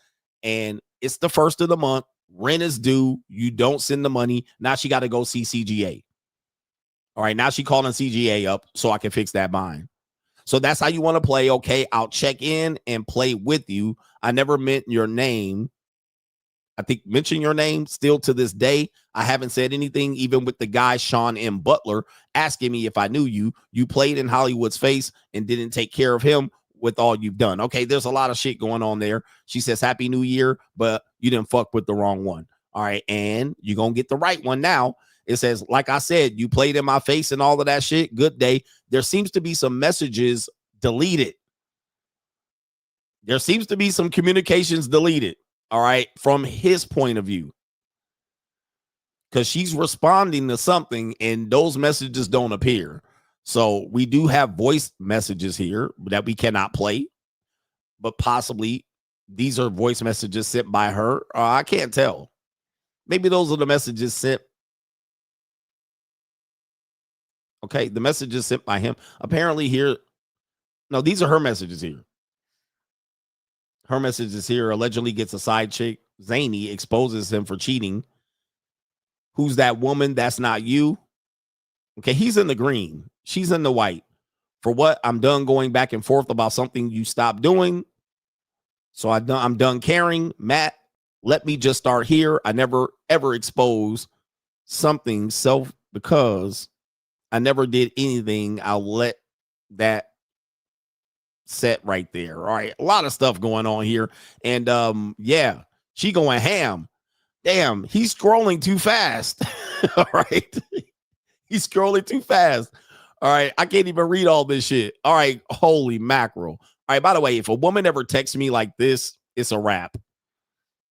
And it's the 1st of the month. Rent is due. You don't send the money. Now she got to go see CGA. All right. Now she calling CGA up so I can fix that bind. So that's how you want to play. Okay. I'll check in and play with you. I never meant your name. I think mention your name still to this day. I haven't said anything, even with the guy, Sean M. Butler, asking me if I knew you. You played in Hollywood's face and didn't take care of him with all you've done. Okay, there's a lot of shit going on there. She says, Happy New Year, but you didn't fuck with the wrong one. All right, and you're going to get the right one now. It says, like I said, you played in my face and all of that shit. Good day. There seems to be some messages deleted. There seems to be some communications deleted. All right, from his point of view, because she's responding to something and those messages don't appear. So we do have voice messages here that we cannot play, but possibly these are voice messages sent by her. I can't tell. Maybe those are the messages sent. Okay, the messages sent by him. Apparently here, no, these are her messages here. Her message is here. Allegedly gets a side chick. Zany exposes him for cheating. Who's that woman? That's not you. Okay, he's in the green. She's in the white. For what? I'm done going back and forth about something you stopped doing. So I'm done caring. Matt, let me just start here. I never, ever expose something self because I never did anything. I'll let that set right there. All right, a lot of stuff going on here. And yeah, she going ham. Damn, he's scrolling too fast. All right, he's scrolling too fast. All right, I can't even read all this shit. All right, holy mackerel. All right, by the way, if a woman ever texts me like this, it's a wrap.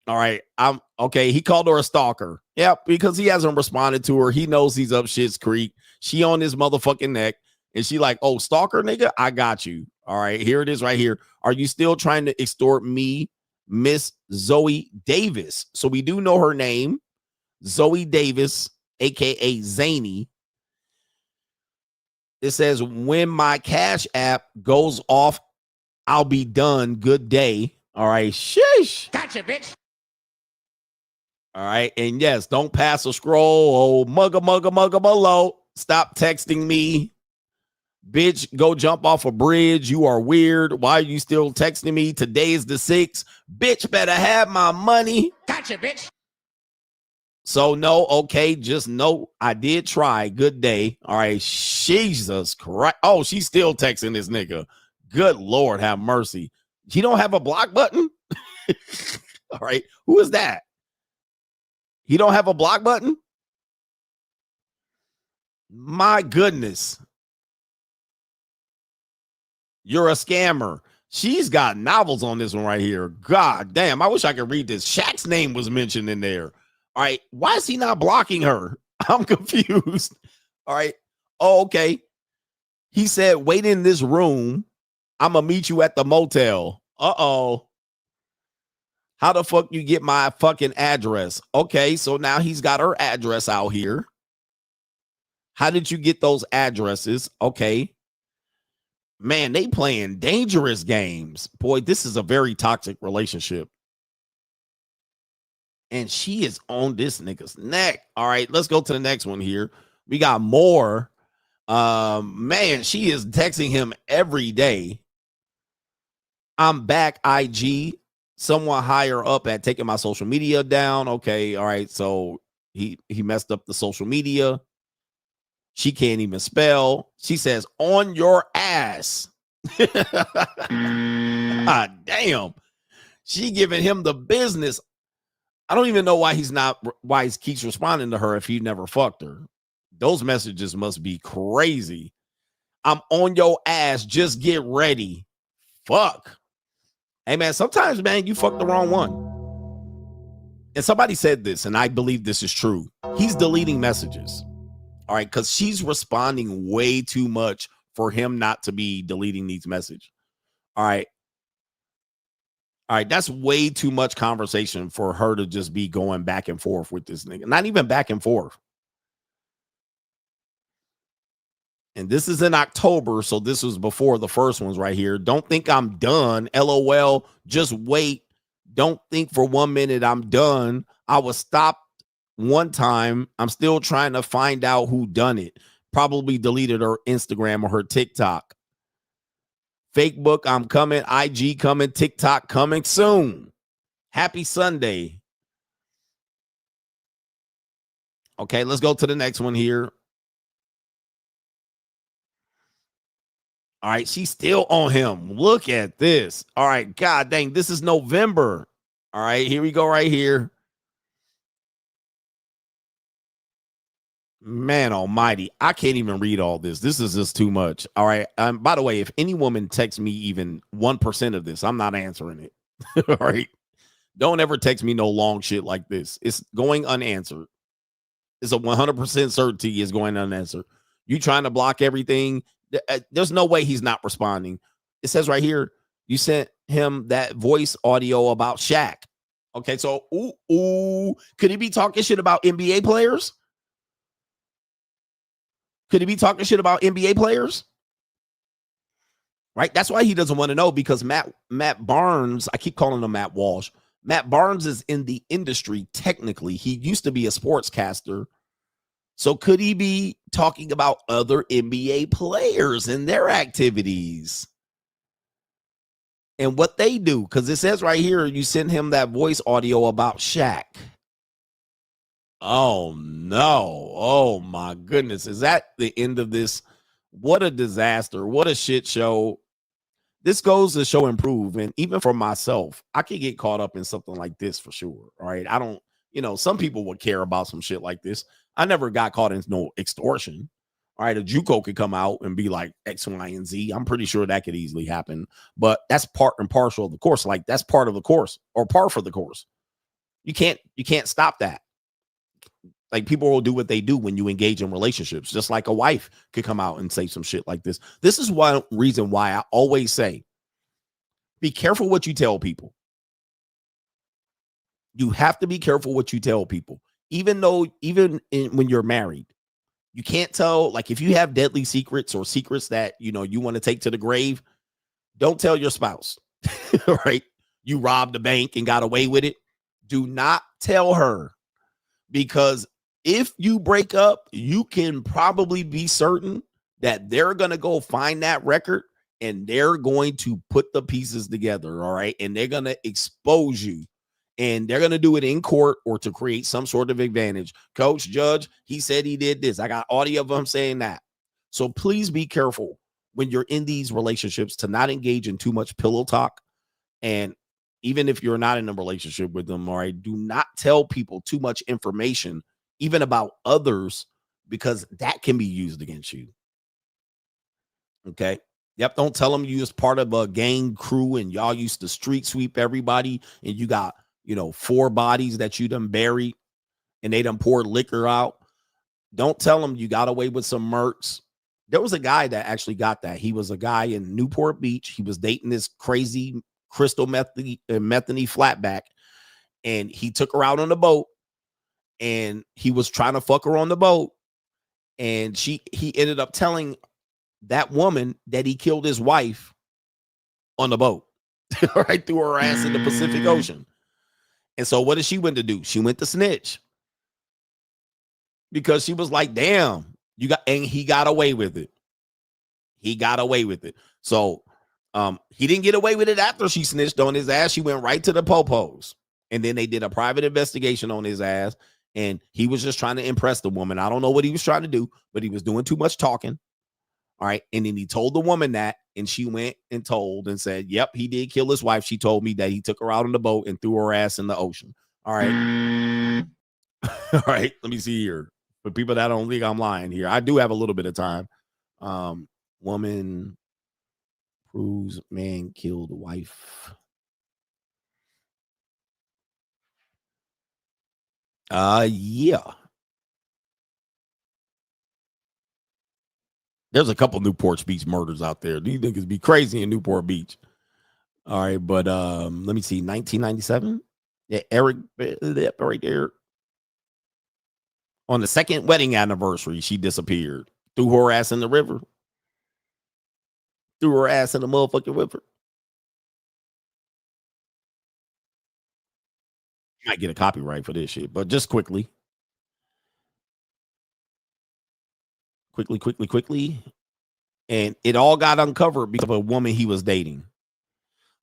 All right, I'm okay. He called her a stalker. Yep, because he hasn't responded to her. He knows he's up shit's creek. She on his motherfucking neck. And she like, oh, stalker nigga, I got you. All right, here it is right here. Are you still trying to extort me, Miss Zoe Davis? So we do know her name, Zoe Davis, a.k.a. Zany. It says, when my Cash App goes off, I'll be done. Good day. All right, sheesh. Gotcha, bitch. All right, and yes, don't pass or scroll. Oh, mugga below. Stop texting me. Bitch, go jump off a bridge. You are weird. Why are you still texting me? Today is the 6th. Bitch, better have my money. Gotcha, bitch. So, no, okay, just no. I did try. Good day. All right, Jesus Christ. Oh, she's still texting this nigga. Good Lord, have mercy. He don't have a block button? All right, who is that? He don't have a block button? My goodness. You're a scammer. She's got novels on this one right here. God damn, I wish I could read this. Shaq's name was mentioned in there. All right, why is he not blocking her? I'm confused. All right. Oh, okay. He said, wait in this room. I'm going to meet you at the motel. Uh-oh. How the fuck you get my fucking address? Okay, so now he's got her address out here. How did you get those addresses? Okay. Man, they playing dangerous games. Boy, this is a very toxic relationship. And she is on this nigga's neck. All right, let's go to the next one here. We got more. Man, she is texting him every day. I'm back, IG. Someone higher up at taking my social media down. Okay, all right. So he messed up the social media. She can't even spell. She says, on your ass. Ah, damn. She giving him the business. I don't even know why he keeps responding to her if he never fucked her. Those messages must be crazy. I'm on your ass. Just get ready. Fuck. Hey, man, sometimes, man, you fuck the wrong one. And somebody said this, and I believe this is true. He's deleting messages. All right, because she's responding way too much for him not to be deleting these messages. All right. All right, that's way too much conversation for her to just be going back and forth with this nigga. Not even back and forth. And this is in October, so this was before the first ones right here. Don't think I'm done. LOL, just wait. Don't think for 1 minute I'm done. I was stopped one time. I'm still trying to find out who done it. Probably deleted her Instagram or her TikTok. Fake book, I'm coming. IG coming. TikTok coming soon. Happy Sunday. Okay, let's go to the next one here. All right, she's still on him. Look at this. All right, God dang, this is November. All right, here we go right here. Man almighty, I can't even read all this. This is just too much. All right. By the way, if any woman texts me even 1% of this, I'm not answering it. All right. Don't ever text me no long shit like this. It's going unanswered. It's a 100% certainty it's going unanswered. You trying to block everything. There's no way he's not responding. It says right here, you sent him that voice audio about Shaq. Okay, so could he be talking shit about NBA players? Could he be talking shit about NBA players? Right? That's why he doesn't want to know, because Matt Barnes, I keep calling him Matt Walsh. Matt Barnes is in the industry technically. He used to be a sportscaster. So could he be talking about other NBA players and their activities and what they do? Because it says right here, you sent him that voice audio about Shaq. Oh, no. Oh, my goodness. Is that the end of this? What a disaster. What a shit show. This goes to show improve. And even for myself, I could get caught up in something like this for sure. All right. I don't, some people would care about some shit like this. I never got caught in no extortion. All right. A JUCO could come out and be like X, Y, and Z. I'm pretty sure that could easily happen. But that's part and parcel of the course. Like, that's part of the course, or par for the course. You can't stop that. Like, people will do what they do when you engage in relationships. Just like a wife could come out and say some shit like this. This is one reason why I always say, be careful what you tell people. You have to be careful what you tell people. Even when you're married, you can't tell, like, if you have deadly secrets or secrets that, you want to take to the grave, don't tell your spouse, right? You robbed a bank and got away with it. Do not tell her, because if you break up, you can probably be certain that they're going to go find that record and they're going to put the pieces together. All right. And they're going to expose you, and they're going to do it in court or to create some sort of advantage. Coach, judge, he said he did this. I got audio of him saying that. So please be careful when you're in these relationships to not engage in too much pillow talk. And even if you're not in a relationship with them, all right, do not tell people too much information, even about others, because that can be used against you. Okay. Yep. Don't tell them you was part of a gang crew and y'all used to street sweep everybody, and you got, 4 bodies that you done buried and they done poured liquor out. Don't tell them you got away with some mercs. There was a guy that actually got that. He was a guy in Newport Beach. He was dating this crazy crystal methany flatback, and he took her out on the boat, and he was trying to fuck her on the boat, and he ended up telling that woman that he killed his wife on the boat. Right, threw her ass in the Pacific Ocean. And so what did she went to do? She went to snitch, because she was like, damn, and he got away with it. He got away with it. So he didn't get away with it after she snitched on his ass. She went right to the popos, and then they did a private investigation on his ass, and he was just trying to impress the woman. I don't know what he was trying to do, but he was doing too much talking. All right. And then he told the woman that, And she went and told and said, yep, he did kill his wife. She told me that he took her out on the boat and threw her ass in the ocean. All right. All right. Let me see here. For people that don't think I'm lying here, I do have a little bit of time. Woman proves man killed wife. Yeah. There's a couple Newport Beach murders out there. These niggas be crazy in Newport Beach. All right, but let me see. 1997. Yeah, Eric right there. On the second wedding anniversary, she disappeared. Threw her ass in the river. Threw her ass in the motherfucking river. Might get a copyright for this shit, but just quickly. Quickly. And it all got uncovered because of a woman he was dating.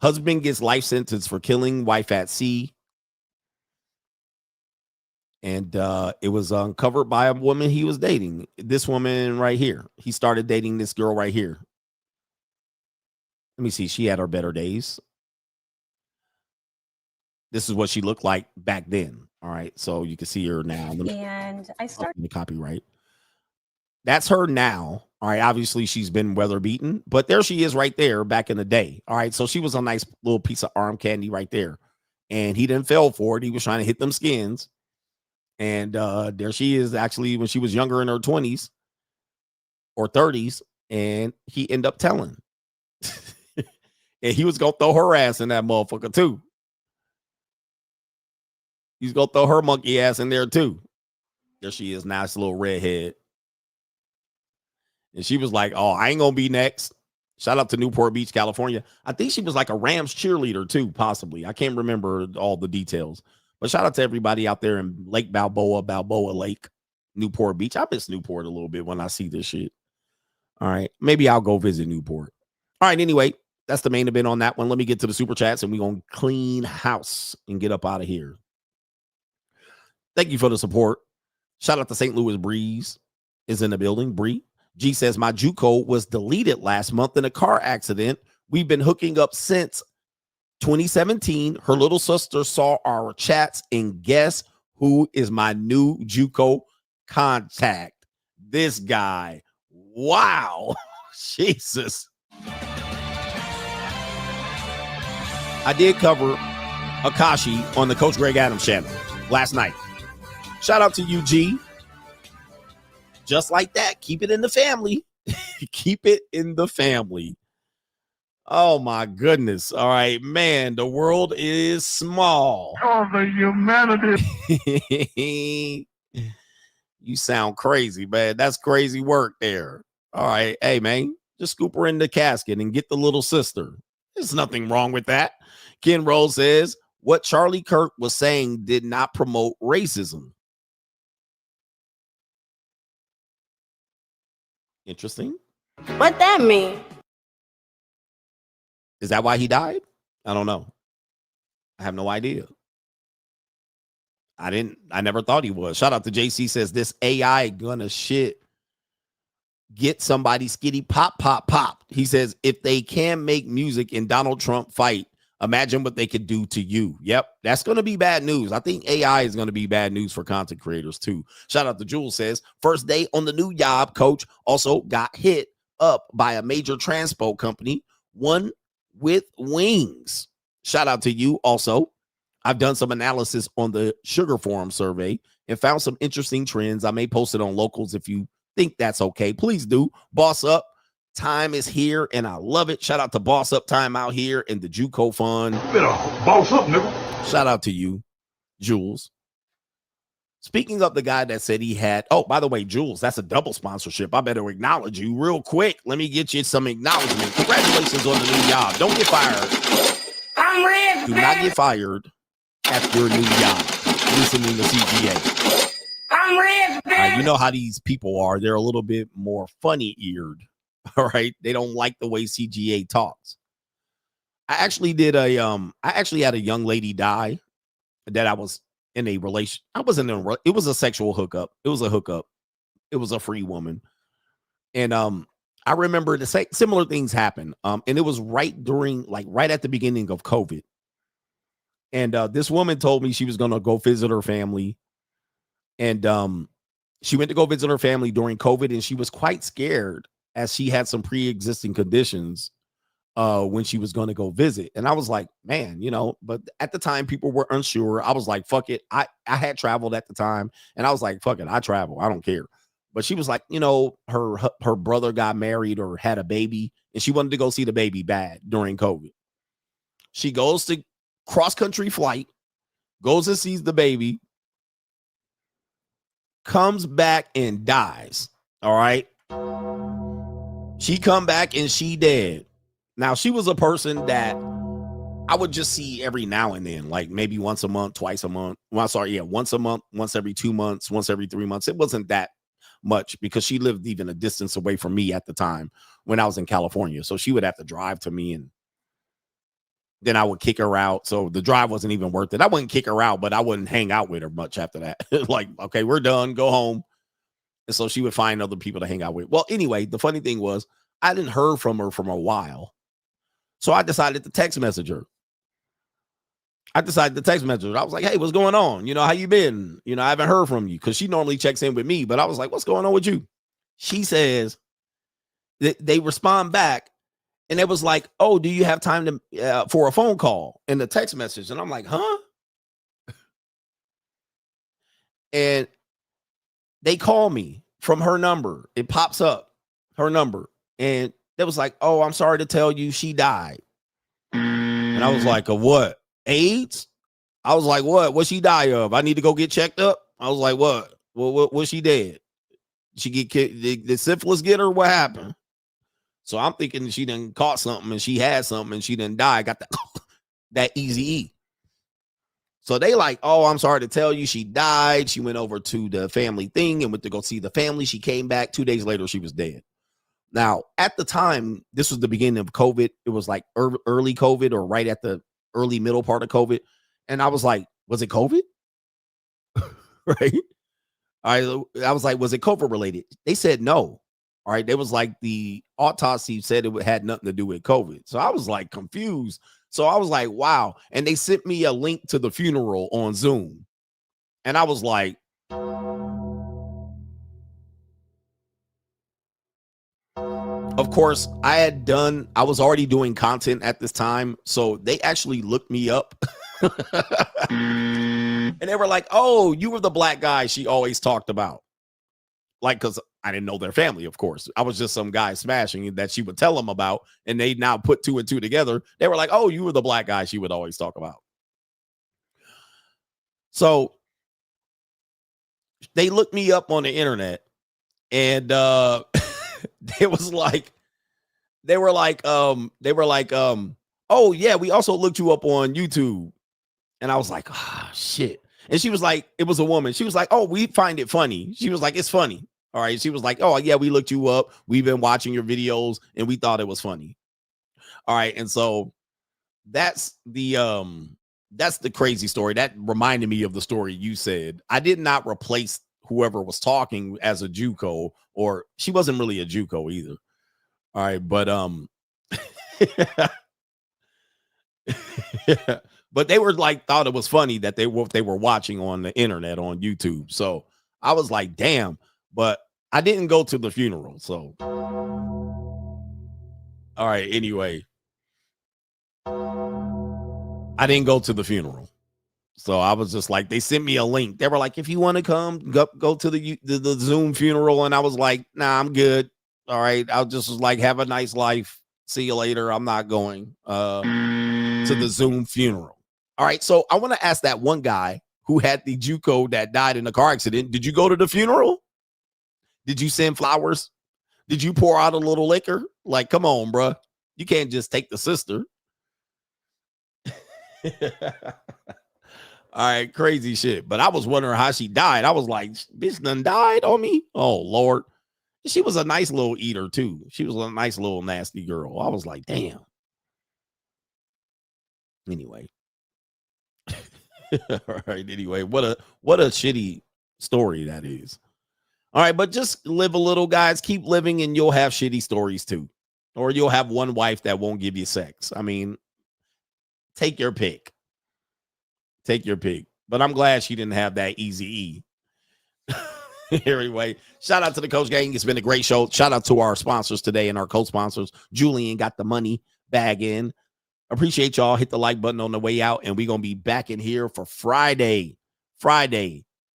Husband gets life sentence for killing wife at sea. And it was uncovered by a woman he was dating. This woman right here. He started dating this girl right here. Let me see. She had her better days. This is what she looked like back then. All right. So you can see her now. And I started the copyright. That's her now. All right. Obviously, she's been weather beaten, but there she is right there back in the day. All right. So she was a nice little piece of arm candy right there. And he didn't fall for it. He was trying to hit them skins. And there she is actually when she was younger in her 20s or 30s. And he ended up telling. And he was going to throw her ass in that motherfucker too. He's going to throw her monkey ass in there too. There she is, nice little redhead. And she was like, oh, I ain't going to be next. Shout out to Newport Beach, California. I think she was like a Rams cheerleader too, possibly. I can't remember all the details. But shout out to everybody out there in Lake Balboa Lake, Newport Beach. I miss Newport a little bit when I see this shit. All right. Maybe I'll go visit Newport. All right. Anyway, that's the main event on that one. Let me get to the super chats and we're going to clean house and get up out of here. Thank you for the support. Shout out to St. Louis Breeze is in the building. Bree G says, my JUCO was deleted last month in a car accident. We've been hooking up since 2017. Her little sister saw our chats and guess who is my new JUCO contact? This guy. Wow. Jesus. I did cover Akashi on the Coach Greg Adams channel last night. Shout out to you, G. Just like that. Keep it in the family. Keep it in the family. Oh, my goodness. All right, man. The world is small. Oh, the humanity. You sound crazy, man. That's crazy work there. All right. Hey, man, just scoop her in the casket and get the little sister. There's nothing wrong with that. Ken Rose says, what Charlie Kirk was saying did not promote racism. Interesting. what that mean? Is that why he died? I don't know. I have no idea. I never thought he was. Shout out to JC says this AI gonna shit. Get somebody skitty pop. He says if they can make music and Donald Trump fight, imagine what they could do to you. Yep, that's going to be bad news. I think AI is going to be bad news for content creators too. Shout out to Jules says first day on the new job, coach also got hit up by a major transport company, one with wings. Shout out to you also. I've done some analysis on the Sugar Forum survey and found some interesting trends. I may post it on Locals if you think that's okay. Please do. Boss Up Time is here, and I love it. Shout out to Boss Up Time out here and the JUCO Fund. Better boss up, nigga. Shout out to you, Jules. Speaking of the guy that said he had, oh, by the way, Jules, that's a double sponsorship. I better acknowledge you real quick. Let me get you some acknowledgement. Congratulations on the new job. Don't get fired. I'm rich, Do not get fired after your new job. Listening to CGA. I'm rich, You know how these people are. They're a little bit more funny-eared. All right. They don't like the way CGA talks. I actually had a young lady die that I was in a relation. It was a sexual hookup. It was a hookup. It was a free woman. And I remember the similar things happen. And it was right at the beginning of COVID. And this woman told me she was going to go visit her family. And she went to go visit her family during COVID, and she was quite scared as she had some pre-existing conditions when she was going to go visit. And I was like, man, but at the time people were unsure. I was like, fuck it. I had traveled at the time, and I was like, fuck it, I travel. I don't care. But she was like, her brother got married or had a baby, and she wanted to go see the baby bad during COVID. She goes to cross-country flight, goes and sees the baby, comes back and dies. All right. She come back and she dead. Now, she was a person that I would just see every now and then, like maybe once a month, twice a month. Well, sorry, yeah, once a month, once every 2 months, once every 3 months. It wasn't that much because she lived even a distance away from me at the time when I was in California. So she would have to drive to me, and then I would kick her out. So the drive wasn't even worth it. I wouldn't kick her out, but I wouldn't hang out with her much after that. Like, okay, we're done, go home. And so she would find other people to hang out with. Well, anyway, the funny thing was I didn't hear from her from a while. So I decided to text message her. I was like, hey, what's going on? How you been? I haven't heard from you, because she normally checks in with me. But I was like, what's going on with you? She says, they respond back, and it was like, oh, do you have time to for a phone call in the text message? And I'm like, huh? And they call me from her number. It pops up, her number. And it was like, oh, I'm sorry to tell you she died. And I was like, of what? AIDS? I was like, what? What she die of? I need to go get checked up? I was like, what? Was she dead? She get did syphilis get her? What happened? So I'm thinking she done caught something and she had something and she done died. Got that easy E. So they like, oh, I'm sorry to tell you she died. She went over to the family thing and went to go see the family. She came back 2 days later. She was dead. Now, at the time, this was the beginning of COVID. It was like early COVID, or right at the early middle part of COVID. And I was like, was it COVID? Right? I was like, was it COVID related? They said no. All right. They was like, the autopsy said it had nothing to do with COVID. So I was like confused. So I was like, wow. And they sent me a link to the funeral on Zoom. And I was like, of course, I was already doing content at this time. So they actually looked me up. And they were like, oh, you were the black guy she always talked about. Like, because I didn't know their family, of course. I was just some guy smashing that she would tell them about. And they now put 2 and 2 together. They were like, oh, you were the black guy she would always talk about. So they looked me up on the internet, and they were like, oh yeah, we also looked you up on YouTube. And I was like, ah, shit. And she was like, it was a woman. She was like, oh, we find it funny. She was like, it's funny. All right. She was like, oh yeah, we looked you up. We've been watching your videos and we thought it was funny. All right. And so that's the crazy story. That reminded me of the story you said. I did not replace whoever was talking as a JUCO, or she wasn't really a JUCO either. All right. But, but they were like, thought it was funny that they were watching on the internet on YouTube. So I was like, damn, but I didn't go to the funeral. So, all right. Anyway, I didn't go to the funeral. So I was just like, they sent me a link. They were like, if you want to come, go to the Zoom funeral. And I was like, nah, I'm good. All right. I'll just like, have a nice life. See you later. I'm not going to the Zoom funeral. All right. So I want to ask that one guy who had the JUCO that died in a car accident. Did you go to the funeral? Did you send flowers? Did you pour out a little liquor? Like, come on, bro. You can't just take the sister. All right. Crazy shit. But I was wondering how she died. I was like, bitch done died on me. Oh, Lord. She was a nice little eater, too. She was a nice little nasty girl. I was like, damn. Anyway. All right. Anyway, what a shitty story that is. All right, but just live a little, guys. Keep living, and you'll have shitty stories too. Or you'll have one wife that won't give you sex. I mean, take your pick. Take your pick. But I'm glad she didn't have that easy E. Anyway, shout out to the Coach Gang. It's been a great show. Shout out to our sponsors today and our co-sponsors. Julian got the money bag in. Appreciate y'all. Hit the like button on the way out, and we're going to be back in here for Friday.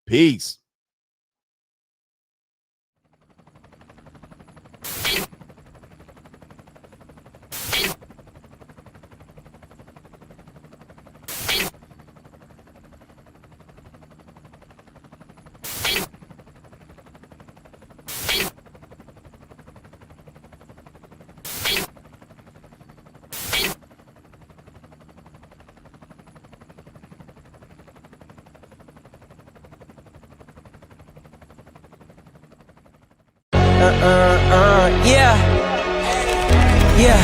Peace. Yeah.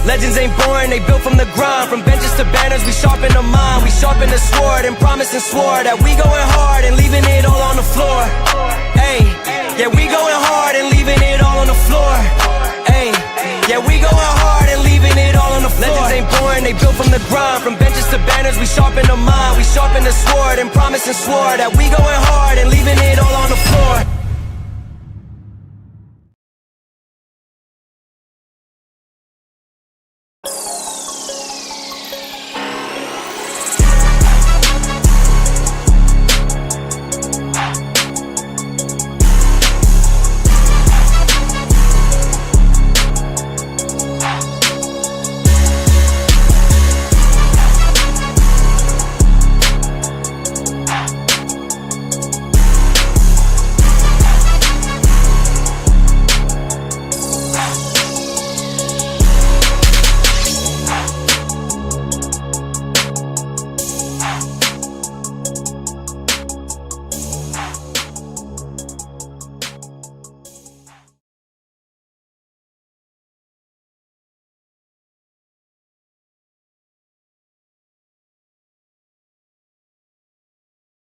Legends ain't born, they built from the grind. From benches to banners, we sharpen the mind. We sharpen the sword and promise and swore that we going hard and leaving it all on the floor. Hey, yeah, we going hard and leaving it all on the floor. Hey, yeah, we going hard and leaving it all on the floor. Legends ain't born, they built from the grind. From benches to banners, we sharpen the mind. We sharpen the sword and promise and swore that we going hard and leaving it all on the